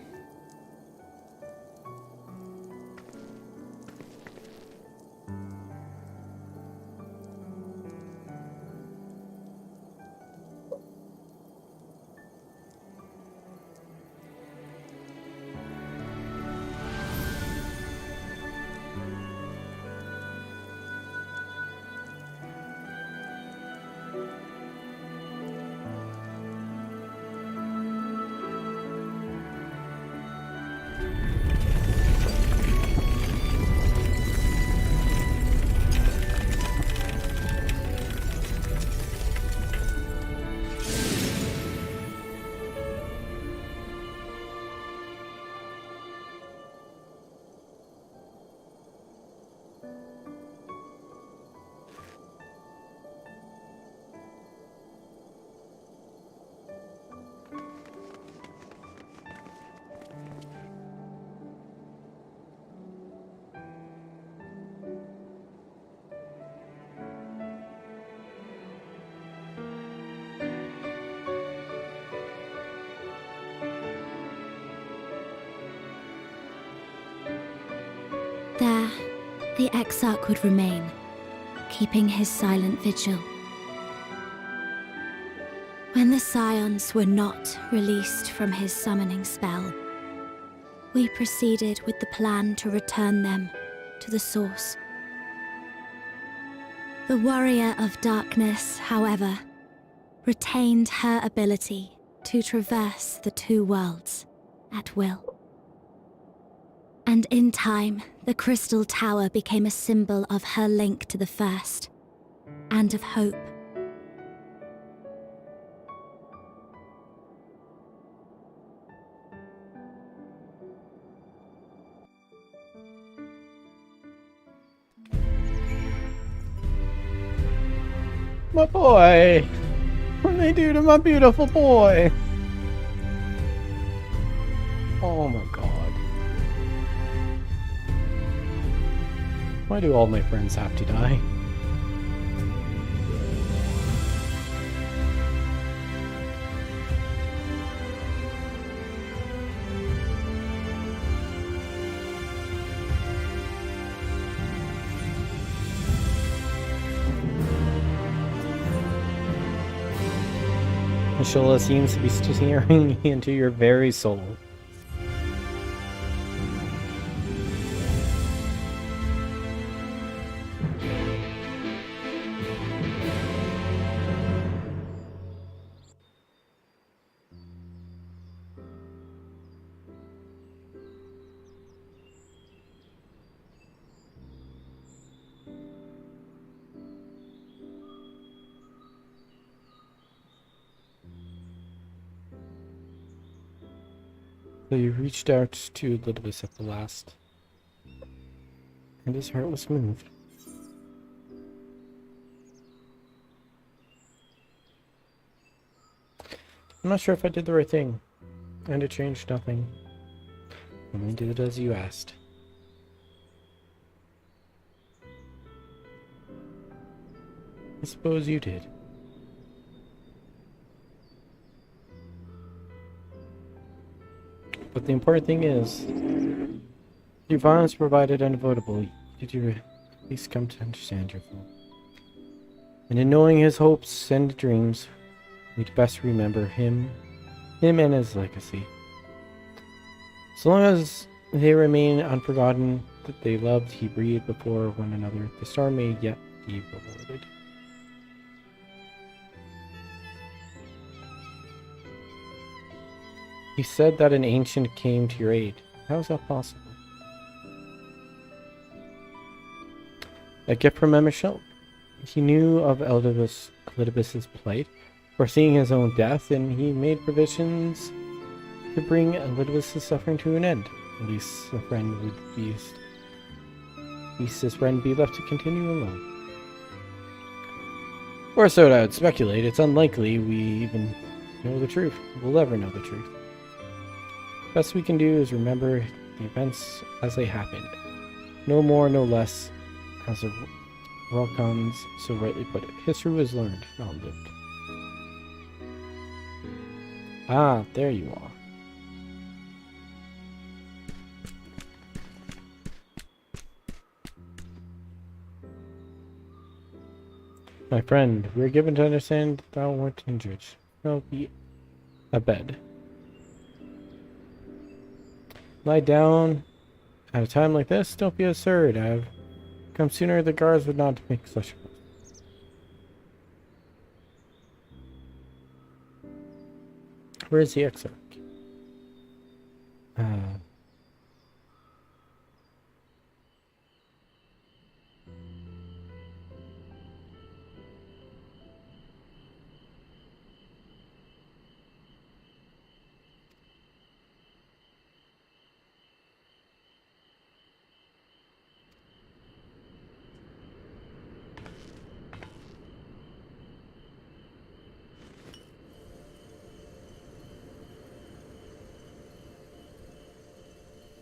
C: There, the Exarch would remain, keeping his silent vigil. When the Scions were not released from his summoning spell, we proceeded with the plan to return them to the Source. The Warrior of Darkness, however, retained her ability to traverse the two worlds at will. And in time, the Crystal Tower became a symbol of her link to the First, and of hope.
A: My boy! What did they do to my beautiful boy? Oh my god. Why do all my friends have to die? Mishola seems to be staring into your very soul. So you reached out to Elidibus at the last, and his heart was moved. I'm not sure if I did the right thing, and it changed nothing. Only did it as you asked. I suppose you did. But the important thing is, your violence provided unavoidable. Did you at least come to understand your fault? And in knowing his hopes and dreams, we'd best remember him and his legacy. So long as they remain unforgotten, that they loved, he breathed before one another, the star may yet be rewarded. You said that an ancient came to your aid. How is that possible? A gift from Emishel. He knew of Elidibus's plight, foreseeing his own death, and he made provisions to bring Elidibus's suffering to an end. At least a friend would be. At least his friend be left to continue alone. Or so I would speculate. It's unlikely we even know the truth. We'll ever know the truth. Best we can do is remember the events as they happened. No more, no less, as Rolcons so rightly put it. History was learned, not lived. Ah, there you are. My friend, we are given to understand thou wert injured. There'll be a bed. Lie down. At a time like this, don't be absurd. I've come sooner, the guards would not make such a fuss. Where is the exarch?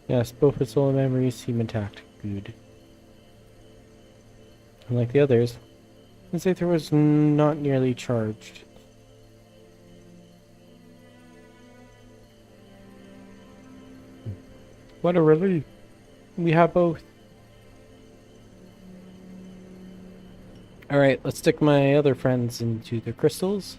A: Yes, both its soul and memories seem intact. Good. Unlike the others, the Aether was not nearly charged. What a relief. We have both. Alright, let's stick my other friends into the crystals.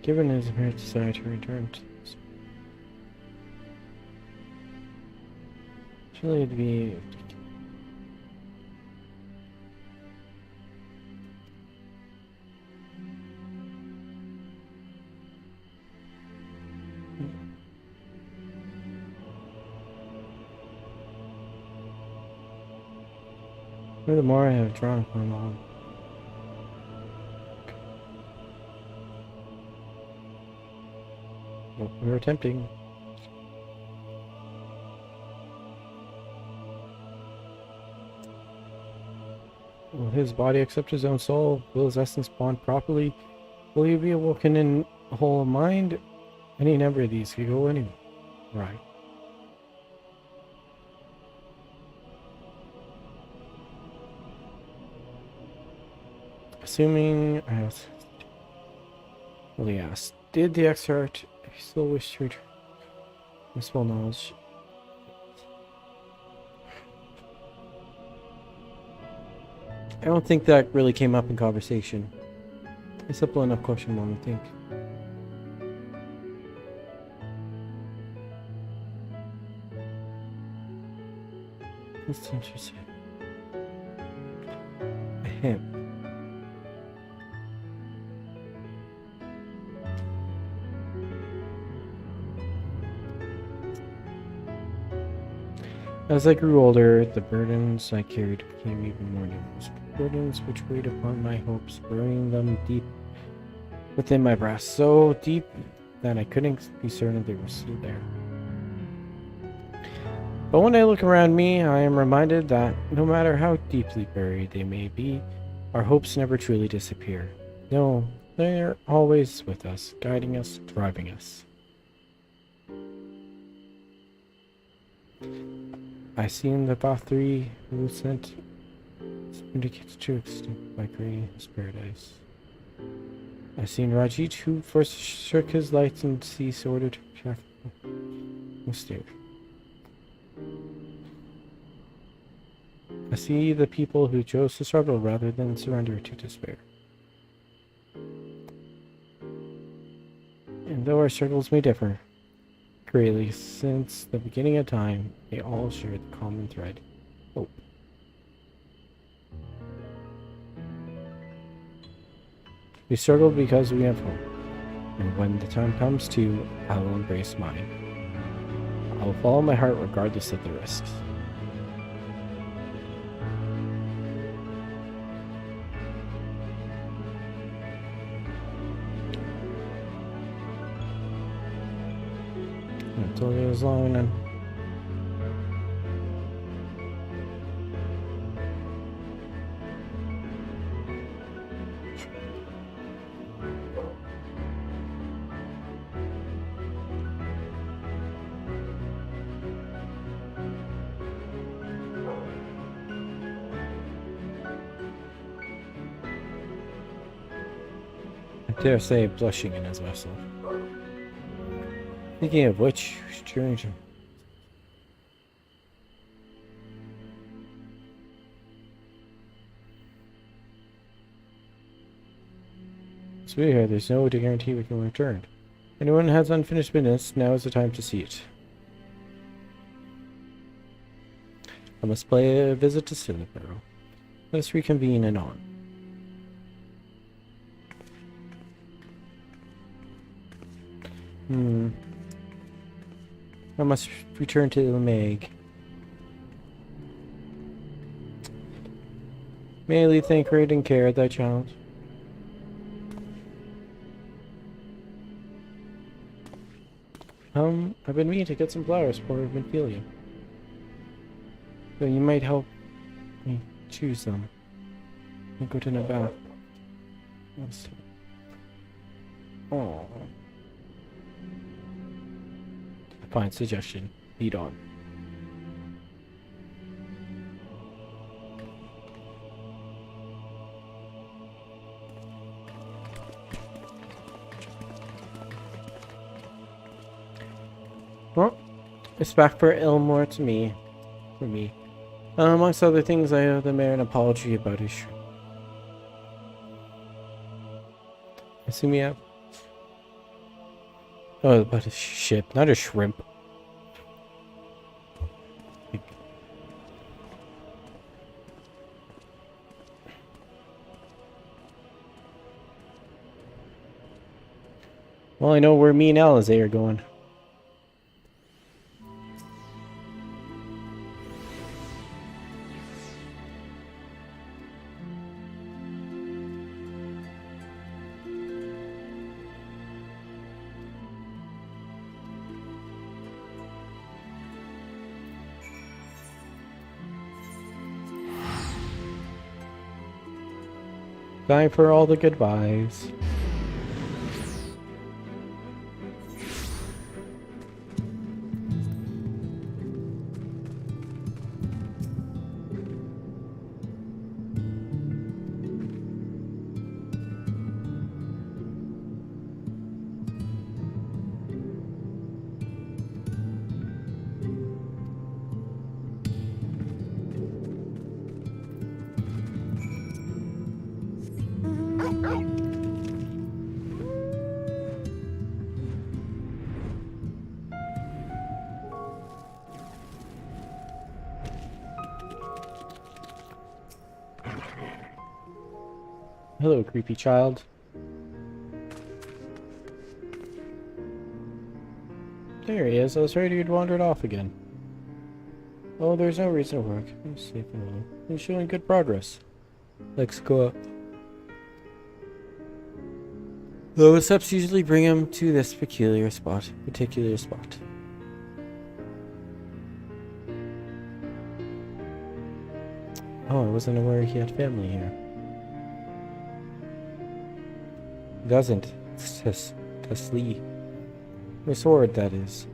A: Given his apparent desire to return to this. Surely it'd be. The more I have drawn from all. Well, we were attempting. Will his body accept his own soul? Will his essence bond properly? Will he be awoken in whole mind? Any number of these could go anywhere. Right. Assuming I was. Well, he asked, did the exarch still wish to return his full knowledge? I don't think that really came up in conversation. It's a simple enough question, one would think. That's interesting. Ahem. As I grew older, the burdens I carried became even more numerous. Burdens which weighed upon my hopes, burying them deep within my breast, so deep that I couldn't be certain they were still there. But when I look around me, I am reminded that no matter how deeply buried they may be, our hopes never truly disappear. No, they're always with us, guiding us, driving us. I seen the Bathory who sent syndicates to extinct by creating his paradise. I seen Rajit who first shook his lights and ceased order to protect Mystere. I see the people who chose to struggle rather than surrender to despair. And though our struggles may differ greatly since the beginning of time, they all share the common thread: hope. We struggle because we have hope, and when the time comes to, I will embrace mine. I will follow my heart regardless of the risks. I told you it was long enough. I dare say, blushing in his vessel. Thinking of which, strange. Sweetheart, there's no way to guarantee we can return. Anyone has unfinished business, now is the time to see it. I must pay a visit to Silverborough. Let us reconvene anon. I must return to Ilmag. May I leave thank great and care, thy child? I've been meaning to get some flowers for Ophelia. So you might help me choose them. I'll go to the bath. Oh. Fine suggestion. Lead on. Well, it's back for Ilmore to me. For me. Amongst other things, I owe the mayor an apology about his shrimp. Assume me up. Oh, about a ship, not a shrimp. Well, I know where me and Alizé are going. Time for all the goodbyes. Hello, creepy child. There he is. I was afraid he'd wandered off again. Oh, there's no reason to work. I'm safe and well. He's showing good progress. Let's go up. Low steps usually bring him to this particular spot. Oh, I wasn't aware he had family here. Doesn't. Teslee. Her sword, that is.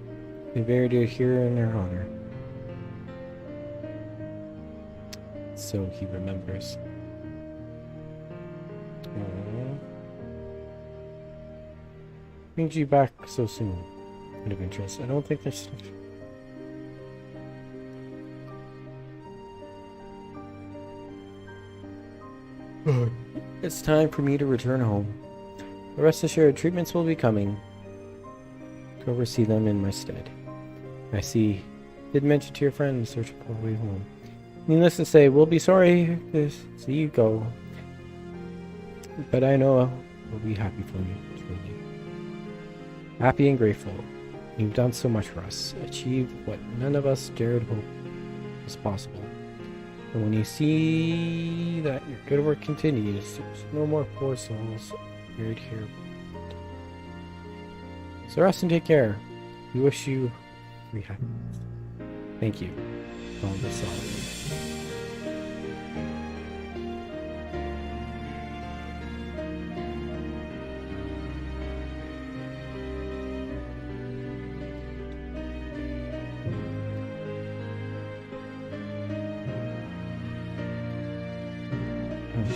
A: We buried her here in her honor. So he remembers. Aww. Brings you back so soon. Out of interest. I don't think there's... It's time for me to return home. Rest assured, treatments will be coming to oversee them in my stead. I see. Did mention to your friend searching for a way home. Needless to say, we'll be sorry to see you go. But I know we'll be happy for you, truly. Happy and grateful. You've done so much for us. Achieved what none of us dared hope was possible. And when you see that your good work continues, there's no more poor souls buried here. So rest and take care. We wish you free happiness. Thank you. All this all.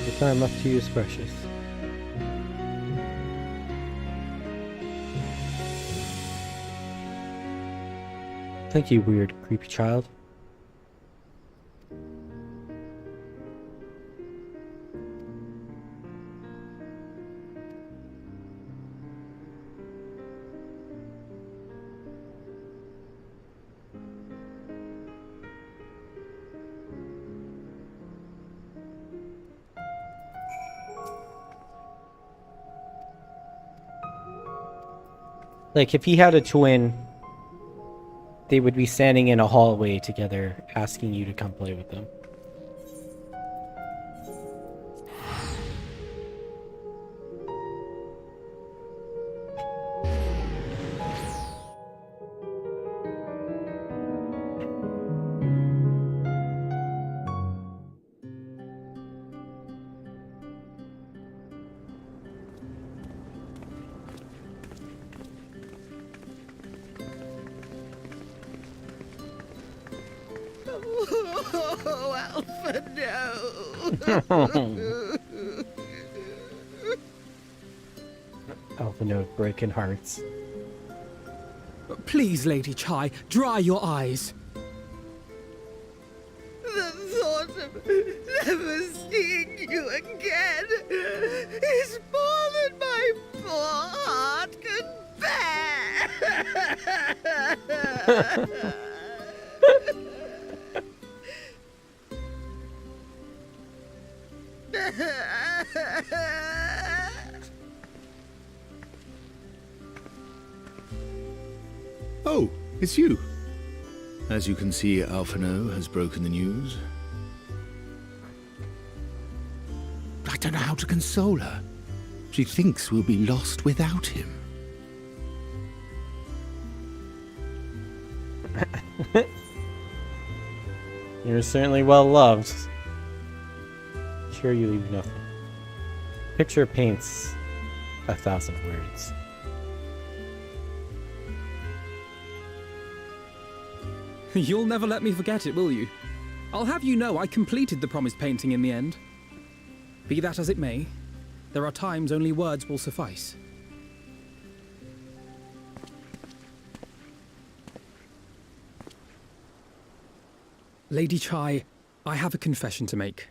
A: The time left to you is precious. Thank you, weird, creepy child. Like, if he had a twin, they would be standing in a hallway together, asking you to come play with them.
U: Oh, Alpha, no!
A: Alpha Node breaking hearts.
D: Please, Lady Chai, dry your eyes.
U: The thought of never seeing you again is more than my poor heart can bear!
R: Oh, it's you. As you can see, Alphino has broken the news. I don't know how to console her. She thinks we'll be lost without him.
A: You're certainly well loved. Sure, you leave nothing. Picture paints 1,000 words.
D: You'll never let me forget it, will you? I'll have you know I completed the promised painting in the end. Be that as it may, there are times only words will suffice. Lady Chai, I have a confession to make.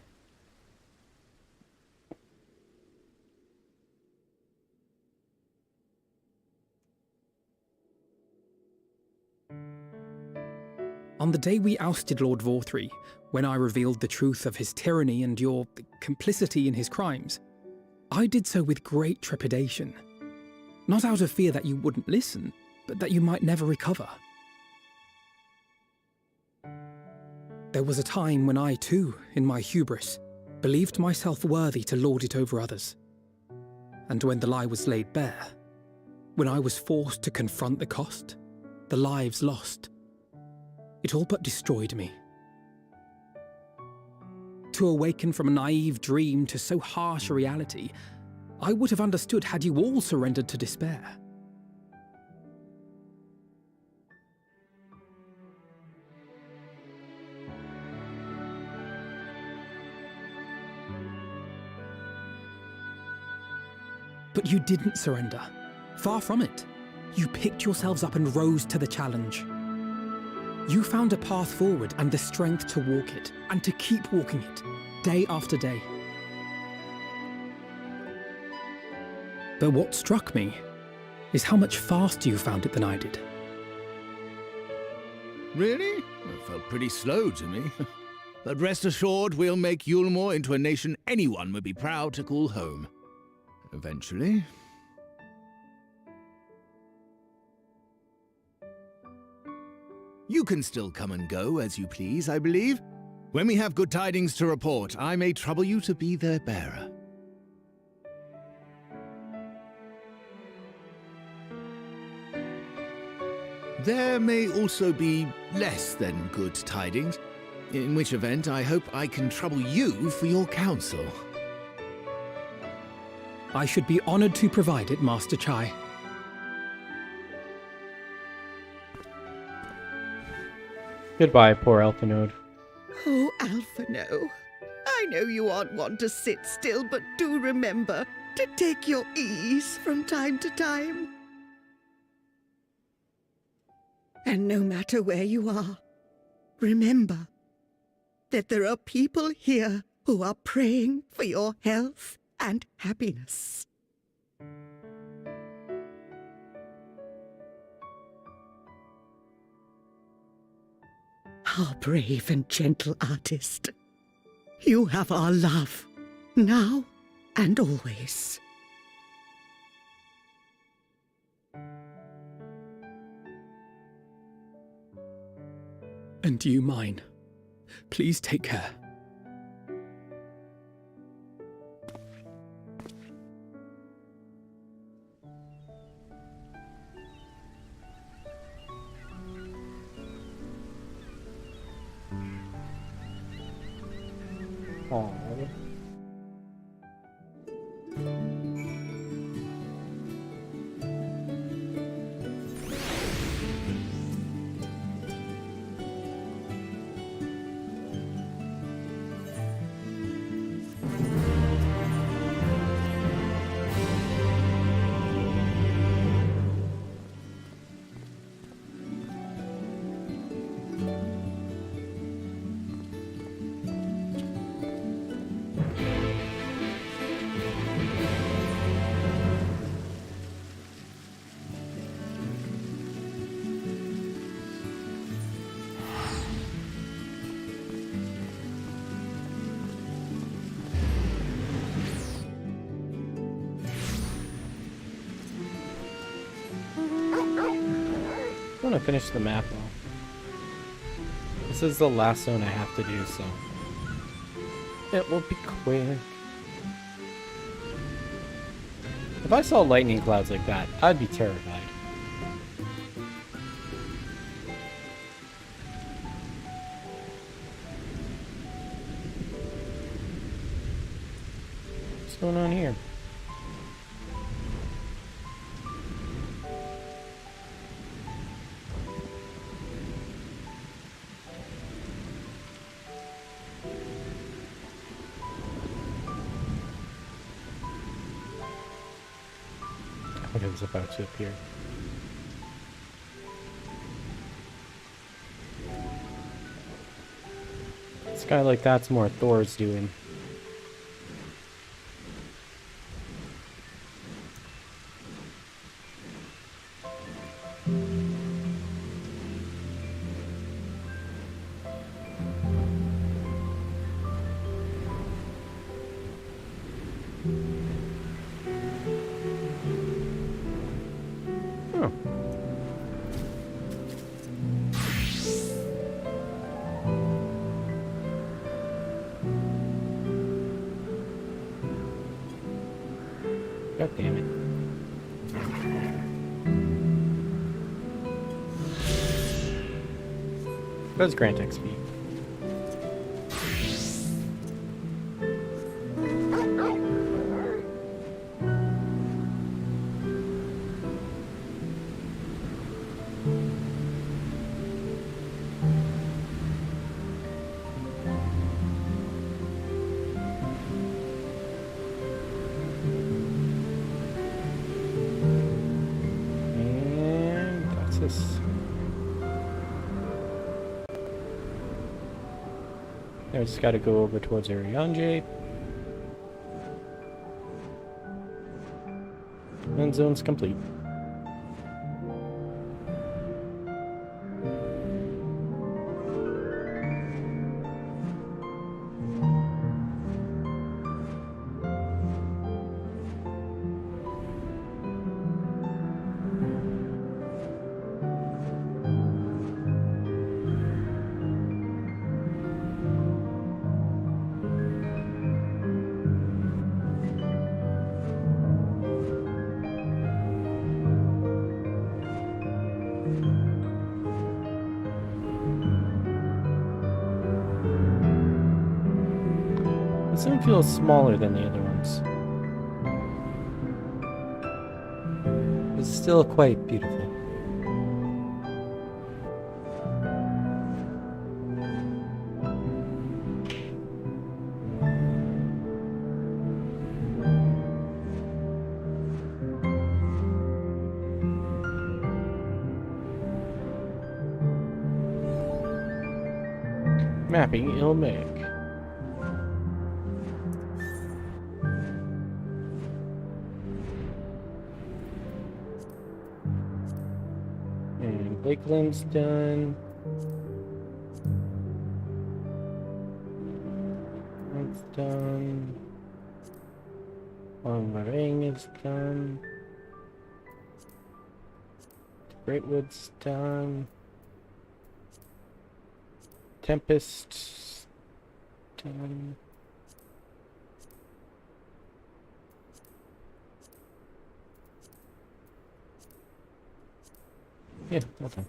D: On the day we ousted Lord Vorthree, when I revealed the truth of his tyranny and your complicity in his crimes, I did so with great trepidation. Not out of fear that you wouldn't listen, but that you might never recover. There was a time when I too, in my hubris, believed myself worthy to lord it over others. And when the lie was laid bare, when I was forced to confront the cost, the lives lost, it all but destroyed me. To awaken from a naive dream to so harsh a reality, I would have understood had you all surrendered to despair. But you didn't surrender. Far from it. You picked yourselves up and rose to the challenge. You found a path forward and the strength to walk it, and to keep walking it, day after day. But what struck me is how much faster you found it than I did.
R: Really? It felt pretty slow to me. But rest assured, we'll make Yulmore into a nation anyone would be proud to call home. Eventually. You can still come and go as you please, I believe. When we have good tidings to report, I may trouble you to be their bearer. There may also be less than good tidings, in which event I hope I can trouble you for your counsel.
D: I should be honored to provide it, Master Chai.
A: Goodbye, poor Alphanode.
U: Oh, Alphino. I know you aren't one to sit still, but do remember to take your ease from time to time. And no matter where you are, remember that there are people here who are praying for your health and happiness. Our brave and gentle artist, you have our love, now and always.
D: And you mine. Please take care.
A: Aww. I want to finish the map though. This is the last zone I have to do, so it will be quick. If I saw lightning clouds like that, I'd be terrified. What's going on here? What is about to appear? It's kind of like that's more Thor's doing. God damn it. Does grant XP. I just gotta go over towards Arianje. And zone's complete. This one feels smaller than the other ones. It's still quite beautiful. mapping it'll make. And Lakeland's done. That's done. Ring is done. Greatwood's done. Tempest done. Yeah, okay.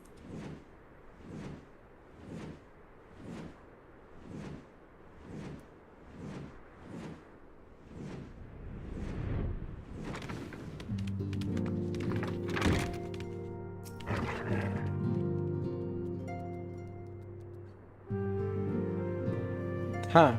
A: Huh.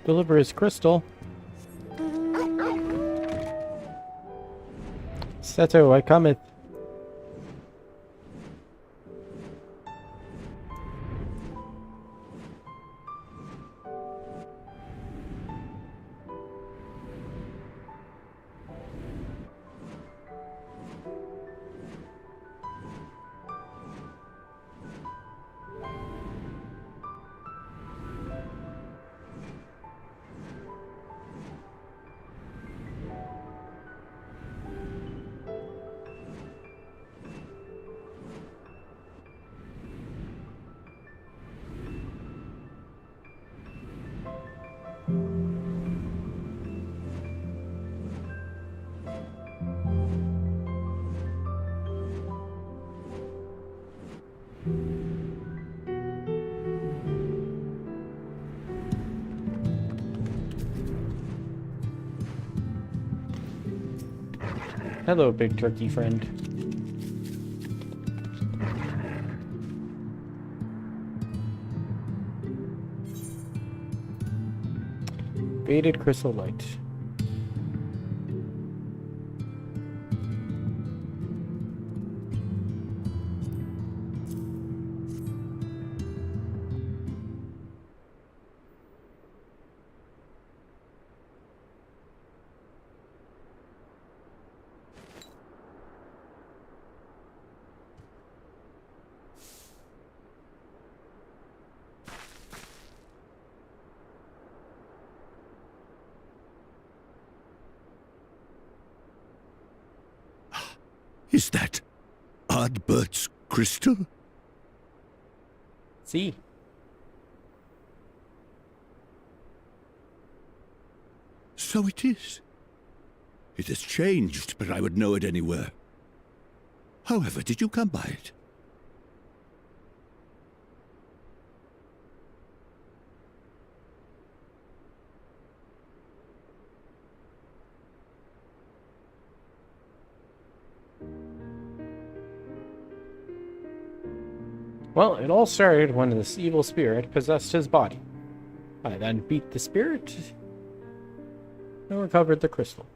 A: Deliver his crystal. Seto, I cometh. Hello, big turkey friend. Faded crystal light.
G: Is that Ardbert's crystal?
A: See.
G: So it is. It has changed, but I would know it anywhere. However, did you come by it?
A: Well, it all started when this evil spirit possessed his body. I then beat the spirit and recovered the crystal.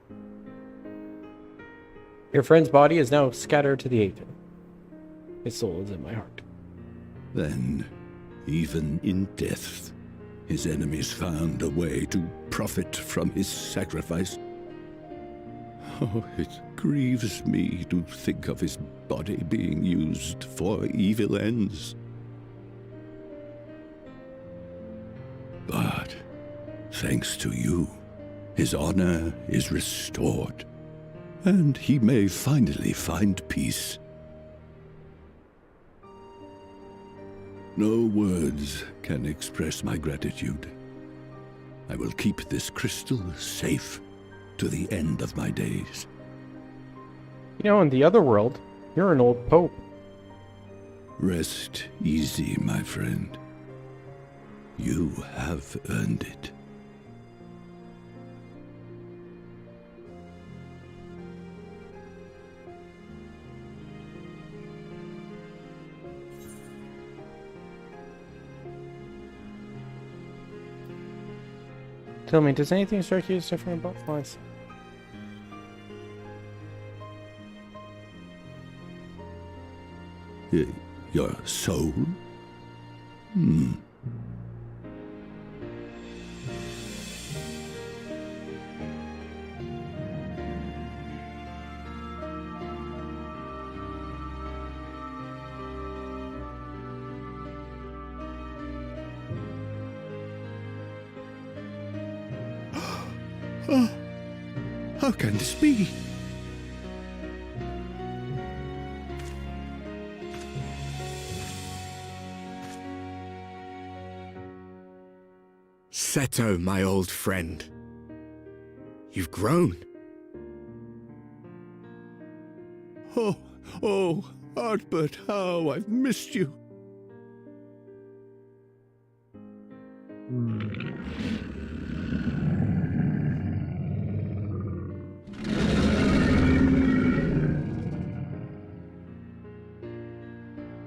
A: Your friend's body is now scattered to the aether. His soul is in my heart.
G: Then, even in death, his enemies found a way to profit from his sacrifice. Oh, it grieves me to think of his body being used for evil ends. But, thanks to you, his honor is restored.
F: and he may finally find peace. No words can express my gratitude. I will keep this crystal safe to the end of my days.
A: You know, in the other world, you're an old pope.
F: Rest easy, my friend. You have earned it.
A: Tell me, does anything strike you as different about Florence?
F: Your soul? Oh, how can this be?
T: Seto, my old friend. You've grown.
F: Oh, Artbert, how I've missed you.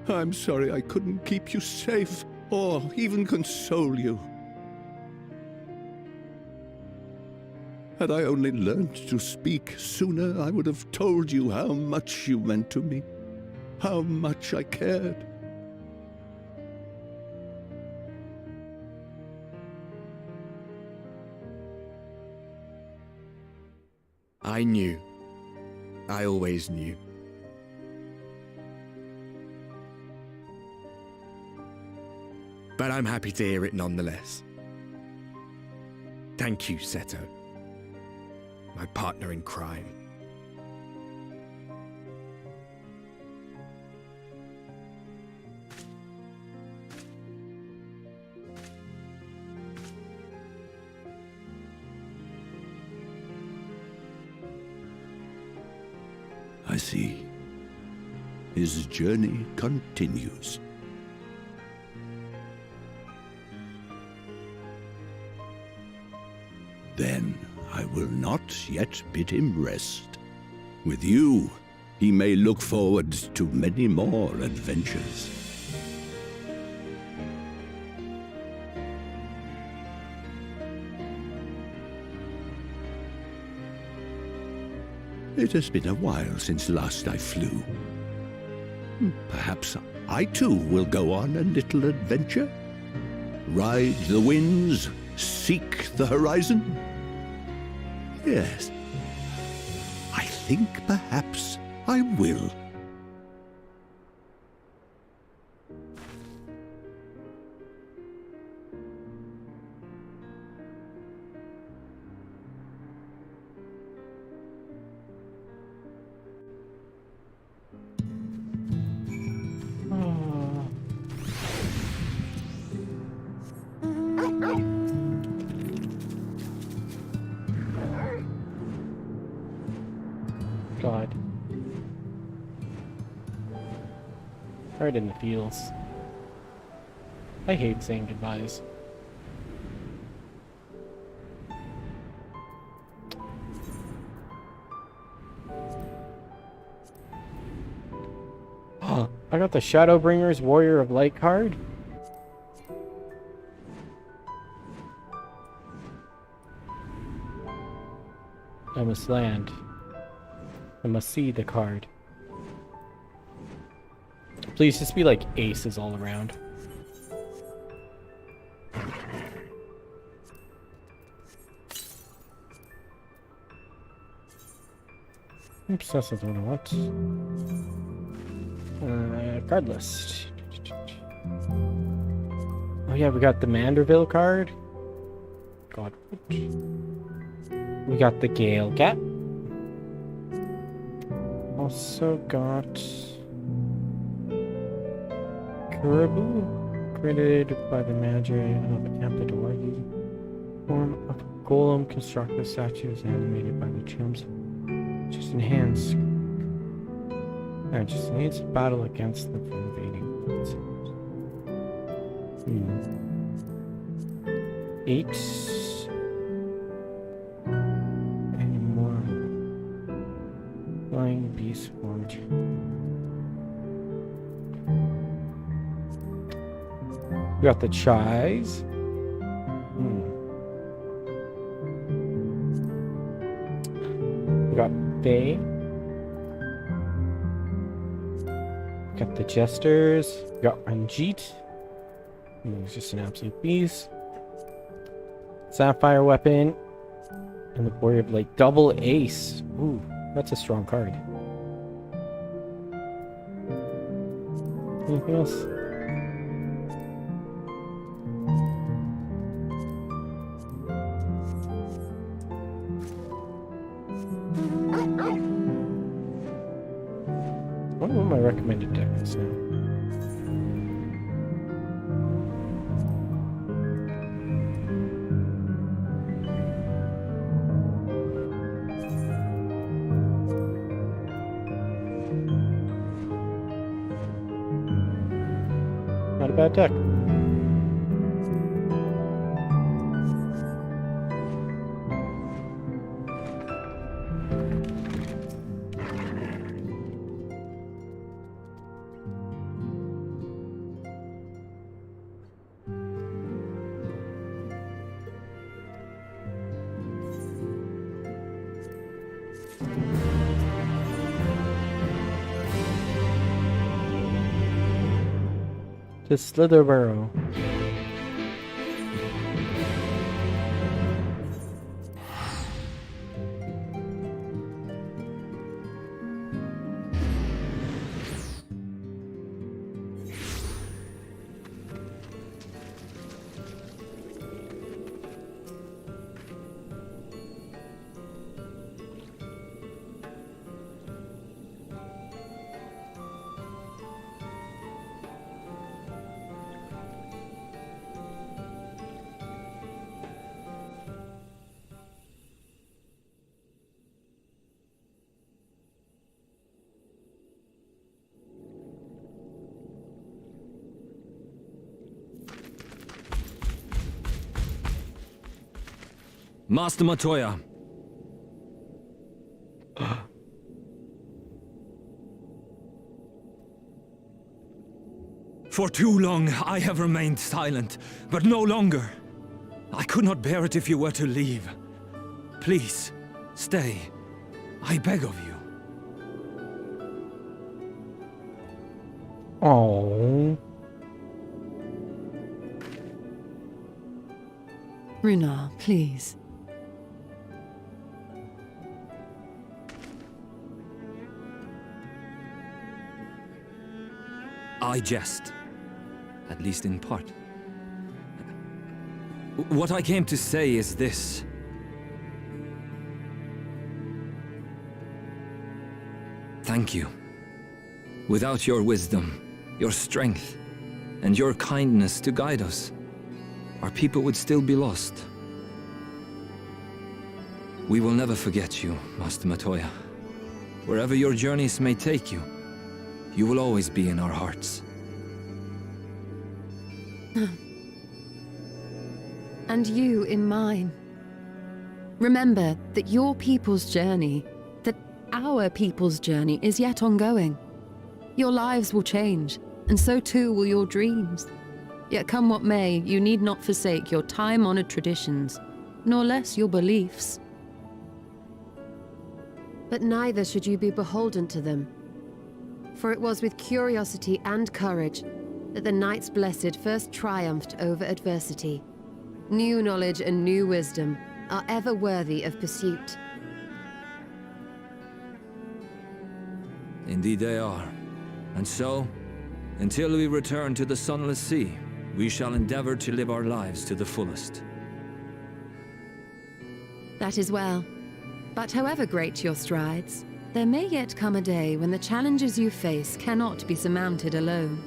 F: I'm sorry I couldn't keep you safe, or even console you. Had I only learned to speak sooner, I would have told you how much you meant to me, how much I cared.
T: I knew. I always knew. But I'm happy to hear it nonetheless. Thank you, Seto. My partner in crime.
F: I see. His journey continues. Then I will not yet bid him rest. With you, he may look forward to many more adventures. It has been a while since last I flew. Perhaps I too will go on a little adventure? Ride the winds, seek the horizon? Yes, I think perhaps I will.
A: God. Right in the feels. I hate saying goodbyes. I got the Shadowbringers Warrior of Light card. I must land. I must see the card. Please just be like aces all around. Oops, that's not the one I want. Card list. Oh yeah, we got the Manderville card. God. We got the Gale Cat. also got Caribou, created by the manager of Ampidor. The form of a golem constructed statues animated by the chimps. Just enhance. Just needs to battle against them from invading. 8. Any more flying beast formed. We got the Chais. We got Faye. We got the Jesters. We got Ranjit. He's just an absolute beast. Sapphire weapon. And the Warrior Blade. Double Ace. Ooh, that's a strong card. Anything else? I wonder what my recommended deck is now. Not a bad deck. To Slitherborough.
K: Master Matoya. For too long I have remained silent, but no longer. I could not bear it if you were to leave. Please, stay. I beg of you.
A: Oh.
N: Runar, please.
K: I jest. At least in part. What I came to say is this. Thank you. Without your wisdom, your strength, and your kindness to guide us, our people would still be lost. We will never forget you, Master Matoya. Wherever your journeys may take you, you will always be in our hearts.
N: And you in mine. Remember that your people's journey, that our people's journey is yet ongoing. Your lives will change, and so too will your dreams. Yet come what may, you need not forsake your time-honored traditions, nor less your beliefs.
O: But neither should you be beholden to them. For it was with curiosity and courage that the Knights Blessed first triumphed over adversity. New knowledge and new wisdom are ever worthy of pursuit.
K: Indeed they are. And so, until we return to the Sunless Sea, we shall endeavor to live our lives to the fullest.
O: That is well. But however great your strides, There may yet come a day when the challenges you face cannot be surmounted alone.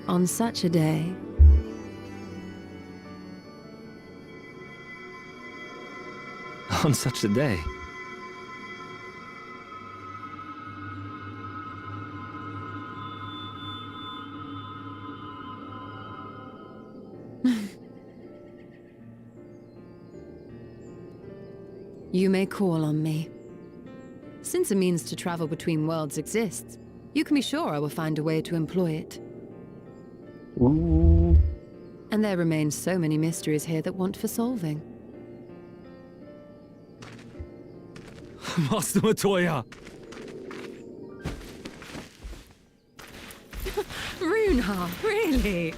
O: On such a day,
K: On such a day.
O: you may call on me. Since a means to travel between worlds exists, you can be sure I will find a way to employ it.
A: Ooh.
O: And there remain so many mysteries here that want for solving.
K: Master Matoya!
O: Runha, really?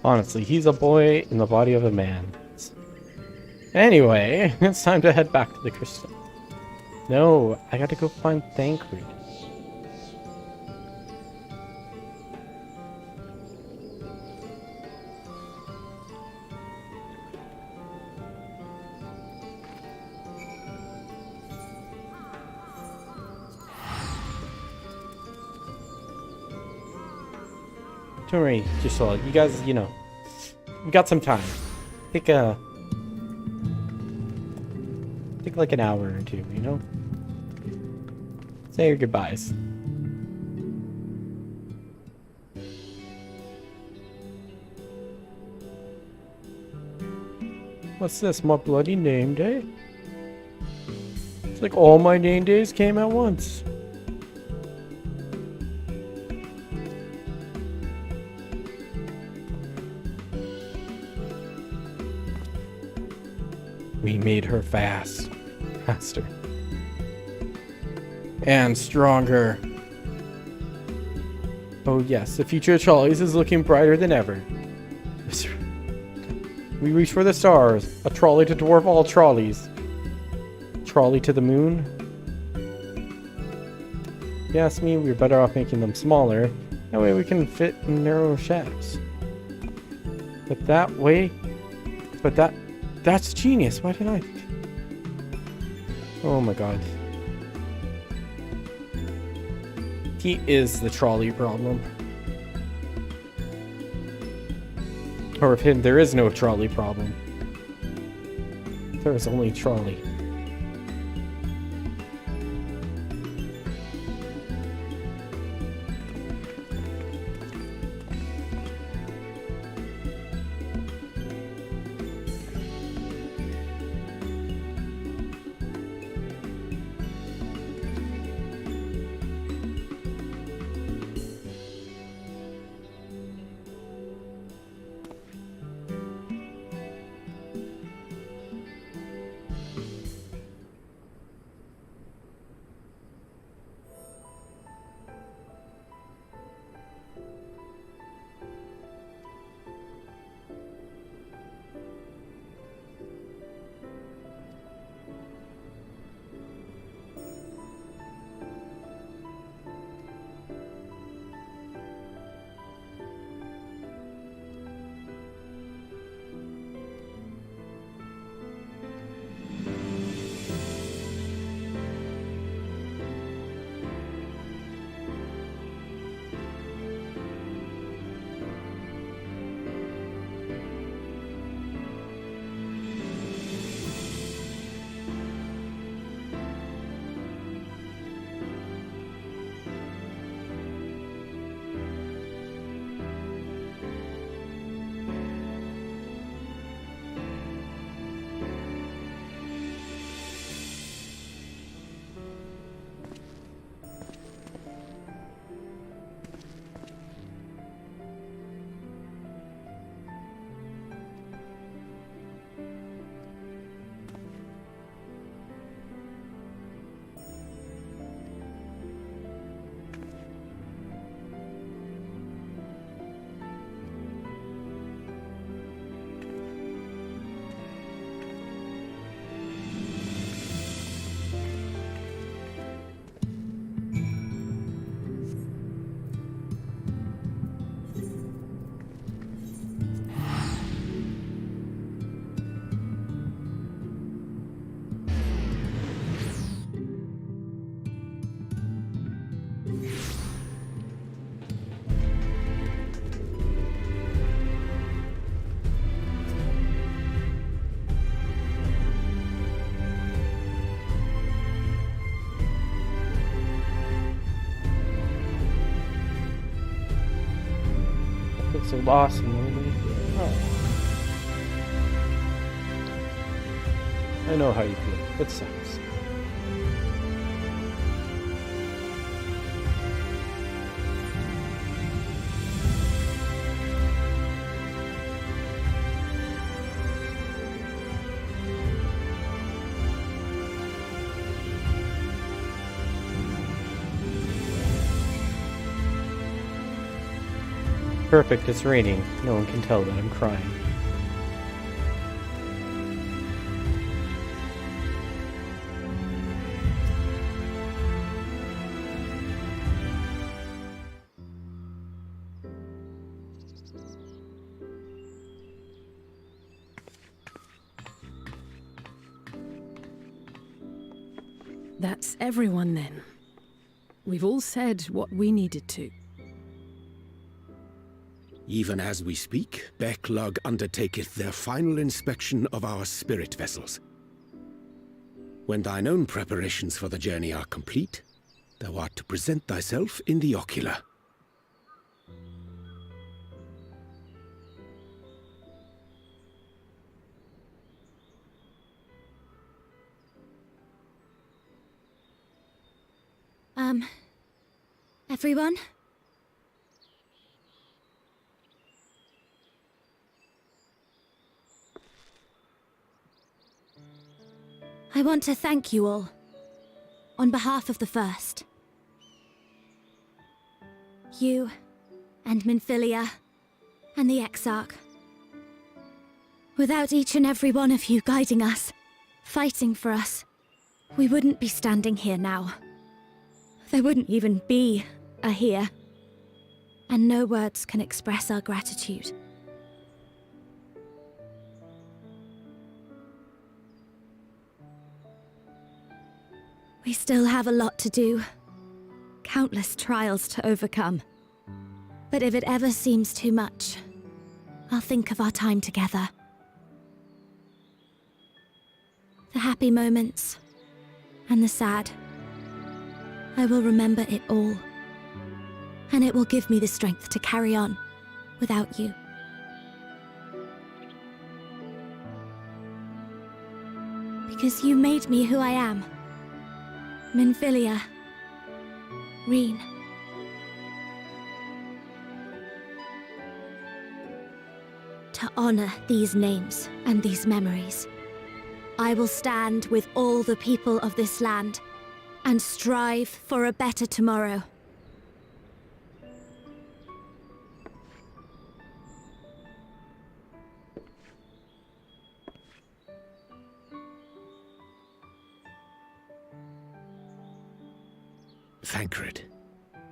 A: Honestly, he's a boy in the body of a man. Anyway, it's time to head back to the crystal. No, I gotta go find Thancred. Don't worry, just all you guys, you know, we got some time. Take like an hour or two, you know? Say your goodbyes. What's this, my bloody name day? It's like all my name days came at once. We made her faster, and stronger. Oh yes, the future of trolleys is looking brighter than ever. We reach for the stars, a trolley to dwarf all trolleys. Trolley to the moon? If you ask me, we're better off making them smaller. That way we can fit in narrow shafts. That's genius. Why didn't I? Oh my god. He is the trolley problem. Or if him, there is no trolley problem. There is only trolley. It's a loss, maybe. Oh. I know how you feel. It sucks. Perfect, it's raining. No one can tell that I'm crying.
S: That's everyone then. We've all said what we needed to.
G: Even as we speak, Backlog undertaketh their final inspection of our spirit vessels. When thine own preparations for the journey are complete, thou art to present thyself in the ocular.
C: Everyone? I want to thank you all, on behalf of the First. You, and Minfilia, and the Exarch. Without each and every one of you guiding us, fighting for us, we wouldn't be standing here now. There wouldn't even be a here. And no words can express our gratitude. We still have a lot to do. Countless trials to overcome. But if it ever seems too much, I'll think of our time together. The happy moments, and the sad. I will remember it all. And it will give me the strength to carry on without you. Because you made me who I am. Minfilia. Reen. To honor these names and these memories, I will stand with all the people of this land and strive for a better tomorrow.
G: Thancred,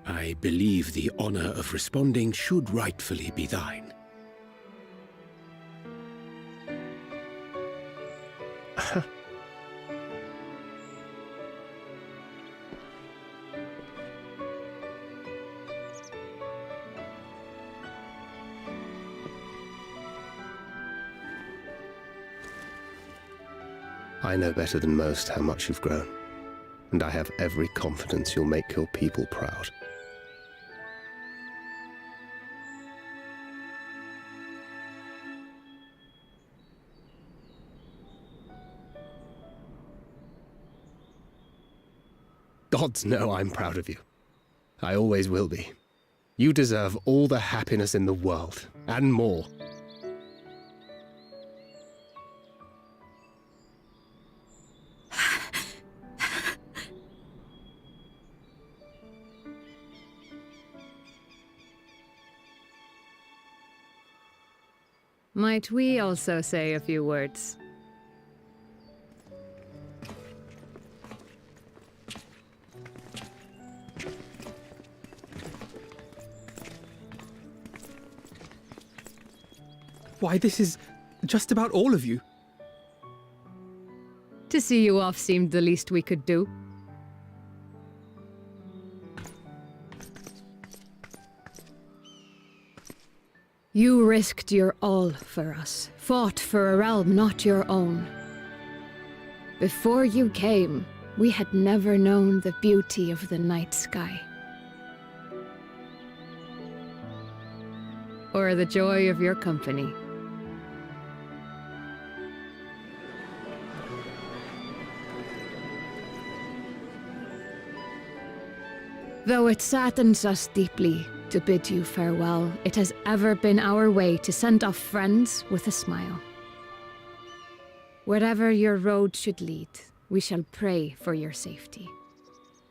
G: I believe the honor of responding should rightfully be thine.
B: I know better than most how much you've grown, and I have every confidence you'll make your people proud. Gods know I'm proud of you. I always will be. You deserve all the happiness in the world, and more.
O: Might we also say a few words?
D: Why, this is just about all of you.
O: To see you off seemed the least we could do.
P: You risked your all for us, fought for a realm not your own. Before you came, we had never known the beauty of the night sky. Or the joy of your company. Though it saddens us deeply to bid you farewell, it has ever been our way to send off friends with a smile. Wherever your road should lead, we shall pray for your safety.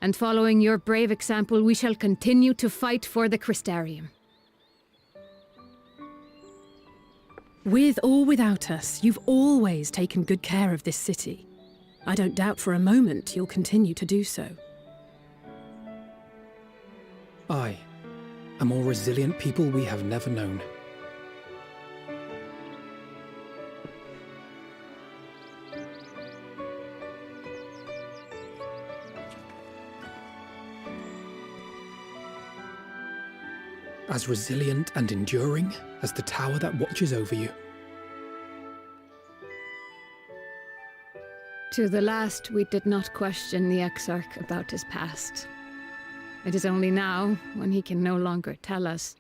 P: And following your brave example, we shall continue to fight for the Crystarium.
V: With or without us, you've always taken good care of this city. I don't doubt for a moment you'll continue to do so.
D: Aye, a more resilient people we have never known. As resilient and enduring as the tower that watches over you.
P: To the last, we did not question the Exarch about his past. It is only now, when he can no longer tell us,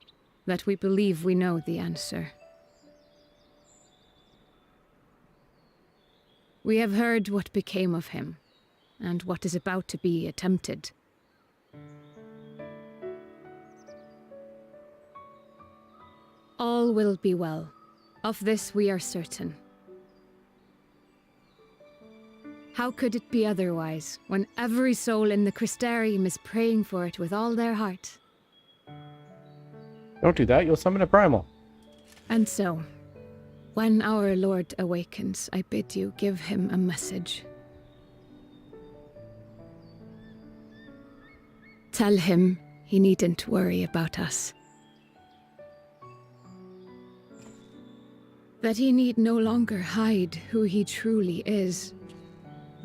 P: that we believe we know the answer. We have heard what became of him, and what is about to be attempted. All will be well. Of this we are certain. How could it be otherwise, when every soul in the Crystarium is praying for it with all their heart?
A: Don't do that, you'll summon a primal.
P: And so, when our Lord awakens, I bid you give him a message. Tell him he needn't worry about us. That he need no longer hide who he truly is.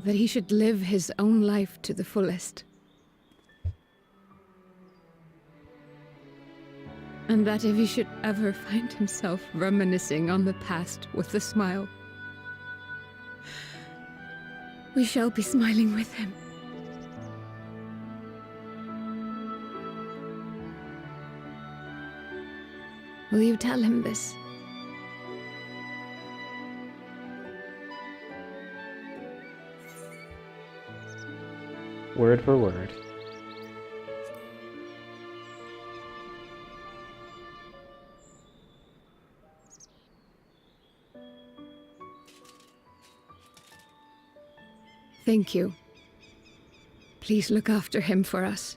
P: That he should live his own life to the fullest. And that if he should ever find himself reminiscing on the past with a smile, we shall be smiling with him. Will you tell him this?
A: Word for word.
P: Thank you. Please look after him for us.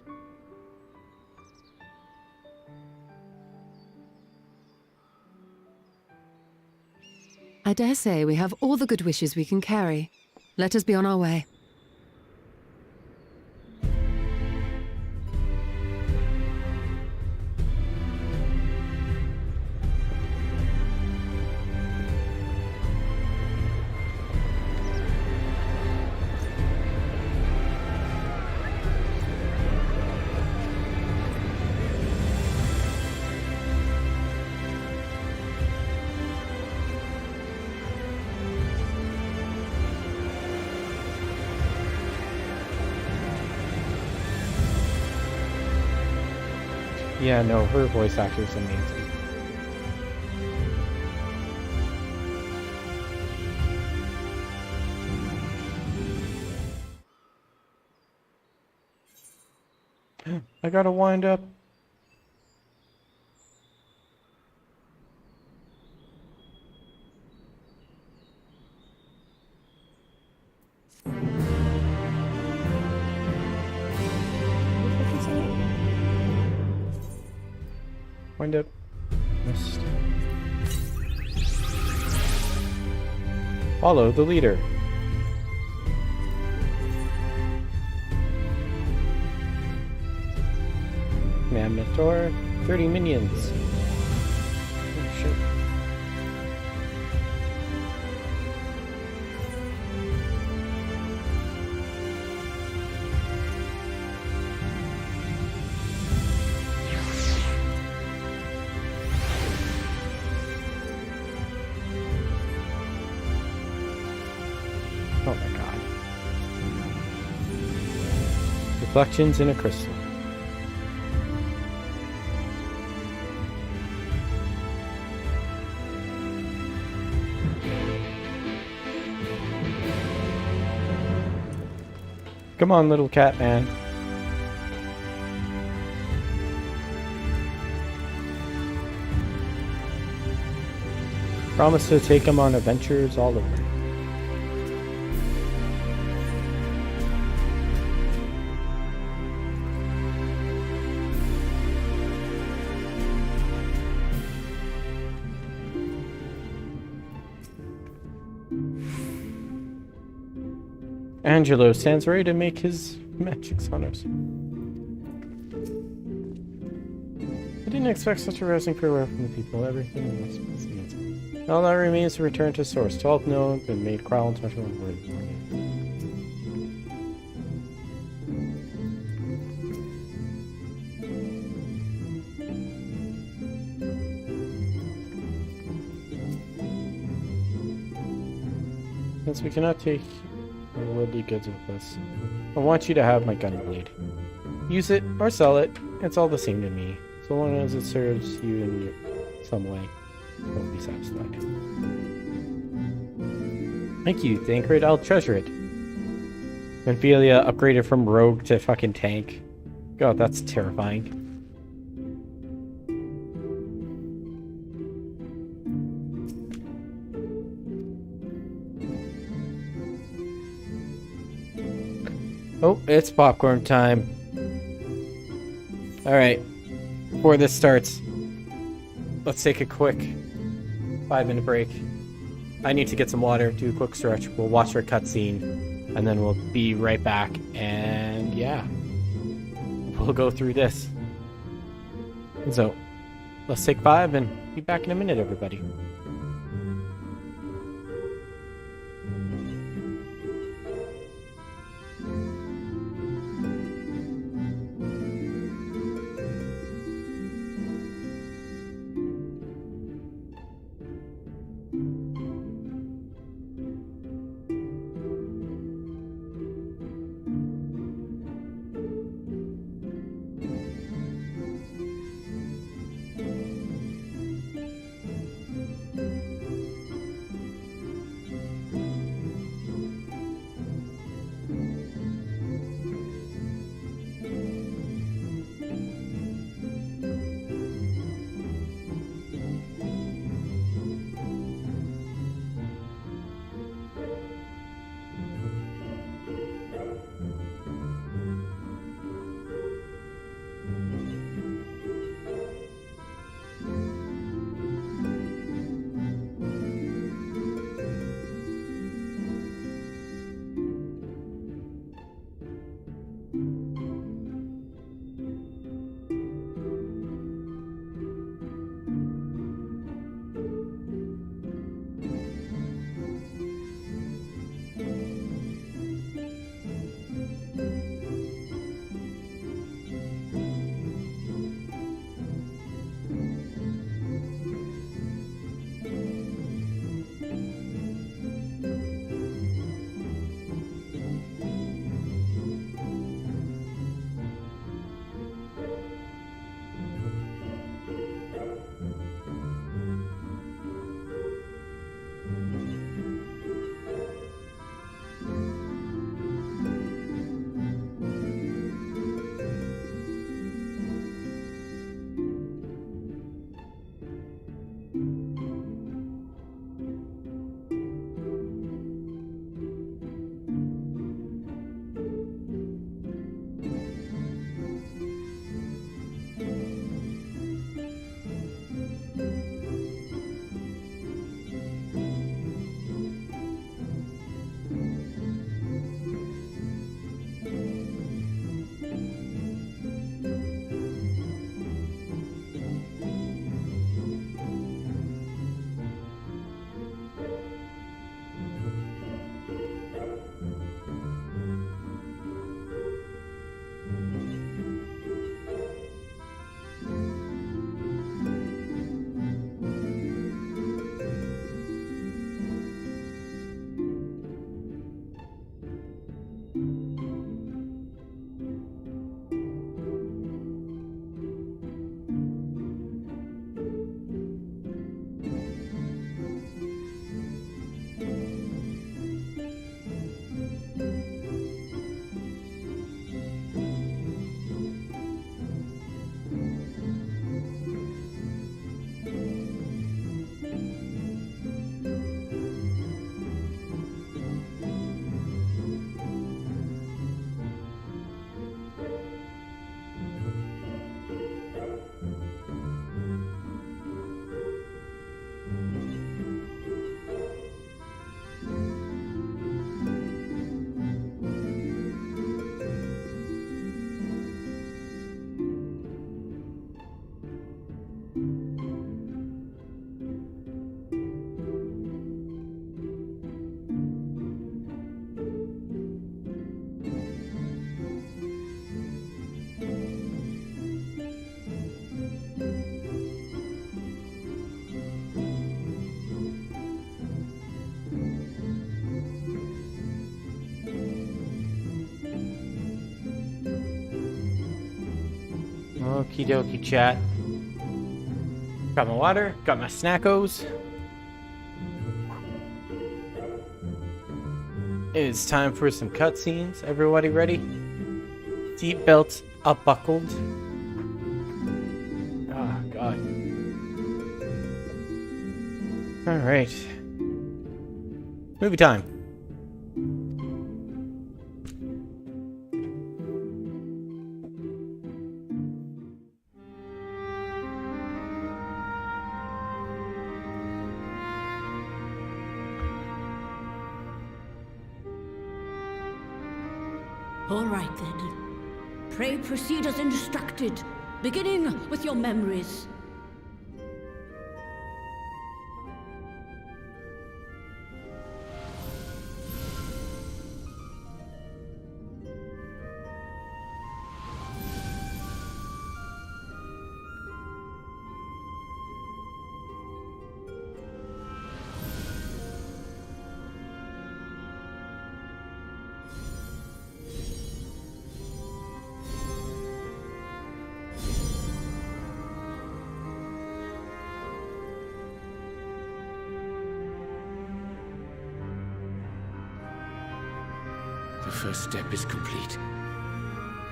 O: I dare say we have all the good wishes we can carry. Let us be on our way.
A: Yeah, no, her voice actor is amazing. I gotta wind up. Wind up. Missed. Follow the leader. Mammotor, 30 minions. Oh shit. Reflections in a crystal. Come on, little cat man. Promise to take him on adventures all over. Angelo stands ready to make his magic honors. I didn't expect such a rousing farewell from the people. Everything was amazing. All that remains to return to source. 12 known, been made crown special word. Since we cannot take the worldly goods with us, I want you to have my gun blade. Use it or sell it, it's all the same to me. So long as it serves you in some way, I'll be satisfied. Thank you, Thancred. I'll treasure it. Ophelia upgraded from rogue to fucking tank. God, that's terrifying. Oh, it's popcorn time. Alright, before this starts, let's take a quick 5-minute break. I need to get some water, do a quick stretch, we'll watch our cutscene, and then we'll be right back, and yeah, we'll go through this. So, let's take 5 and be back in a minute, everybody. Okie dokie, chat. Got my water, got my snackos. It's time for some cutscenes. Everybody ready? Seatbelts unbuckled. Oh, God. Alright. Movie time.
L: All right, then. Pray proceed as instructed, beginning with your memories.
G: The first step is complete,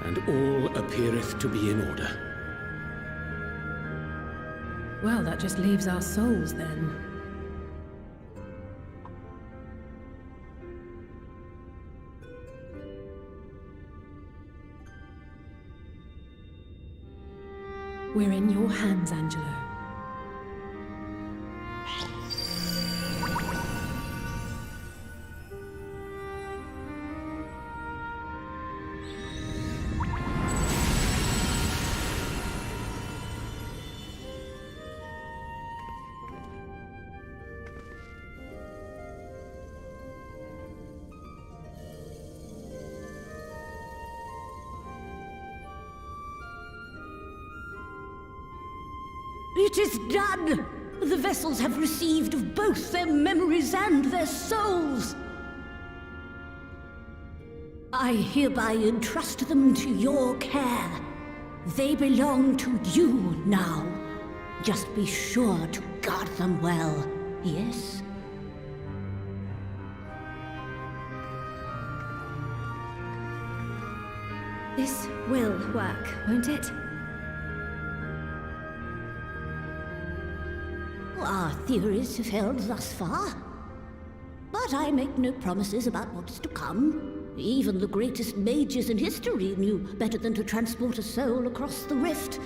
G: and all appeareth to be in order.
V: Well, that just leaves our souls then. We're in your hands, Angelo.
L: It is done! The vessels have received of both their memories and their souls. I hereby entrust them to your care. They belong to you now. Just be sure to guard them well, yes?
C: This will work, won't it?
L: Our theories have held thus far. But I make no promises about what is to come. Even the greatest mages in history knew better than to transport a soul across the rift.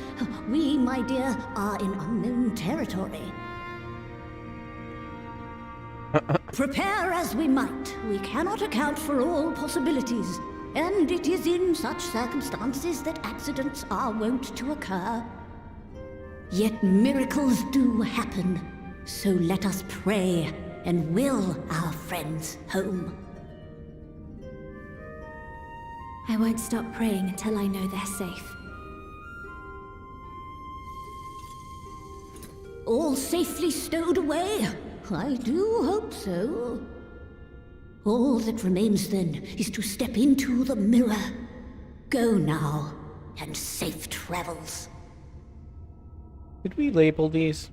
L: We, my dear, are in unknown territory. Prepare as we might, we cannot account for all possibilities. And it is in such circumstances that accidents are wont to occur. Yet miracles do happen, so let us pray and will our friends home.
C: I won't stop praying until I know they're safe.
L: All safely stowed away? I do hope so. All that remains then is to step into the mirror. Go now, and safe travels.
A: Did we label these?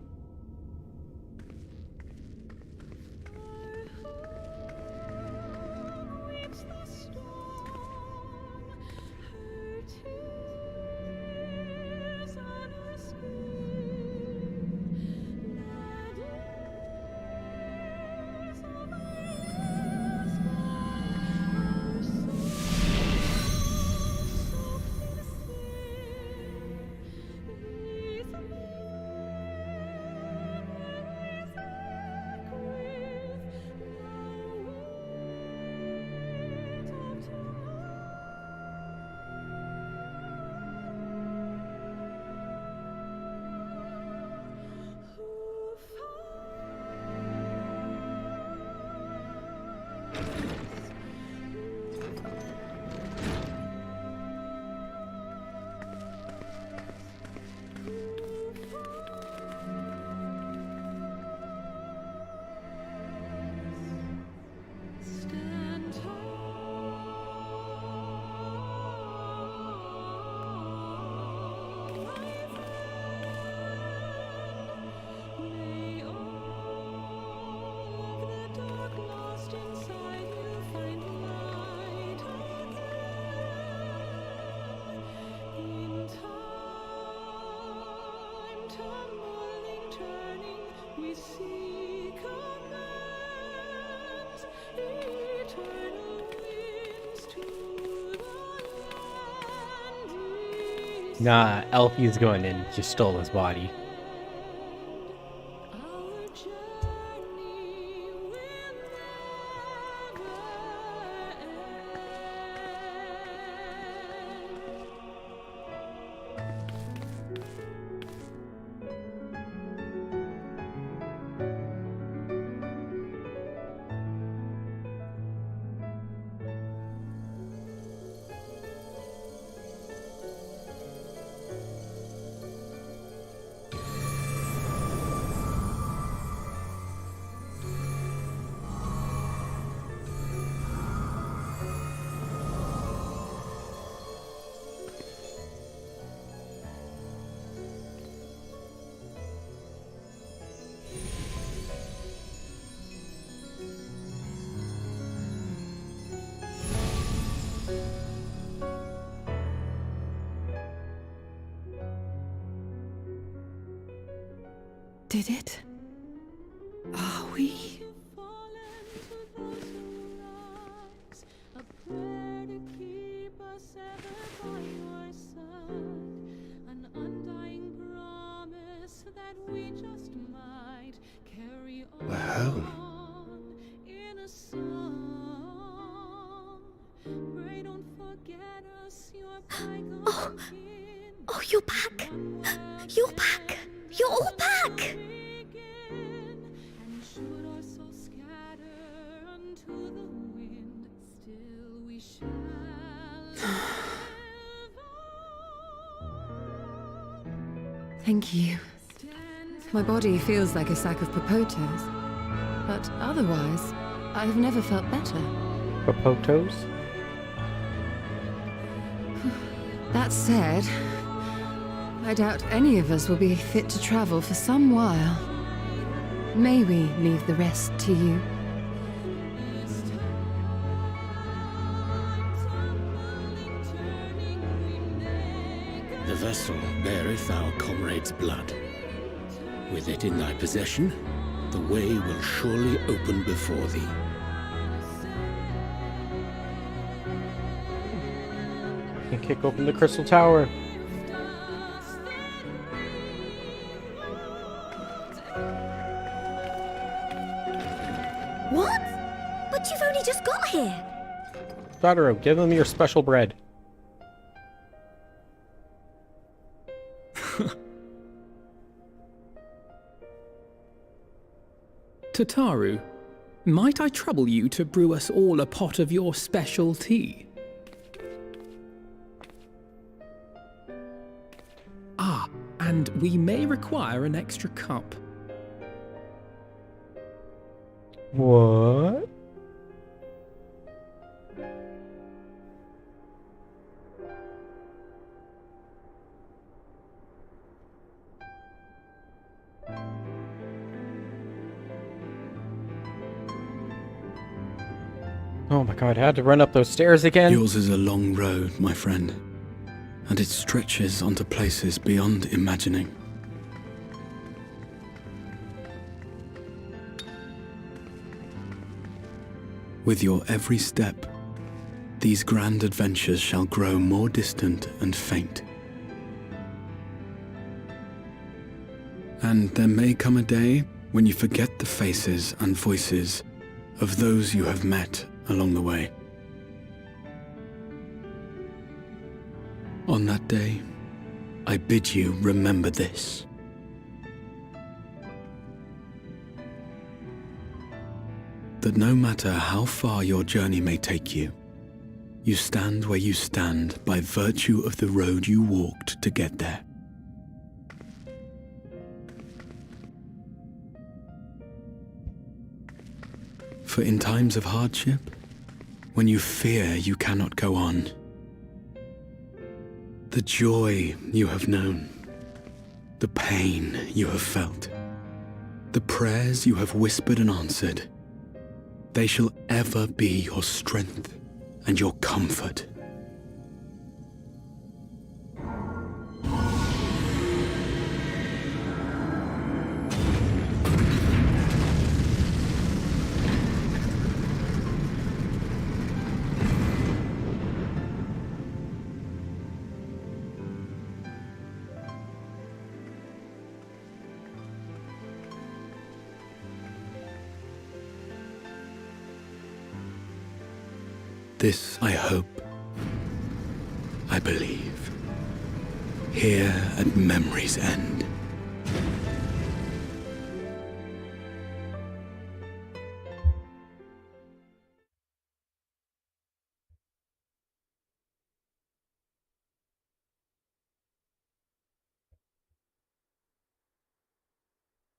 A: Nah, Elfie's going in. Just stole his body.
V: Did it? Are we?
B: We're home.
C: Oh, you're back. You're back. You're all back.
O: Thank you. My body feels like a sack of potatoes, but otherwise, I have never felt better.
A: Popotos?
O: That said, I doubt any of us will be fit to travel for some while. May we leave the rest to you?
G: The vessel beareth our comrade's blood. With it in thy possession, the way will surely open before thee.
A: You can kick open the crystal tower.
C: What? But you've only just got here.
A: Totoro, give them your special bread.
D: Tataru, might I trouble you to brew us all a pot of your special tea? Ah, and we may require an extra cup.
A: What? Oh my god, I had to run up those stairs again.
J: Yours is a long road, my friend, and it stretches onto places beyond imagining. With your every step, these grand adventures shall grow more distant and faint. And there may come a day when you forget the faces and voices of those you have met along the way. On that day, I bid you remember this. That no matter how far your journey may take you, you stand where you stand by virtue of the road you walked to get there. For in times of hardship, when you fear you cannot go on, the joy you have known, the pain you have felt, the prayers you have whispered and answered, they shall ever be your strength and your comfort.
G: This I hope, I believe, here at memory's end.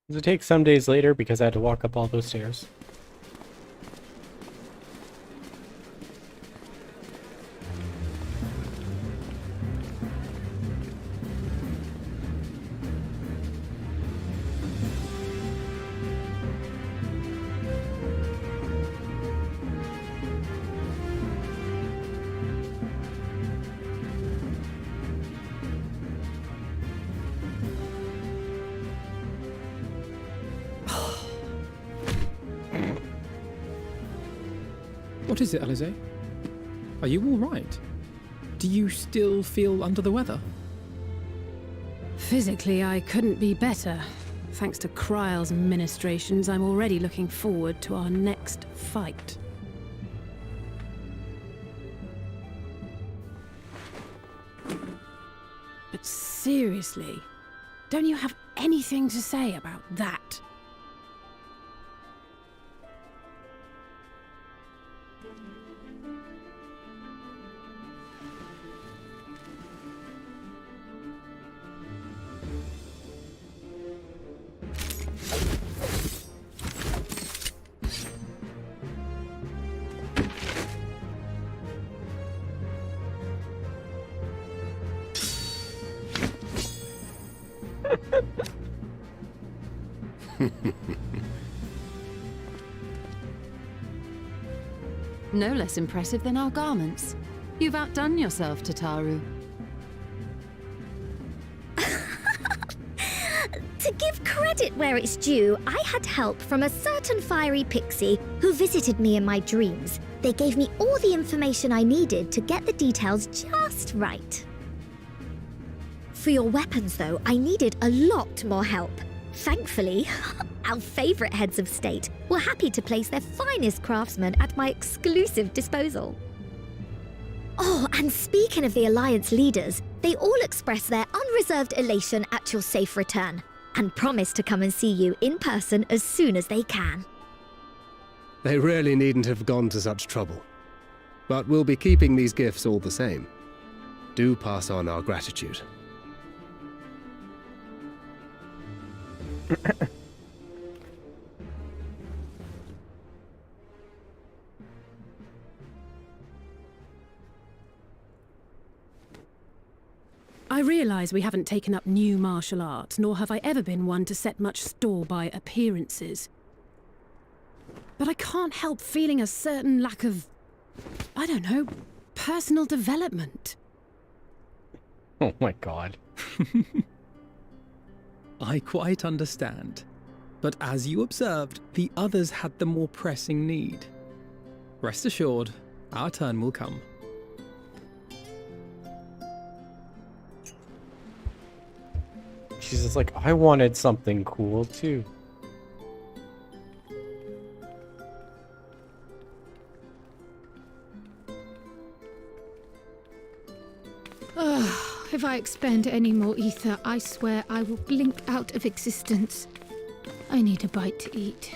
A: Does it take some days later because I had to walk up all those stairs?
D: What is it, Alize? Are you all right? Do you still feel under the weather?
V: Physically, I couldn't be better. Thanks to Kryle's ministrations, I'm already looking forward to our next fight. But seriously, don't you have anything to say about that?
N: No less impressive than our garments. You've outdone yourself, Tataru.
C: To give credit where it's due, I had help from a certain fiery pixie who visited me in my dreams. They gave me all the information I needed to get the details just right. For your weapons, though, I needed a lot more help. Thankfully, our favourite heads of state were happy to place their finest craftsmen at my exclusive disposal. Oh, and speaking of the Alliance leaders, they all expressed their unreserved elation at your safe return, and promise to come and see you in person as soon as they can.
B: They really needn't have gone to such trouble. But we'll be keeping these gifts all the same. Do pass on our gratitude.
V: I realise we haven't taken up new martial arts, nor have I ever been one to set much store by appearances. But I can't help feeling a certain lack of, I don't know, personal development.
A: Oh my god.
D: I quite understand. But as you observed, the others had the more pressing need. Rest assured, our turn will come.
A: She's just like, I wanted something cool too.
P: If I expend any more ether, I swear I will blink out of existence. I need a bite to eat.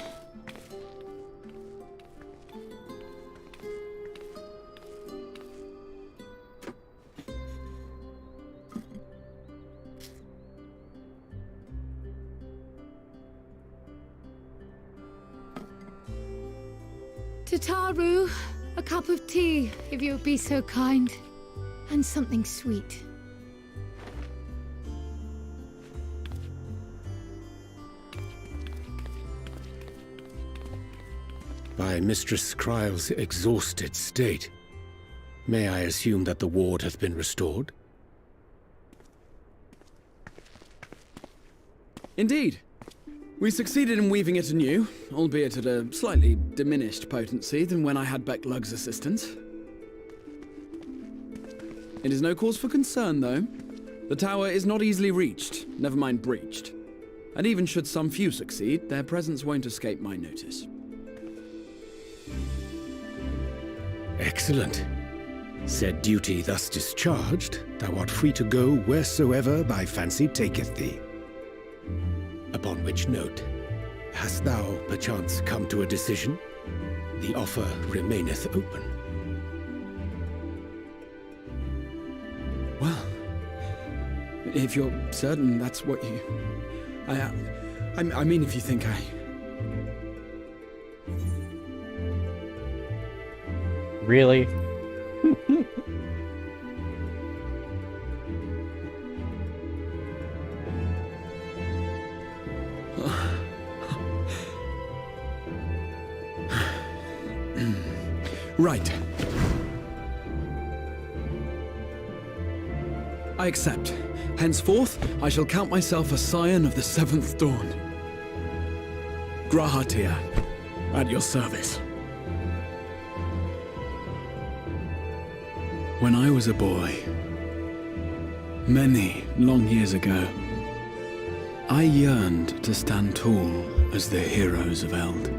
P: Tataru, a cup of tea, if you would be so kind. And something sweet.
G: By Mistress Kryle's exhausted state, may I assume that the ward hath been restored?
J: Indeed. We succeeded in weaving it anew, albeit at a slightly diminished potency than when I had Becklug's assistance. It is no cause for concern, though. The tower is not easily reached, never mind breached. And even should some few succeed, their presence won't escape my notice.
G: Excellent. Said duty thus discharged, thou art free to go wheresoever thy fancy taketh thee. Upon which note, hast thou perchance come to a decision? The offer remaineth open.
J: Well, if you're certain that's what you... I mean, if you think I...
A: Really?
J: Right. I accept. Henceforth, I shall count myself a scion of the Seventh Dawn. Grahatir, at your service. When I was a boy, many long years ago, I yearned to stand tall as the heroes of Eld.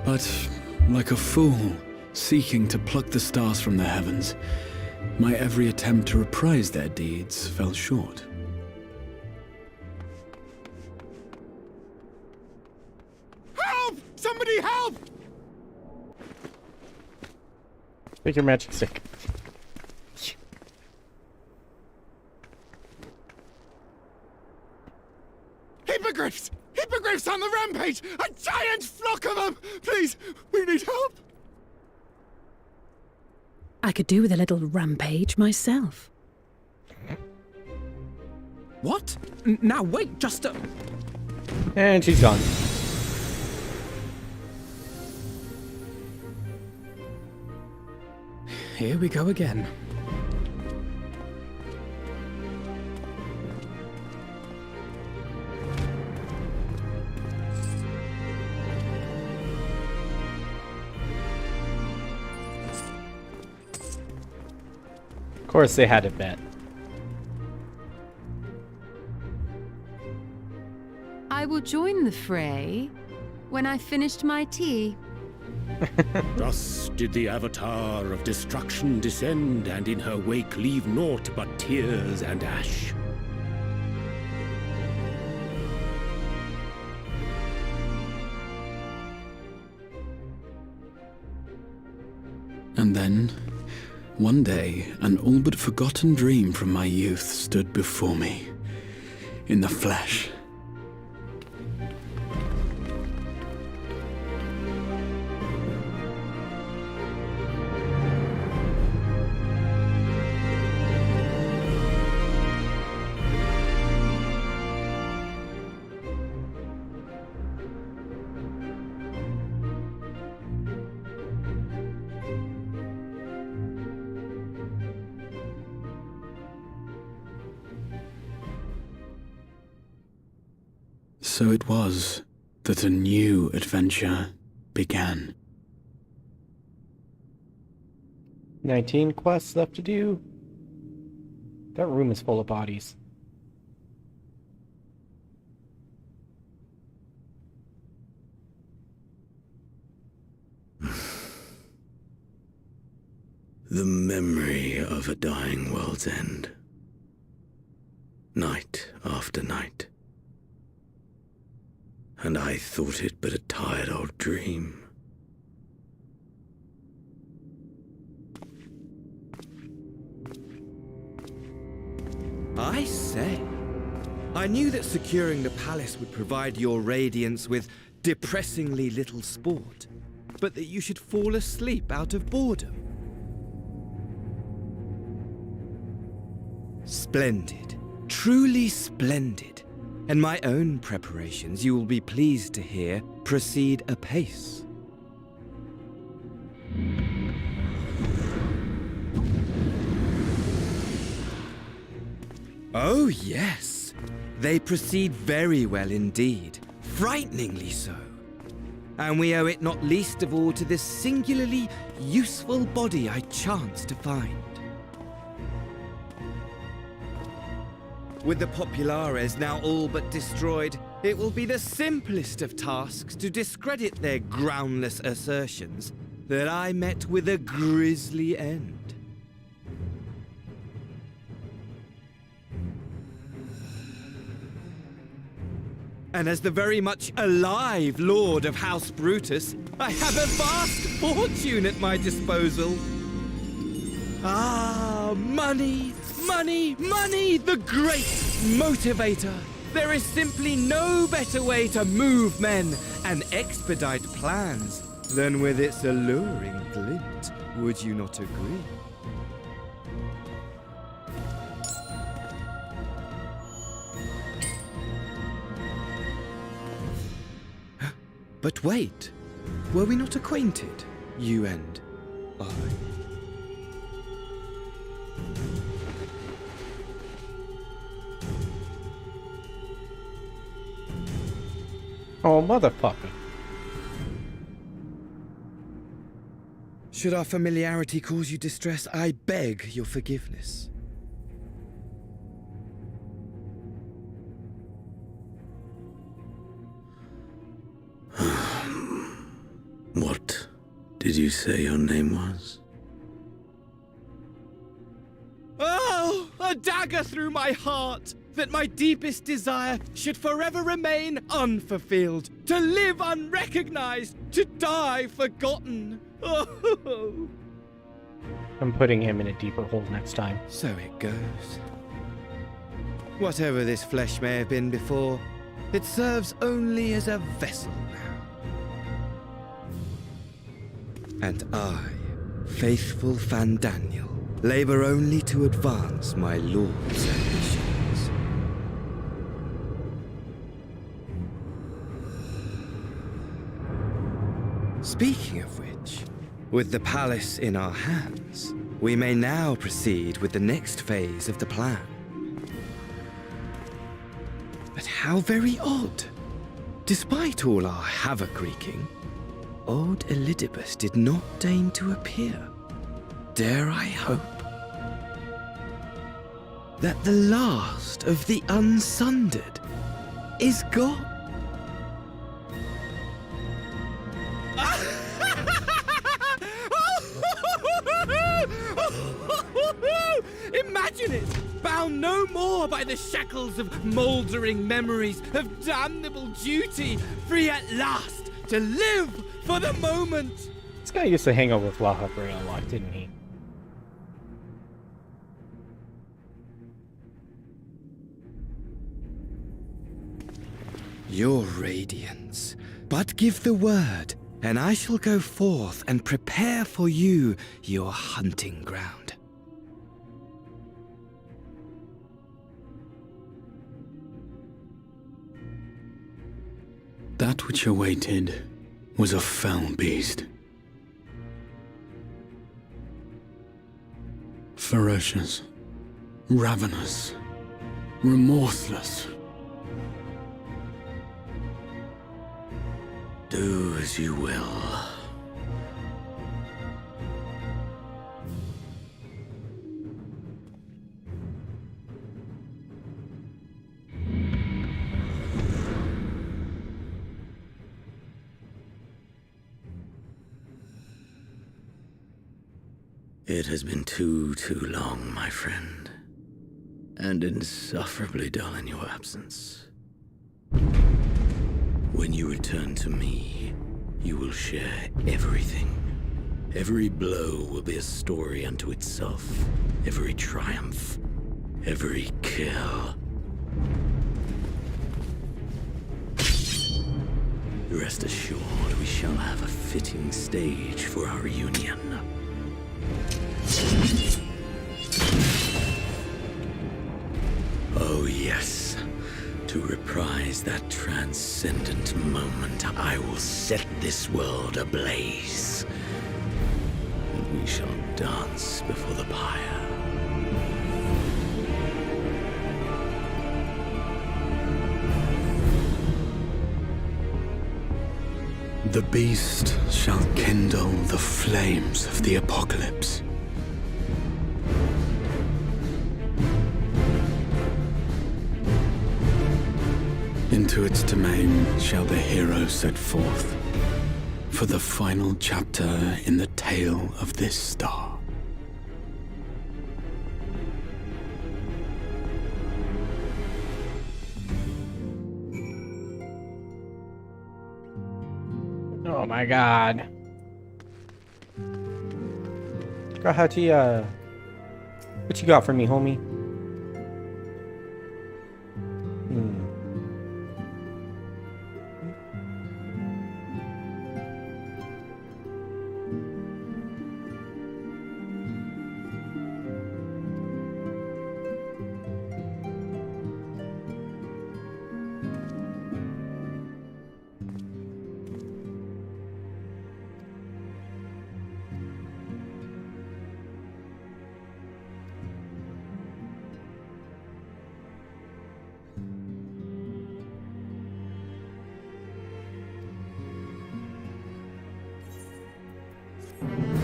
J: But, like a fool seeking to pluck the stars from the heavens, my every attempt to reprise their deeds fell short.
H: Help! Somebody help!
A: Take your magic stick.
H: Hippogriffs! Hippogriffs on the rampage! A giant flock of them! Please, we need help!
V: I could do with a little rampage myself.
D: What? Now wait, just a...
A: And she's gone.
J: Here we go again.
A: Of course they had it bet.
O: I will join the fray when I've finished my tea.
G: Thus did the Avatar of Destruction descend, and in her wake leave naught but tears and ash.
J: And then, one day, an all but forgotten dream from my youth stood before me, in the flesh. So it was that a new adventure began.
A: 19 quests left to do. That room is full of bodies.
T: The memory of a dying world's end. Night after night. And I thought it but a tired old dream.
H: I say, I knew that securing the palace would provide your radiance with depressingly little sport, but that you should fall asleep out of boredom. Splendid. Truly splendid. And my own preparations, you will be pleased to hear, proceed apace. Oh, yes. They proceed very well indeed. Frighteningly so. And we owe it not least of all to this singularly useful body I chanced to find. With the populares now all but destroyed, it will be the simplest of tasks to discredit their groundless assertions that I met with a grisly end. And as the very much alive Lord of House Brutus, I have a vast fortune at my disposal. Ah, money, money, money, the great motivator. There is simply no better way to move men and expedite plans than with its alluring glint. Would you not agree? But wait, were we not acquainted, you and I?
A: Oh, motherfucker.
H: Should our familiarity cause you distress, I beg your forgiveness.
E: What did you say your name was?
H: Oh, a dagger through my heart! That my deepest desire should forever remain unfulfilled, to live unrecognized, to die forgotten. Oh.
A: I'm putting him in a deeper hole next time.
H: So it goes. Whatever this flesh may have been before, it serves only as a vessel now. And I, faithful Fandaniel, labor only to advance my lord's ambitions. Speaking of which, with the palace in our hands, we may now proceed with the next phase of the plan. But how very odd. Despite all our havoc wreaking, old Elidibus did not deign to appear. Dare I hope that the last of the unsundered is gone? Imagine it! Bound no more by the shackles of mouldering memories of damnable duty, free at last to live for the moment!
A: This guy used to hang out with Lahubra a lot, didn't he?
H: Your radiance. But give the word, and I shall go forth and prepare for you your hunting ground.
E: That which awaited was a fell beast. Ferocious, ravenous, remorseless. Do as you will. It has been too long, my friend, and insufferably dull in your absence. When you return to me, you will share everything. Every blow will be a story unto itself. Every triumph, every kill. Rest assured, we shall have a fitting stage for our union. Oh yes, to reprise that transcendent moment, I will set this world ablaze. And we shall dance before the pyre. The beast shall kindle the flames of the apocalypse. Into its domain shall the hero set forth for the final chapter in the tale of this star.
A: Oh my god. Grahati, what you got for me, homie?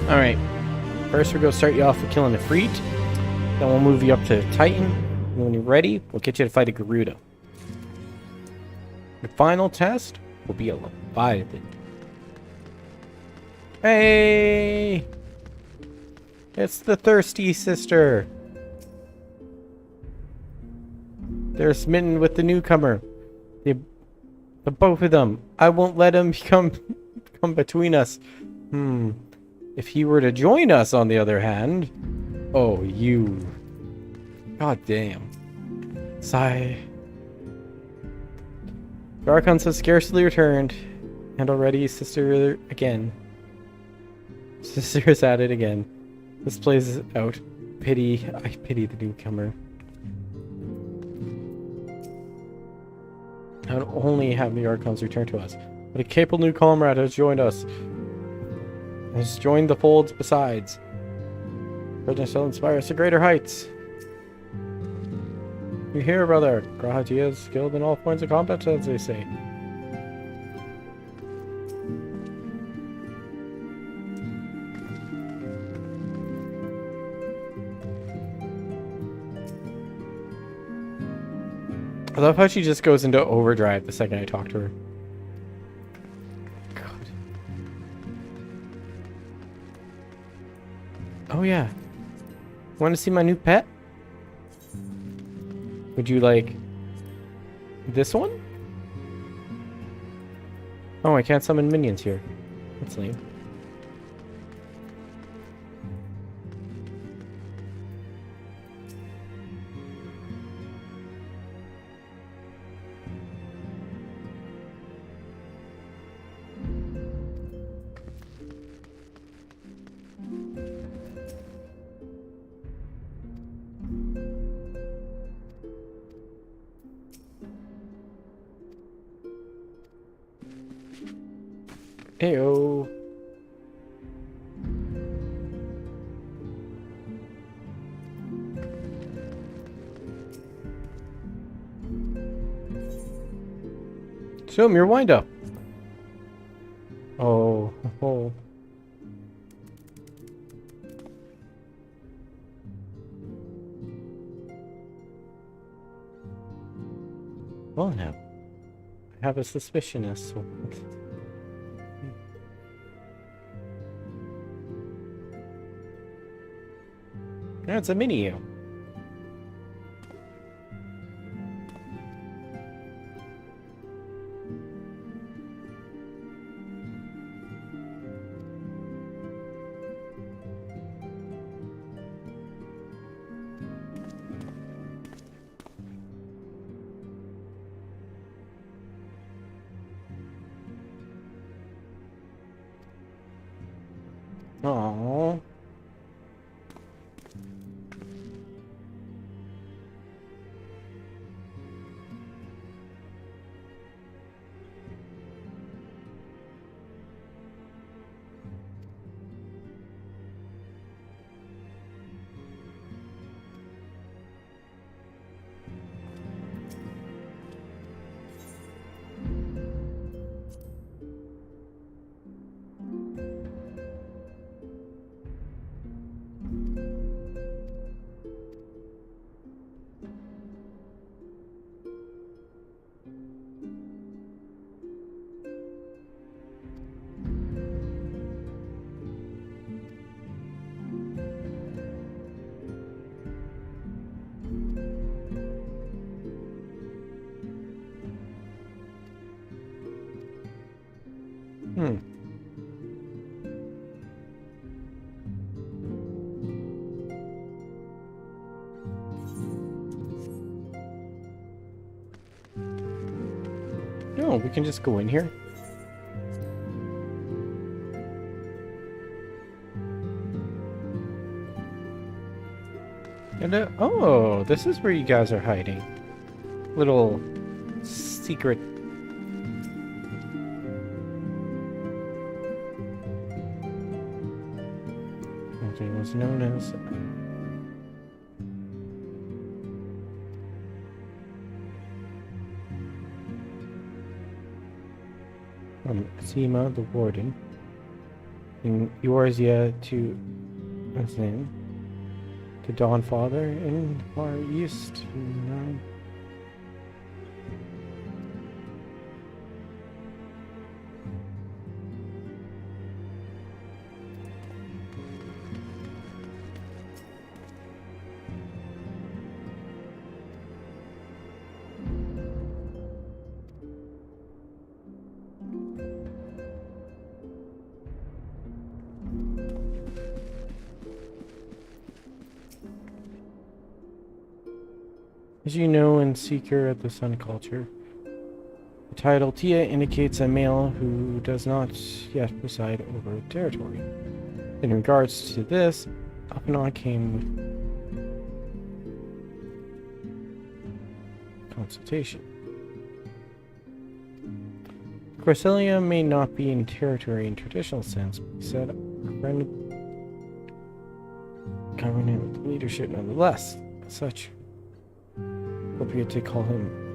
A: Alright. First we're going to start you off with killing a Freet. Then we'll move you up to Titan. And when you're ready, we'll get you to fight a Garuda. Your final test will be a Leviathan. Hey! It's the Thirsty Sister. They're smitten with the newcomer. The both of them. I won't let him come between us. If he were to join us, on the other hand... Oh, you... God damn. Sigh. The Archons have scarcely returned. And already, Sister again. Sister is at it again. This plays out. I pity the newcomer. Not only have the Archons returned to us, but a capable new comrade has joined us. Has joined the folds besides. Presence shall inspire us to greater heights. You hear, brother? Grahati is skilled in all points of combat, as they say. I love how she just goes into overdrive the second I talk to her. God. Oh yeah. Want to see my new pet? Would you like this one? Oh, I can't summon minions here. That's lame. Heyo. Show me your wind up. Oh. Well now, I have a suspicion as to no, it's a mini you. Aww. Oh, we can just go in here? And oh, this is where you guys are hiding. Little secret. It was known as Seema the Warden. And yours yet to what's name? To Dawnfather in Far East. As you know in Seeker of the Sun culture, the title Tia indicates a male who does not yet preside over territory. In regards to this, Apana came with consultation. Corselia may not be in territory in traditional sense, but he said a friend government with leadership nonetheless. As such, appropriate to call him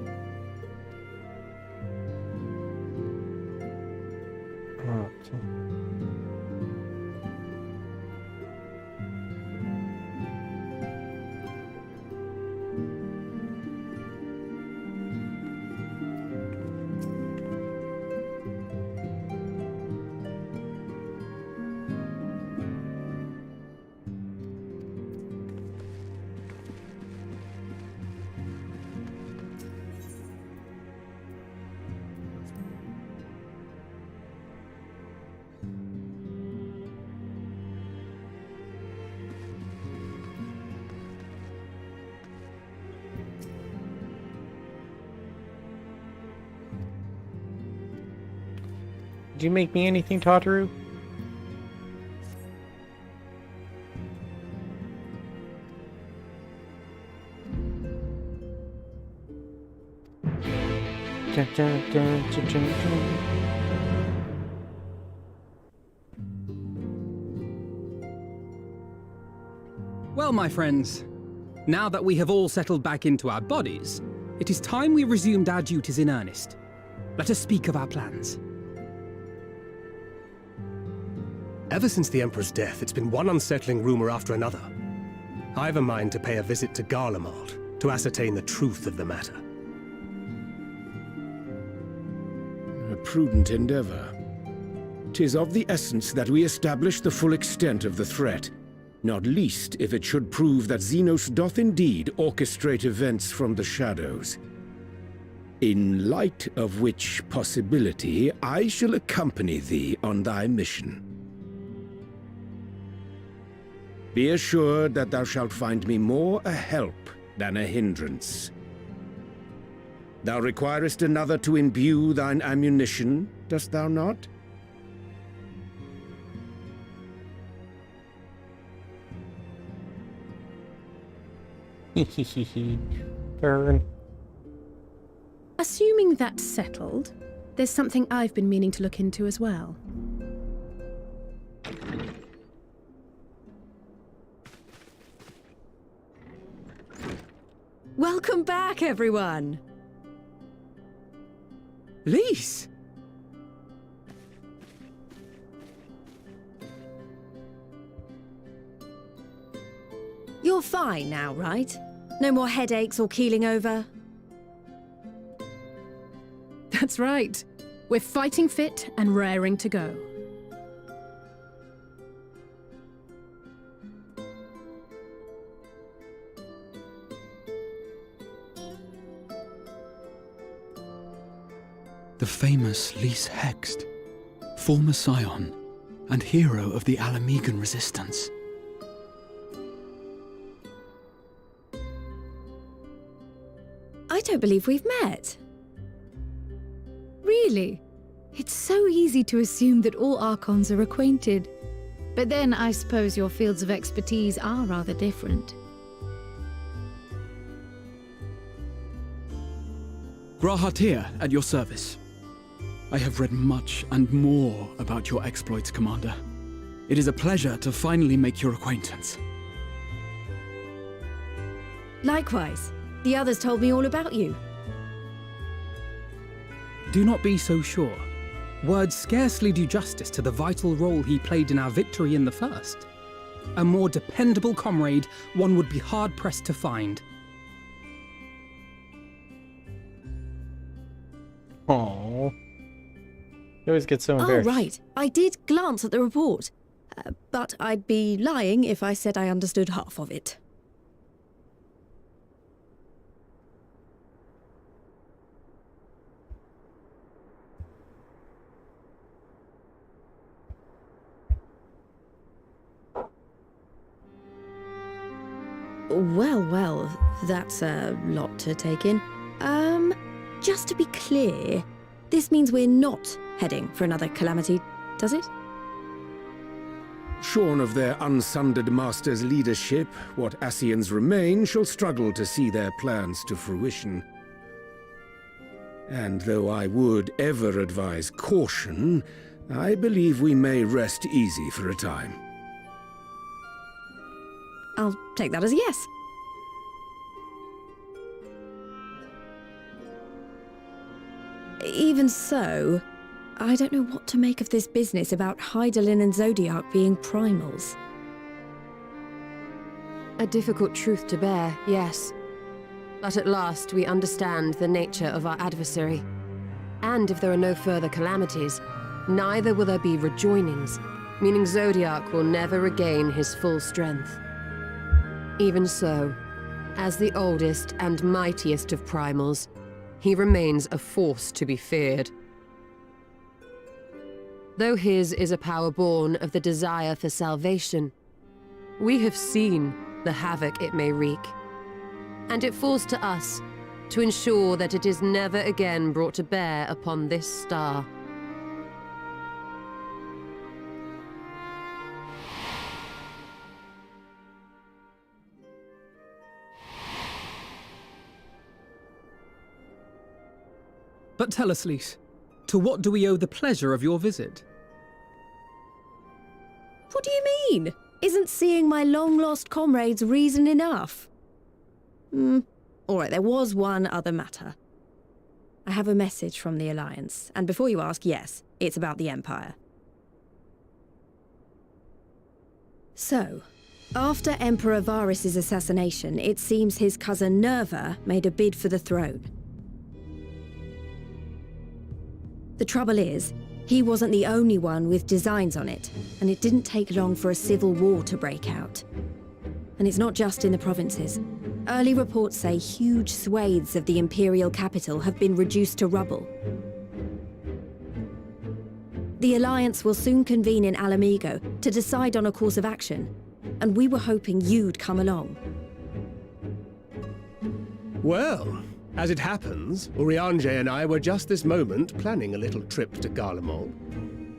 A: Did you make me anything, Tataru? Dun, dun, dun, dun, dun, dun.
D: Well, my friends, now that we have all settled back into our bodies, it is time we resumed our duties in earnest. Let us speak of our plans.
M: Ever since the Emperor's death, it's been one unsettling rumor after another. I have a mind to pay a visit to Garlemald to ascertain the truth of the matter.
G: A prudent endeavor. 'Tis of the essence that we establish the full extent of the threat, not least if it should prove that Xenos doth indeed orchestrate events from the shadows. In light of which possibility, I shall accompany thee on thy mission. Be assured that thou shalt find me more a help than a hindrance. Thou requirest another to imbue thine ammunition, dost thou not?
A: Burn.
V: Assuming that's settled, there's something I've been meaning to look into as well.
Q: Welcome back, everyone!
D: Lise!
Q: You're fine now, right? No more headaches or keeling over?
V: That's right. We're fighting fit and raring to go.
J: The famous Lise Hext, former scion and hero of the Alamegan resistance.
Q: I don't believe we've met.
I: Really? It's so easy to assume that all Archons are acquainted. But then I suppose your fields of expertise are rather different.
J: Grahatir, at your service. I have read much and more about your exploits, Commander. It is a pleasure to finally make your acquaintance.
Q: Likewise. The others told me all about you.
D: Do not be so sure. Words scarcely do justice to the vital role he played in our victory in the first. A more dependable comrade one would be hard-pressed to find.
A: Aww. You always get so embarrassed.
Q: Oh, right. I did glance at the report. But I'd be lying if I said I understood half of it. Well, that's a lot to take in. Just to be clear, this means we're not heading for another calamity, does it?
G: Shorn of their unsundered master's leadership, what Ascians remain shall struggle to see their plans to fruition. And though I would ever advise caution, I believe we may rest easy for a time.
Q: I'll take that as a yes. Even so, I don't know what to make of this business about Hydaelyn and Zodiac being primals.
O: A difficult truth to bear, yes. But at last we understand the nature of our adversary. And if there are no further calamities, neither will there be rejoinings, meaning Zodiac will never regain his full strength. Even so, as the oldest and mightiest of primals, he remains a force to be feared. Though his is a power born of the desire for salvation, we have seen the havoc it may wreak. And it falls to us to ensure that it is never again brought to bear upon this star.
D: But tell us, Lys, to what do we owe the pleasure of your visit?
Q: What do you mean? Isn't seeing my long-lost comrades reason enough? All right, there was one other matter. I have a message from the Alliance, and before you ask, yes, it's about the Empire. So, after Emperor Varys' assassination, it seems his cousin Nerva made a bid for the throne. The trouble is, he wasn't the only one with designs on it, and it didn't take long for a civil war to break out. And it's not just in the provinces. Early reports say huge swathes of the Imperial capital have been reduced to rubble. The Alliance will soon convene in Alamigo to decide on a course of action, and we were hoping you'd come along.
M: Well, as it happens, Urianger and I were just this moment planning a little trip to Garlemald,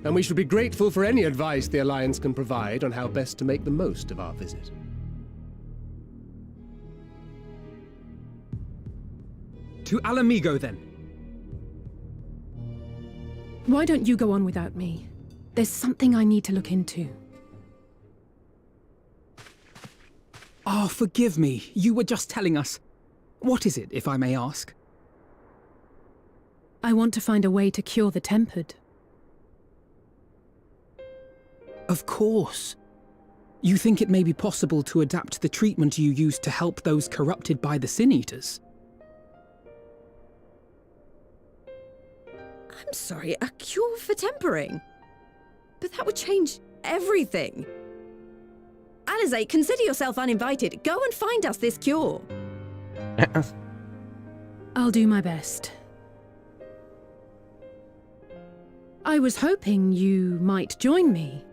M: and we should be grateful for any advice the Alliance can provide on how best to make the most of our visit.
D: To Alamigo, then.
V: Why don't you go on without me? There's something I need to look into.
D: Oh, forgive me. You were just telling us. What is it, if I may ask?
V: I want to find a way to cure the Tempered.
D: Of course. You think it may be possible to adapt the treatment you use to help those corrupted by the Sin Eaters?
Q: I'm sorry, a cure for tempering? But that would change everything. Alizé, consider yourself uninvited. Go and find us this cure.
V: I'll do my best. I was hoping you might join me.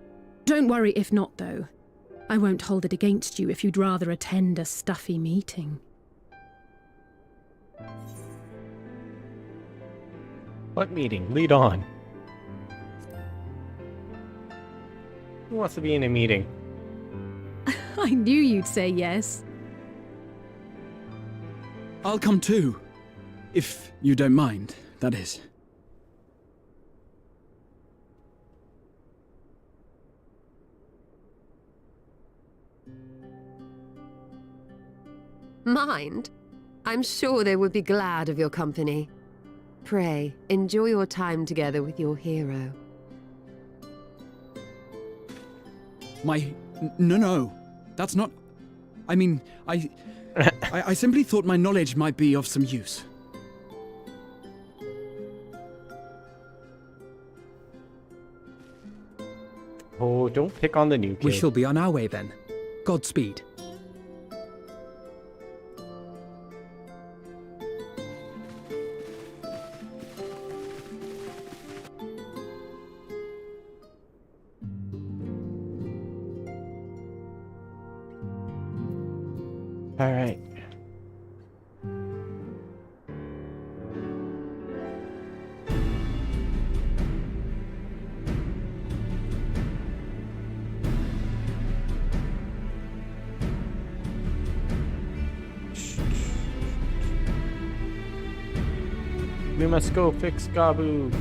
V: Don't worry if not, though. I won't hold it against you if you'd rather attend a stuffy meeting.
A: What meeting? Lead on. Who wants to be in a meeting?
V: I knew you'd say yes.
J: I'll come too. If you don't mind, that is.
O: Mind? I'm sure they would be glad of your company. Pray, enjoy your time together with your hero.
J: No. That's not... I mean, I simply thought my knowledge might be of some use.
A: Oh, don't pick on the new kid.
D: We shall be on our way then. Godspeed.
A: All right. We must go fix Gabu.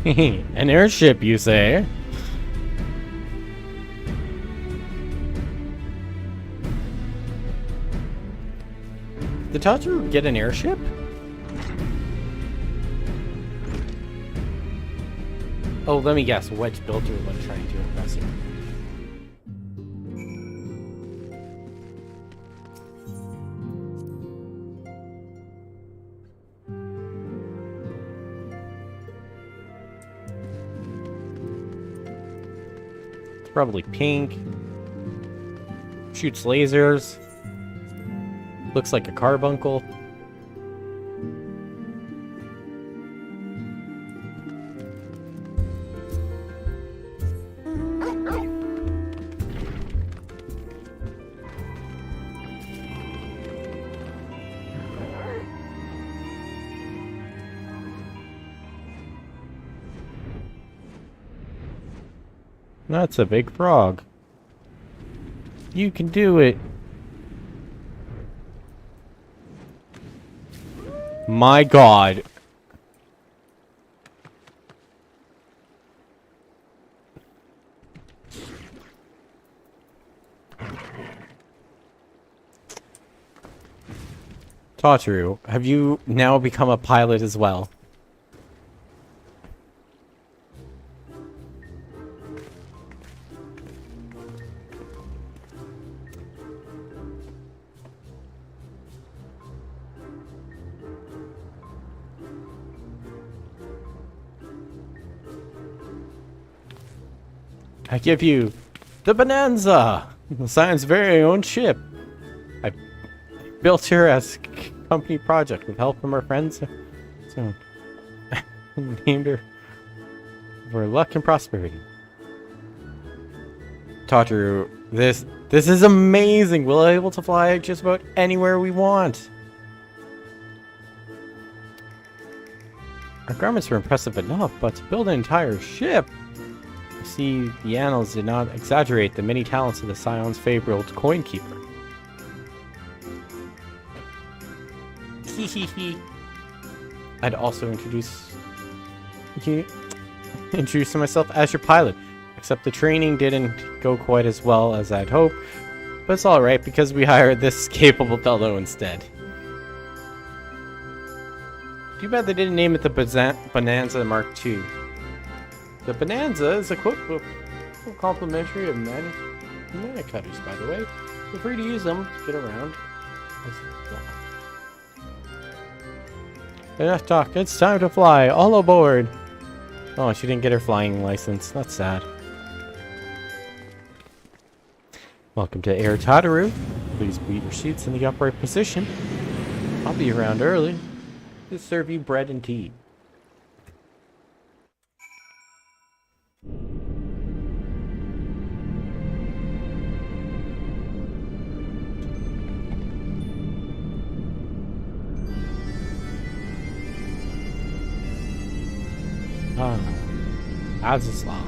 A: An airship, you say? Did Tatsu get an airship? Oh, let me guess. Wedge built her when trying to impress her. Probably pink. Shoots lasers. Looks like a carbuncle. That's a big frog. You can do it. My God. Tataru, have you now become a pilot as well? I give you the Bonanza, the Science's very own ship. I built her as a company project with help from our friends, so named her for luck and prosperity. Tataru, this is amazing. We'll be able to fly just about anywhere we want. Our garments were impressive enough, but to build an entire ship... You see, the annals did not exaggerate the many talents of the Scion's fabled coin keeper. I'd also introduce myself as your pilot, except the training didn't go quite as well as I'd hoped, but it's alright because we hired this capable fellow instead. Too bad they didn't name it the Bonanza Mark II. The Bonanza is a complimentary of mana cutters, by the way. Feel free to use them to get around. Enough talk, it's time to fly, all aboard! Oh, she didn't get her flying license, that's sad. Welcome to Air Tataru. Please put your seats in the upright position. I'll be around early to serve you bread and tea. Azisla.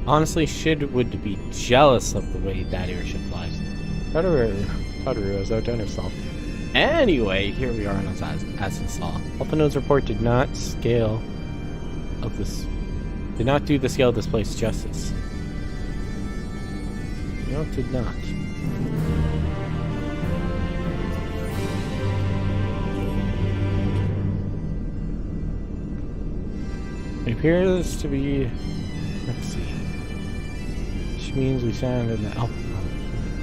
A: Honestly, Shid would be jealous of the way that airship flies. Tataru has outdone herself. Anyway, here we are on Azisla. Alpinode's report did not do the scale of this place justice. No, it did not. It appears to be... Let's see. Which means we stand in the Alpha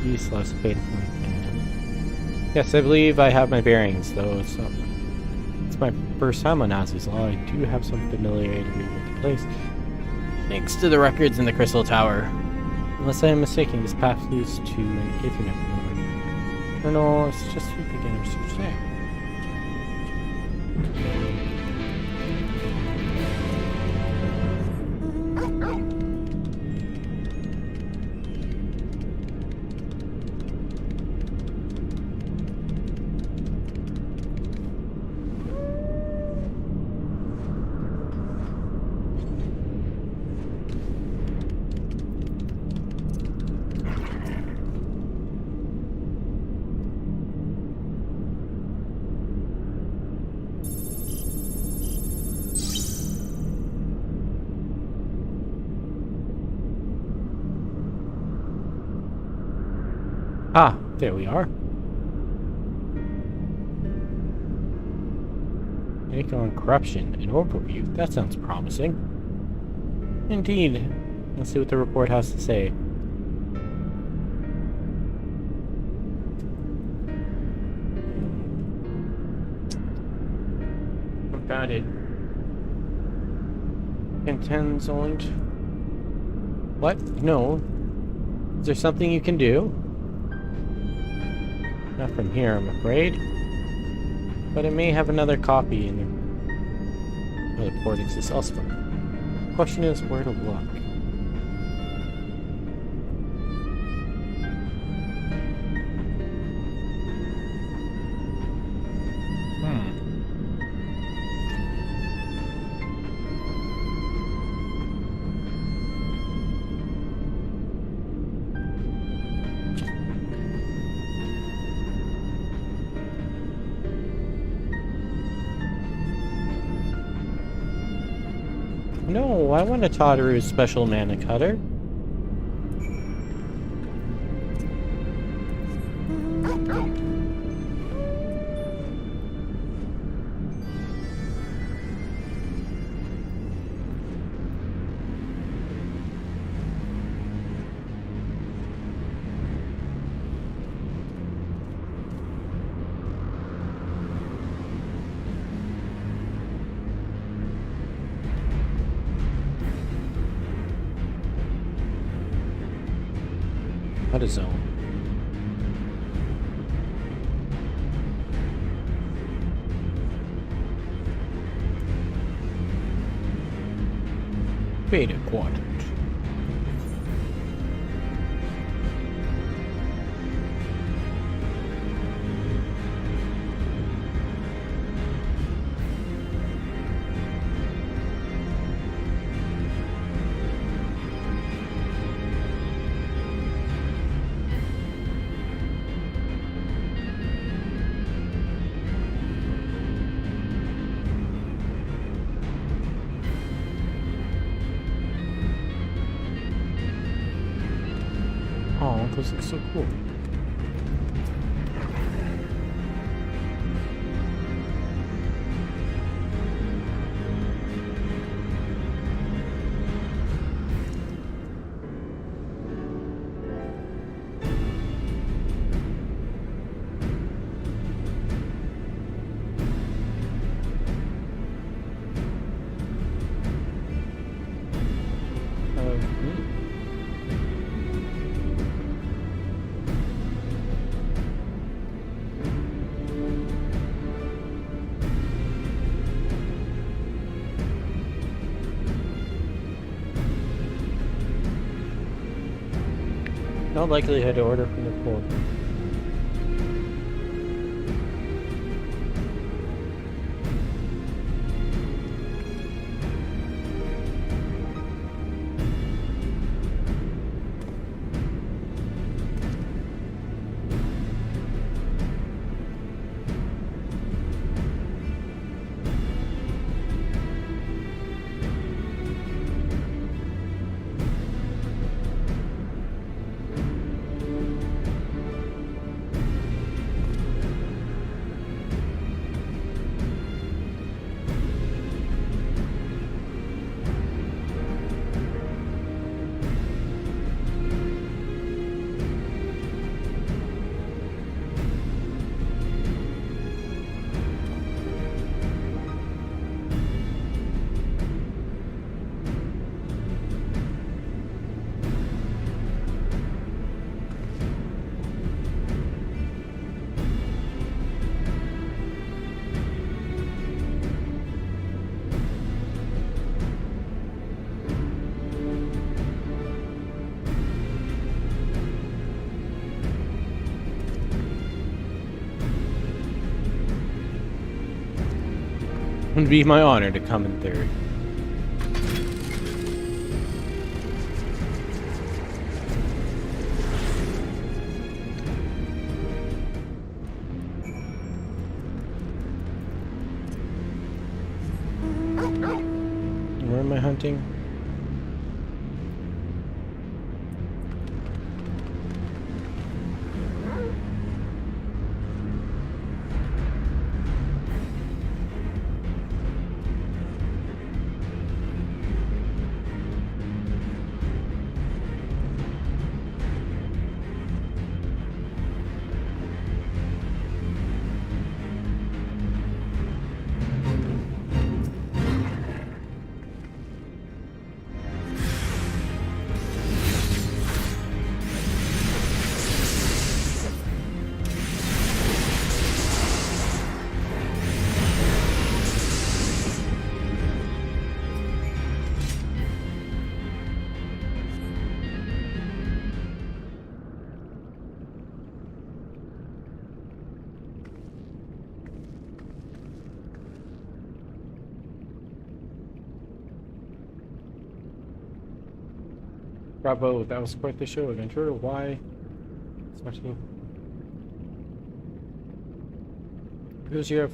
A: East less fate point. Yes, I believe I have my bearings, though it's my first time on Azisla. I do have some familiarity with the place, thanks to the records in the Crystal Tower. Unless I am mistaken, this path leads to an Ethernet node. Colonel, it's just for beginners to say. Ah, there we are. Take on corruption and overview. That sounds promising. Indeed. Let's see what the report has to say. Found it. Intends only to... What? No. Is there something you can do? Not from here, I'm afraid. But it may have another copy in the port exists elsewhere. The question is where to look. No, I want a Tataru's special mana cutter. What a zone. Beta quadrant. Those look so cool. No likelihood to order from the pool. It would be my honor to come in third. Where am I hunting? Bravo, that was quite the show, adventurer. Why? Smashing. Because you have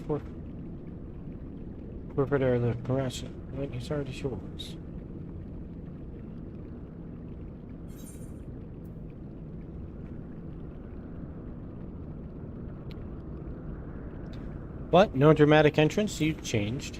A: forfeited the correction. It's already yours. What? No dramatic entrance? You changed.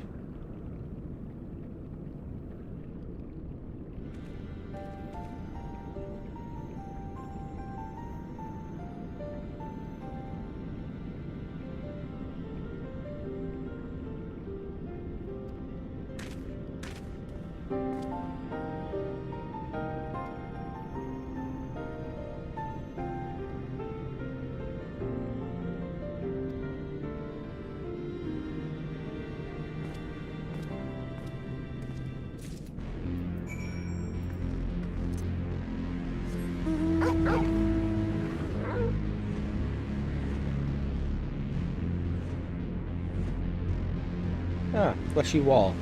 A: Ah, fleshy wall.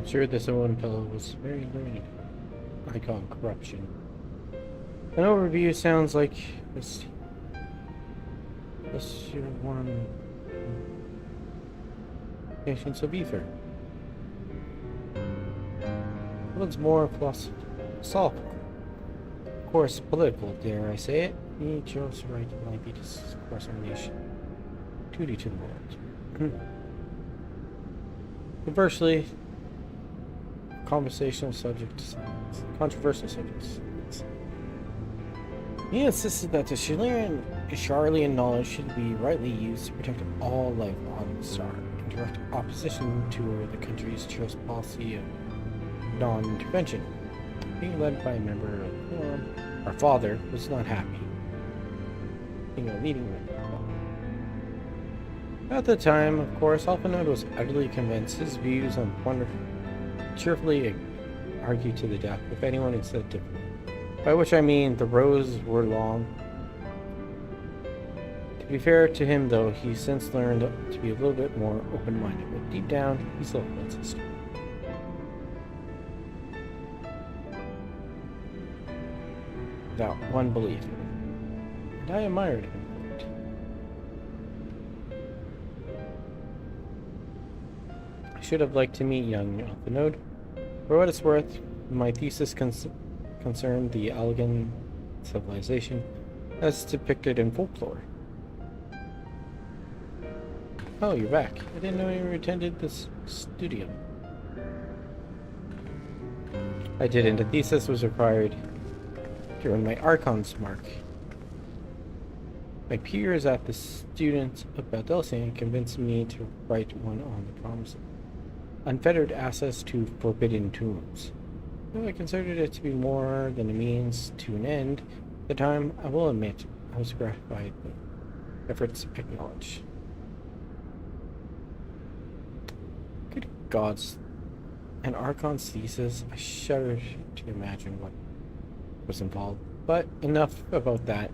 A: I'm sure this Owen fellow was very learned. I call him corruption. An overview sounds like this your one patience of ether. One's more philosophical. Of course, political, dare I say it. He chose to write my discourse on nation. Duty to the world. Conversely, controversial subjects. He insisted that the Charlian knowledge should be rightly used to protect all life on the star, in direct opposition to the country's choice policy of non-intervention. Being led by a member of the Quorum, our father was not happy being a leading member. At the time, of course, Alphanode was utterly convinced his views on wonder cheerfully argued to the death if anyone had said differently. By which I mean the rows were long. To be fair to him, though, he's since learned to be a little bit more open-minded, but deep down, he's still a racist. Without one belief in him. And I admired him. I should have liked to meet young Alphanode. For what it's worth, my thesis concerned the Allegan civilization as depicted in folklore. Oh, you're back. I didn't know you attended this studio. I didn't. A thesis was required during my Archon's mark. My peers at the Student of Baldelsian convinced me to write one on the promise of unfettered access to forbidden tombs. Though I considered it to be more than a means to an end, at the time, I will admit, I was gratified by efforts acknowledged. Good gods, an Archon's thesis, I shudder to imagine what was involved, but enough about that.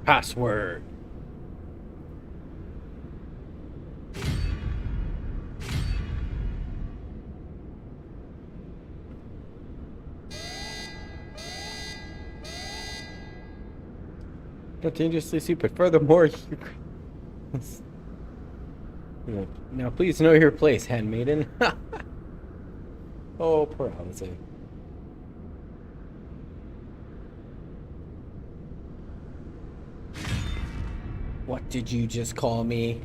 A: Password. Not dangerously stupid. Furthermore, you... Now please know your place, handmaiden. Oh, poor Alice. What did you just call me?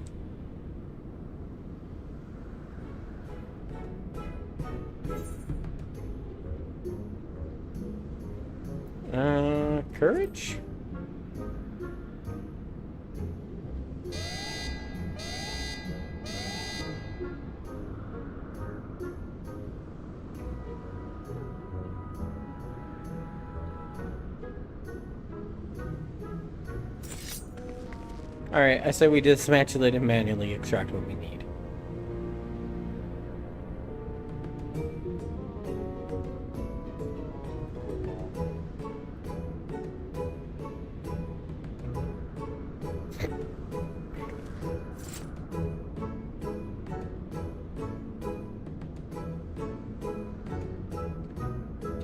A: Courage? Alright, I said we dismantle it and manually extract what we need.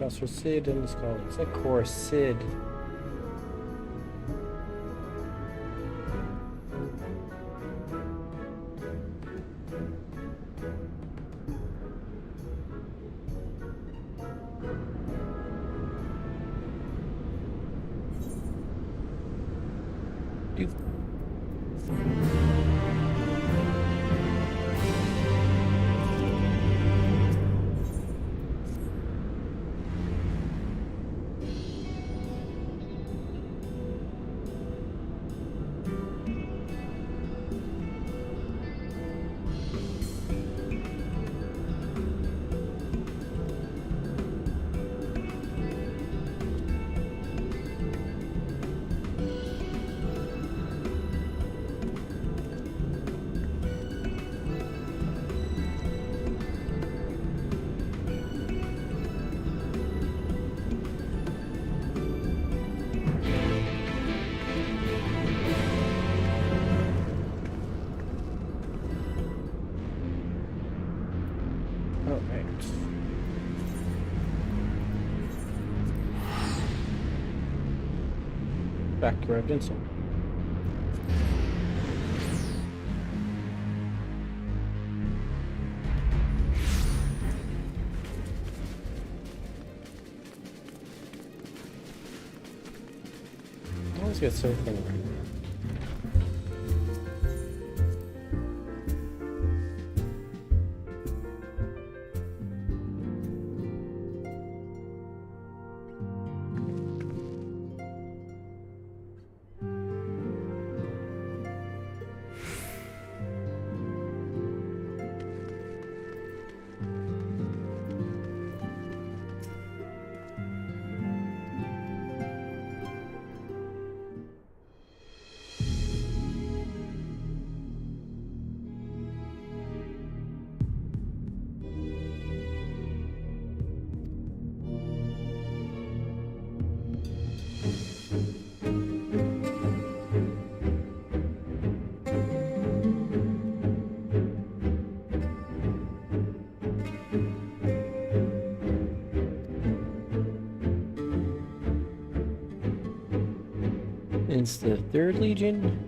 A: Toss for Sid and his colleagues. Of course, Sid. Back to Revenant. Always get so funny. It's the 3rd Legion.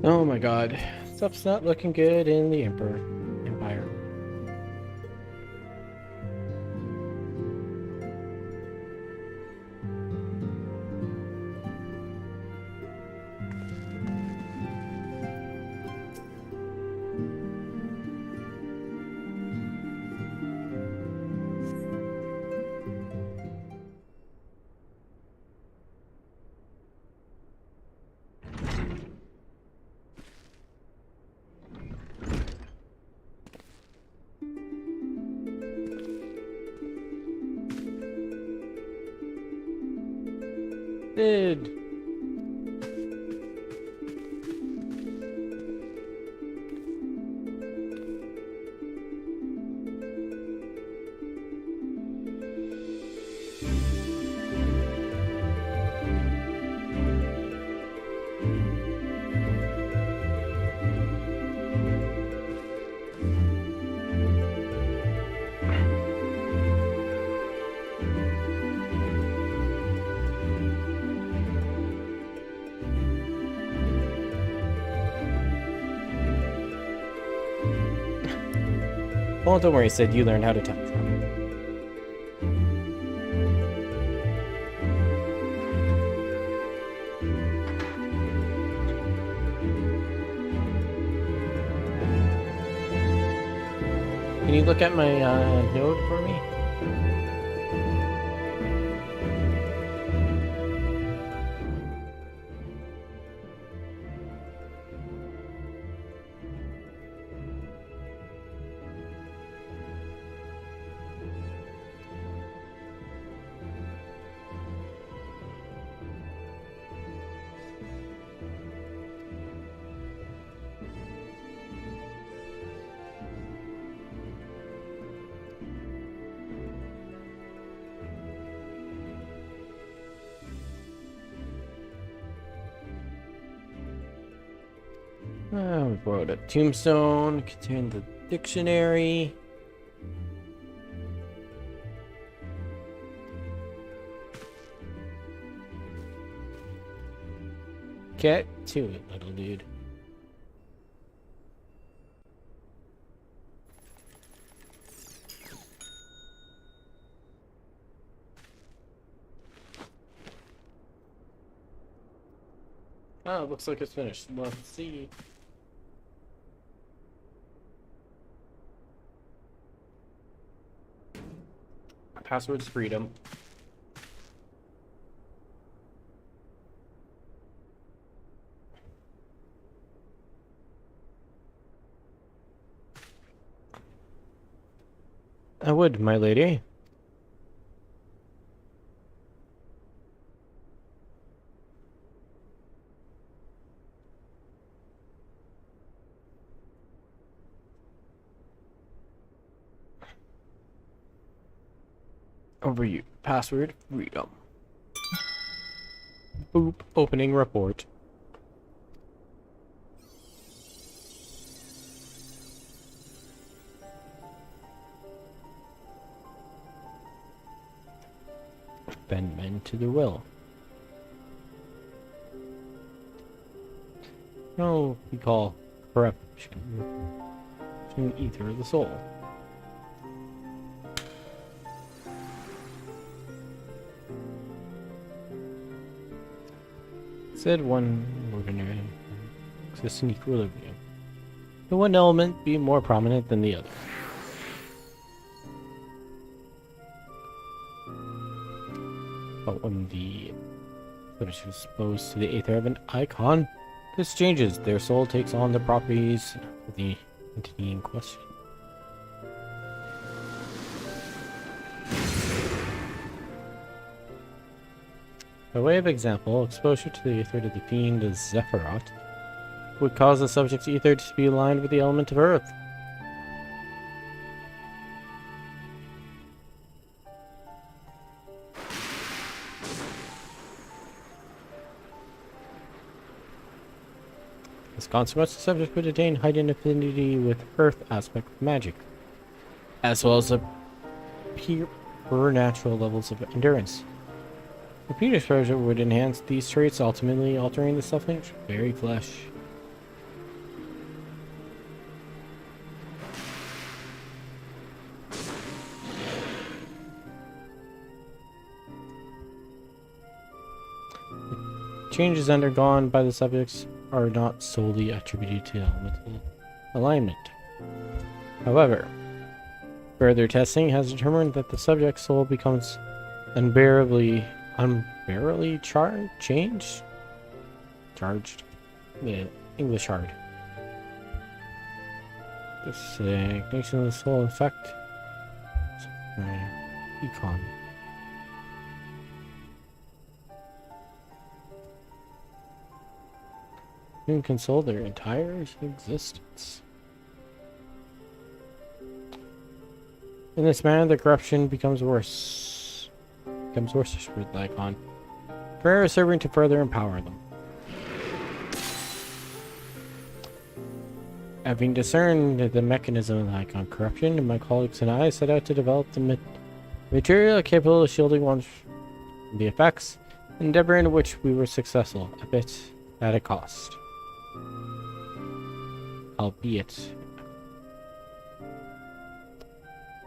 A: Oh my god. Stuff's not looking good in the Empire. Did. Well, don't worry, Sid, you learned how to type. Can you look at my node for me? We borrowed a tombstone, contained the dictionary. Get to it, little dude. Oh, looks like it's finished. Let's see. Password's freedom. I would, my lady. Over you. Password freedom. Boop. Opening report. Amendment to the will. No, we call corruption to ether of the soul. Said one organism exists in equilibrium. Can one element be more prominent than the other? But when the footage is exposed to the aether of an icon, this changes. Their soul takes on the properties of the entity in question. By way of example, exposure to the ether to the fiend Zephyros would cause the subject's ether to be aligned with the element of earth. As a consequence, the subject would attain heightened affinity with earth aspect of magic, as well as supernatural levels of endurance. Repeat exposure would enhance these traits, ultimately altering the subject's very flesh. changes undergone by the subjects are not solely attributed to elemental alignment. However, further testing has determined that the subject's soul becomes unbearably charged. The English hard. This ignition of the soul effect. Econ. You can console their entire existence. In this manner, the corruption becomes worse. With the icon. Prayer is serving to further empower them. Having discerned the mechanism of the icon corruption, my colleagues and I set out to develop the material capable of shielding one from the effects, an endeavor in which we were successful, a bit at a cost. Albeit.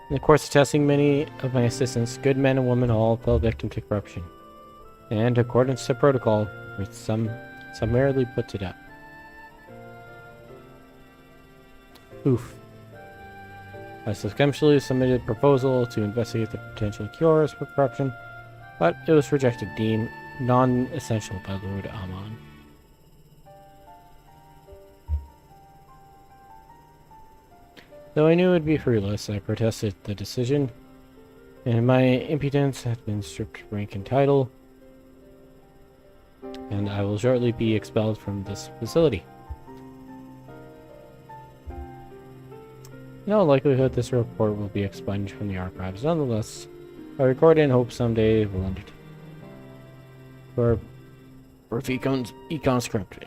A: In the course of testing, many of my assistants, good men and women, all fell victim to corruption, and, according to protocol, were summarily put to death. Oof. I subsequently submitted a proposal to investigate the potential cures for corruption, but it was rejected, deemed non-essential by Lord Amon. Though I knew it would be fruitless, I protested the decision, and my impudence had been stripped rank and title, and I will shortly be expelled from this facility. In all likelihood, this report will be expunged from the archives. Nonetheless, I record it and hope someday it will undertake. For econ script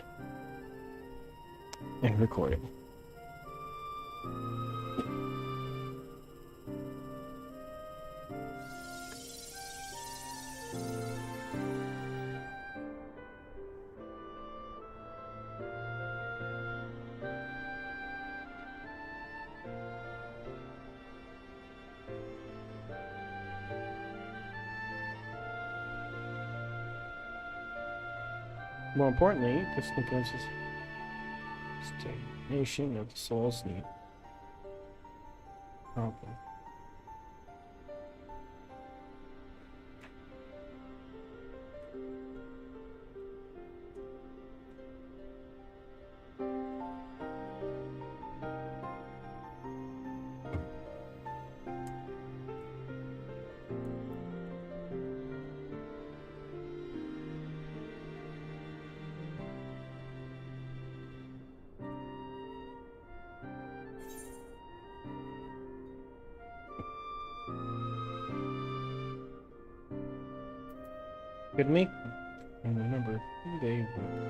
A: and recording. More importantly, this influences stagnation of the soul's need. Problem. Could make and remember who they were.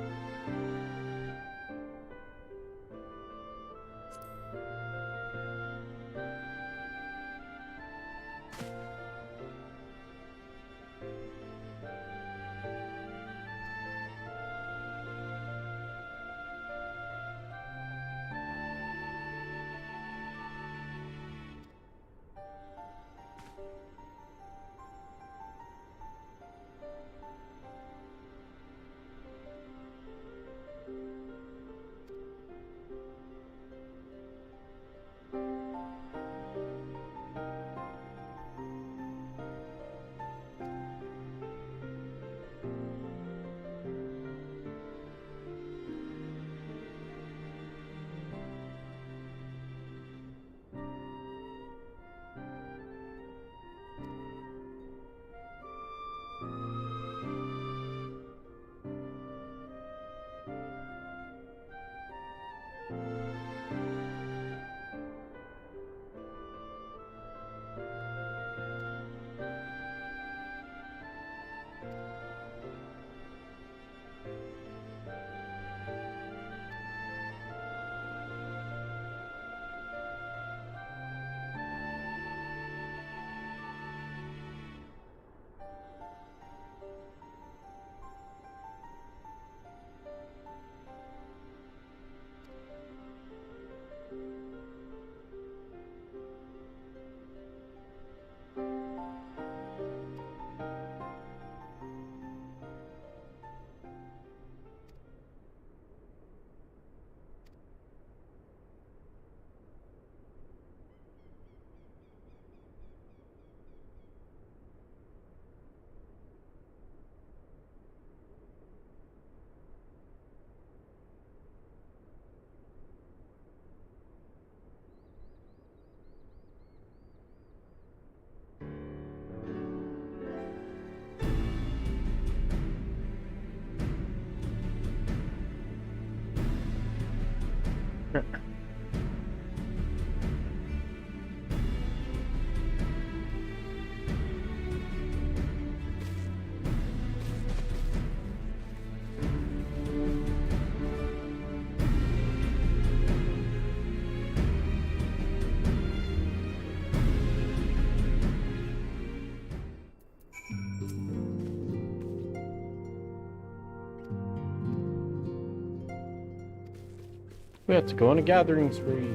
A: We have to go on a gathering spree.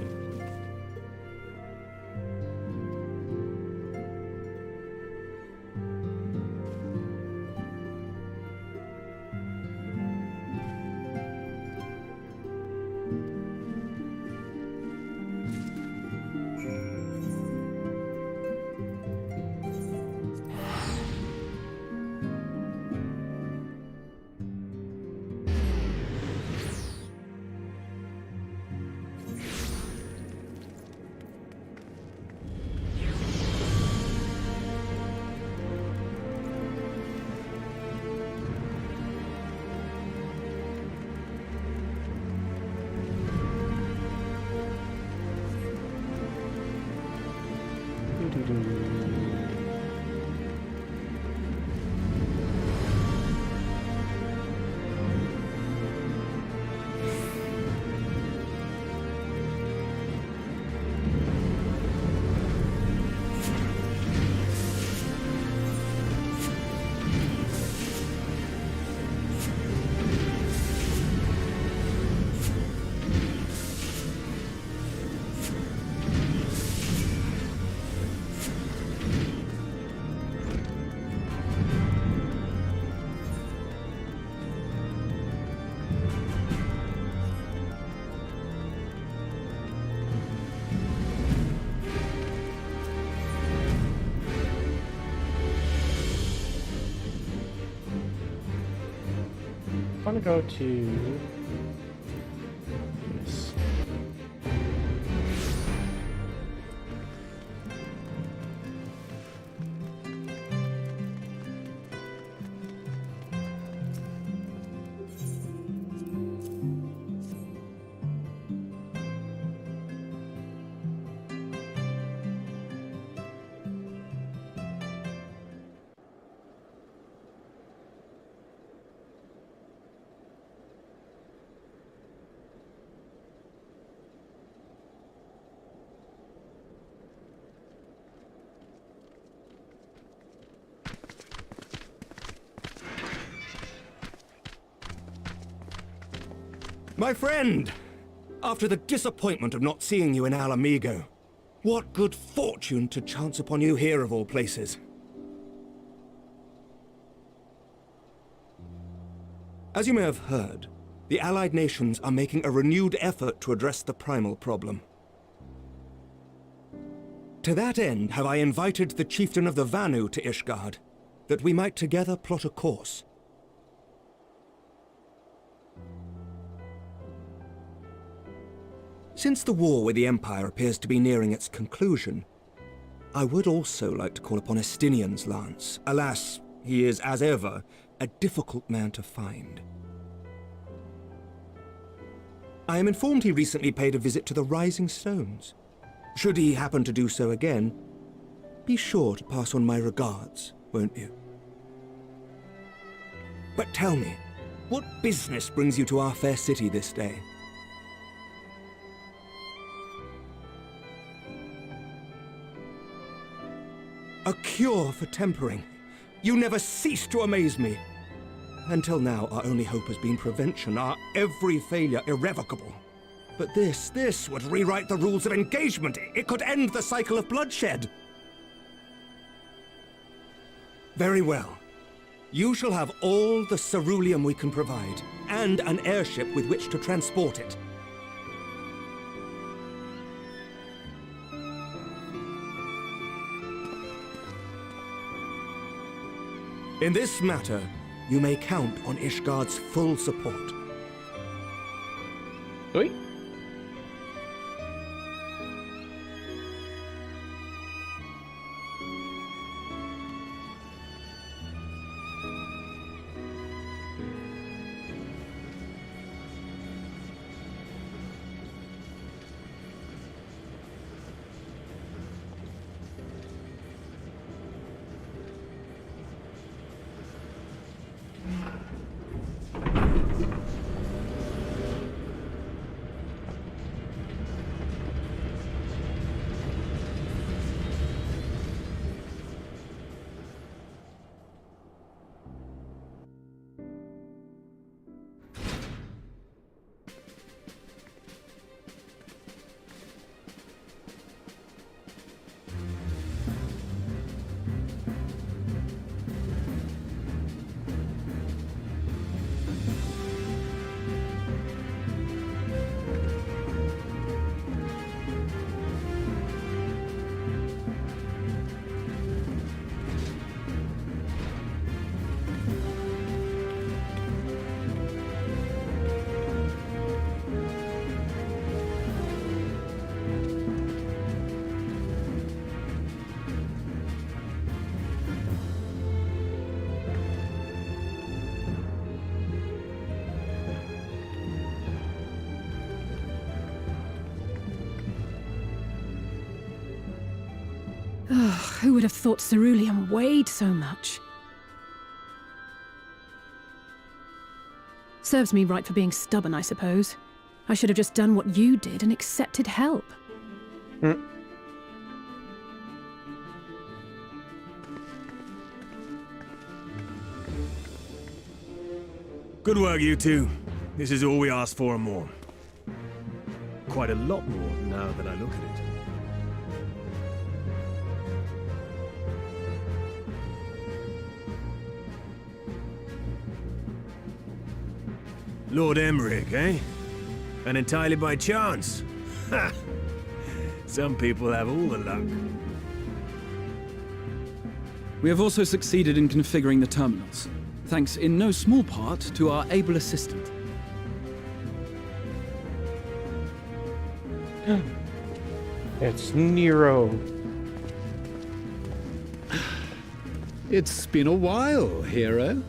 A: I'm gonna go to this.
H: My friend! After the disappointment of not seeing you in Al Amigo, what good fortune to chance upon you here of all places. As you may have heard, the Allied nations are making a renewed effort to address the primal problem. To that end have I invited the chieftain of the Vanu to Ishgard, that we might together plot a course. Since the war with the Empire appears to be nearing its conclusion, I would also like to call upon Estinian's lance. Alas, he is, as ever, a difficult man to find. I am informed he recently paid a visit to the Rising Stones. Should he happen to do so again, be sure to pass on my regards, won't you? But tell me, what business brings you to our fair city this day? A cure for tempering. You never cease to amaze me. Until now, our only hope has been prevention, our every failure irrevocable. But this would rewrite the rules of engagement. It could end the cycle of bloodshed. Very well. You shall have all the ceruleum we can provide, and an airship with which to transport it. In this matter, you may count on Ishgard's full support.
A: Oi.
V: Ugh, who would have thought ceruleum weighed so much? Serves me right for being stubborn, I suppose. I should have just done what you did and accepted help.
R: Good work, you two. This is all we asked for and more. Quite a lot more now that I look at it. Lord Emmerich, eh? And entirely by chance. Ha! Some people have all the luck.
J: We have also succeeded in configuring the terminals, thanks in no small part to our able assistant.
A: It's Nero.
F: It's been a while, hero.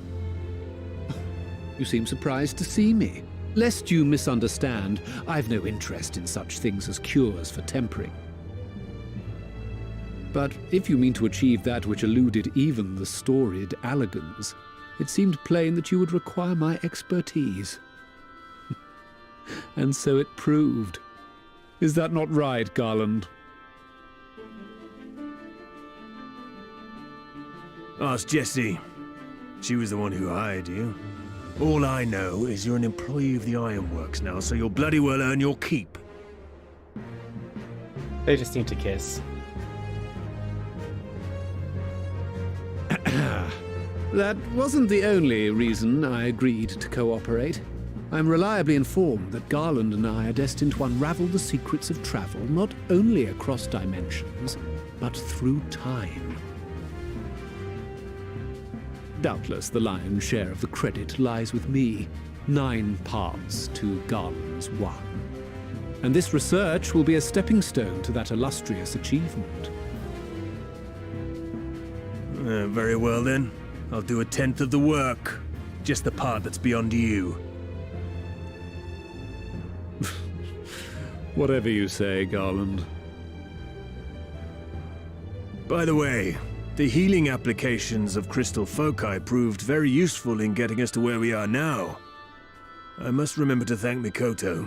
F: You seem surprised to see me. Lest you misunderstand, I've no interest in such things as cures for tempering. But if you mean to achieve that which eluded even the storied Allagans, it seemed plain that you would require my expertise. And so it proved. Is that not right, Garland?
R: Ask Jessie. She was the one who hired you. All I know is you're an employee of the Ironworks now, so you'll bloody well earn your keep.
A: They just need to kiss.
F: That wasn't the only reason I agreed to cooperate. I'm reliably informed that Garland and I are destined to unravel the secrets of travel, not only across dimensions, but through time. Doubtless the lion's share of the credit lies with me, 9 parts to Garland's 1. And this research will be a stepping stone to that illustrious achievement.
R: Very well then. I'll do 1/10 of the work. Just the part that's beyond you.
F: Whatever you say, Garland.
R: By the way, the healing applications of crystal foci proved very useful in getting us to where we are now. I must remember to thank Mikoto.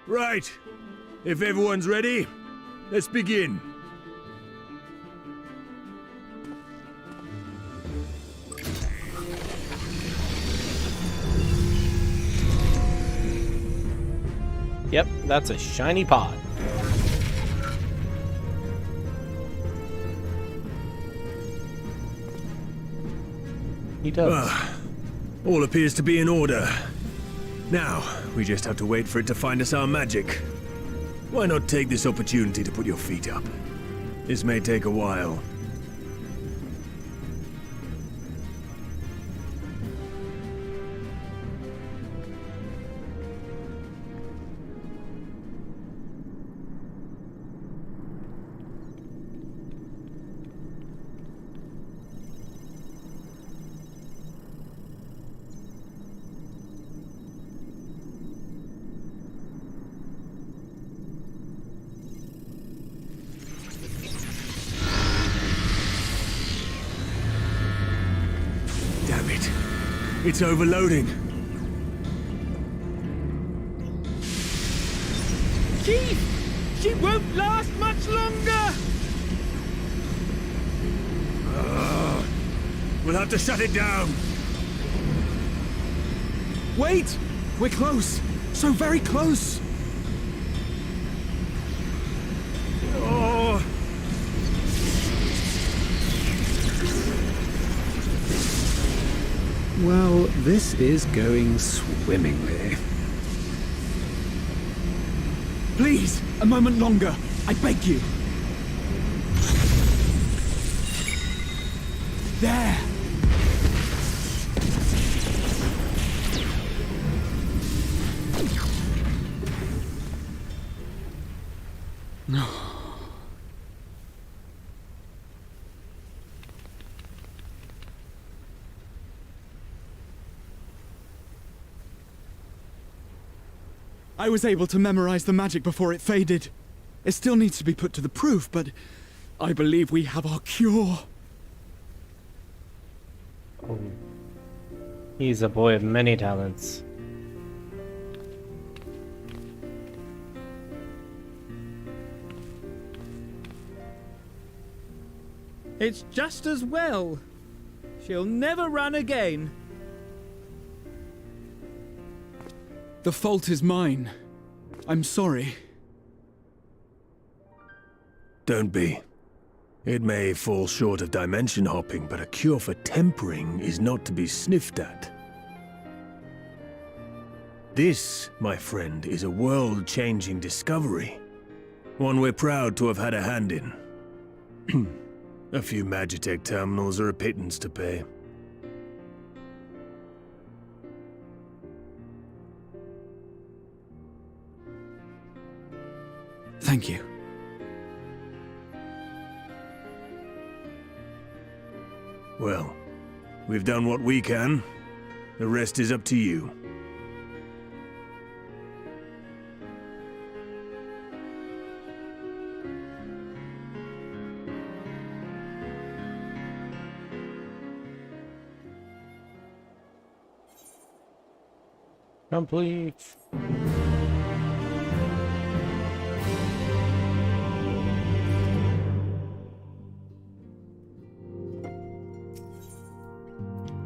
R: Right. If everyone's ready, let's begin.
A: Yep, that's a shiny pod. He does.
R: All appears to be in order. Now, we just have to wait for it to find us our magic. Why not take this opportunity to put your feet up? This may take a while. It's overloading.
K: Chief! She won't last much longer!
R: We'll have to shut it down.
J: Wait! We're close! So very close!
R: Oh!
F: Well, this is going swimmingly.
J: Please, a moment longer. I beg you. There! No.
S: I was able to memorize the magic before it faded. It still needs to be put to the proof, but I believe we have our cure.
A: Oh. He's a boy of many talents.
U: It's just as well. She'll never run again.
S: The fault is mine. I'm sorry.
R: Don't be. It may fall short of dimension hopping, but a cure for tempering is not to be sniffed at. This, my friend, is a world-changing discovery. One we're proud to have had a hand in. A few Magitech terminals are a pittance to pay.
S: Thank you.
R: Well, we've done what we can. The rest is up to you.
A: Complete.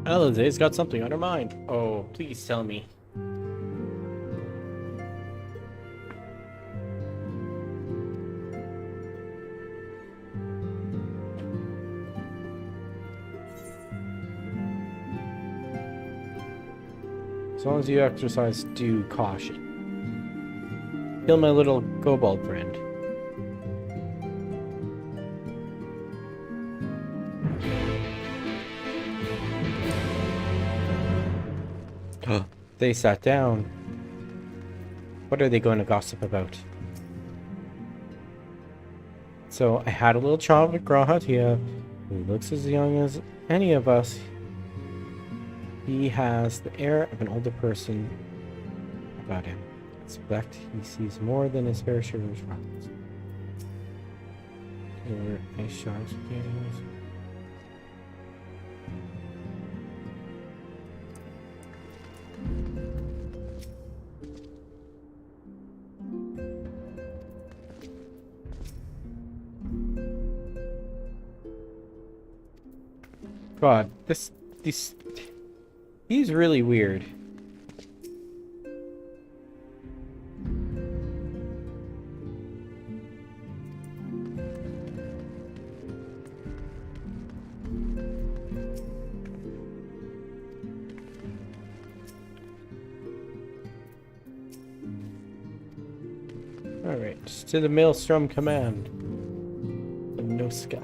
A: Alize's got something on her mind. Oh, please tell me. As long as you exercise due caution. Kill my little kobold friend. They sat down. What are they going to gossip about? So I had a little child with Grahatia who looks as young as any of us. He has the air of an older person about him. I expect he sees more than his fair share of rockets. There were ice sharks getting us. God, he's really weird. Alright, to the Maelstrom Command. The Noska.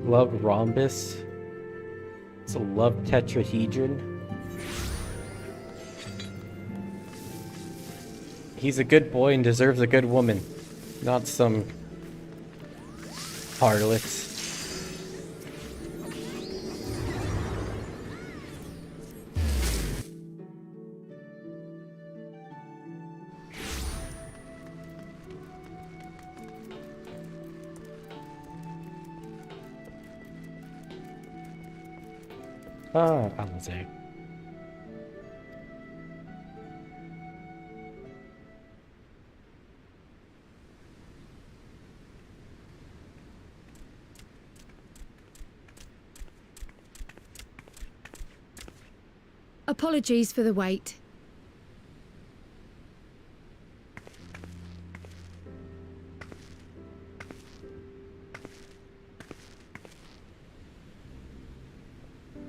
A: Love rhombus. It's a love tetrahedron. He's a good boy and deserves a good woman, not some harlots. Alize.
P: Apologies for the wait.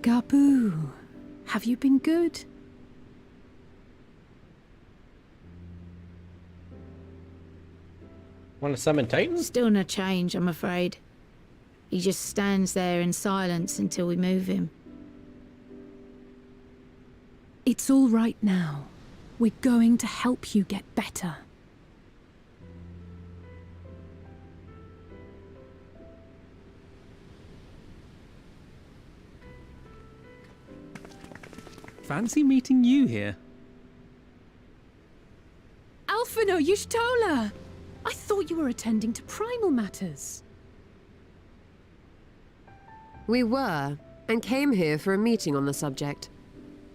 P: Gabu, have you been good?
A: Want to summon Titan?
P: Still no change, I'm afraid. He just stands there in silence until we move him.
V: It's all right now. We're going to help you get better.
D: Fancy meeting you here.
V: Alphino Yushtola! I thought you were attending to primal matters.
O: We were, and came here for a meeting on the subject.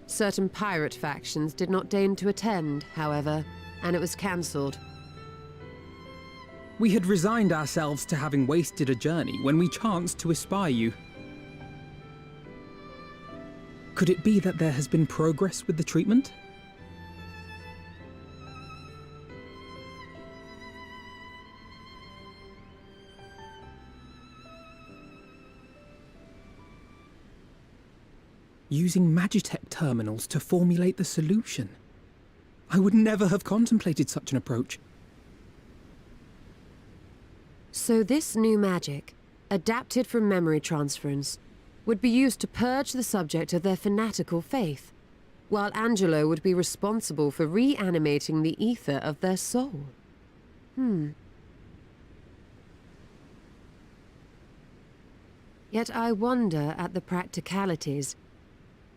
O: Certain pirate factions did not deign to attend, however, and it was cancelled.
D: We had resigned ourselves to having wasted a journey when we chanced to espy you. Could it be that there has been progress with the treatment? Using Magitech terminals to formulate the solution. I would never have contemplated such an approach.
O: So this new magic, adapted from memory transference, would be used to purge the subject of their fanatical faith, while Angelo would be responsible for reanimating the ether of their soul. Yet I wonder at the practicalities.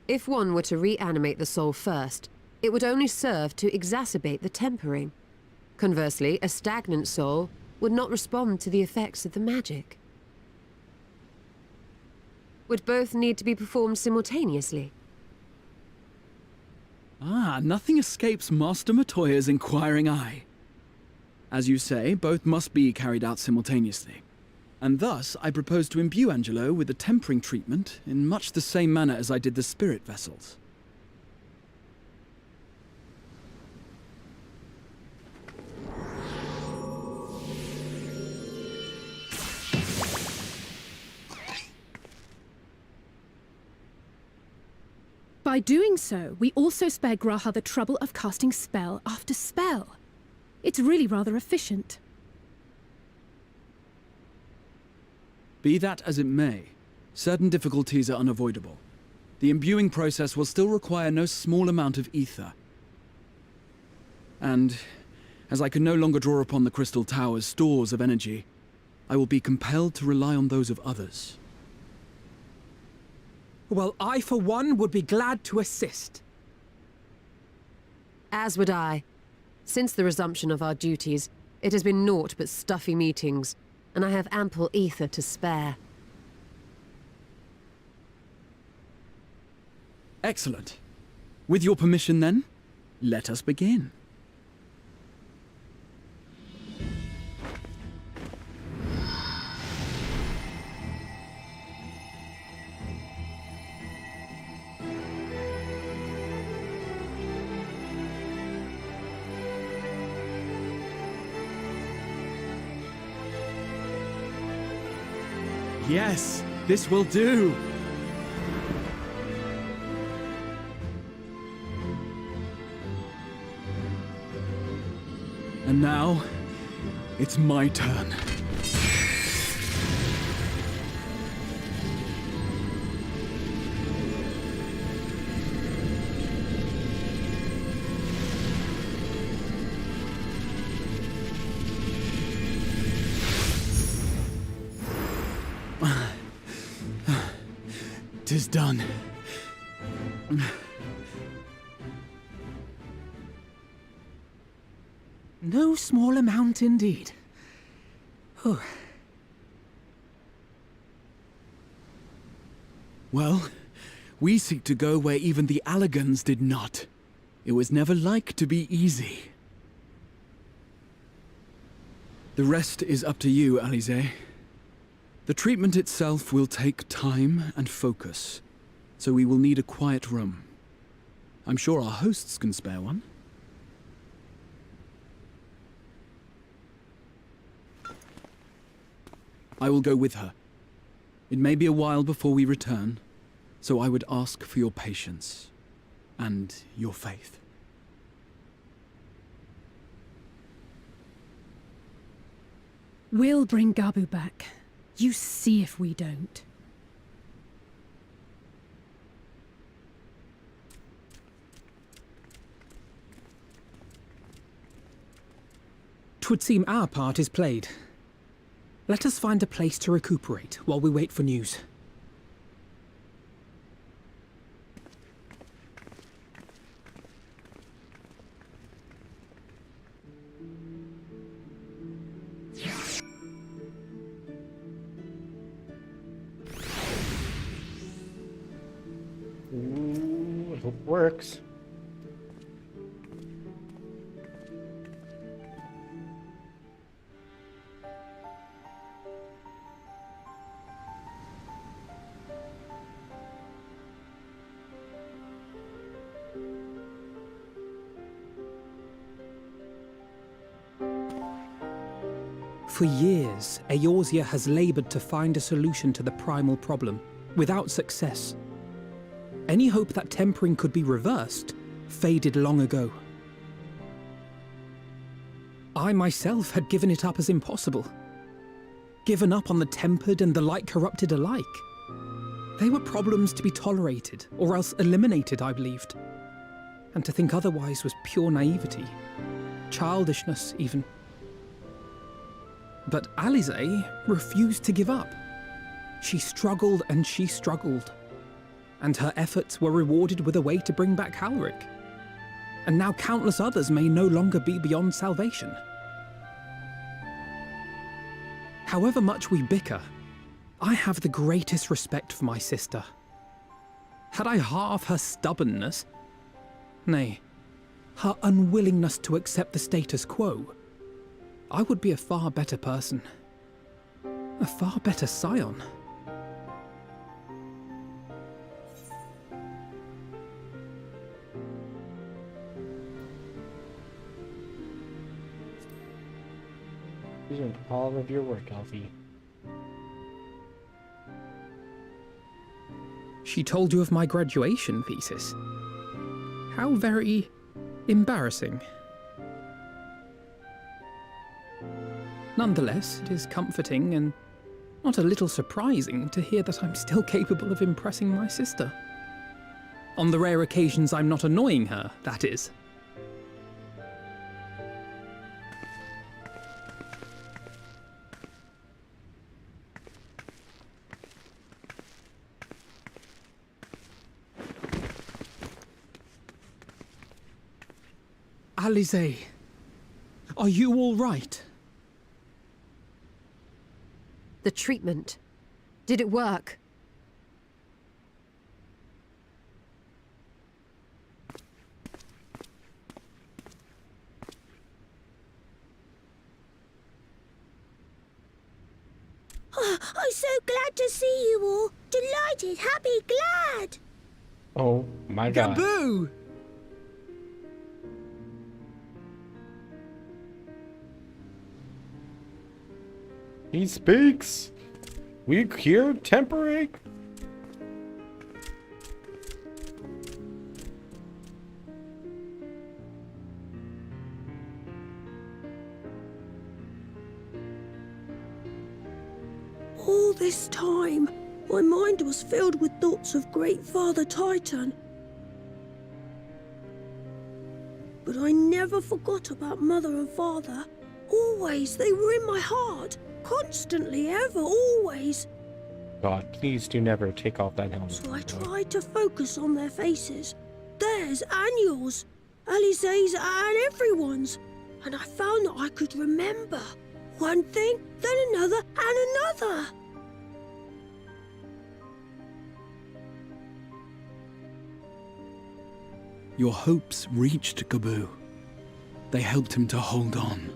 O: If one were to reanimate the soul first, it would only serve to exacerbate the tempering. Conversely, a stagnant soul would not respond to the effects of the magic. Would both need to be performed simultaneously?
J: Nothing escapes Master Matoya's inquiring eye. As you say, both must be carried out simultaneously. And thus, I propose to imbue Angelo with the tempering treatment in much the same manner as I did the spirit vessels.
V: By doing so, we also spare Graha the trouble of casting spell after spell. It's really rather efficient.
J: Be that as it may, certain difficulties are unavoidable. The imbuing process will still require no small amount of ether. And, as I can no longer draw upon the Crystal Tower's stores of energy, I will be compelled to rely on those of others.
D: Well, I, for one, would be glad to assist.
O: As would I. Since the resumption of our duties, it has been naught but stuffy meetings, and I have ample ether to spare.
J: Excellent. With your permission, then, let us begin.
S: Yes, this will do.
J: And now, it's my turn.
S: Tis done.
D: No small amount indeed.
J: Well, we seek to go where even the Allegans did not. It was never like to be easy. The rest is up to you, Alize. The treatment itself will take time and focus, so we will need a quiet room. I'm sure our hosts can spare one. I will go with her. It may be a while before we return, so I would ask for your patience and your faith.
V: We'll bring Gabu back. You see if we don't.
D: 'Twould seem our part is played. Let us find a place to recuperate while we wait for news.
A: Works.
D: For years, Eorzea has labored to find a solution to the primal problem, without success. Any hope that tempering could be reversed faded long ago. I myself had given it up as impossible. Given up on the tempered and the light-corrupted alike. They were problems to be tolerated, or else eliminated, I believed. And to think otherwise was pure naivety. Childishness, even. But Alisaie refused to give up. She struggled and she struggled. And her efforts were rewarded with a way to bring back Halric. And now countless others may no longer be beyond salvation. However much we bicker, I have the greatest respect for my sister. Had I half her stubbornness, nay, her unwillingness to accept the status quo, I would be a far better person. A far better scion.
A: Using all of your work, Alfie.
D: She told you of my graduation thesis. How very embarrassing. Nonetheless, it is comforting and not a little surprising to hear that I'm still capable of impressing my sister. On the rare occasions I'm not annoying her, that is. Alisaie, are you all right?
O: The treatment. Did it work?
L: Oh, I'm so glad to see you all. Delighted, happy, glad.
A: Oh my god.
U: Gaboo!
A: He speaks. We cured tempering.
L: All this time, my mind was filled with thoughts of Great Father Titan. But I never forgot about Mother and Father. Always, they were in my heart. Constantly, ever, always.
A: God, please do never take off that helmet.
L: So I tried to focus on their faces. Theirs and yours. Alisaie's and everyone's. And I found that I could remember. One thing, then another, and another.
S: Your hopes reached Gaboo. They helped him to hold on.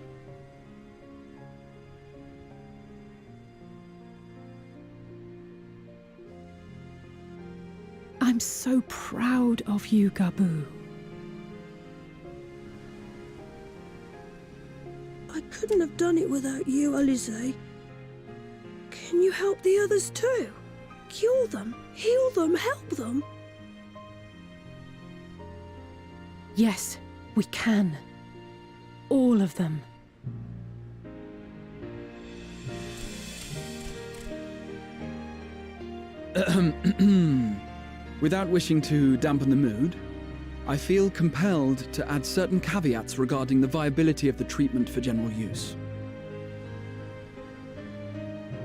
V: I'm so proud of you, Gaboo.
L: I couldn't have done it without you, Alisaie. Can you help the others too? Cure them, heal them, help them?
V: Yes, we can. All of them.
J: Without wishing to dampen the mood, I feel compelled to add certain caveats regarding the viability of the treatment for general use.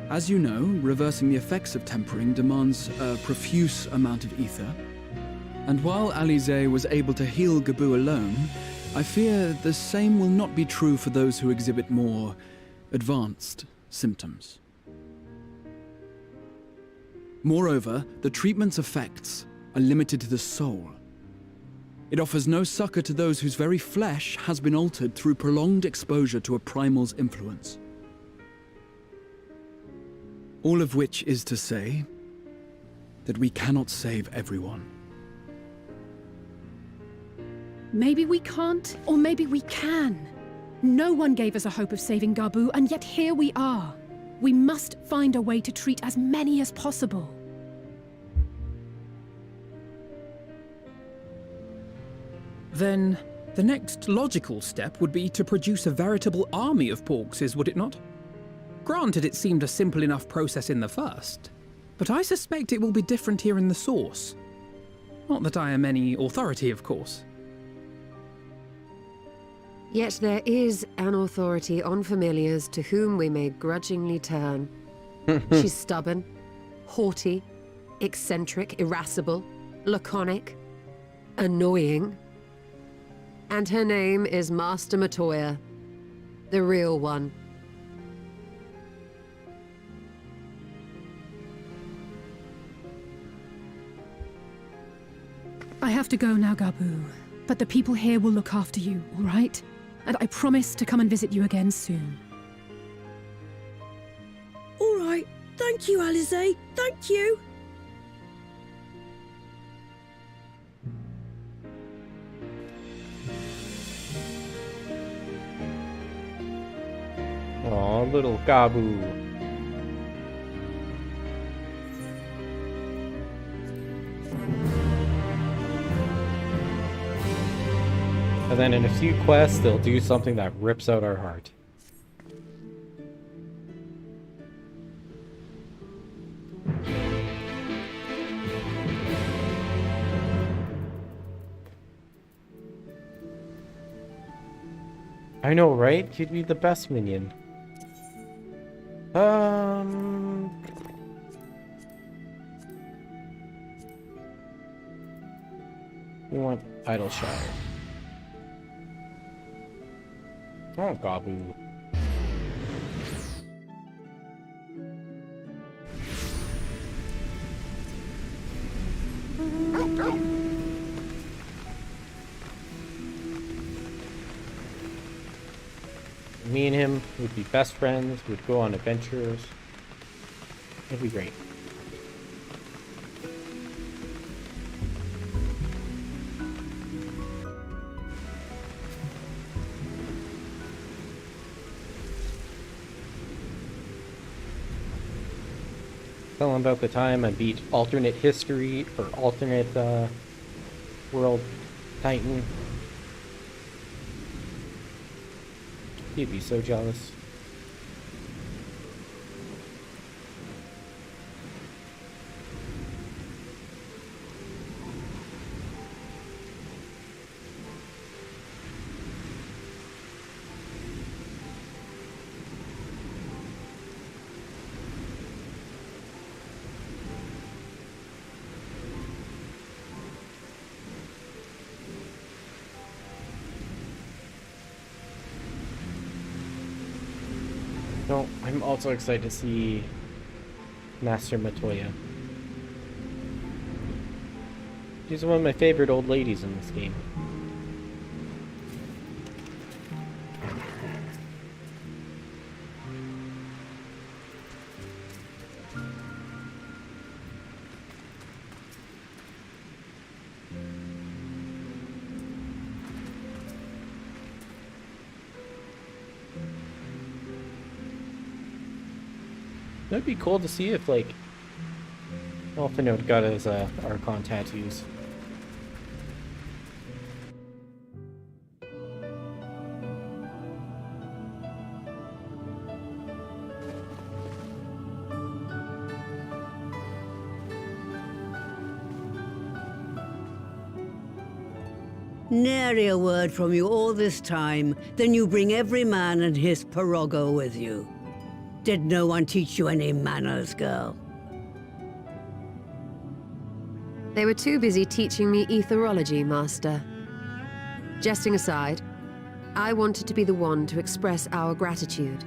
J: As you know, reversing the effects of tempering demands a profuse amount of ether, and while Alisaie was able to heal Gaboo alone, I fear the same will not be true for those who exhibit more advanced symptoms. Moreover, the treatment's effects are limited to the soul, It offers no succor to those whose very flesh has been altered through prolonged exposure to a primal's influence. All of which is to say that we cannot save everyone.
V: Maybe we can't, or maybe we can. No one gave us a hope of saving Gabu, and yet here we are. We must find a way to treat as many as possible.
D: Then, the next logical step would be to produce a veritable army of Porkses, would it not? Granted, it seemed a simple enough process in the first, but I suspect it will be different here in the source. Not that I am any authority, of course.
O: Yet there is an authority on familiars to whom we may grudgingly turn. She's stubborn, haughty, eccentric, irascible, laconic, annoying. And her name is Master Matoya, the real one.
V: I have to go now, Gabu, but the people here will look after you, all right? And I promise to come and visit you again soon.
L: All right. Thank you, Alize. Thank you.
A: Aw, little Gabu. And then in a few quests, they'll do something that rips out our heart. I know, right? He'd be the best minion. We want Idleshire. Oh, Gabu. Me and him would be best friends, would go on adventures. It'd be great. Tell him about the time I beat alternate history or alternate world Titan. He'd be so jealous. No, I'm also excited to see Master Matoya. She's one of my favorite old ladies in this game. That'd be cool to see if, like, Elfinode got his Archon tattoos.
C: Nary a word from you all this time, then you bring every man and his pirogo with you. Did no one teach you any manners, girl?
O: They were too busy teaching me etherology, Master. Jesting aside, I wanted to be the one to express our gratitude.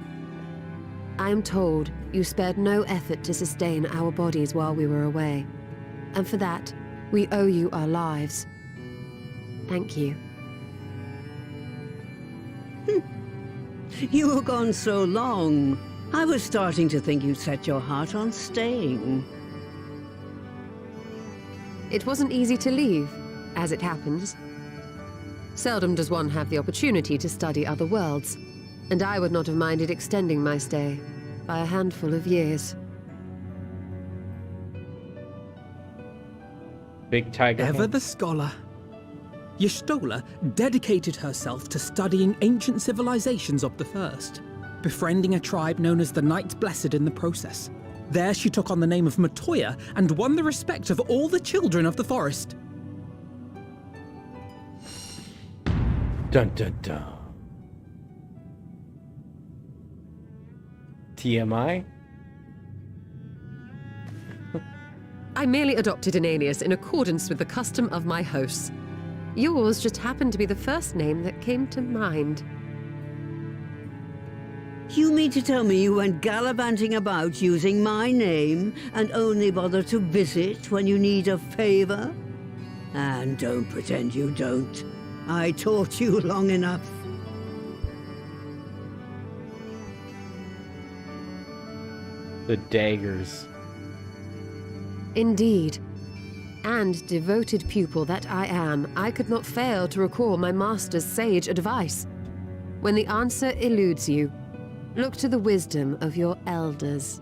O: I am told you spared no effort to sustain our bodies while we were away, and for that, we owe you our lives. Thank you.
C: You were gone so long. I was starting to think you'd set your heart on staying.
O: It wasn't easy to leave, as it happens. Seldom does one have the opportunity to study other worlds, and I would not have minded extending my stay by a handful of years.
A: Big tiger.
D: Ever the scholar. Y'shtola dedicated herself to studying ancient civilizations of the First, befriending a tribe known as the Knights Blessed in the process. There she took on the name of Matoya and won the respect of all the children of the forest.
A: Dun dun dun. TMI?
O: I merely adopted an alias in accordance with the custom of my hosts. Yours just happened to be the first name that came to mind.
C: You mean to tell me you went gallivanting about using my name and only bother to visit when you need a favor? And don't pretend you don't. I taught you long enough.
A: The daggers.
O: Indeed. And devoted pupil that I am, I could not fail to recall my master's sage advice. When the answer eludes you, look to the wisdom of your elders.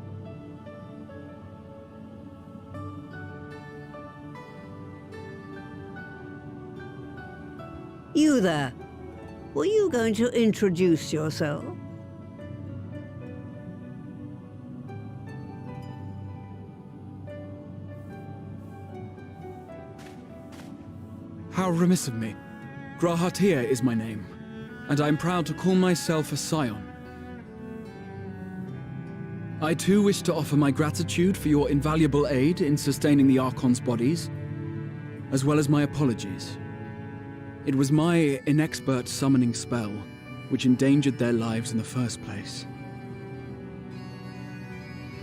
C: You there. Were you going to introduce yourself?
S: How remiss of me. Grahatia is my name, and I'm proud to call myself a scion. I too wish to offer my gratitude for your invaluable aid in sustaining the Archon's bodies, as well as my apologies. It was my inexpert summoning spell which endangered their lives in the first place.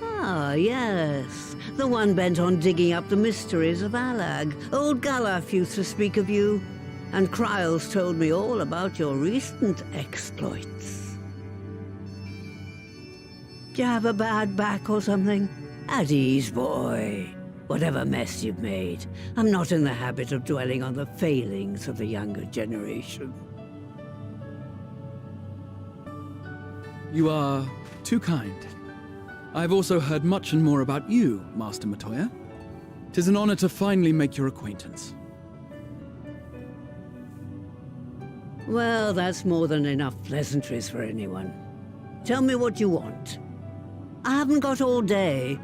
C: Ah, yes. The one bent on digging up the mysteries of Alag. Old Galaf used to speak of you, and Kryles told me all about your recent exploits. Do you have a bad back or something? At ease, boy. Whatever mess you've made, I'm not in the habit of dwelling on the failings of the younger generation.
S: You are too kind. I've also heard much and more about you, Master Matoya. 'Tis an honor to finally make your acquaintance.
C: Well, that's more than enough pleasantries for anyone. Tell me what you want. I haven't got all day.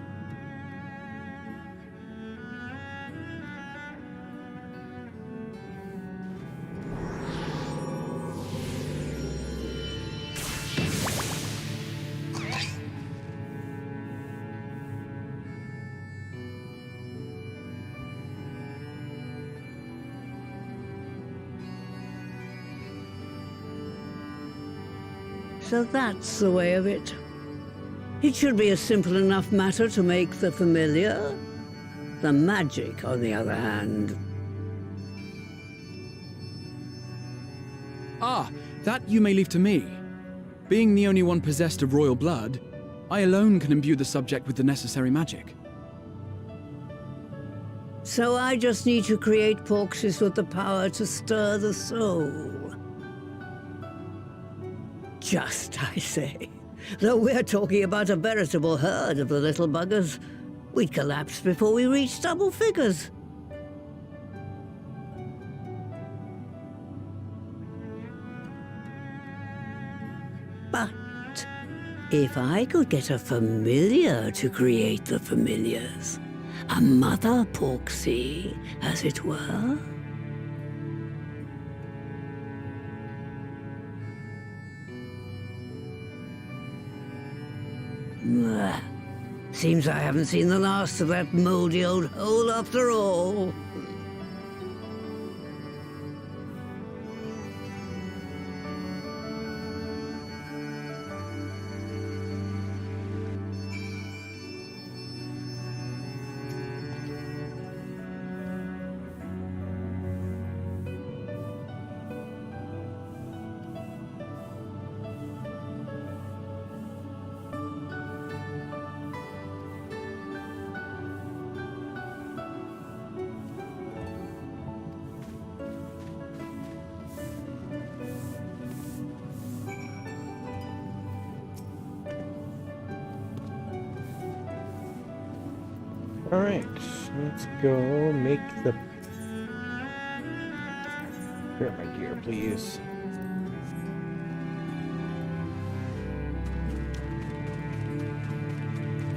C: So that's the way of it. It should be a simple enough matter to make the familiar. The magic, on the other hand.
S: Ah, that you may leave to me. Being the only one possessed of royal blood, I alone can imbue the subject with the necessary magic.
C: So I just need to create porxes with the power to stir the soul. Just, I say. Though we're talking about a veritable herd of the little buggers, we'd collapse before we reached double figures. But if I could get a familiar to create the familiars, a mother porxie, as it were. Seems I haven't seen the last of that moldy old hole after all.
A: Alright, let's go make the... Here, my gear, please.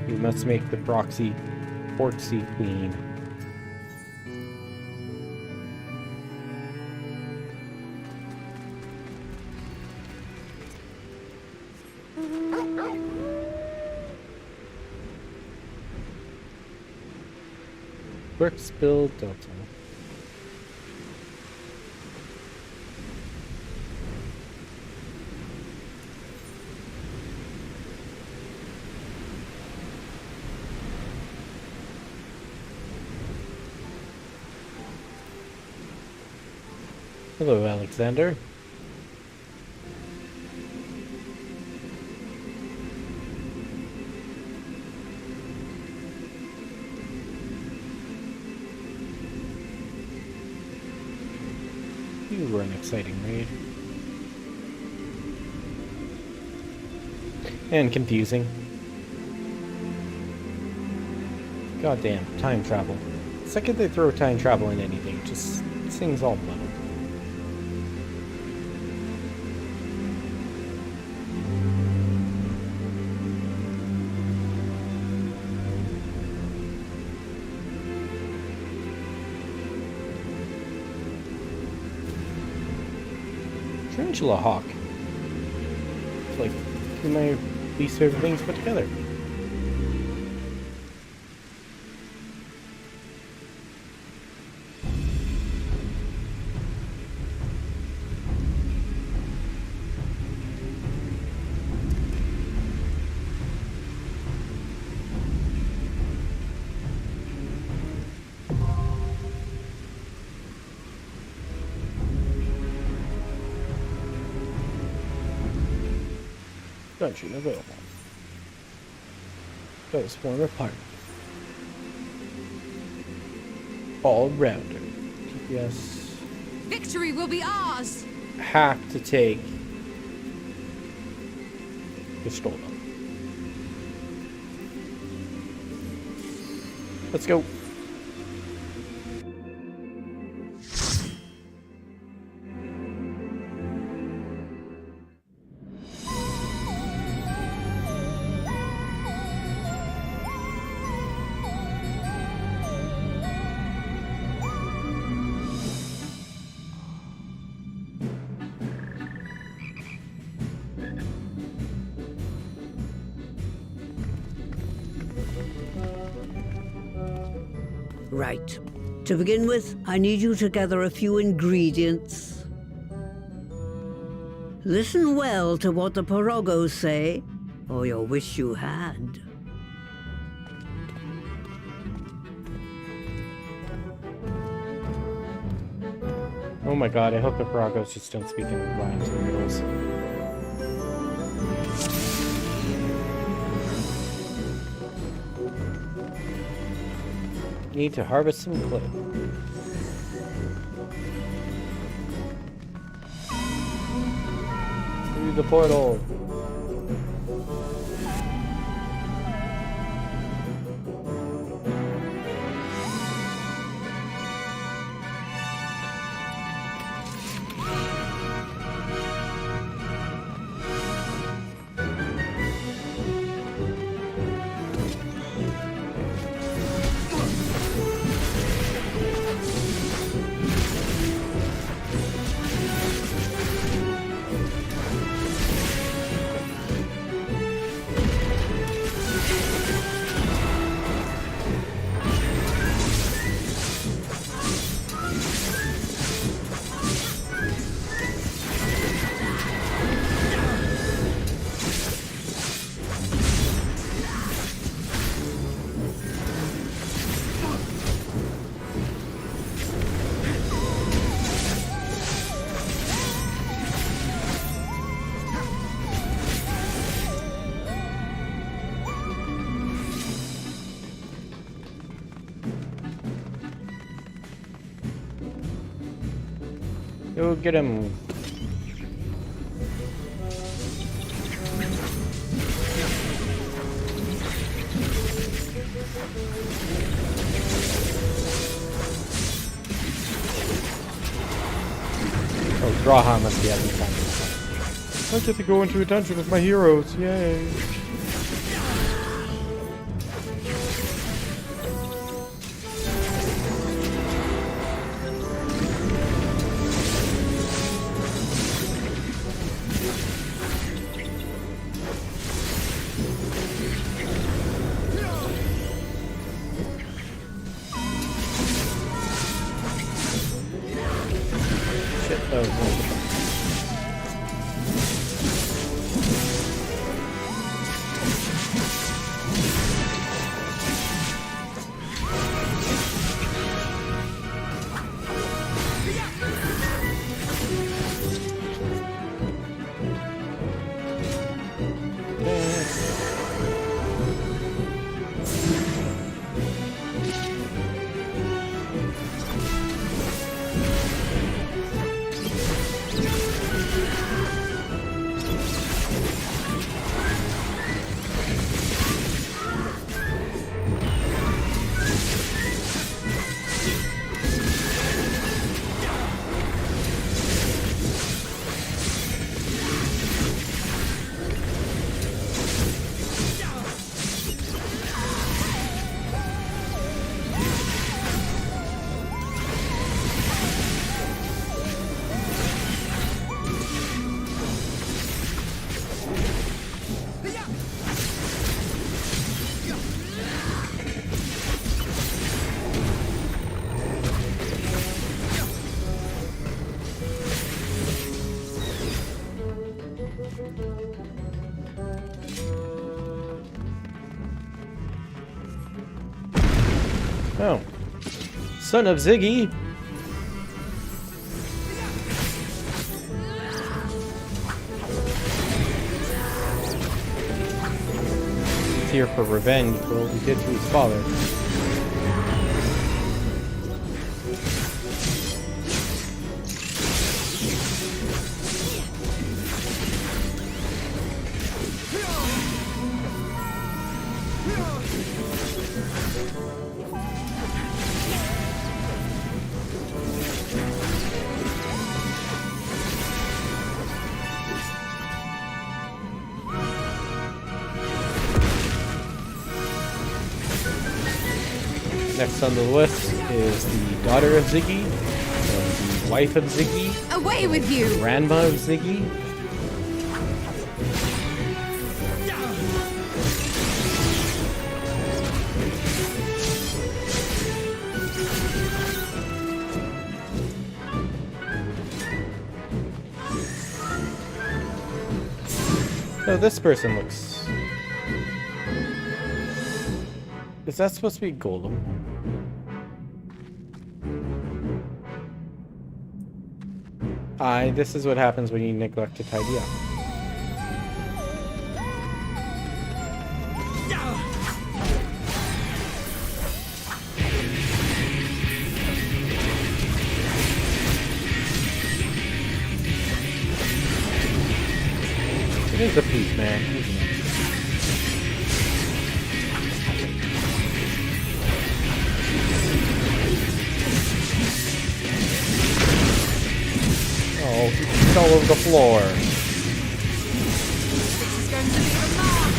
A: We must make the proxy clean. Work spill Delta. Hello, Alexander. You were an exciting raid. And confusing. Goddamn, time travel. The second they throw time travel in anything, just things all muddled. Tarantula Hawk. It's like two of my least favorite things put together. Dungeon available. Does form a part. All rounder. TPS.
B: Victory will be ours.
A: Have to take Pistola. Let's go.
C: Right. To begin with, I need you to gather a few ingredients. Listen well to what the Porogos say, or you'll wish you had.
A: Oh my god, I hope the Porogos just don't speak in rhymes and riddles. Need to harvest some clay. Through the portal. Go get him. Graha must be having fun. I get to go into a dungeon with my heroes. Yay. Shit, that was one. Oh. Son of Ziggy! He's here for revenge for what he did to his father. Next on the list is the daughter of Ziggy, the wife of Ziggy,
B: Away with you!
A: grandma of Ziggy. So this person looks... Is that supposed to be Golem? This is what happens when you neglect to tidy up. It is a piece, man, isn't it? Oh, it's all over the floor.
B: This is going to be a march!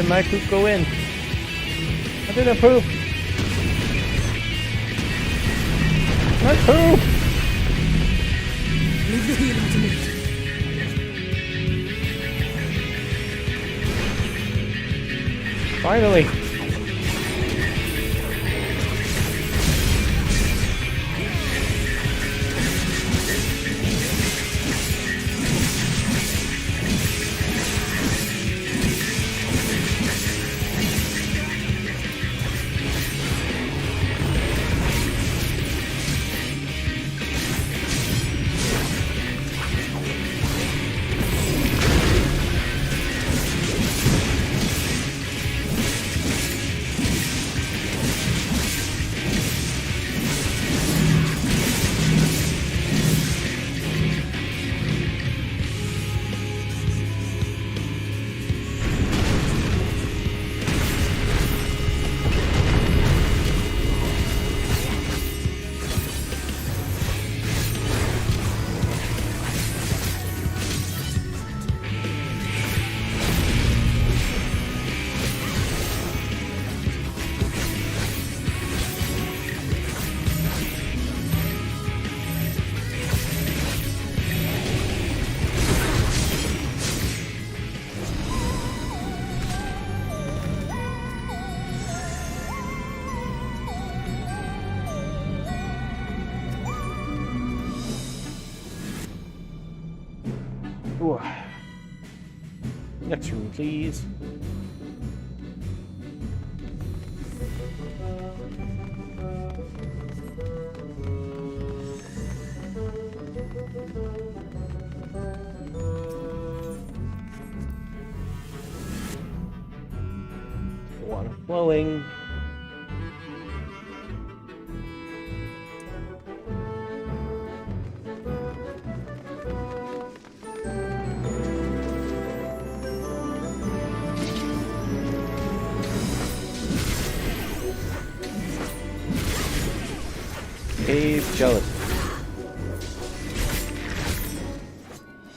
A: my poop go in? I didn't poop. My poop!
V: Leave the healing to me.
A: Finally. Ooh. Next room, please. Water flowing. Cave gelatin.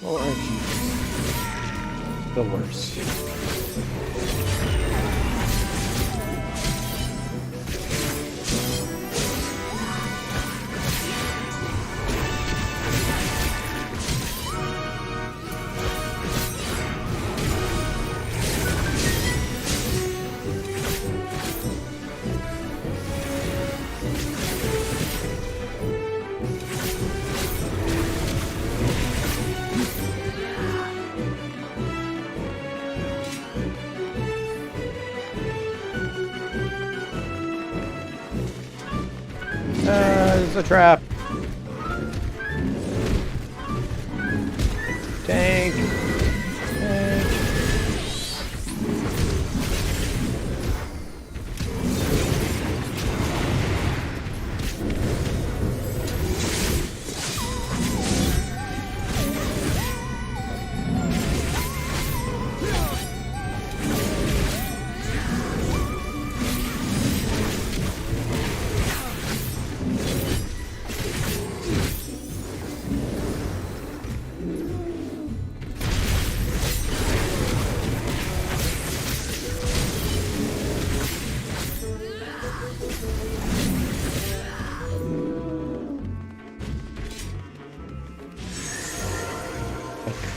A: Well, aren't you the worst? It's a trap. Tank. Tank.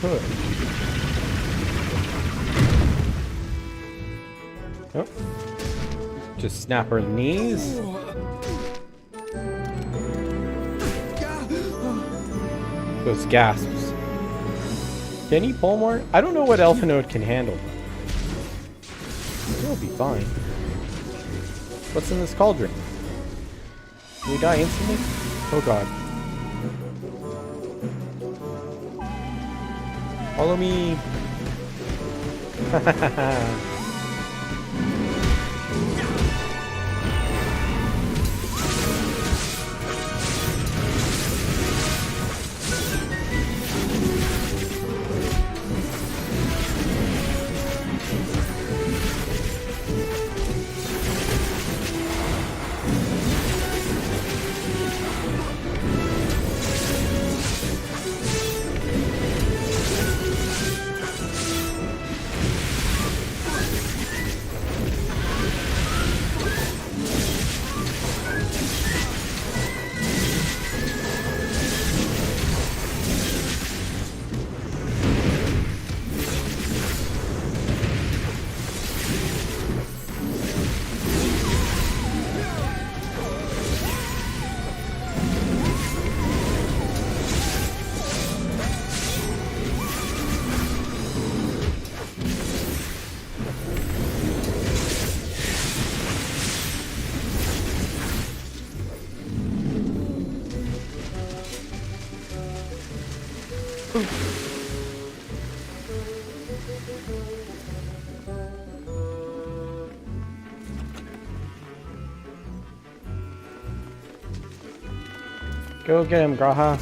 A: Could. Oh. Just snap her knees. Those gasps. Can he pull more? I don't know what Elfinode can handle. He'll be fine. What's in this cauldron? Can we die instantly? Oh god. Follow me. Go get him, Graha.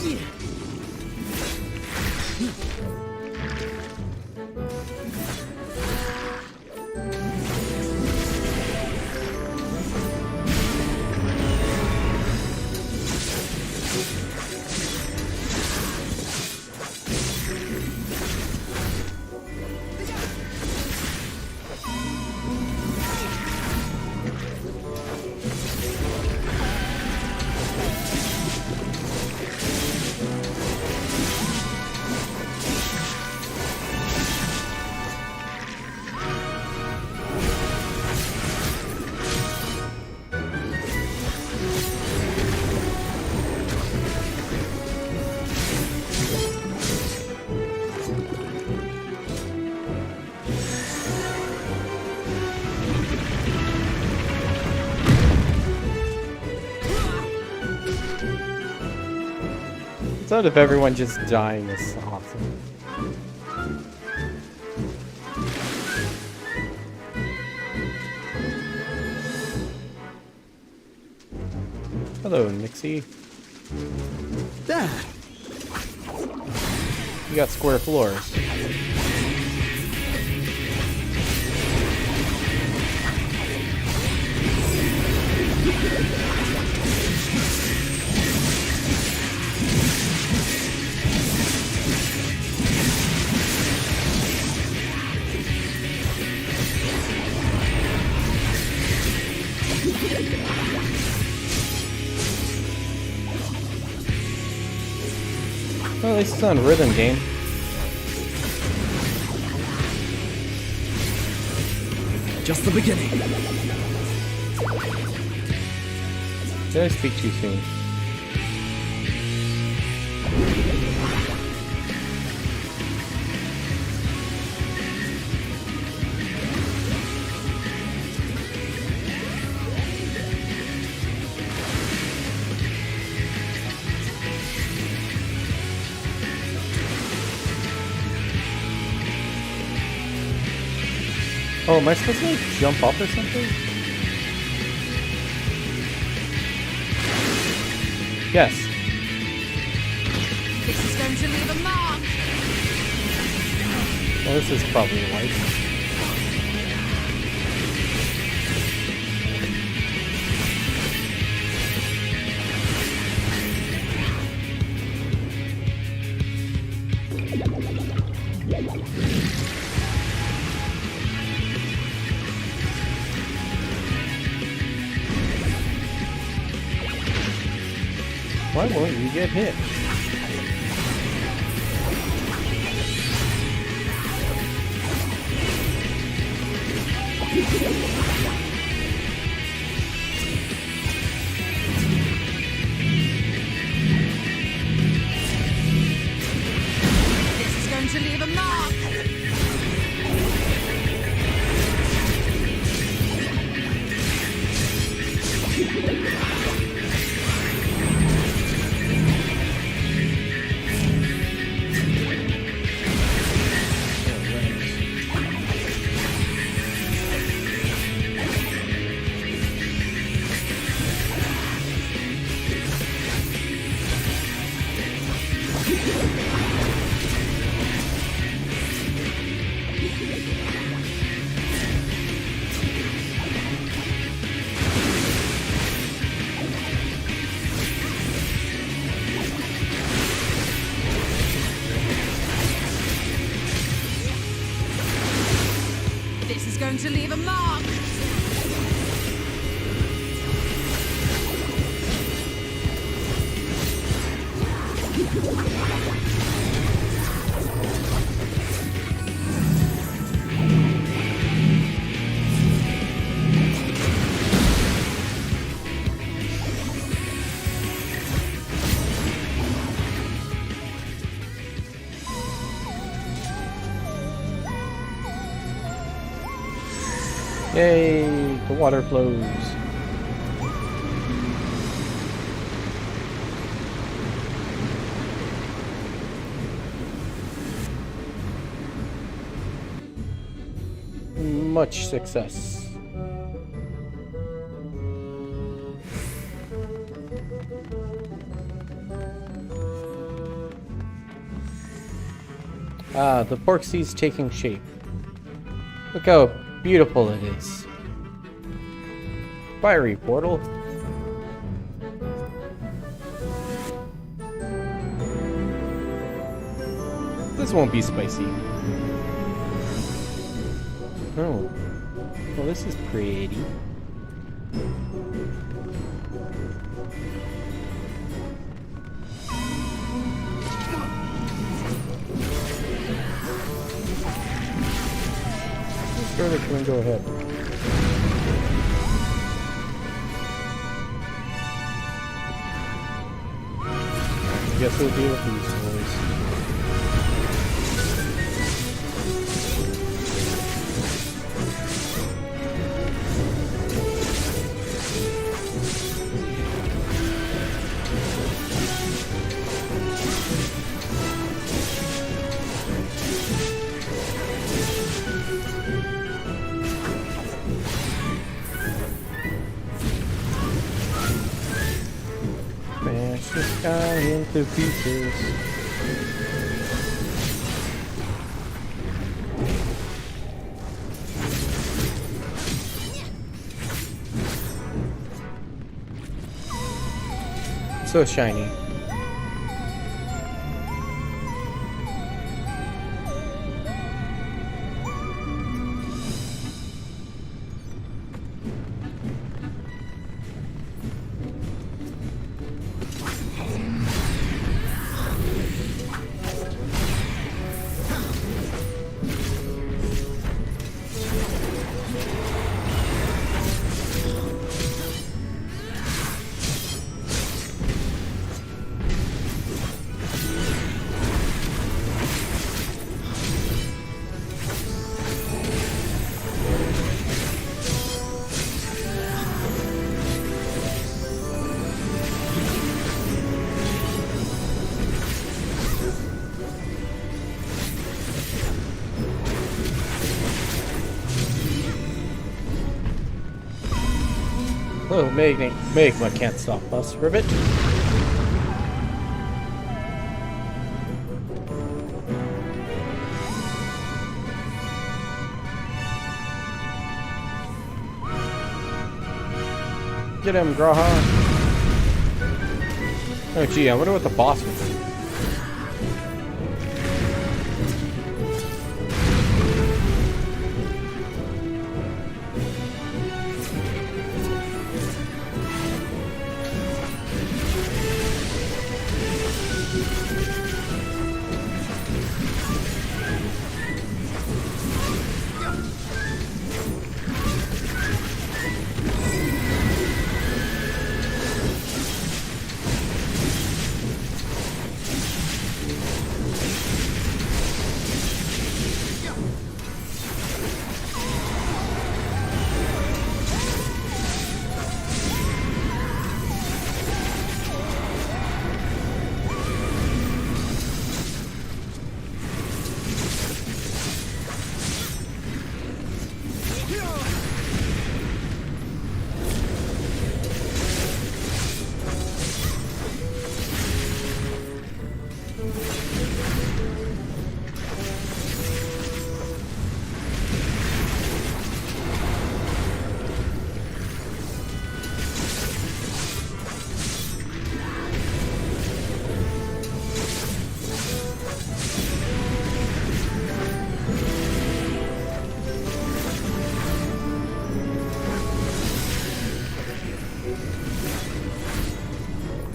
A: Instead of everyone just dying is awesome. Hello, Nixie.
N: There.
A: You got square floors. Well, at least it's on rhythm game.
N: Just the beginning.
A: Did I speak too soon? Oh, am I supposed to like jump up or something? Yes.
B: This is going to leave a mark.
A: Well, this is probably light. Why won't you get hit?
B: This is going to leave a mark. This is going to leave a mark.
A: Yay! The water flows. much success. Ah, the pork seed's taking shape. Look how beautiful it is. Fiery portal. This won't be spicy. Oh. Well, this is pretty. Further can go ahead. I guess we'll deal with these boys. Smash the sky into pieces. So shiny. Oh, Magma can't stop us, Ribbit. Get him, Graha. Oh, gee, I wonder what the boss would do.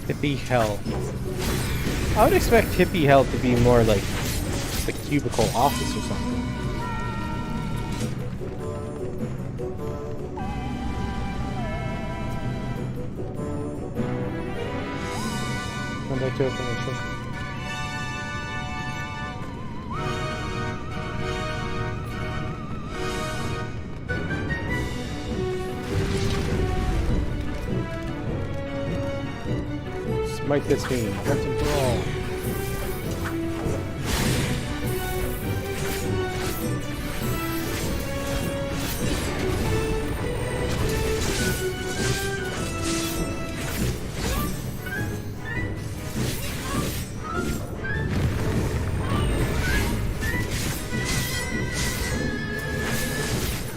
A: Hippie Hell. I would expect Hippie Hell to be more like the cubicle office or something. I'd like to open the trunk. Smite this fiend, once and for all.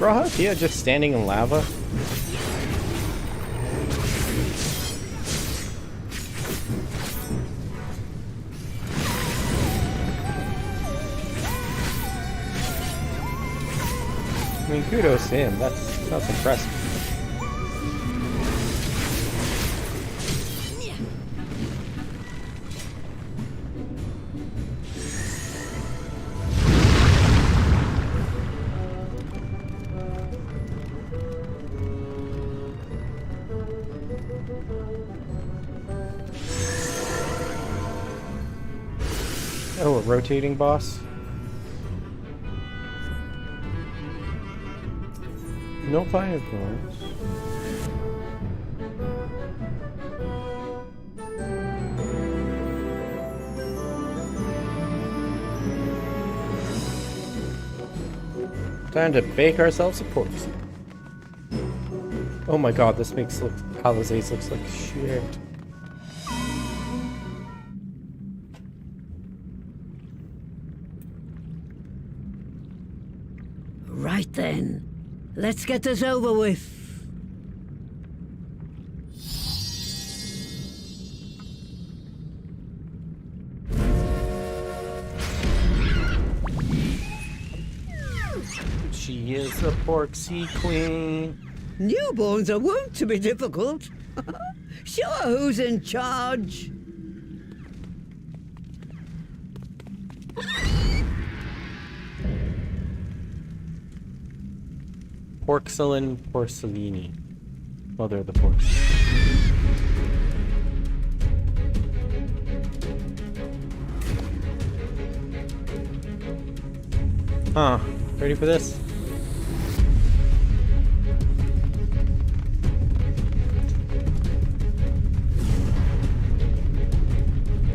A: Grahatia just standing in lava? I mean, kudos to him. That's impressive. Oh, a rotating boss? No fire points. Time to bake ourselves a pork. Oh my god, this makes Palisades looks like shit.
C: Right then, let's get this over with.
A: She is a porksy queen.
C: Newborns are wont to be difficult. Sure, who's in charge?
A: Porcelain porcellini. Mother of the porks. Huh. Ready for this?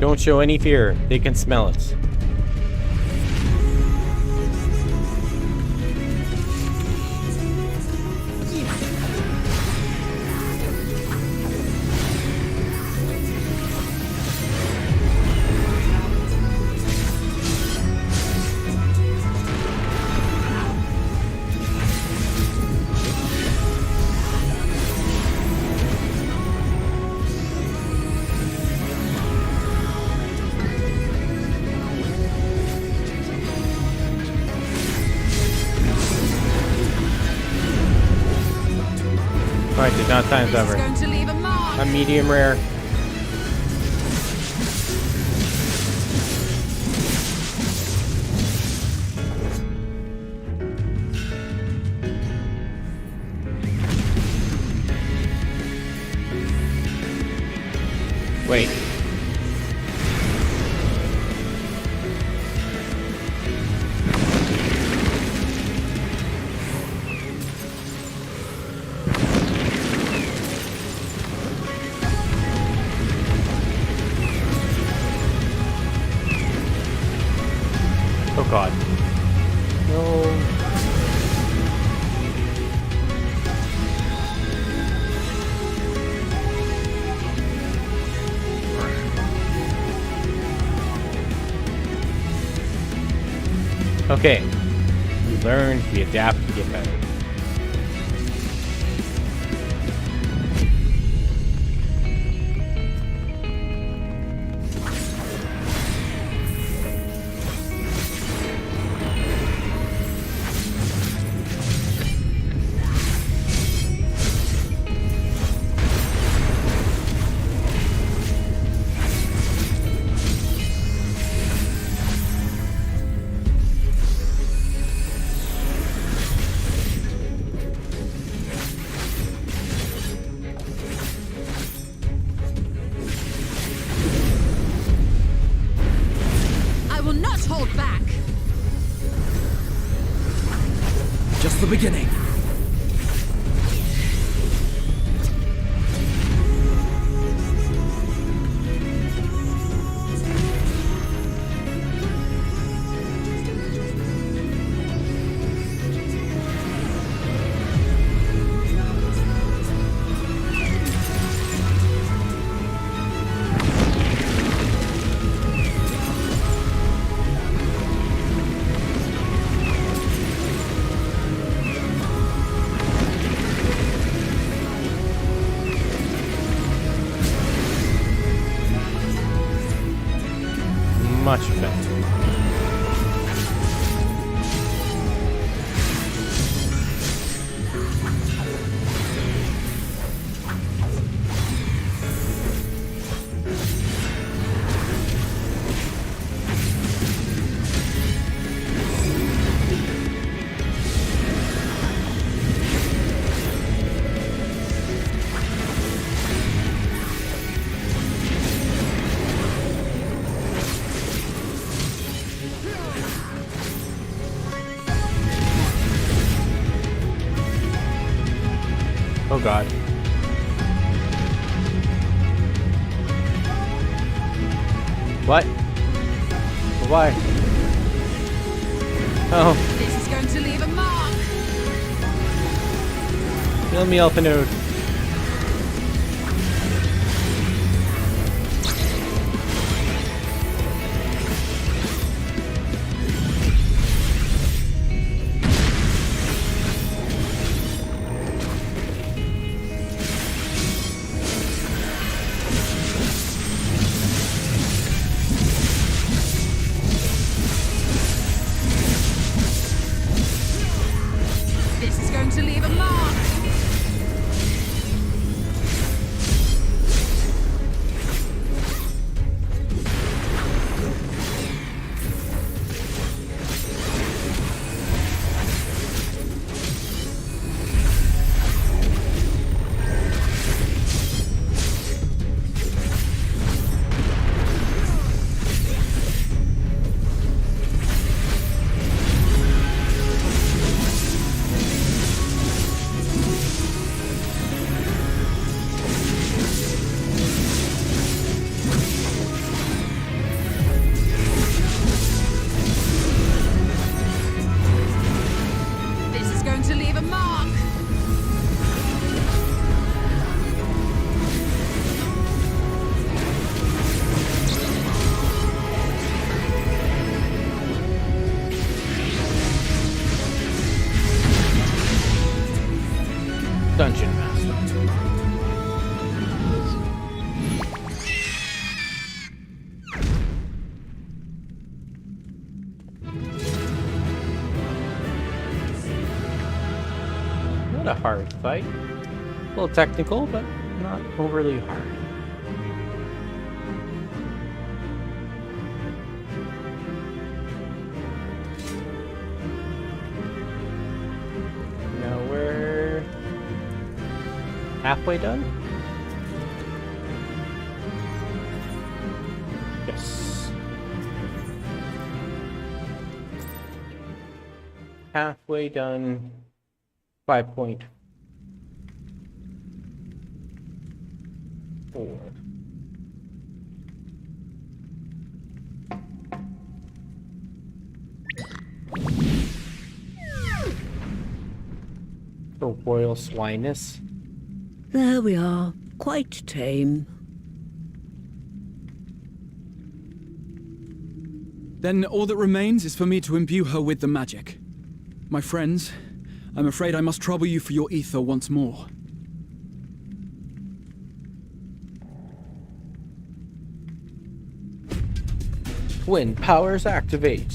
A: Don't show any fear. They can smell it. Alright, did not times ever.
B: Going to leave a mark.
A: I'm medium rare. Wait. Oh god. No. Okay. We learn, we adapt, we get better.
B: Hold back.
N: Just the beginning.
A: much better. Oh god. What? Why? Oh.
B: This is going to leave a mark.
A: Kill me, Elfinode.
B: This is going to leave a mark. This is going to leave a mark.
A: Dungeon Master. What a hard fight. A little technical, but not overly hard. Now we're halfway done? Yes. Halfway done. 5.4. The royal swineness.
C: There we are. Quite tame.
S: Then all that remains is for me to imbue her with the magic. My friends, I'm afraid I must trouble you for your ether once more.
A: Twin powers activate.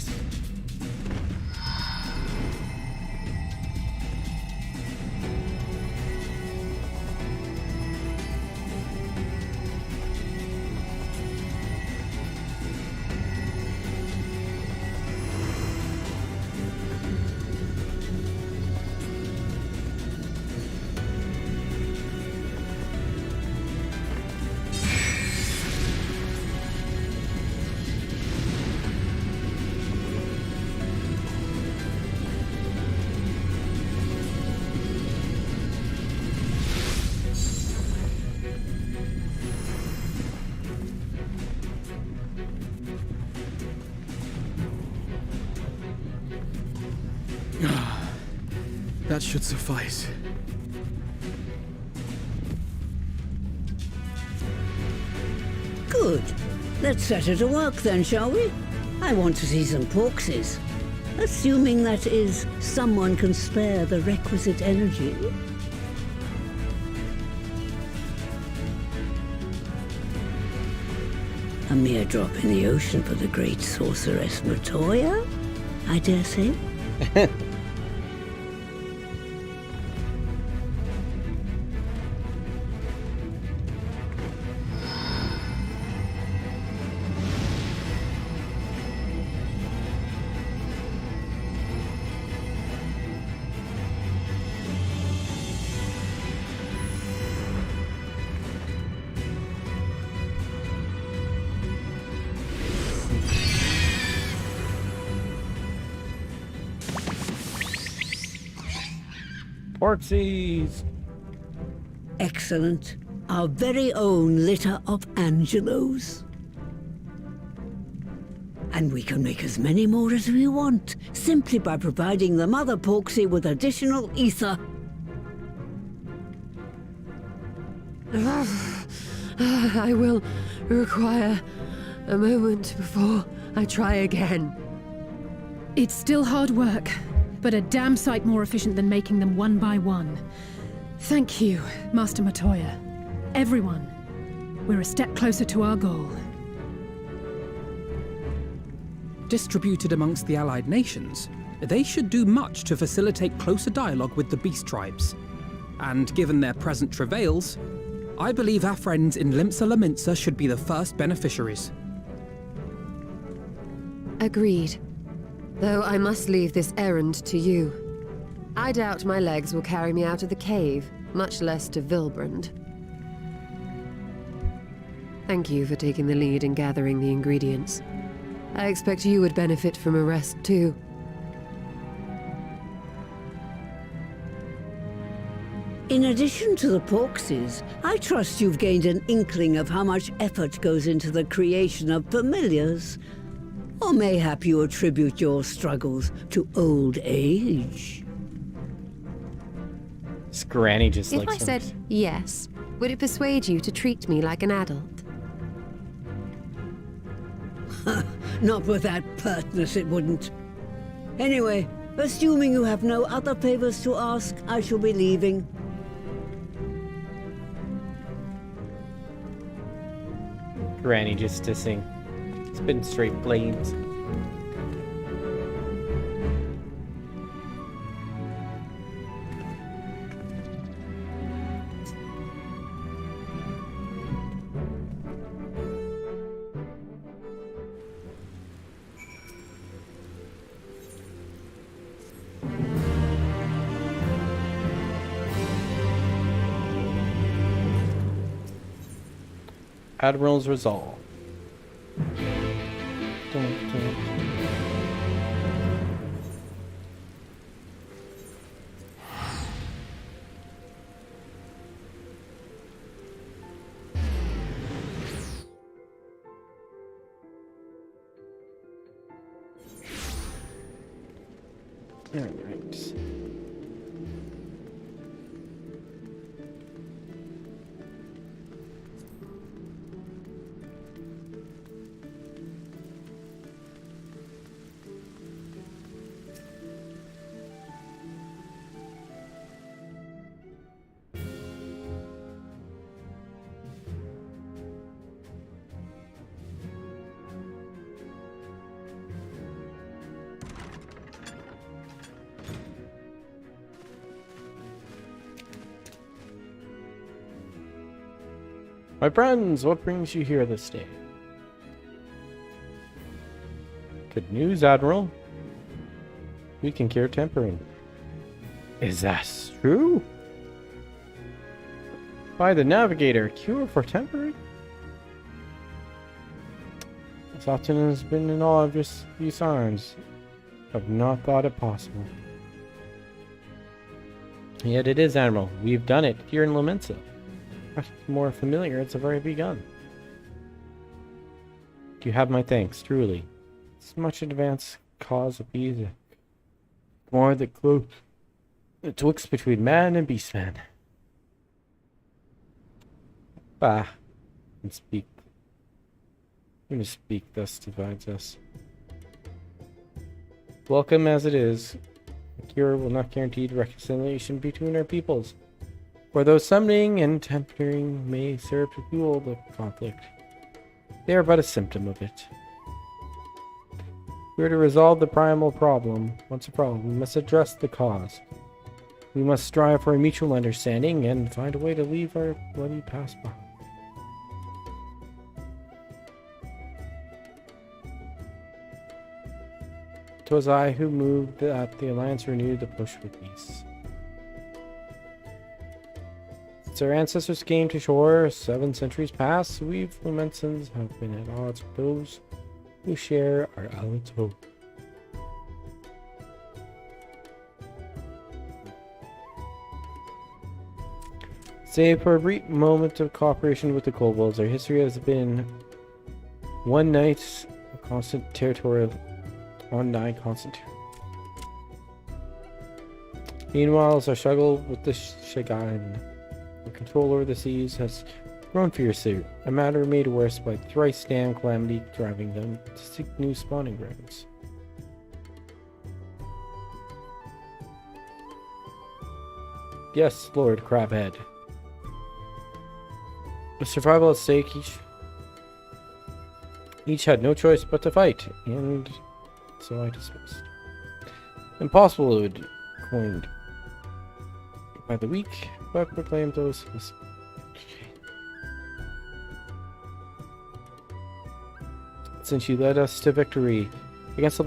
S: That should suffice.
C: Good. Let's set her to work then, shall we? I want to see some porkses. Assuming that is, someone can spare the requisite energy. A mere drop in the ocean for the great sorceress Matoya, I dare say.
A: Portsies!
C: Excellent. Our very own litter of Angelos. And we can make as many more as we want, simply by providing the Mother Porksy with additional ether.
O: I will require a moment before I try again.
V: It's still hard work, but a damn sight more efficient than making them one by one. Thank you, Master Matoya. Everyone, we're a step closer to our goal.
D: Distributed amongst the allied nations, they should do much to facilitate closer dialogue with the beast tribes. And given their present travails, I believe our friends in Limsa Laminsa should be the first beneficiaries.
O: Agreed. Though I must leave this errand to you. I doubt my legs will carry me out of the cave, much less to Vilbrand. Thank you for taking the lead in gathering the ingredients. I expect you would benefit from a rest too.
C: In addition to the Porksies, I trust you've gained an inkling of how much effort goes into the creation of familiars. Or mayhap you attribute your struggles to old age?
A: Granny just
O: If
A: likes
O: I said
A: them.
O: yes, would it persuade you to treat me like an adult?
C: Not with that pertness, it wouldn't. Anyway, assuming you have no other favors to ask, I shall be leaving.
A: Granny just dissing. Spitting straight flames. Admiral's Resolve. Dun, dun. All right. My friends, what brings you here this day? Good news, Admiral. We can cure tempering. Is that true? By the Navigator, cure for tempering? As often as been in awe of just these arms, I've not thought it possible. Yet it is, Admiral. We've done it here in Laminsa. Much more familiar, it's already begun. You have my thanks, truly. It's much advanced cause of ease. More the close the twixt between man and beastman. Bah, and speak. Even speak thus divides us. Welcome as it is, the cure will not guarantee reconciliation between our peoples. For though summoning and tempering may serve to fuel the conflict, They are but a symptom of it. If we are to resolve the primal problem, once a problem, we must address the cause. We must strive for a mutual understanding and find a way to leave our bloody past behind. Twas I who moved that the Alliance renewed the push for peace. Since our ancestors came to shore 7 centuries past, we Flumensians have been at odds with those who share our island's hope. Save for a brief moment of cooperation with the kobolds, our history has been one night of constant territorial constant. Meanwhile, as our struggle with the Shagan, the control over the seas has grown fiercer, a matter made worse by thrice damned calamity driving them to seek new spawning grounds. Yes, Lord Crabhead. With survival at stake, each had no choice but to fight, and so I dismissed. Impossible would coined by the weak, but proclaimed those. Since you led us to victory against the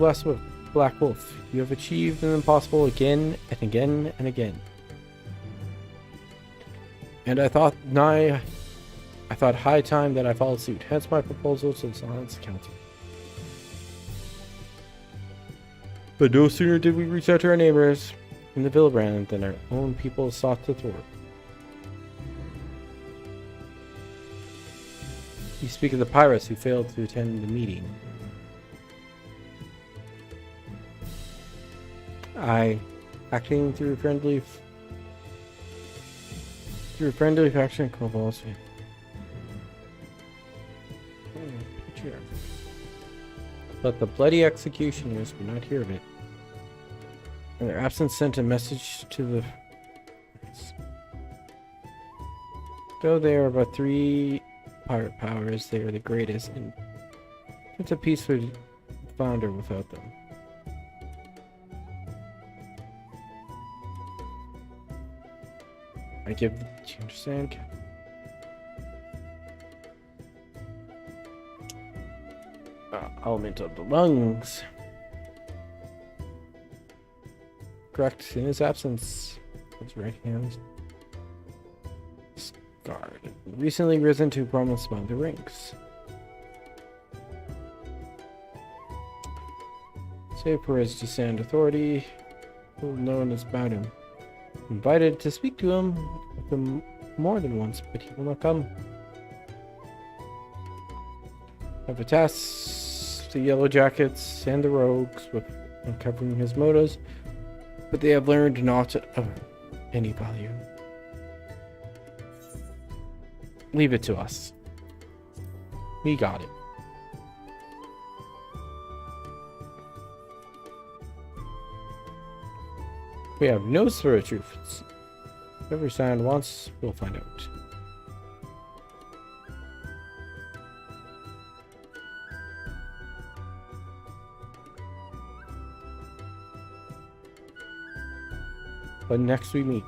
A: Black Wolf, you have achieved the impossible again and again and again. And I thought high time that I followed suit, hence my proposal to the Alliance Council. But no sooner did we reach out to our neighbors in the Villbrand than our own people sought to thwart. You speak of the pirates who failed to attend the meeting. Acting through friendly faction kobolds. But the bloody executioners would not hear of it. And their absence sent a message to the... Though they are but 3 pirate powers, they are the greatest, and it's a peace would founder without them. I give... Do you understand? Element of the lungs. Correct. In his absence, his right hand scarred. Recently risen to prominence among the ranks. Save for his descendant authority, known as Bowden. Invited to speak to him more than once, but he will not come. I've tasked the Yellow Jackets and the Rogues with uncovering his motives, but they have learned not of any value. Leave it to us. We got it. We have no spirit of truth. Whoever sound wants, we'll find out. But next we meet.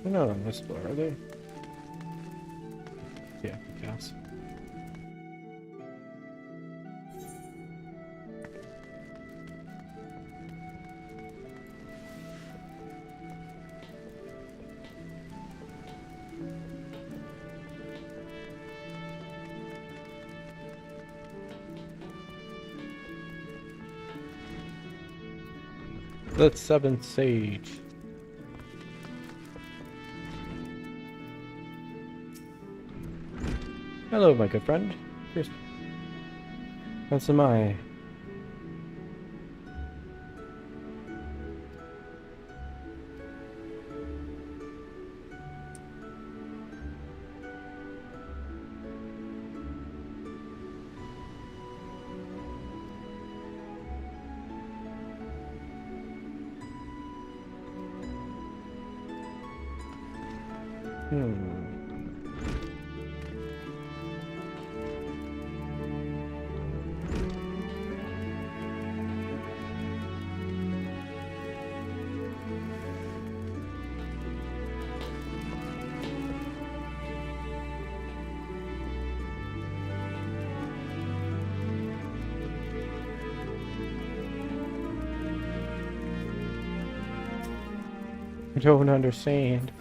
A: They're not on this floor, are they? Yeah, I guess. The 7th Sage. Hello, my good friend. Here's... That's am I. I don't understand.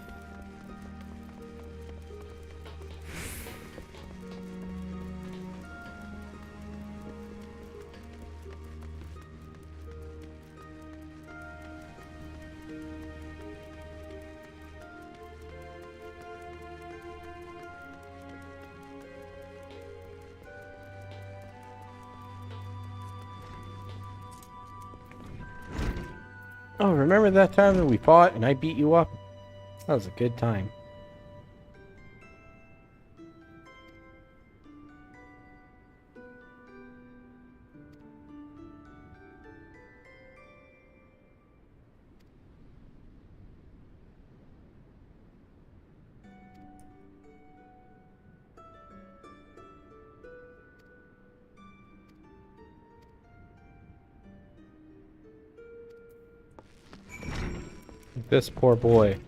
A: Oh, remember that time that we fought and I beat you up? That was a good time. This poor boy.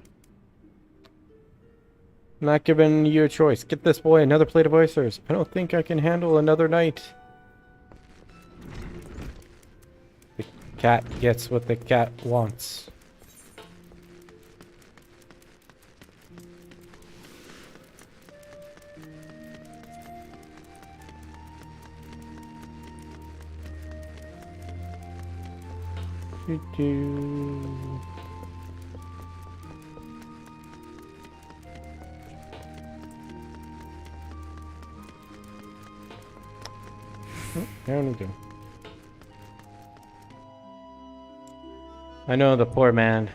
A: I'm not giving you a choice. Get this boy another plate of oysters. I don't think I can handle another night. The cat gets what the cat wants. Doo-doo. There we go. I know the poor man.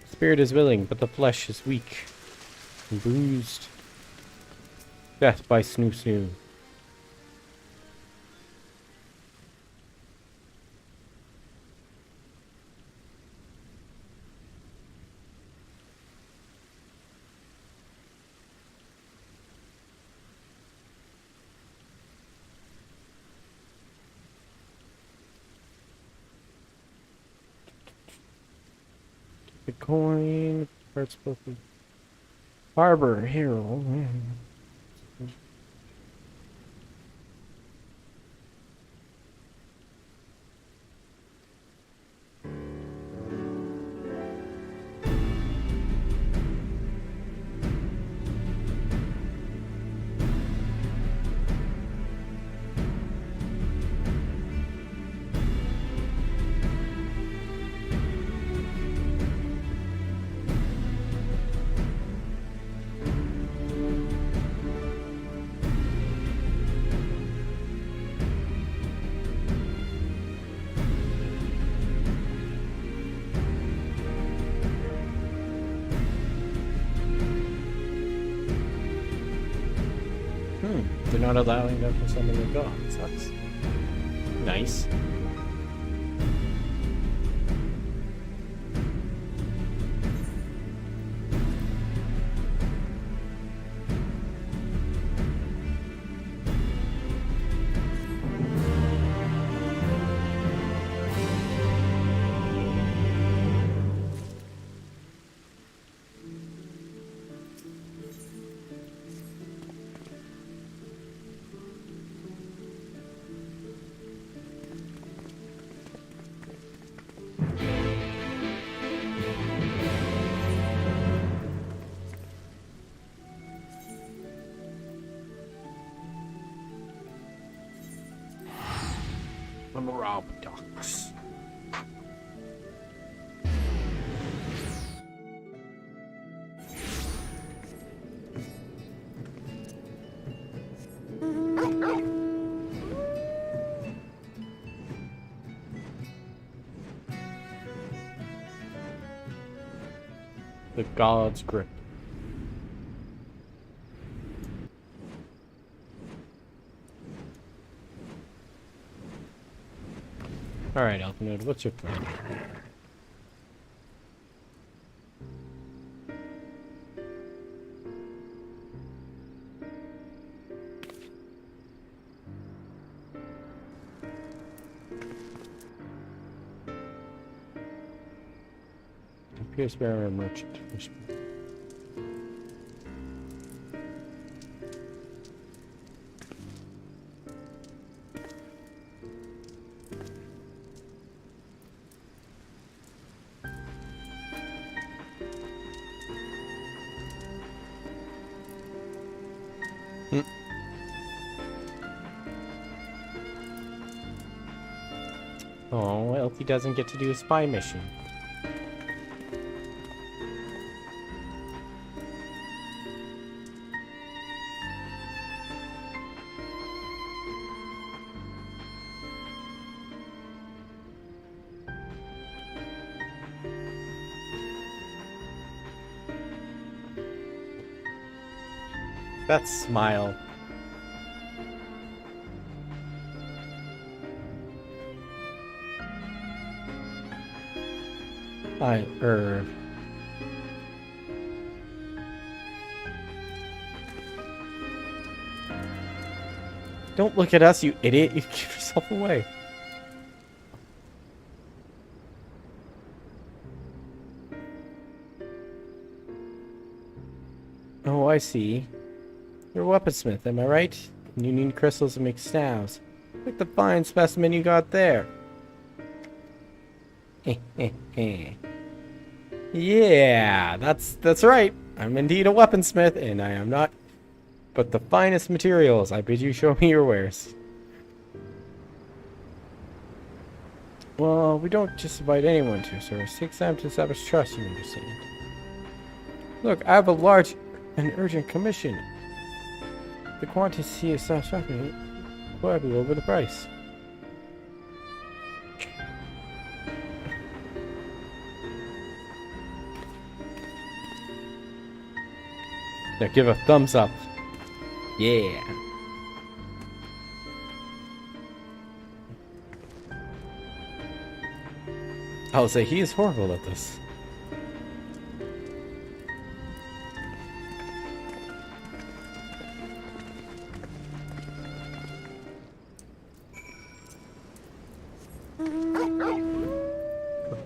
A: The spirit is willing, but the flesh is weak and bruised. Death by snoo snoo. The coin, parts both of Harbor Hero. They're not allowing them to summon the gods. That's nice. Rob Ducks. The God's Grip. Alright, Alphanode, what's your plan? Pierce bearer merchant. Oh, Elfie doesn't get to do a spy mission. That smile. Don't look at us, you idiot. You give yourself away. Oh, I see. You're a weaponsmith, am I right? You need crystals to make staves. Like the fine specimen you got there. Yeah, that's right. I'm indeed a weaponsmith, and I am not but the finest materials. I bid you show me your wares. Well, we don't just invite anyone to, sir. It takes time to establish trust, you understand. Look, I have a large and urgent commission. The quantity is satisfactory. Well, be over the price. Now give a thumbs up. Yeah. I'll say he is horrible at this.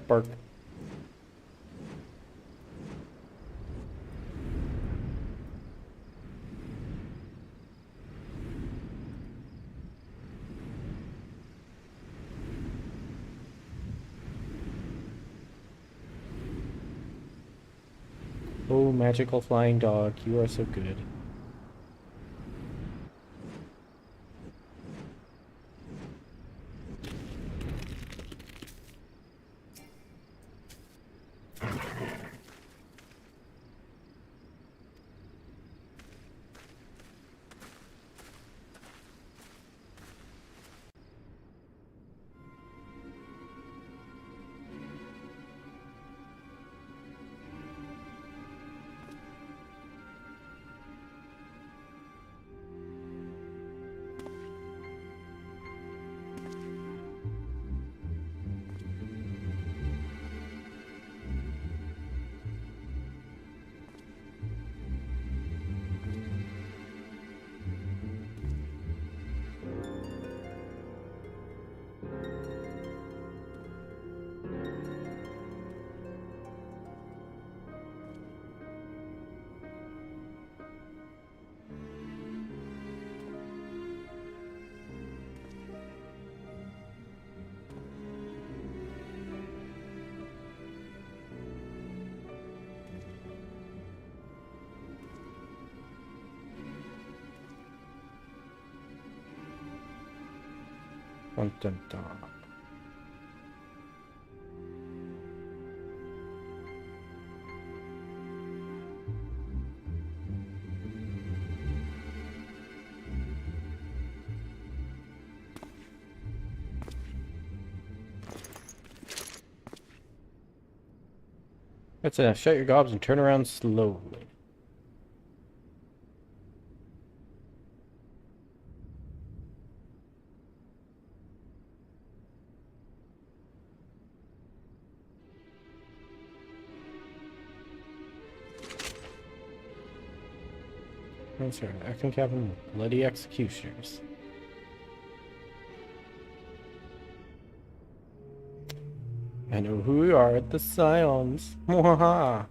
A: Bark. Oh, magical flying dog, you are so good. Dun, dun, dun. That's enough. Shut your gobs and turn around slowly. That's right. Acting cabin with bloody executioners. I know who we are at the Scions. Mwahaha.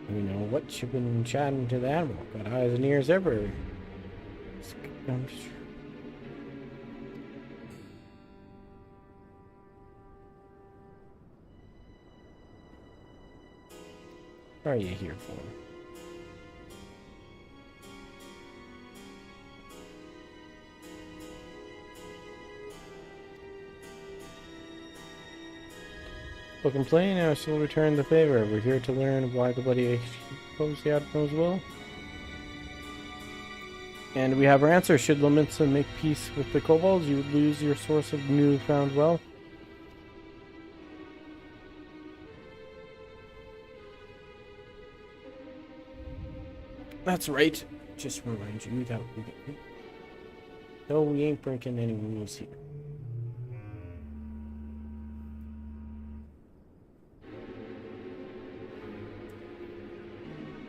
A: You know what you've been chatting to the Admiral. Got eyes and ears everywhere. What are you here for? We'll complain, I shall return the favor. We're here to learn why the bloody opposed the Admiral's will. And we have our answer. Should Laminsa make peace with the kobolds, you would lose your source of newfound wealth. That's right. Just remind you that we ain't breaking any rules here.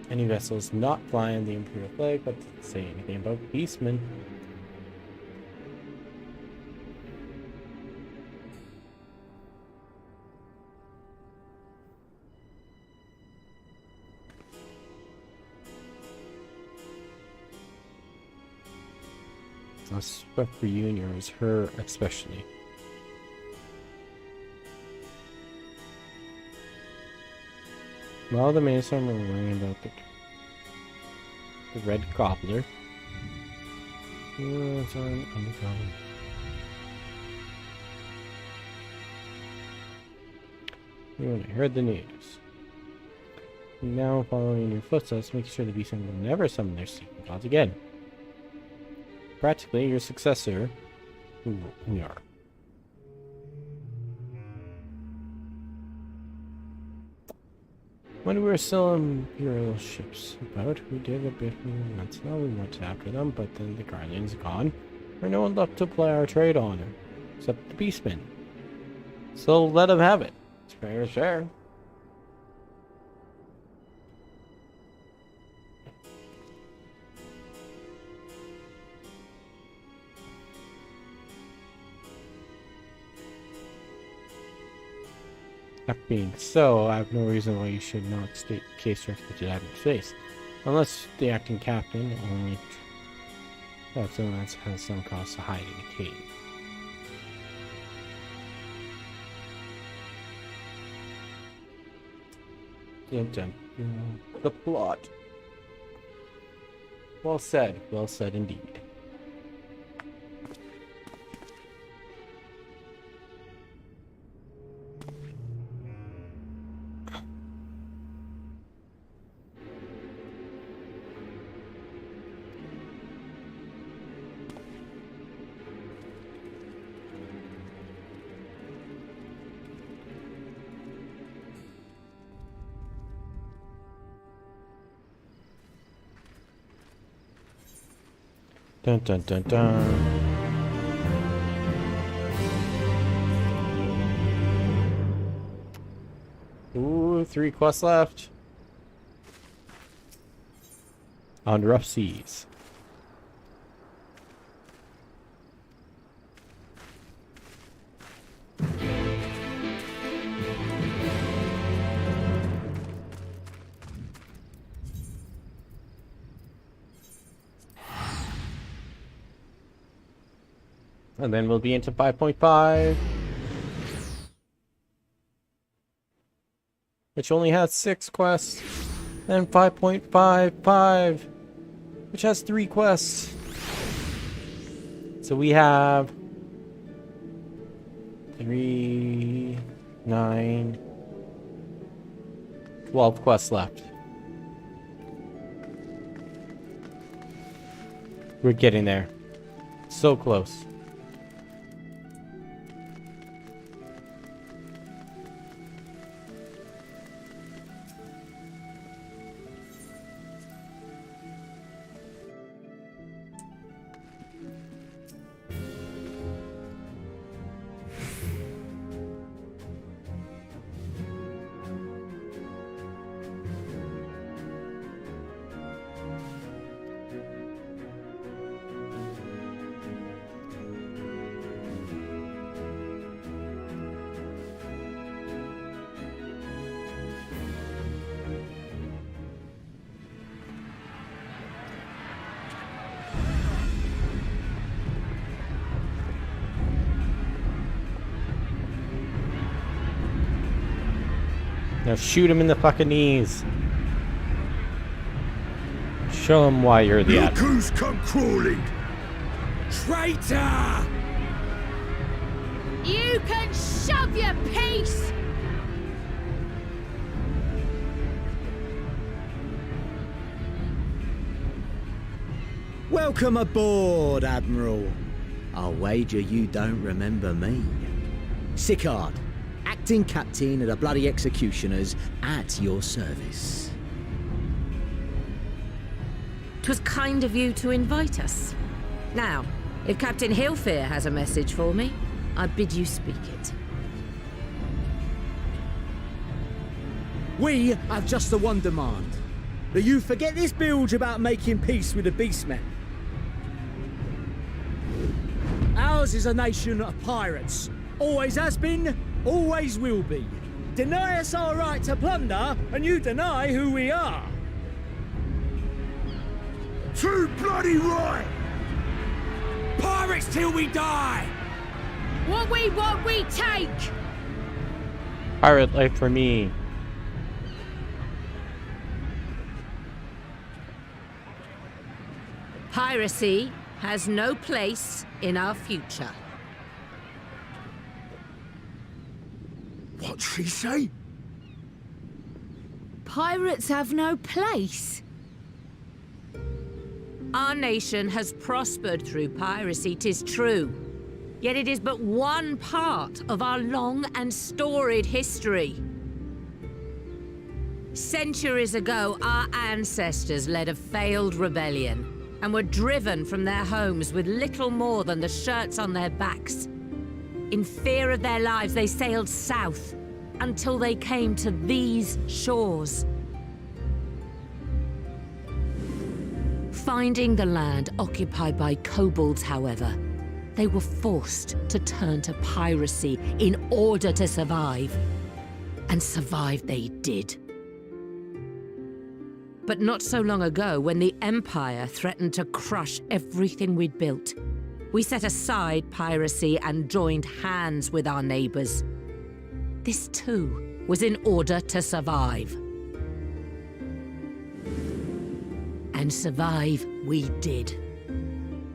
A: Any vessels not flying the Imperial flag, but doesn't say anything about beastmen. Respect for you and yours, her especially. Well, the Mason were worrying about the red gobbler. It's on undercover. When I heard the news. Now following in your footsteps, make sure the beastmen will never summon their secret gods again. Practically your successor, who we are. When we were still Imperial ships about, we did a bit of months now. We went after them, but then the Guardian's gone. There's no one left to play our trade on, except the beastmen. So let them have it. It's fair share. That being so, I have no reason why you should not state the case directly to Admiral's face. Unless the acting captain only someone that has some cause to hide in a cave. Dun, dun, dun. The plot. Well said indeed. Dun dun dun dun. Ooh, 3 quests left. On rough seas. And then we'll be into 5.5. Which only has 6 quests. Then 5.55. Which has 3 quests. So we have 3, 9, 12 quests left. We're getting there. So close. Now shoot him in the fucking knees. Show him why you're the
F: Look
A: admiral.
F: who's come crawling!
H: Traitor!
I: You can shove your peace!
E: Welcome aboard, Admiral. I'll wager you don't remember me. Sicard, acting captain of the bloody executioners, at your service.
T: 'Twas kind of you to invite us. Now, if Captain Hillfear has a message for me, I bid you speak it.
E: We have just the one demand. That you forget this bilge about making peace with the Beastmen. Ours is a nation of pirates. Always has been, always will be. Deny us our right to plunder, and you deny who we are.
F: Too bloody right!
H: Pirates till we die!
I: What we want, we take!
A: Pirate life for me.
T: Piracy has no place in our future.
F: What'd she say?
I: Pirates have no place.
T: Our nation has prospered through piracy, 'tis true. Yet it is but one part of our long and storied history. Centuries ago, our ancestors led a failed rebellion and were driven from their homes with little more than the shirts on their backs. In fear of their lives, they sailed south until they came to these shores. Finding the land occupied by kobolds, however, they were forced to turn to piracy in order to survive. And survive they did. But not so long ago, when the Empire threatened to crush everything we'd built, we set aside piracy and joined hands with our neighbors. This too was in order to survive. And survive we did.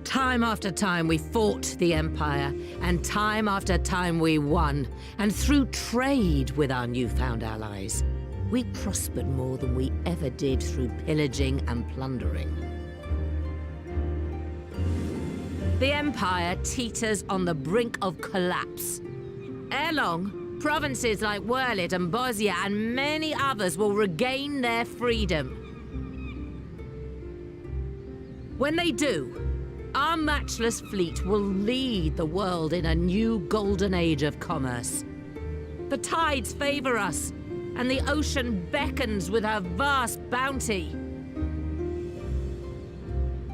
T: Time after time we fought the Empire, and time after time we won. And through trade with our newfound allies, we prospered more than we ever did through pillaging and plundering. The Empire teeters on the brink of collapse. Ere long, provinces like Wurlit and Bosnia and many others will regain their freedom. When they do, our matchless fleet will lead the world in a new golden age of commerce. The tides favor us, and the ocean beckons with her vast bounty.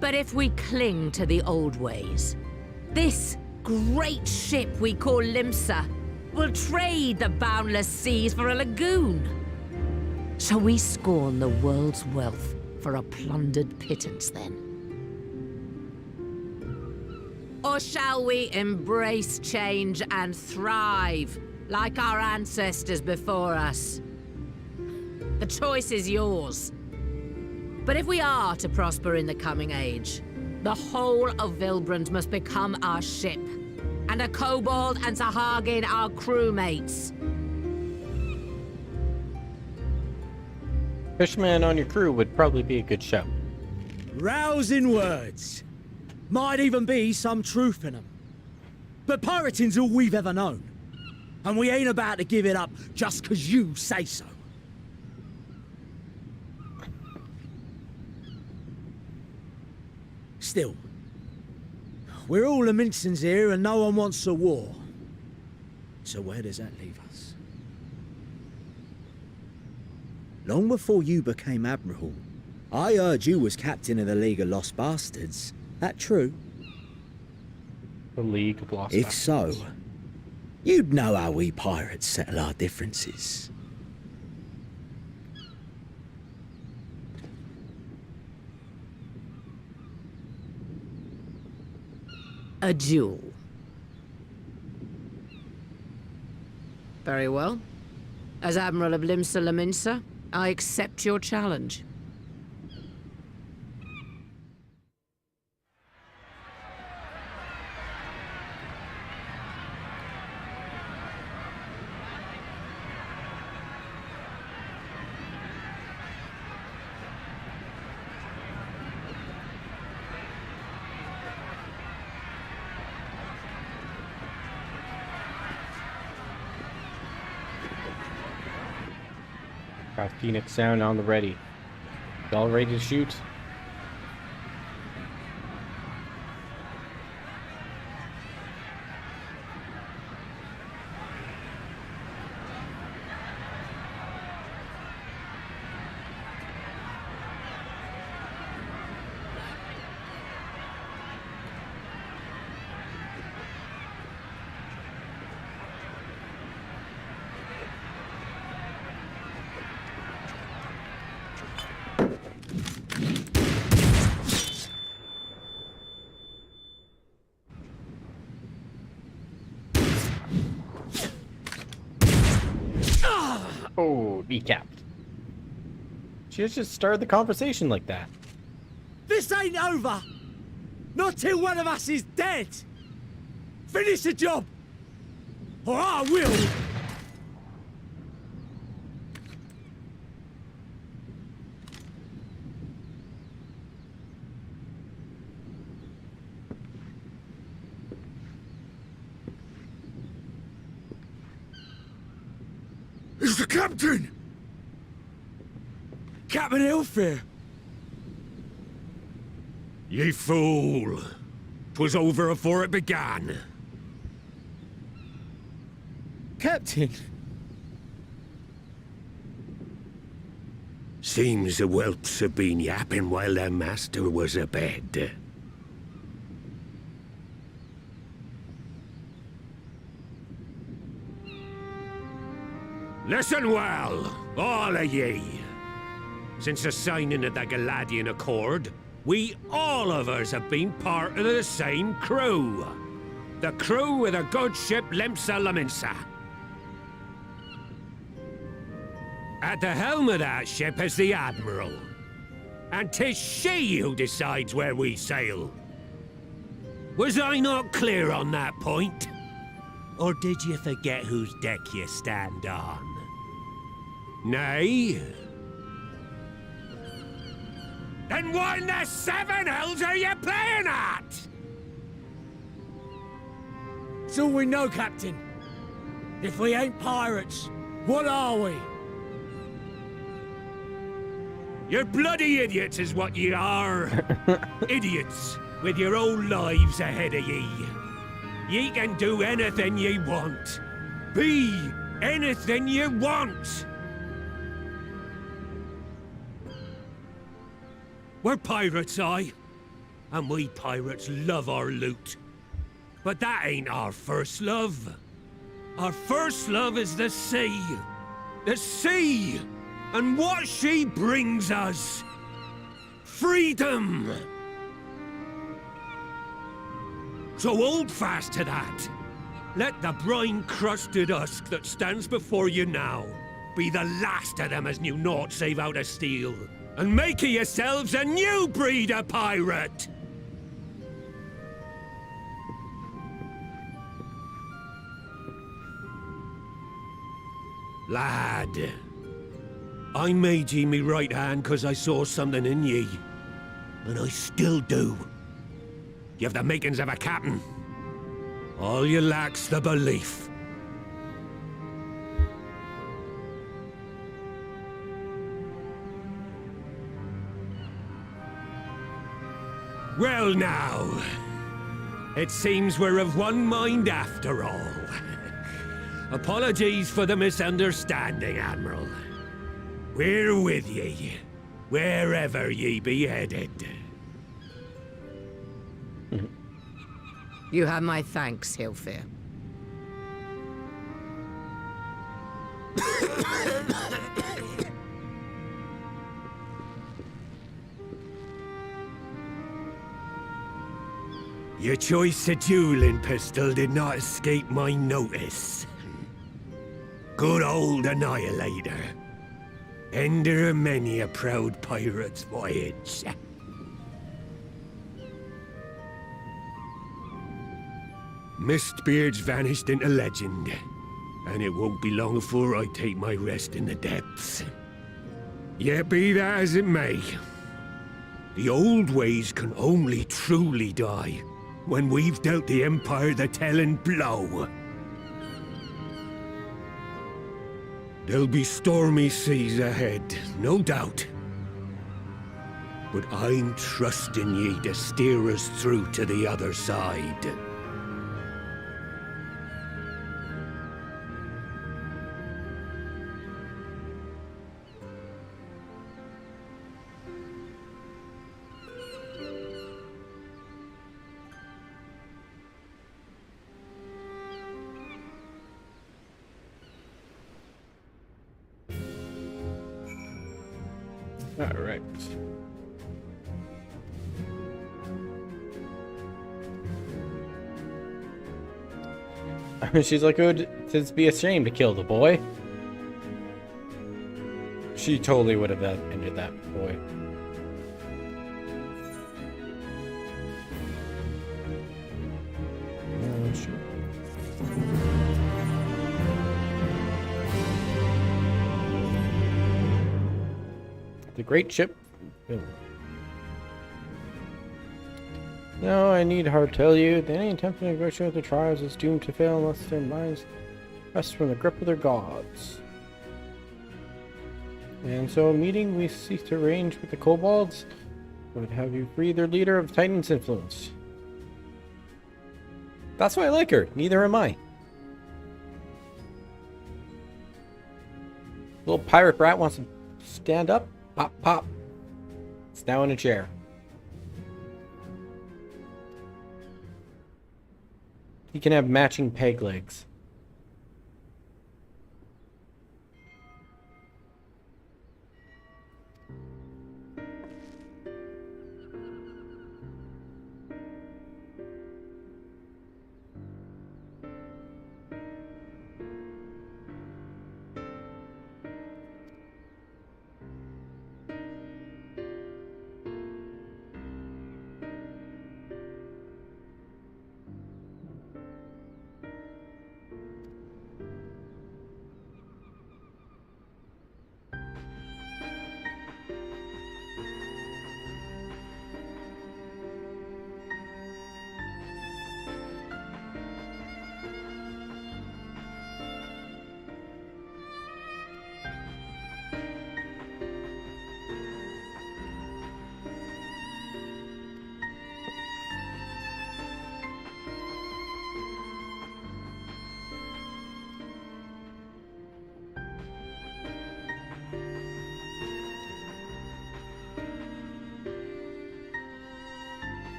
T: But if we cling to the old ways, this great ship we call Limsa will trade the boundless seas for a lagoon. Shall we scorn the world's wealth for a plundered pittance then? Or shall we embrace change and thrive like our ancestors before us? The choice is yours. But if we are to prosper in the coming age, the whole of Vilbrand must become our ship, and a kobold and Sahagin our crewmates.
A: Fishman on your crew would probably be a good shout.
E: Rousing words. Might even be some truth in them. But pirating's all we've ever known. And we ain't about to give it up just 'cause you say so. Still, we're all the Mincins here and no one wants a war. So where does that leave us? Long before you became Admiral, I heard you was captain of the League of Lost Bastards. That true?
A: The League of Lost
E: If
A: Bastards.
E: so, you'd know how we pirates settle our differences.
T: A duel. Very well. As Admiral of Limsa Lominsa, I accept your challenge.
A: Got Phoenix sound on the ready. All ready to shoot. Oh, decapped. She just started the conversation like that.
E: This ain't over! Not till one of us is dead! Finish the job! Or I will!
F: It's the captain!
E: Captain Elfir!
F: Ye fool! 'Twas over afore it began.
E: Captain!
F: Seems the whelps have been yapping while their master was abed. Listen well, all of ye. Since the signing of the Galadian Accord, we all of us have been part of the same crew. The crew of the good ship Limsa Lominsa. At the helm of that ship is the Admiral. And 'tis she who decides where we sail. Was I not clear on that point? Or did you forget whose deck you stand on? Nay? Then what in the seven hells are you playing at?
E: It's all we know, Captain. If we ain't pirates, what are we?
F: You're bloody idiots is what ye are. Idiots with your own lives ahead of ye. Ye can do anything ye want. Be anything ye want. We're pirates, aye. And we pirates love our loot. But that ain't our first love. Our first love is the sea. The sea! And what she brings us. Freedom! So hold fast to that. Let the brine-crusted husk that stands before you now be the last of them as knew naught save out of steel. And make of yourselves a new breed of pirate! Lad, I made ye me right hand 'cause I saw something in ye. And I still do. You have the makings of a captain. All you lack's the belief. Well now, it seems we're of one mind after all. Apologies for the misunderstanding, Admiral. We're with ye, wherever ye be headed.
T: You have my thanks, Hilfir.
F: Your choice of dueling pistol did not escape my notice.
R: Good old Annihilator. Ender of many a proud pirate's voyage. Mistbeard's vanished into legend, and it won't be long before I take my rest in the depths. Yet be that as it may, the old ways can only truly die when we've dealt the Empire the telling blow. There'll be stormy seas ahead, no doubt. But I'm trusting ye to steer us through to the other side.
A: All right. She's like, it would be a shame to kill the boy. She totally would have ended that boy. Oh, shit. The great ship. No, I need hard tell you that any attempt to negotiate with the tribes is doomed to fail unless their minds rest from the grip of their gods. And so, a meeting we seek to arrange with the kobolds would have you free their leader of Titan's influence. That's why I like her. Neither am I. Little pirate brat wants to stand up. Pop, pop. It's now in a chair. He can have matching peg legs.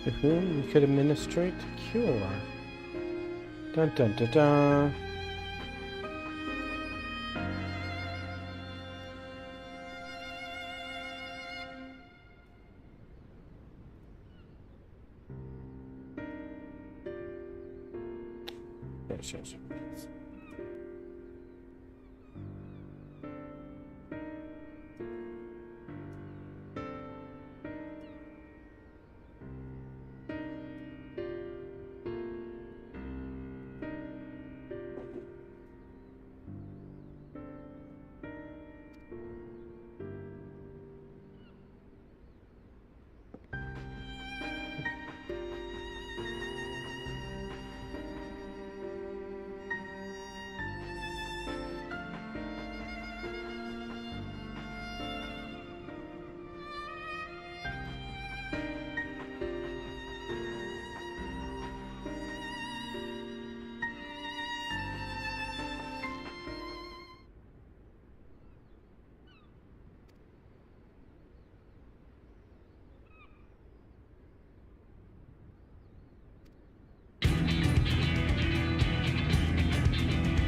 A: To whom we could administrate cure. Dun dun dun dun. Yes.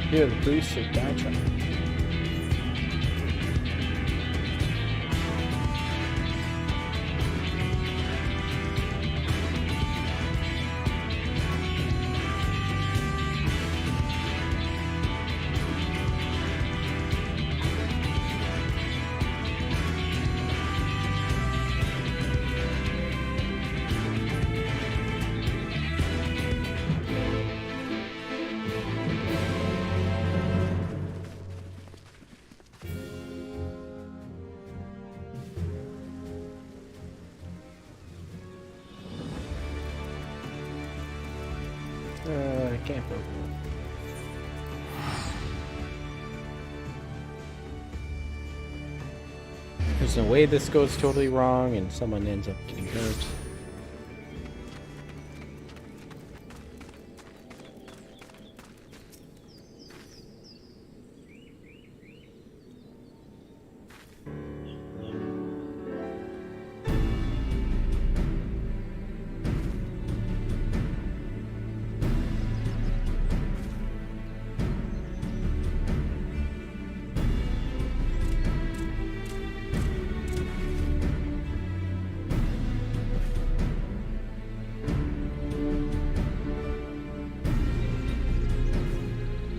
A: Here, the priest should gotcha. camper. There's no way this goes totally wrong and someone ends up getting hurt.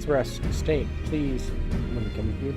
A: Rest. Stay, please. Let me come with you.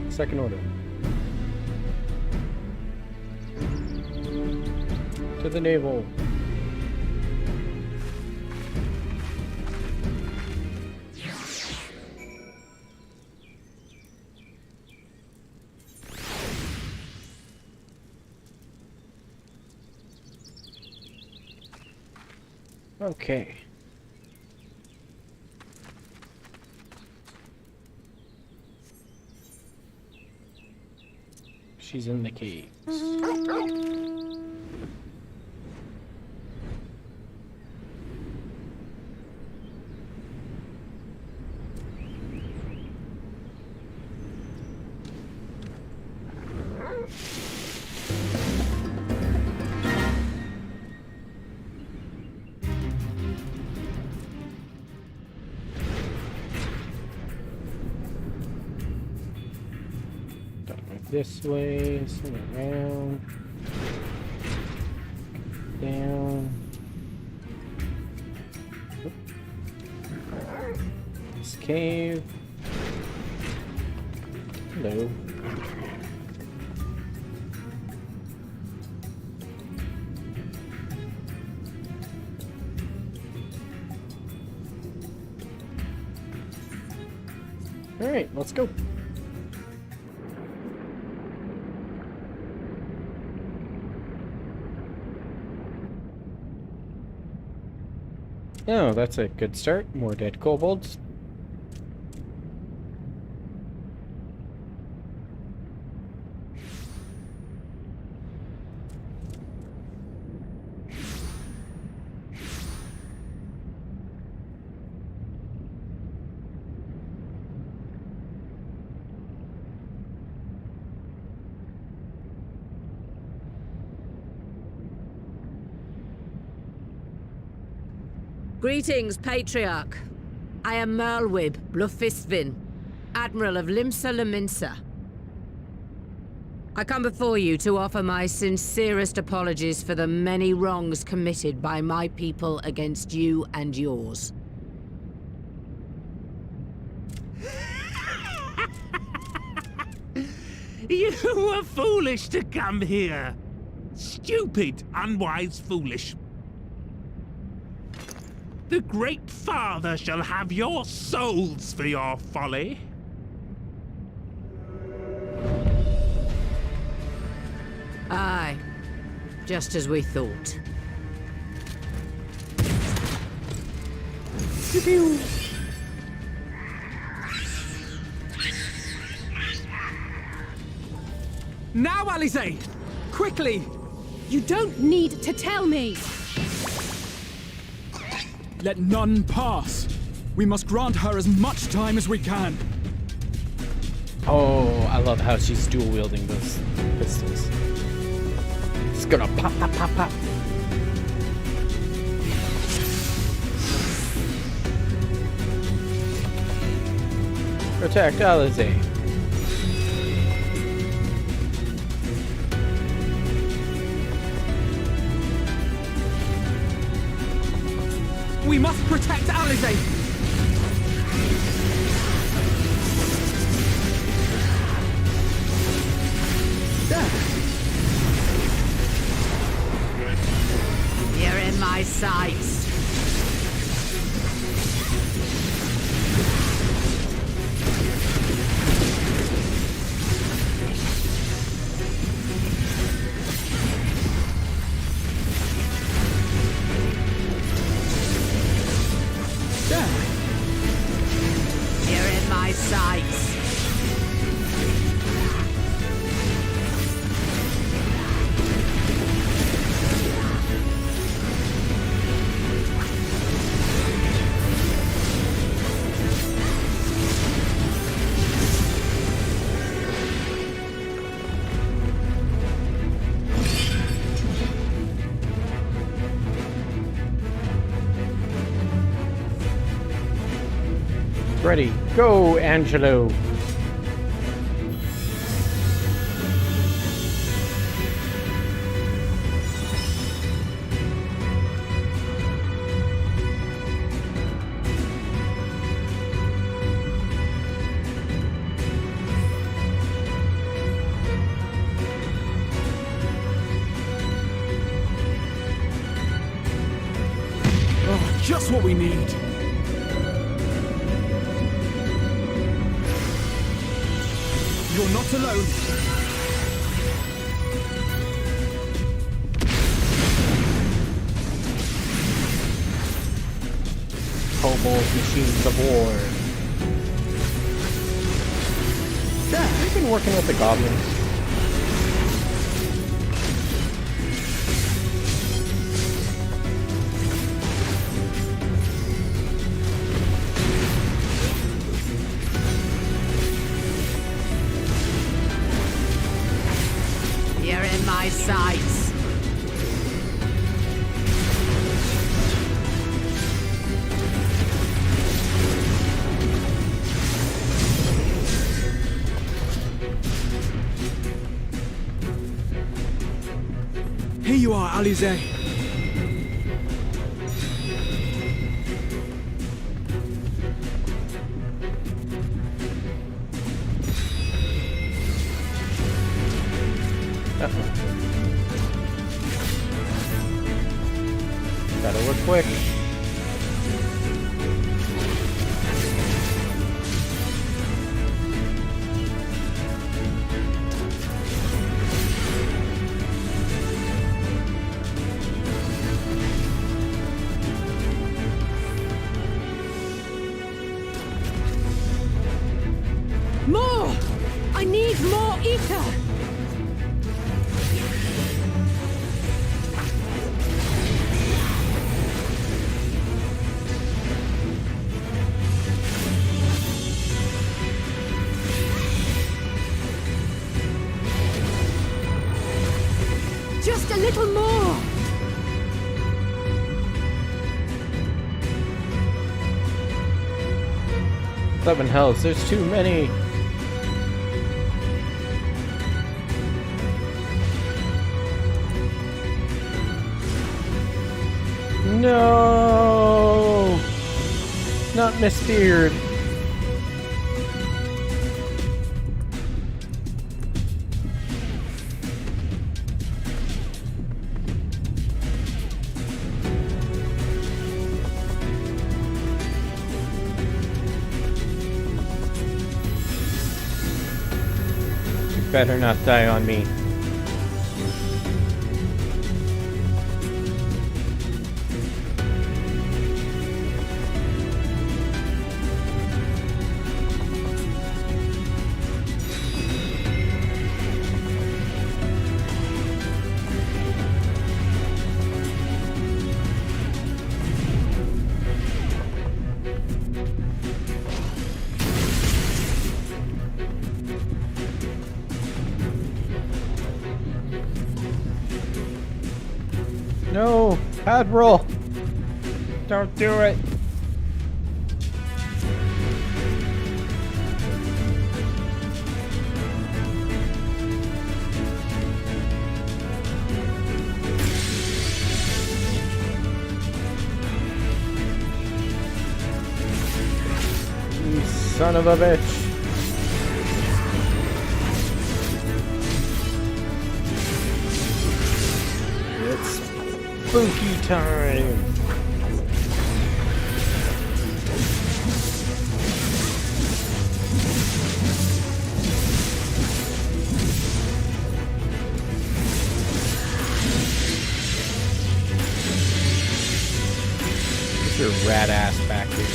A: Second order. To the navel. Okay. She's in the caves. This way, swing around, down. This cave. Hello. All right, let's go. Oh, that's a good start. More dead kobolds.
T: Greetings, Patriarch. I am Merlwib Blufistvin, Admiral of Limsa Leminsa. I come before you to offer my sincerest apologies for the many wrongs committed by my people against you and yours.
G: You were foolish to come here. Stupid, unwise, foolish. The Great Father shall have your souls for your folly.
T: Aye, just as we thought.
S: Now, Alize! Quickly!
V: You don't need to tell me!
S: Let none pass. We must grant her as much time as we can.
A: Oh, I love how she's dual wielding those pistols. It's gonna pop, pop, pop, pop. Protect Alize.
S: We must protect Alize!
T: my sights. You're in my sights.
A: Ready, go, Angelo.
S: Oh, just what we need. You're not alone.
A: Kobold machines of war. Yeah, I've been working with the goblins.
T: You're in my sights.
S: Here you are, Alize.
A: Gotta work quick.
L: More! I need more ether! Just a little more!
A: Seven hells, there's too many. No! Not Miss Beard. You better not die on me. No, Admiral! Don't do it! You son of a bitch! spooky time. Get your rat ass back here.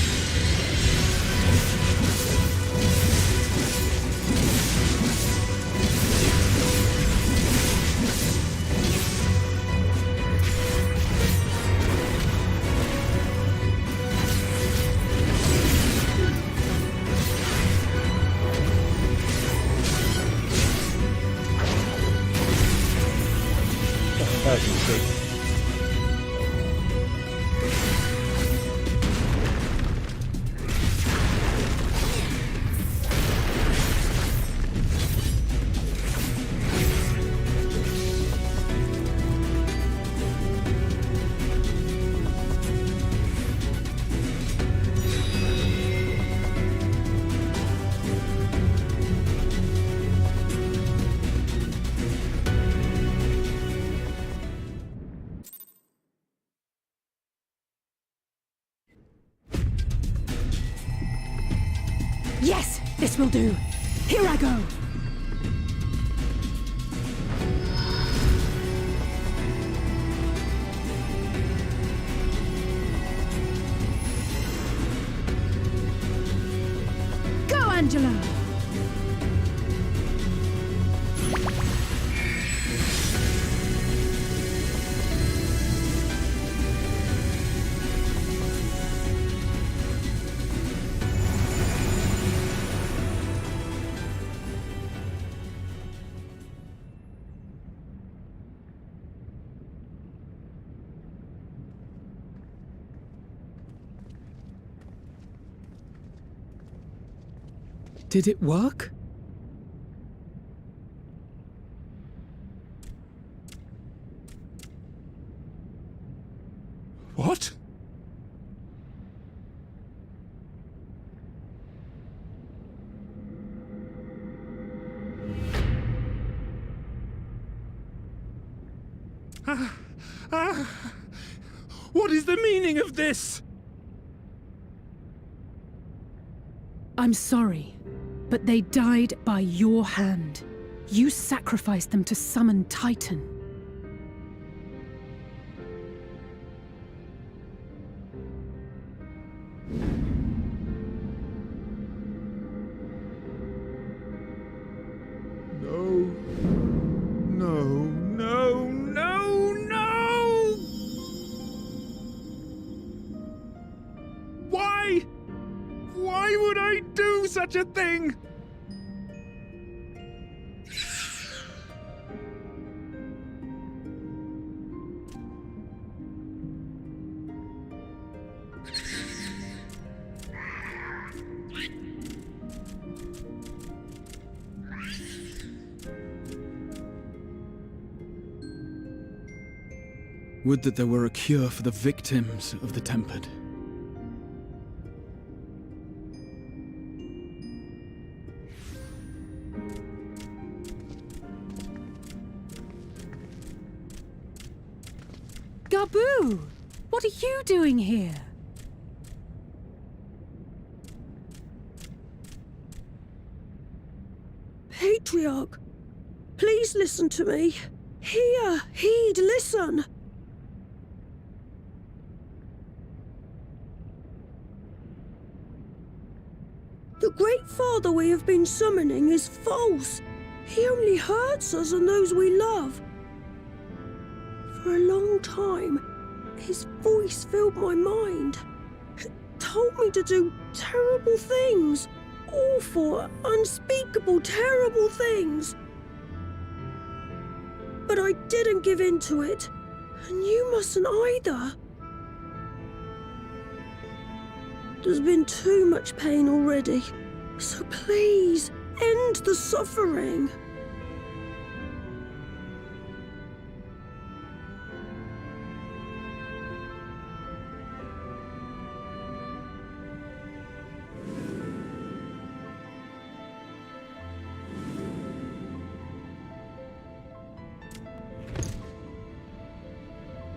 A: That was a mistake.
V: Yes, this will do. Here I go. Go, Angela.
D: Did it work?
K: What? What is the meaning of this?
V: I'm sorry, but they died by your hand. You sacrificed them to summon Titan.
K: No. No, no, no, no! Why? Why would I do such a thing?
S: Would that there were a cure for the victims of the Tempered.
V: Gaboo! What are you doing here?
L: Patriarch, please listen to me. Hear, heed, listen. The Great Father we have been summoning is false. He only hurts us and those we love. For a long time, his voice filled my mind. It told me to do terrible things. Awful, unspeakable, terrible things. But I didn't give in to it, and you mustn't either. There's been too much pain already, so please, end the suffering.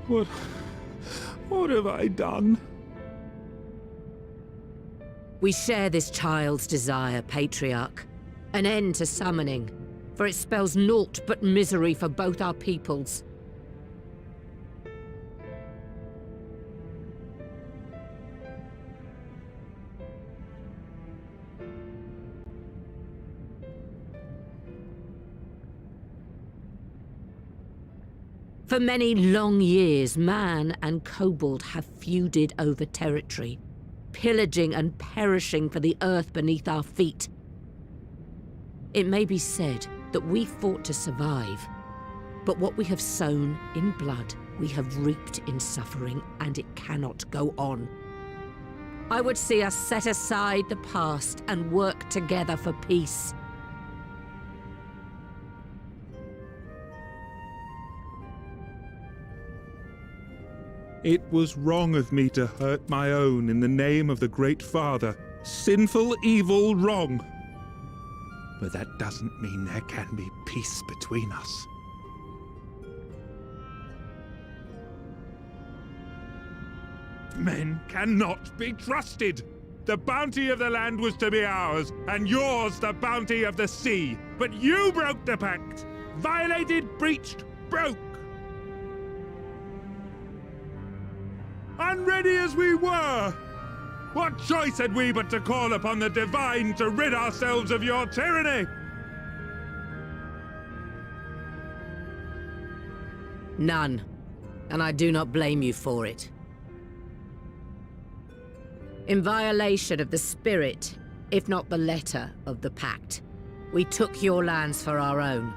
G: What have I done?
T: We share this child's desire, Patriarch. An end to summoning, for it spells naught but misery for both our peoples. For many long years, man and kobold have feuded over territory, pillaging and perishing for the earth beneath our feet. It may be said that we fought to survive, but what we have sown in blood, we have reaped in suffering, and it cannot go on. I would see us set aside the past and work together for peace.
G: It was wrong of me to hurt my own in the name of the Great Father. Sinful, evil, wrong. But that doesn't mean there can be peace between us. Men cannot be trusted. The bounty of the land was to be ours, and yours the bounty of the sea. But you broke the pact. Violated, breached, broke. Unready as we were! What choice had we but to call upon the divine to rid ourselves of your tyranny?
T: None, and I do not blame you for it. In violation of the spirit, if not the letter, of the pact, we took your lands for our own.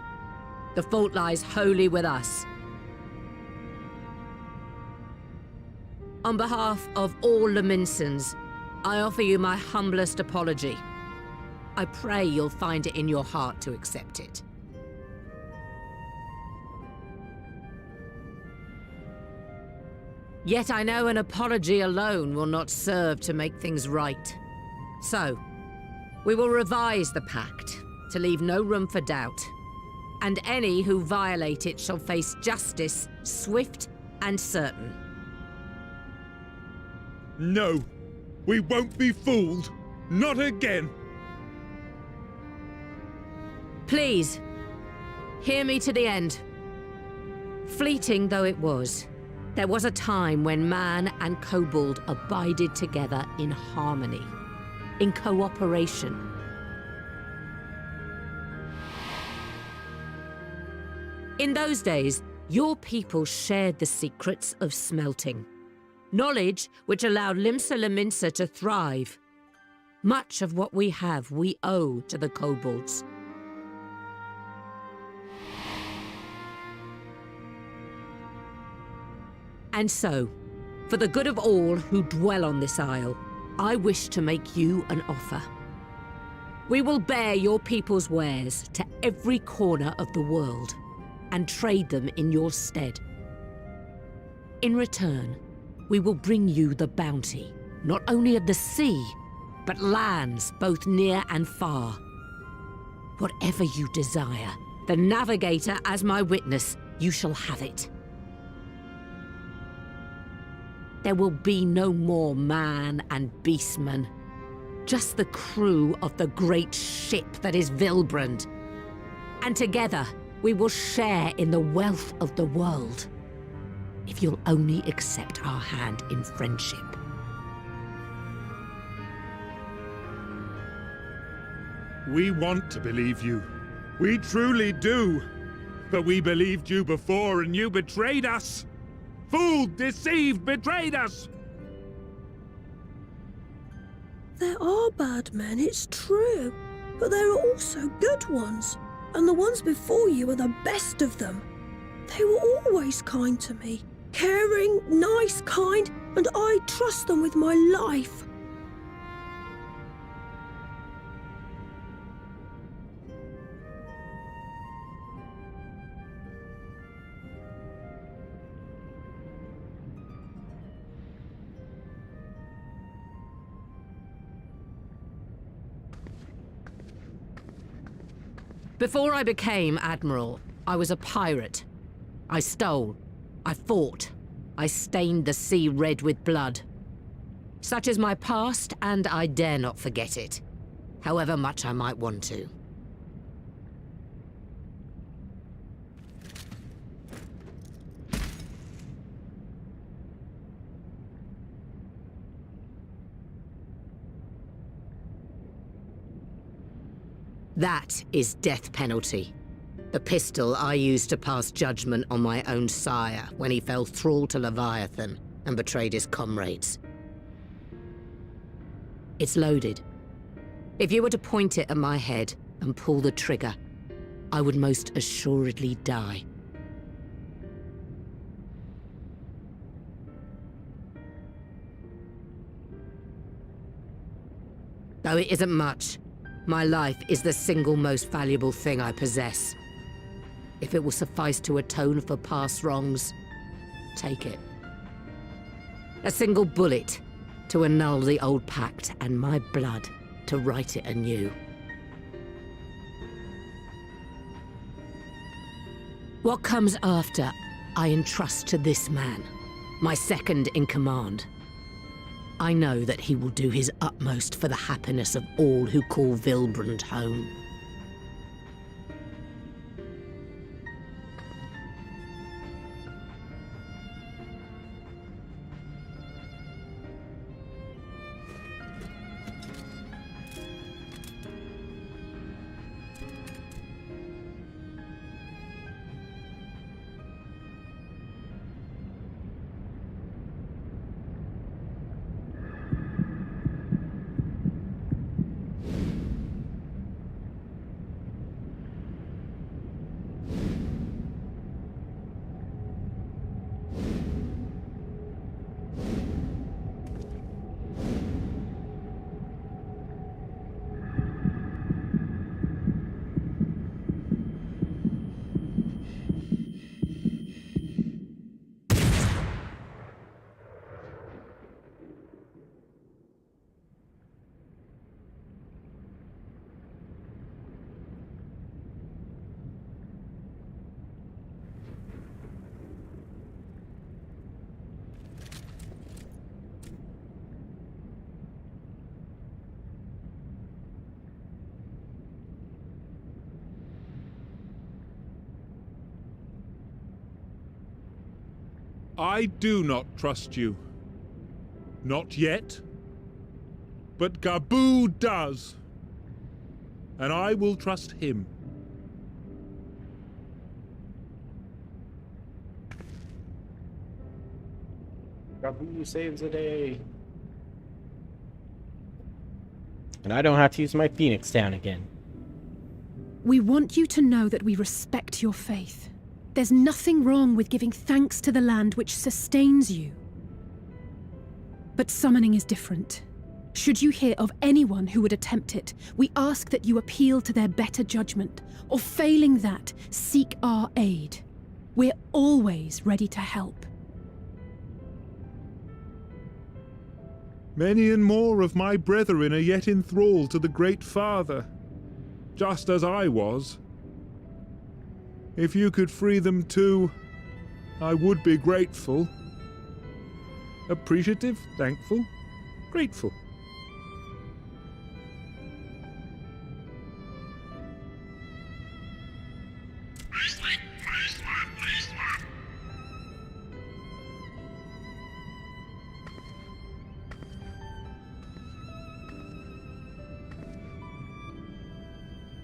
T: The fault lies wholly with us. On behalf of all Laminsons, I offer you my humblest apology. I pray you'll find it in your heart to accept it. Yet I know an apology alone will not serve to make things right. So, we will revise the pact to leave no room for doubt. And any who violate it shall face justice, swift and certain.
G: No, we won't be fooled. Not again.
T: Please, hear me to the end. Fleeting though it was, there was a time when man and kobold abided together in harmony, in cooperation. In those days, your people shared the secrets of smelting. Knowledge which allowed Limsa Lominsa to thrive. Much of what we have we owe to the kobolds. And so, for the good of all who dwell on this isle, I wish to make you an offer. We will bear your people's wares to every corner of the world and trade them in your stead. In return, we will bring you the bounty, not only of the sea, but lands both near and far. Whatever you desire, the Navigator as my witness, you shall have it. There will be no more man and beastman, just the crew of the great ship that is Vilbrand. And together, we will share in the wealth of the world. If you'll only accept our hand in friendship.
G: We want to believe you. We truly do. But we believed you before and you betrayed us. Fooled, deceived, betrayed us.
L: There are bad men, it's true. But there are also good ones. And the ones before you are the best of them. They were always kind to me. Caring, nice, kind, and I trust them with my life.
T: Before I became Admiral, I was a pirate. I stole. I fought. I stained the sea red with blood. Such is my past, and I dare not forget it, however much I might want to. That is death penalty. The pistol I used to pass judgment on my own sire when he fell thrall to Leviathan and betrayed his comrades. It's loaded. If you were to point it at my head and pull the trigger, I would most assuredly die. Though it isn't much, my life is the single most valuable thing I possess. If it will suffice to atone for past wrongs, take it. A single bullet to annul the old pact, and my blood to write it anew. What comes after, I entrust to this man, my second in command. I know that he will do his utmost for the happiness of all who call Vilbrand home.
G: I do not trust you. Not yet. But Gabu does. And I will trust him.
A: Gabu saves the day. And I don't have to use my Phoenix down again.
V: We want you to know that we respect your faith. There's nothing wrong with giving thanks to the land which sustains you. But summoning is different. Should you hear of anyone who would attempt it, we ask that you appeal to their better judgment, or failing that, seek our aid. We're always ready to help.
G: Many and more of my brethren are yet in thrall to the Great Father, just as I was. If you could free them too, I would be grateful. Appreciative, thankful, grateful.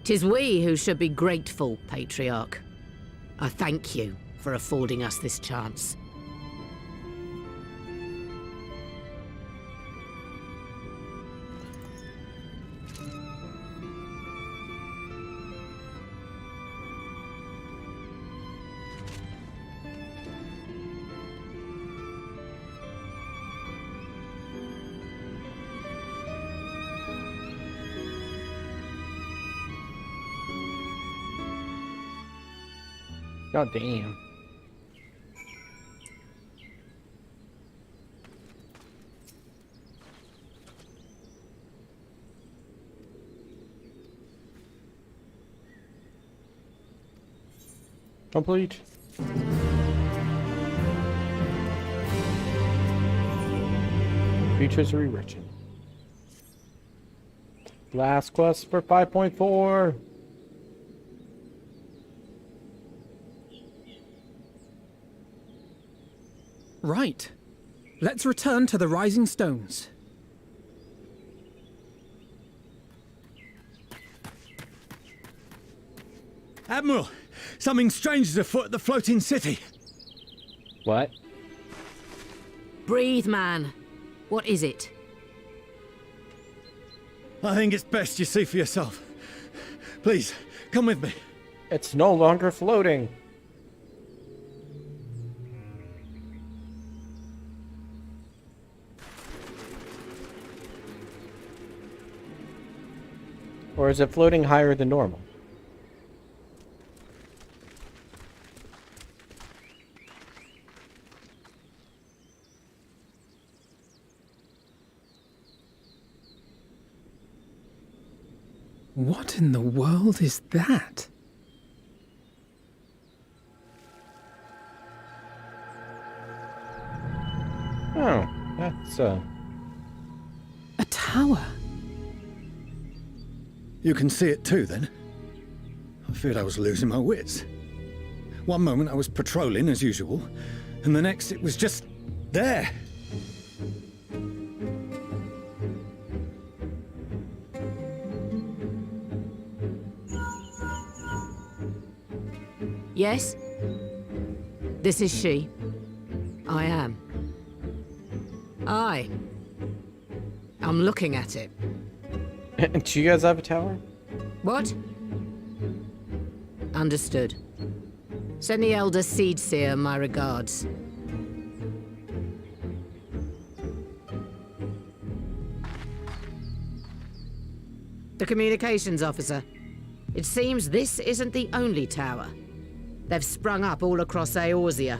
T: Tis we who should be grateful, Patriarch. I thank you for affording us this chance.
A: God damn. Complete. Futures rewritten. Last quest for 5.4.
D: Right. Let's return to the Rising Stones.
E: Admiral, something strange is afoot at the floating city.
A: What?
T: Breathe, man. What is it?
E: I think it's best you see for yourself. Please, come with me.
A: It's no longer floating. Or is it floating higher than normal?
D: What in the world is that?
A: Oh, that's
D: a tower.
E: You can see it too, then? I feared I was losing my wits. One moment I was patrolling as usual, and the next it was just there.
T: Yes? This is she. I am. I'm looking at it.
A: Do you guys have a tower?
T: What? Understood. Send the Elder Seedseer my regards. The communications officer. It seems this isn't the only tower. They've sprung up all across Eorzea.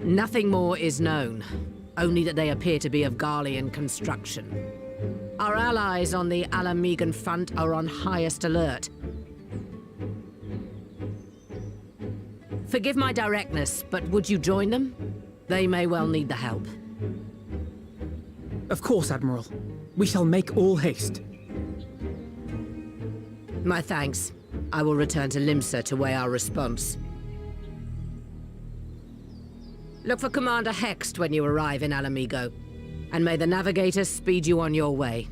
T: Nothing more is known, only that they appear to be of Garlean construction. Our allies on the Alamegan front are on highest alert. Forgive my directness, but would you join them? They may well need the help.
D: Of course, Admiral. We shall make all haste.
T: My thanks. I will return to Limsa to weigh our response. Look for Commander Hext when you arrive in Alamigo, and may the Navigator speed you on your way.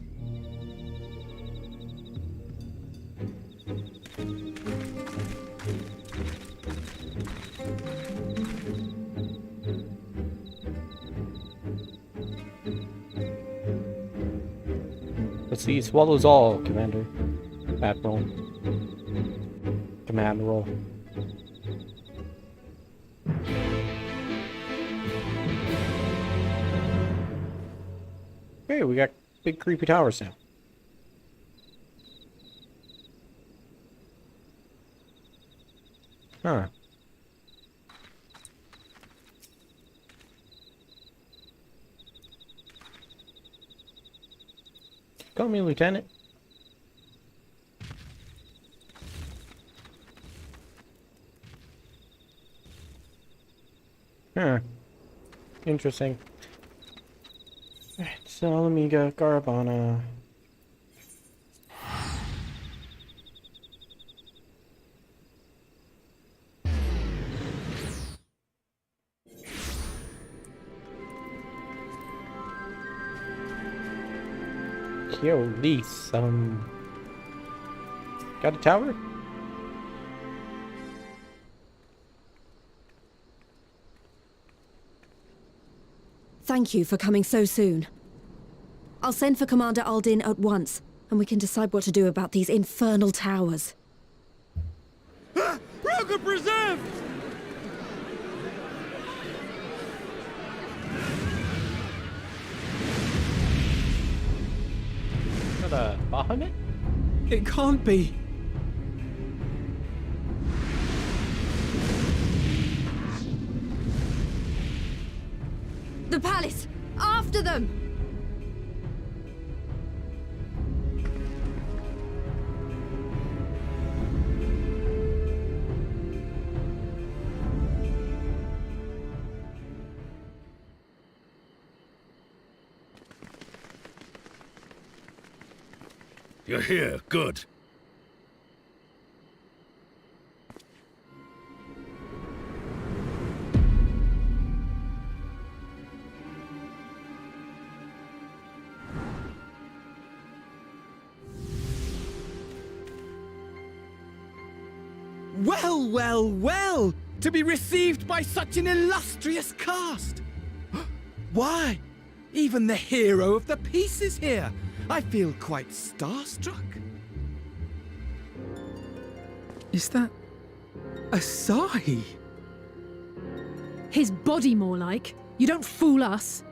A: Let's see, swallows all, Commander. Admiral. Commander. Okay, we got big creepy towers now. Huh. Call me, Lieutenant. Huh. Interesting. Alright, so let me go Garabana. Kill these, got a tower?
M: Thank you for coming so soon. I'll send for Commander Aldin at once, and we can decide what to do about these infernal towers.
E: Rocket preserved!
A: Is that a Bahamut?
D: It can't be.
M: The palace! After them!
F: You're here. Good.
H: Well, well, well! To be received by such an illustrious cast! Why, even the hero of the piece is here! I feel quite starstruck.
D: Is that a sigh?
V: His body, more like. You don't fool us.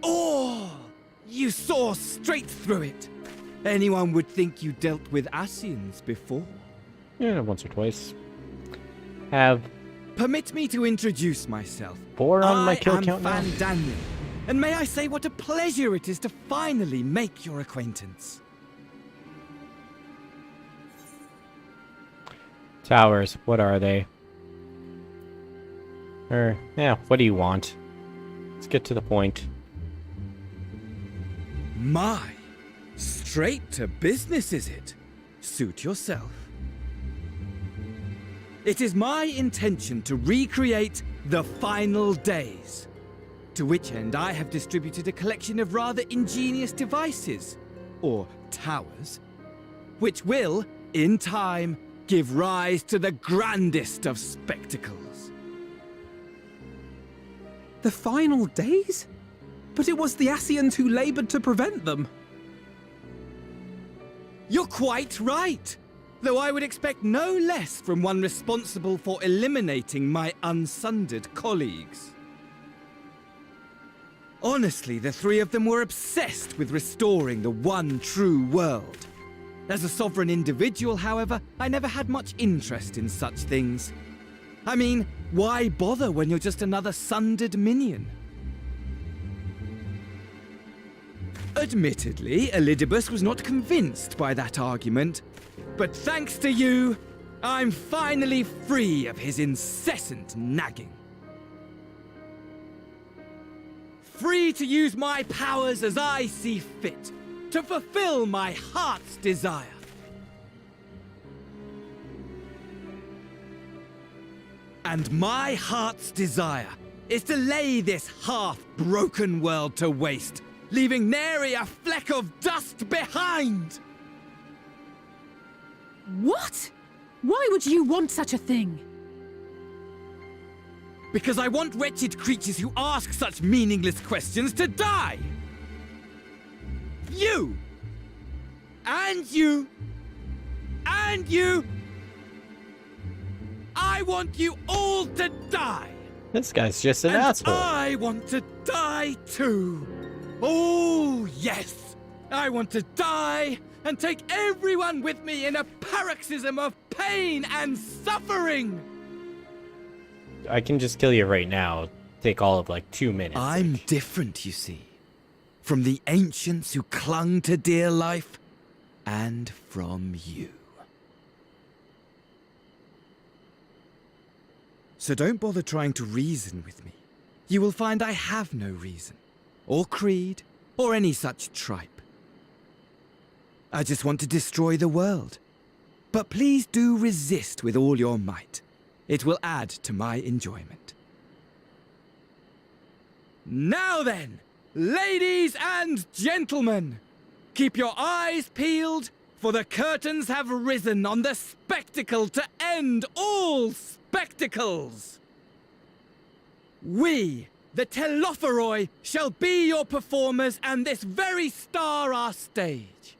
H: Oh! You saw straight through it! Anyone would think you dealt with Ascians before.
A: Yeah, once or twice. Have...
H: Permit me to introduce myself.
A: 4 on my kill count now.
H: I am Fan Daniel, and may I say what a pleasure it is to finally make your acquaintance.
A: Towers, what are they? Yeah, what do you want? Let's get to the point.
H: My, straight to business is it? Suit yourself. It is my intention to recreate the final days, to which end I have distributed a collection of rather ingenious devices, or towers, which will, in time, give rise to the grandest of spectacles.
D: The final days? But it was the Ascians who labored to prevent them.
H: You're quite right, though I would expect no less from one responsible for eliminating my unsundered colleagues. Honestly, the three of them were obsessed with restoring the one true world. As a sovereign individual, however, I never had much interest in such things. I mean, why bother when you're just another sundered minion? Admittedly, Elidibus was not convinced by that argument, but thanks to you, I'm finally free of his incessant nagging. Free to use my powers as I see fit, to fulfill my heart's desire. And my heart's desire is to lay this half-broken world to waste, leaving nary a fleck of dust behind!
V: What? Why would you want such a thing?
H: Because I want wretched creatures who ask such meaningless questions to die! You! And you! And you! I want you all to die!
A: This guy's just an asshole.
H: I want to die too! Oh, yes! I want to die and take everyone with me in a paroxysm of pain and suffering!
A: I can just kill you right now. Take all of like 2 minutes.
H: I'm different, you see. From the ancients who clung to dear life, and from you. So don't bother trying to reason with me. You will find I have no reason, or creed, or any such tripe. I just want to destroy the world. But please do resist with all your might. It will add to my enjoyment. Now then, ladies and gentlemen, keep your eyes peeled, for the curtains have risen on the spectacle to end all spectacles. We, the Telophoroi, shall be your performers, and this very star our stage.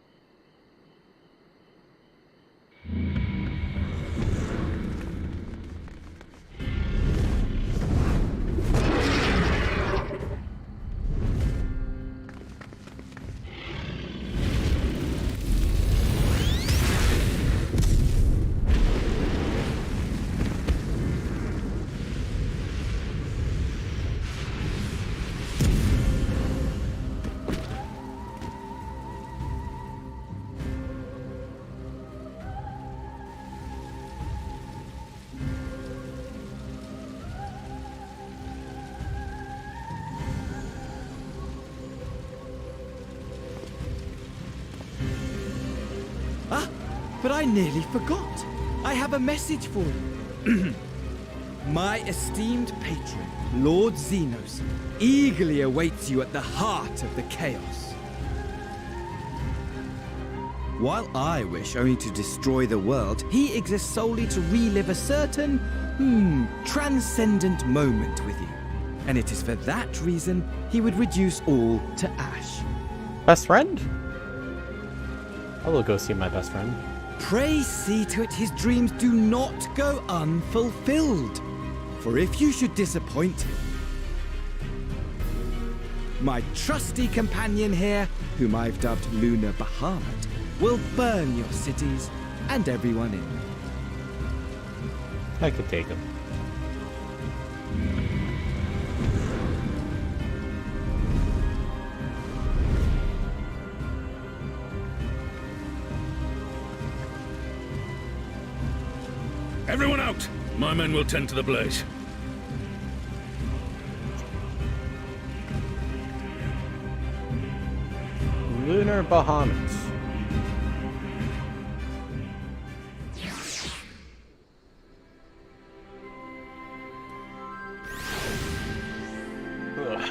H: Ah, but I nearly forgot. I have a message for you. My esteemed patron, Lord Xenos, eagerly awaits you at the heart of the chaos. While I wish only to destroy the world, he exists solely to relive a certain, transcendent moment with you. And it is for that reason he would reduce all to ash.
A: Best friend? I will go see my best friend.
H: Pray see to it his dreams do not go unfulfilled. For if you should disappoint him, my trusty companion here, whom I've dubbed Lunar Bahamut, will burn your cities and everyone in them.
A: I could take him.
R: Everyone out! My men will tend to the blaze.
A: Lunar Bahamut. Ugh.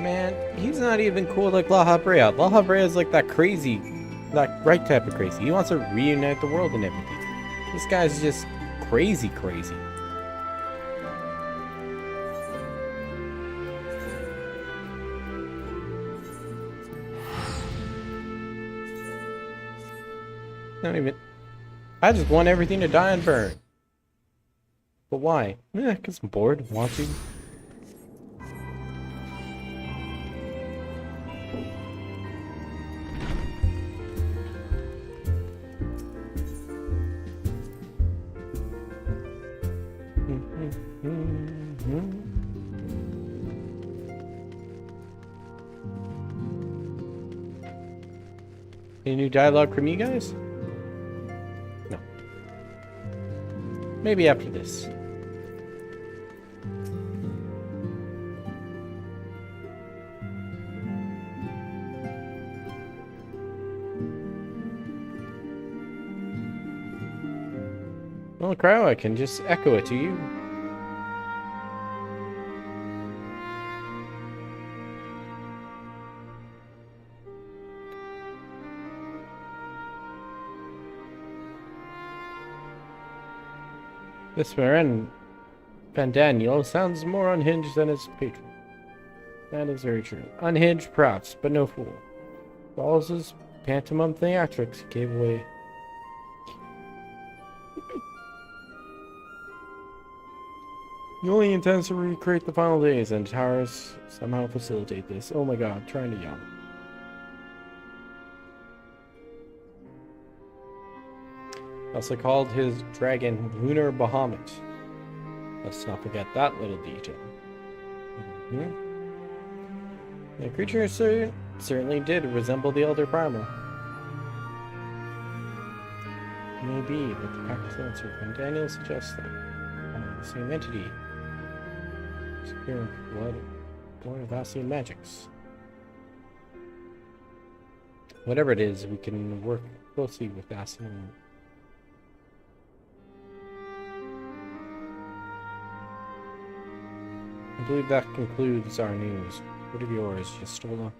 A: Man, he's not even cool like La Habrea. La Habrea is like that crazy, that right type of crazy. He wants to reunite the world and everything. This guy's just crazy. Not even. I just want everything to die and burn. But why? Because I'm bored watching. Any new dialogue from you guys? No. Maybe after this. Well, Crow, I can just echo it to you. This Van Daniel sounds more unhinged than his patron. That is very true. Unhinged, perhaps, but no fool. Balls' pantomime theatrics gave away. He only intends to recreate the final days, and towers somehow facilitate this. Oh my god, I'm trying to yawn. Also called his dragon Lunar Bahamut. Let's not forget that little detail. The creature certainly did resemble the Elder Primal. Maybe, but the practice answer when Daniel suggests that the same entity. Spirit, blood, born of Ascian magics. Whatever it is, we can work closely with Ascian. I believe that concludes our news. What of yours, Yestola?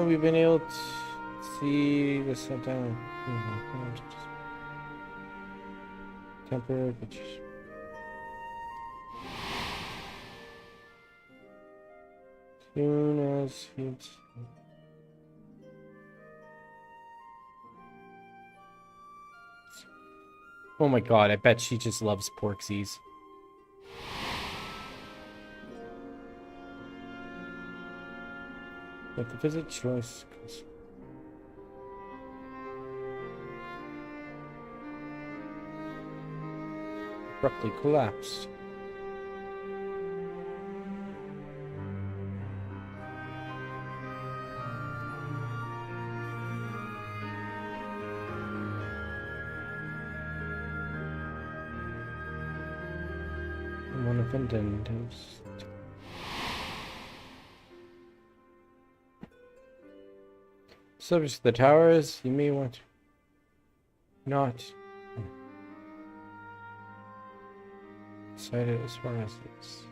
A: We've been able to see this sent down. Temper, which. Soon as it's. Oh my god, I bet she just loves Porksies. Let the visit choice abruptly collapsed. One of Vendendus. Subject to the towers, you may want to not cited as far as this.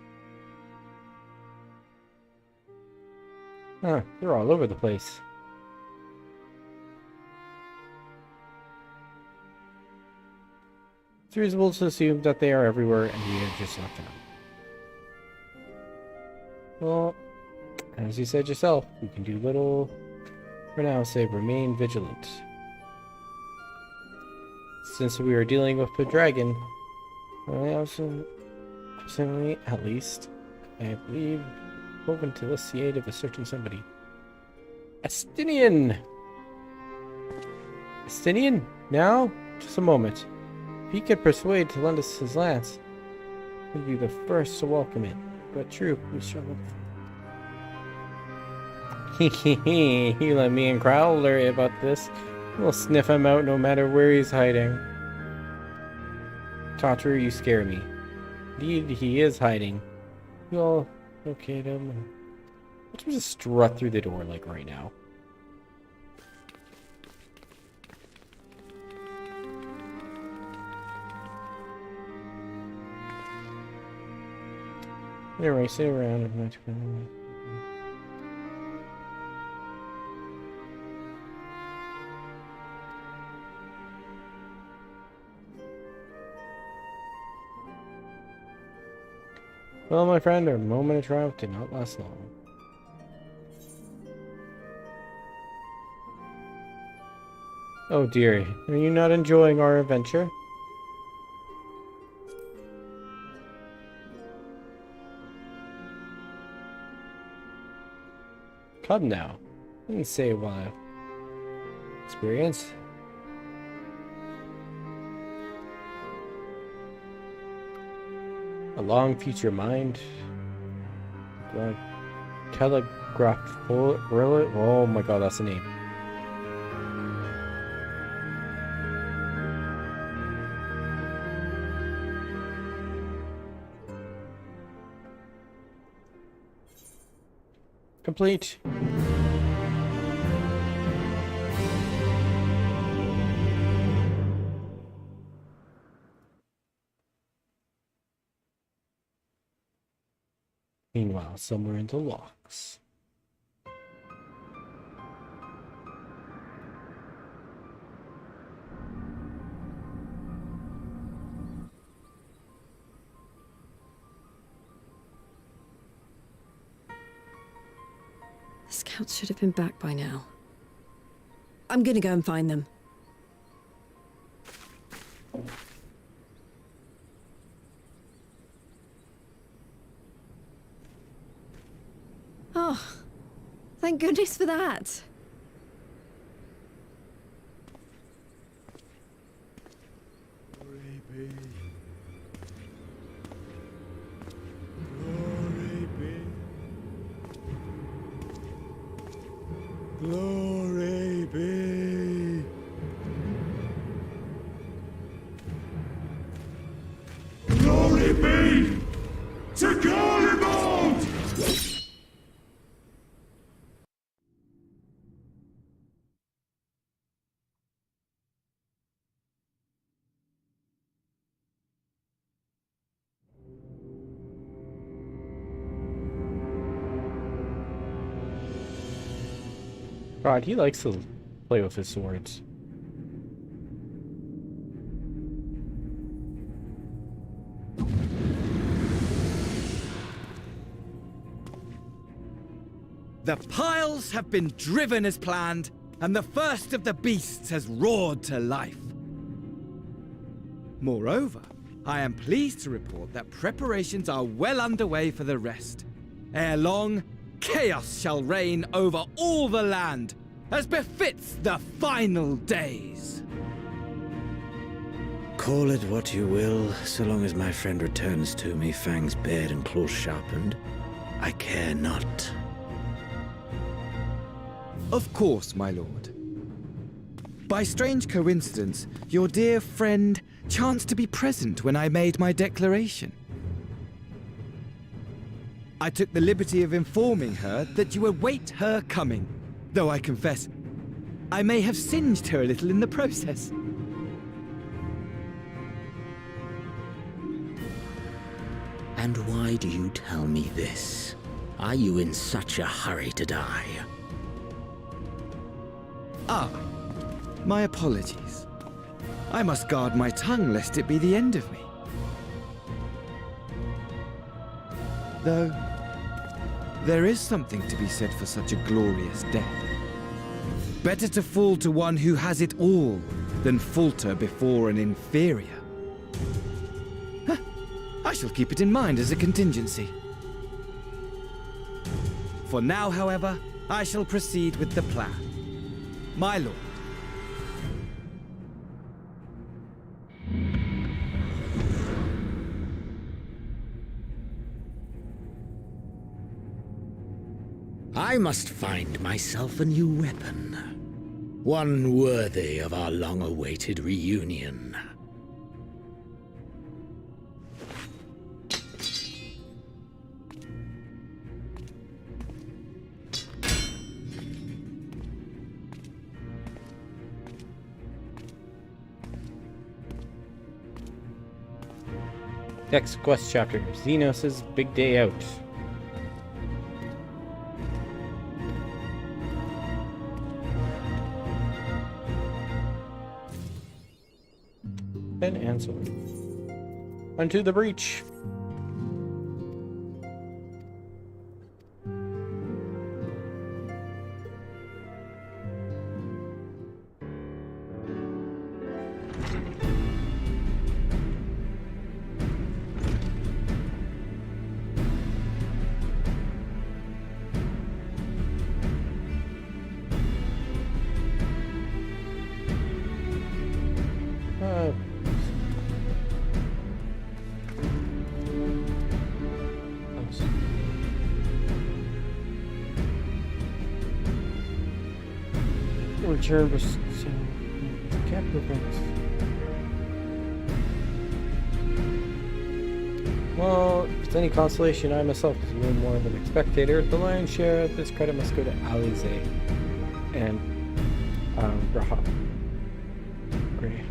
A: Huh, they're all over the place. It's reasonable to assume that they are everywhere and we have just not found them. Well, as you said yourself, we can do little for now, save remain vigilant. Since we are dealing with the dragon, absolutely, at least, I believe, open to the aid of a certain somebody. Estinian! Estinian? Now? Just a moment. If he could persuade to lend us his lance, we'd be the first to welcome it. But true, we struggle. Hehehe, you let me and Crowl worry about this. We'll sniff him out no matter where he's hiding. Totterer, you scare me. Indeed, he is hiding. We'll locate him. Let's just strut through the door like right now. Anyway, sit around and not Well, my friend, our moment of triumph did not last long. Oh dear, are you not enjoying our adventure? Come now. Let me say what experience. A long future mind. Telegraph full. Oh my god, that's the name. Complete. Meanwhile, somewhere in the locks.
M: The scouts should have been back by now. I'm gonna go and find them. Oh, thank goodness for that.
E: Glory be. Glory be to Garlemald!
A: God, he likes to play with his swords.
H: The piles have been driven as planned, and the first of the beasts has roared to life. Moreover, I am pleased to report that preparations are well underway for the rest. Ere long, chaos shall reign over all the land, as befits the final days.
P: Call it what you will, so long as my friend returns to me, fangs bared and claws sharpened. I care not.
H: Of course, my lord. By strange coincidence, your dear friend chanced to be present when I made my declaration. I took the liberty of informing her that you await her coming, though I confess, I may have singed her a little in the process.
P: And why do you tell me this? Are you in such a hurry to die?
H: Ah, my apologies. I must guard my tongue lest it be the end of me. Though, there is something to be said for such a glorious death. Better to fall to one who has it all than falter before an inferior. Huh. I shall keep it in mind as a contingency. For now, however, I shall proceed with the plan. My lord.
P: I must find myself a new weapon. One worthy of our long-awaited reunion.
A: Next quest chapter, Xenos' Big Day Out. Pen and sword. Unto the breach. Return was can't prevent. Well, if it's any consolation, I myself was a little more than a spectator. The lion's share of this credit must go to Alize and Raha. Gray.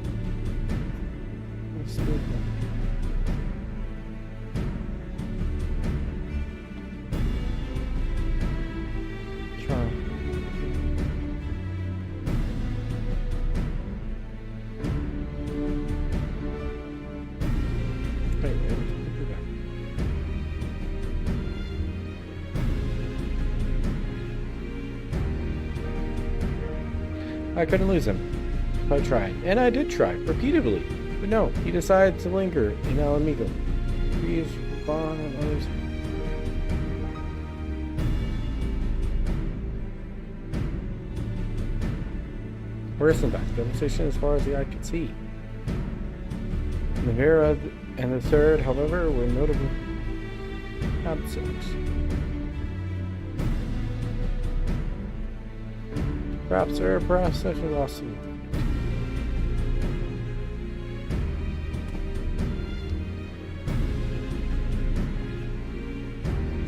A: I couldn't lose him. I tried. And I did try, repeatedly. But no, he decided to linger in Alamigo. Trees were gone and others. Worse than back, devastation as far as the eye could see. Navera and the third, however, were notable absent. Perhaps there are perhaps such a loss.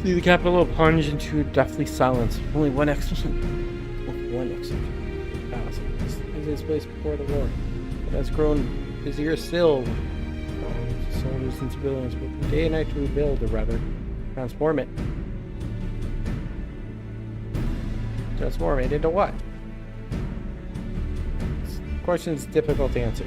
A: See the capital will plunge into deathly silence. Only one exit. One exit. As is place before the war. It has grown busier still. Soldiers and civilians working day and night to rebuild, or rather, transform it. Transform it into what? Question is difficult to answer.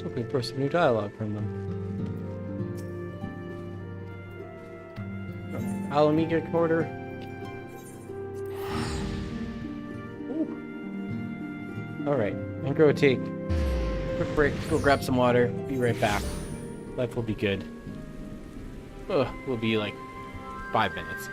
A: Looking for some new dialogue from them. Alamiga quarter. Alright, I'm gonna take a quick break, go grab some water, be right back. Life will be good. Will be like 5 minutes.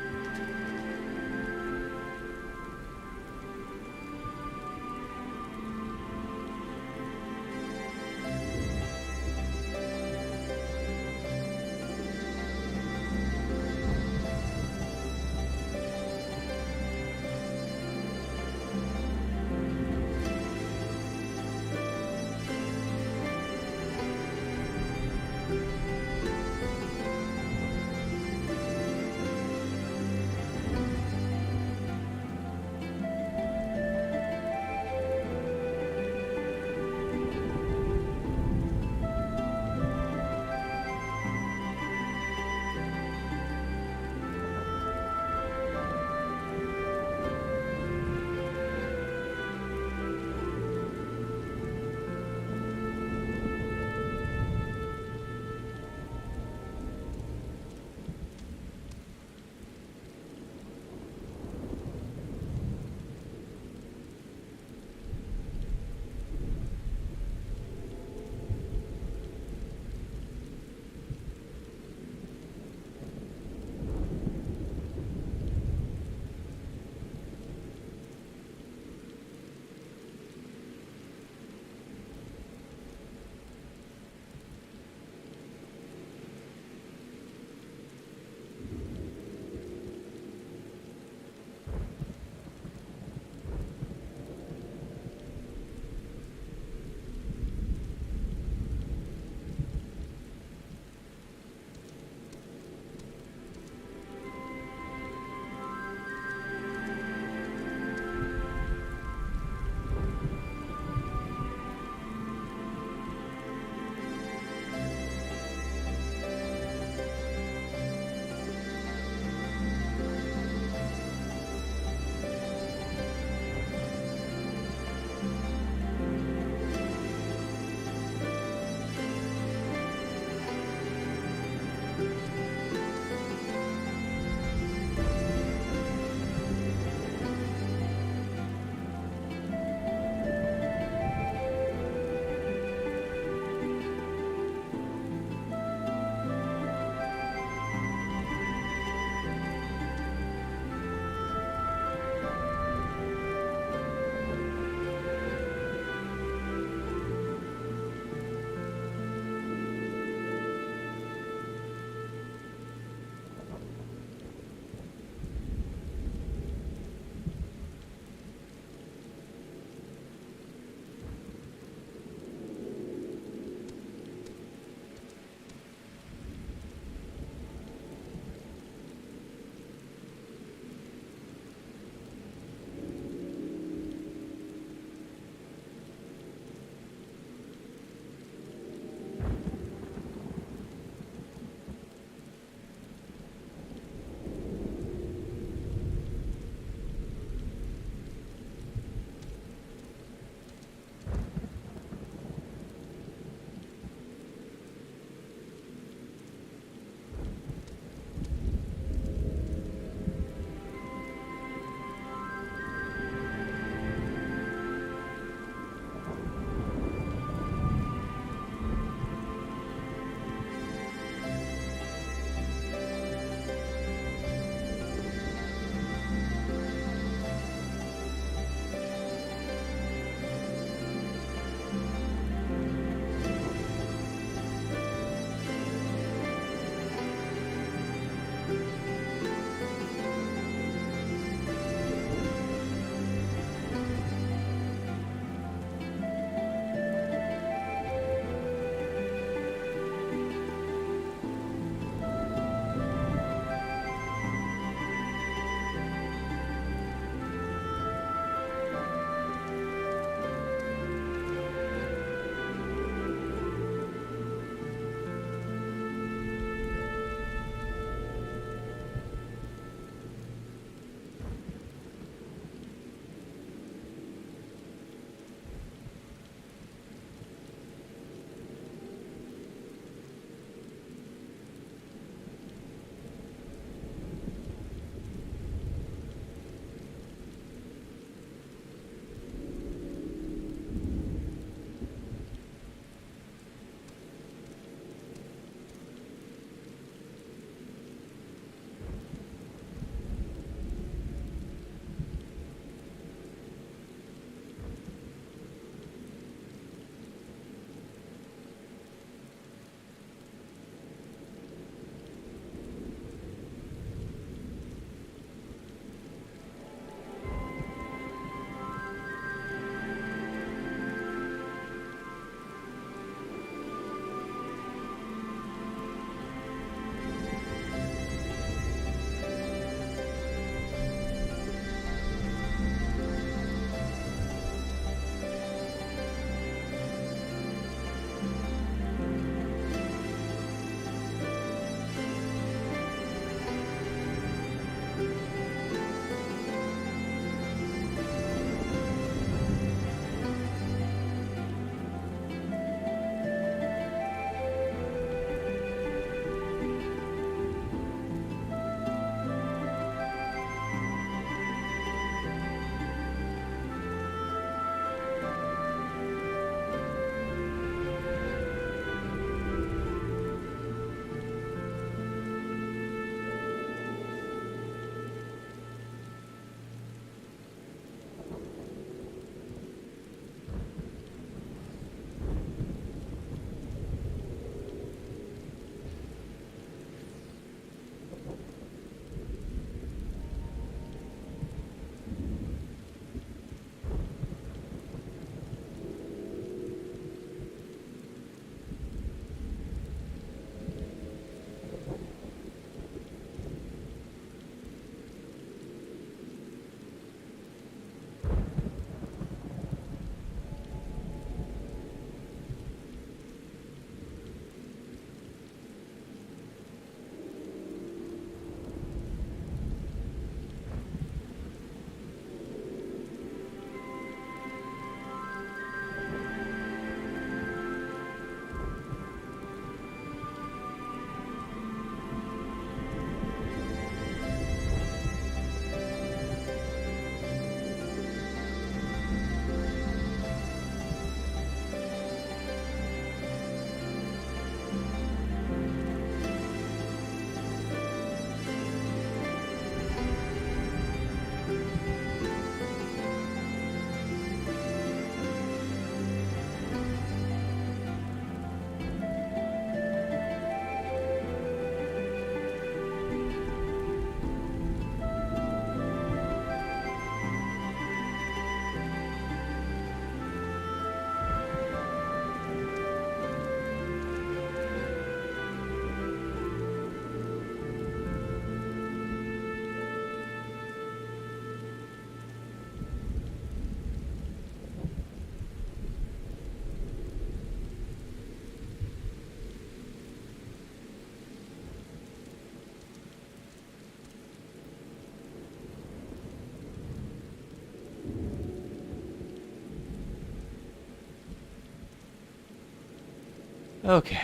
A: Okay.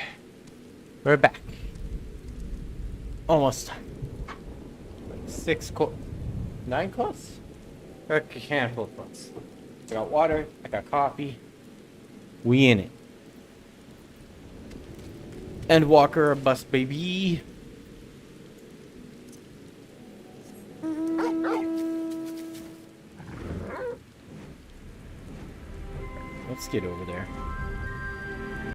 A: We're back. Almost done. 9 quests? A handful of quests. I got water, I got coffee. We in it. Endwalker, a bus baby. Let's get over there.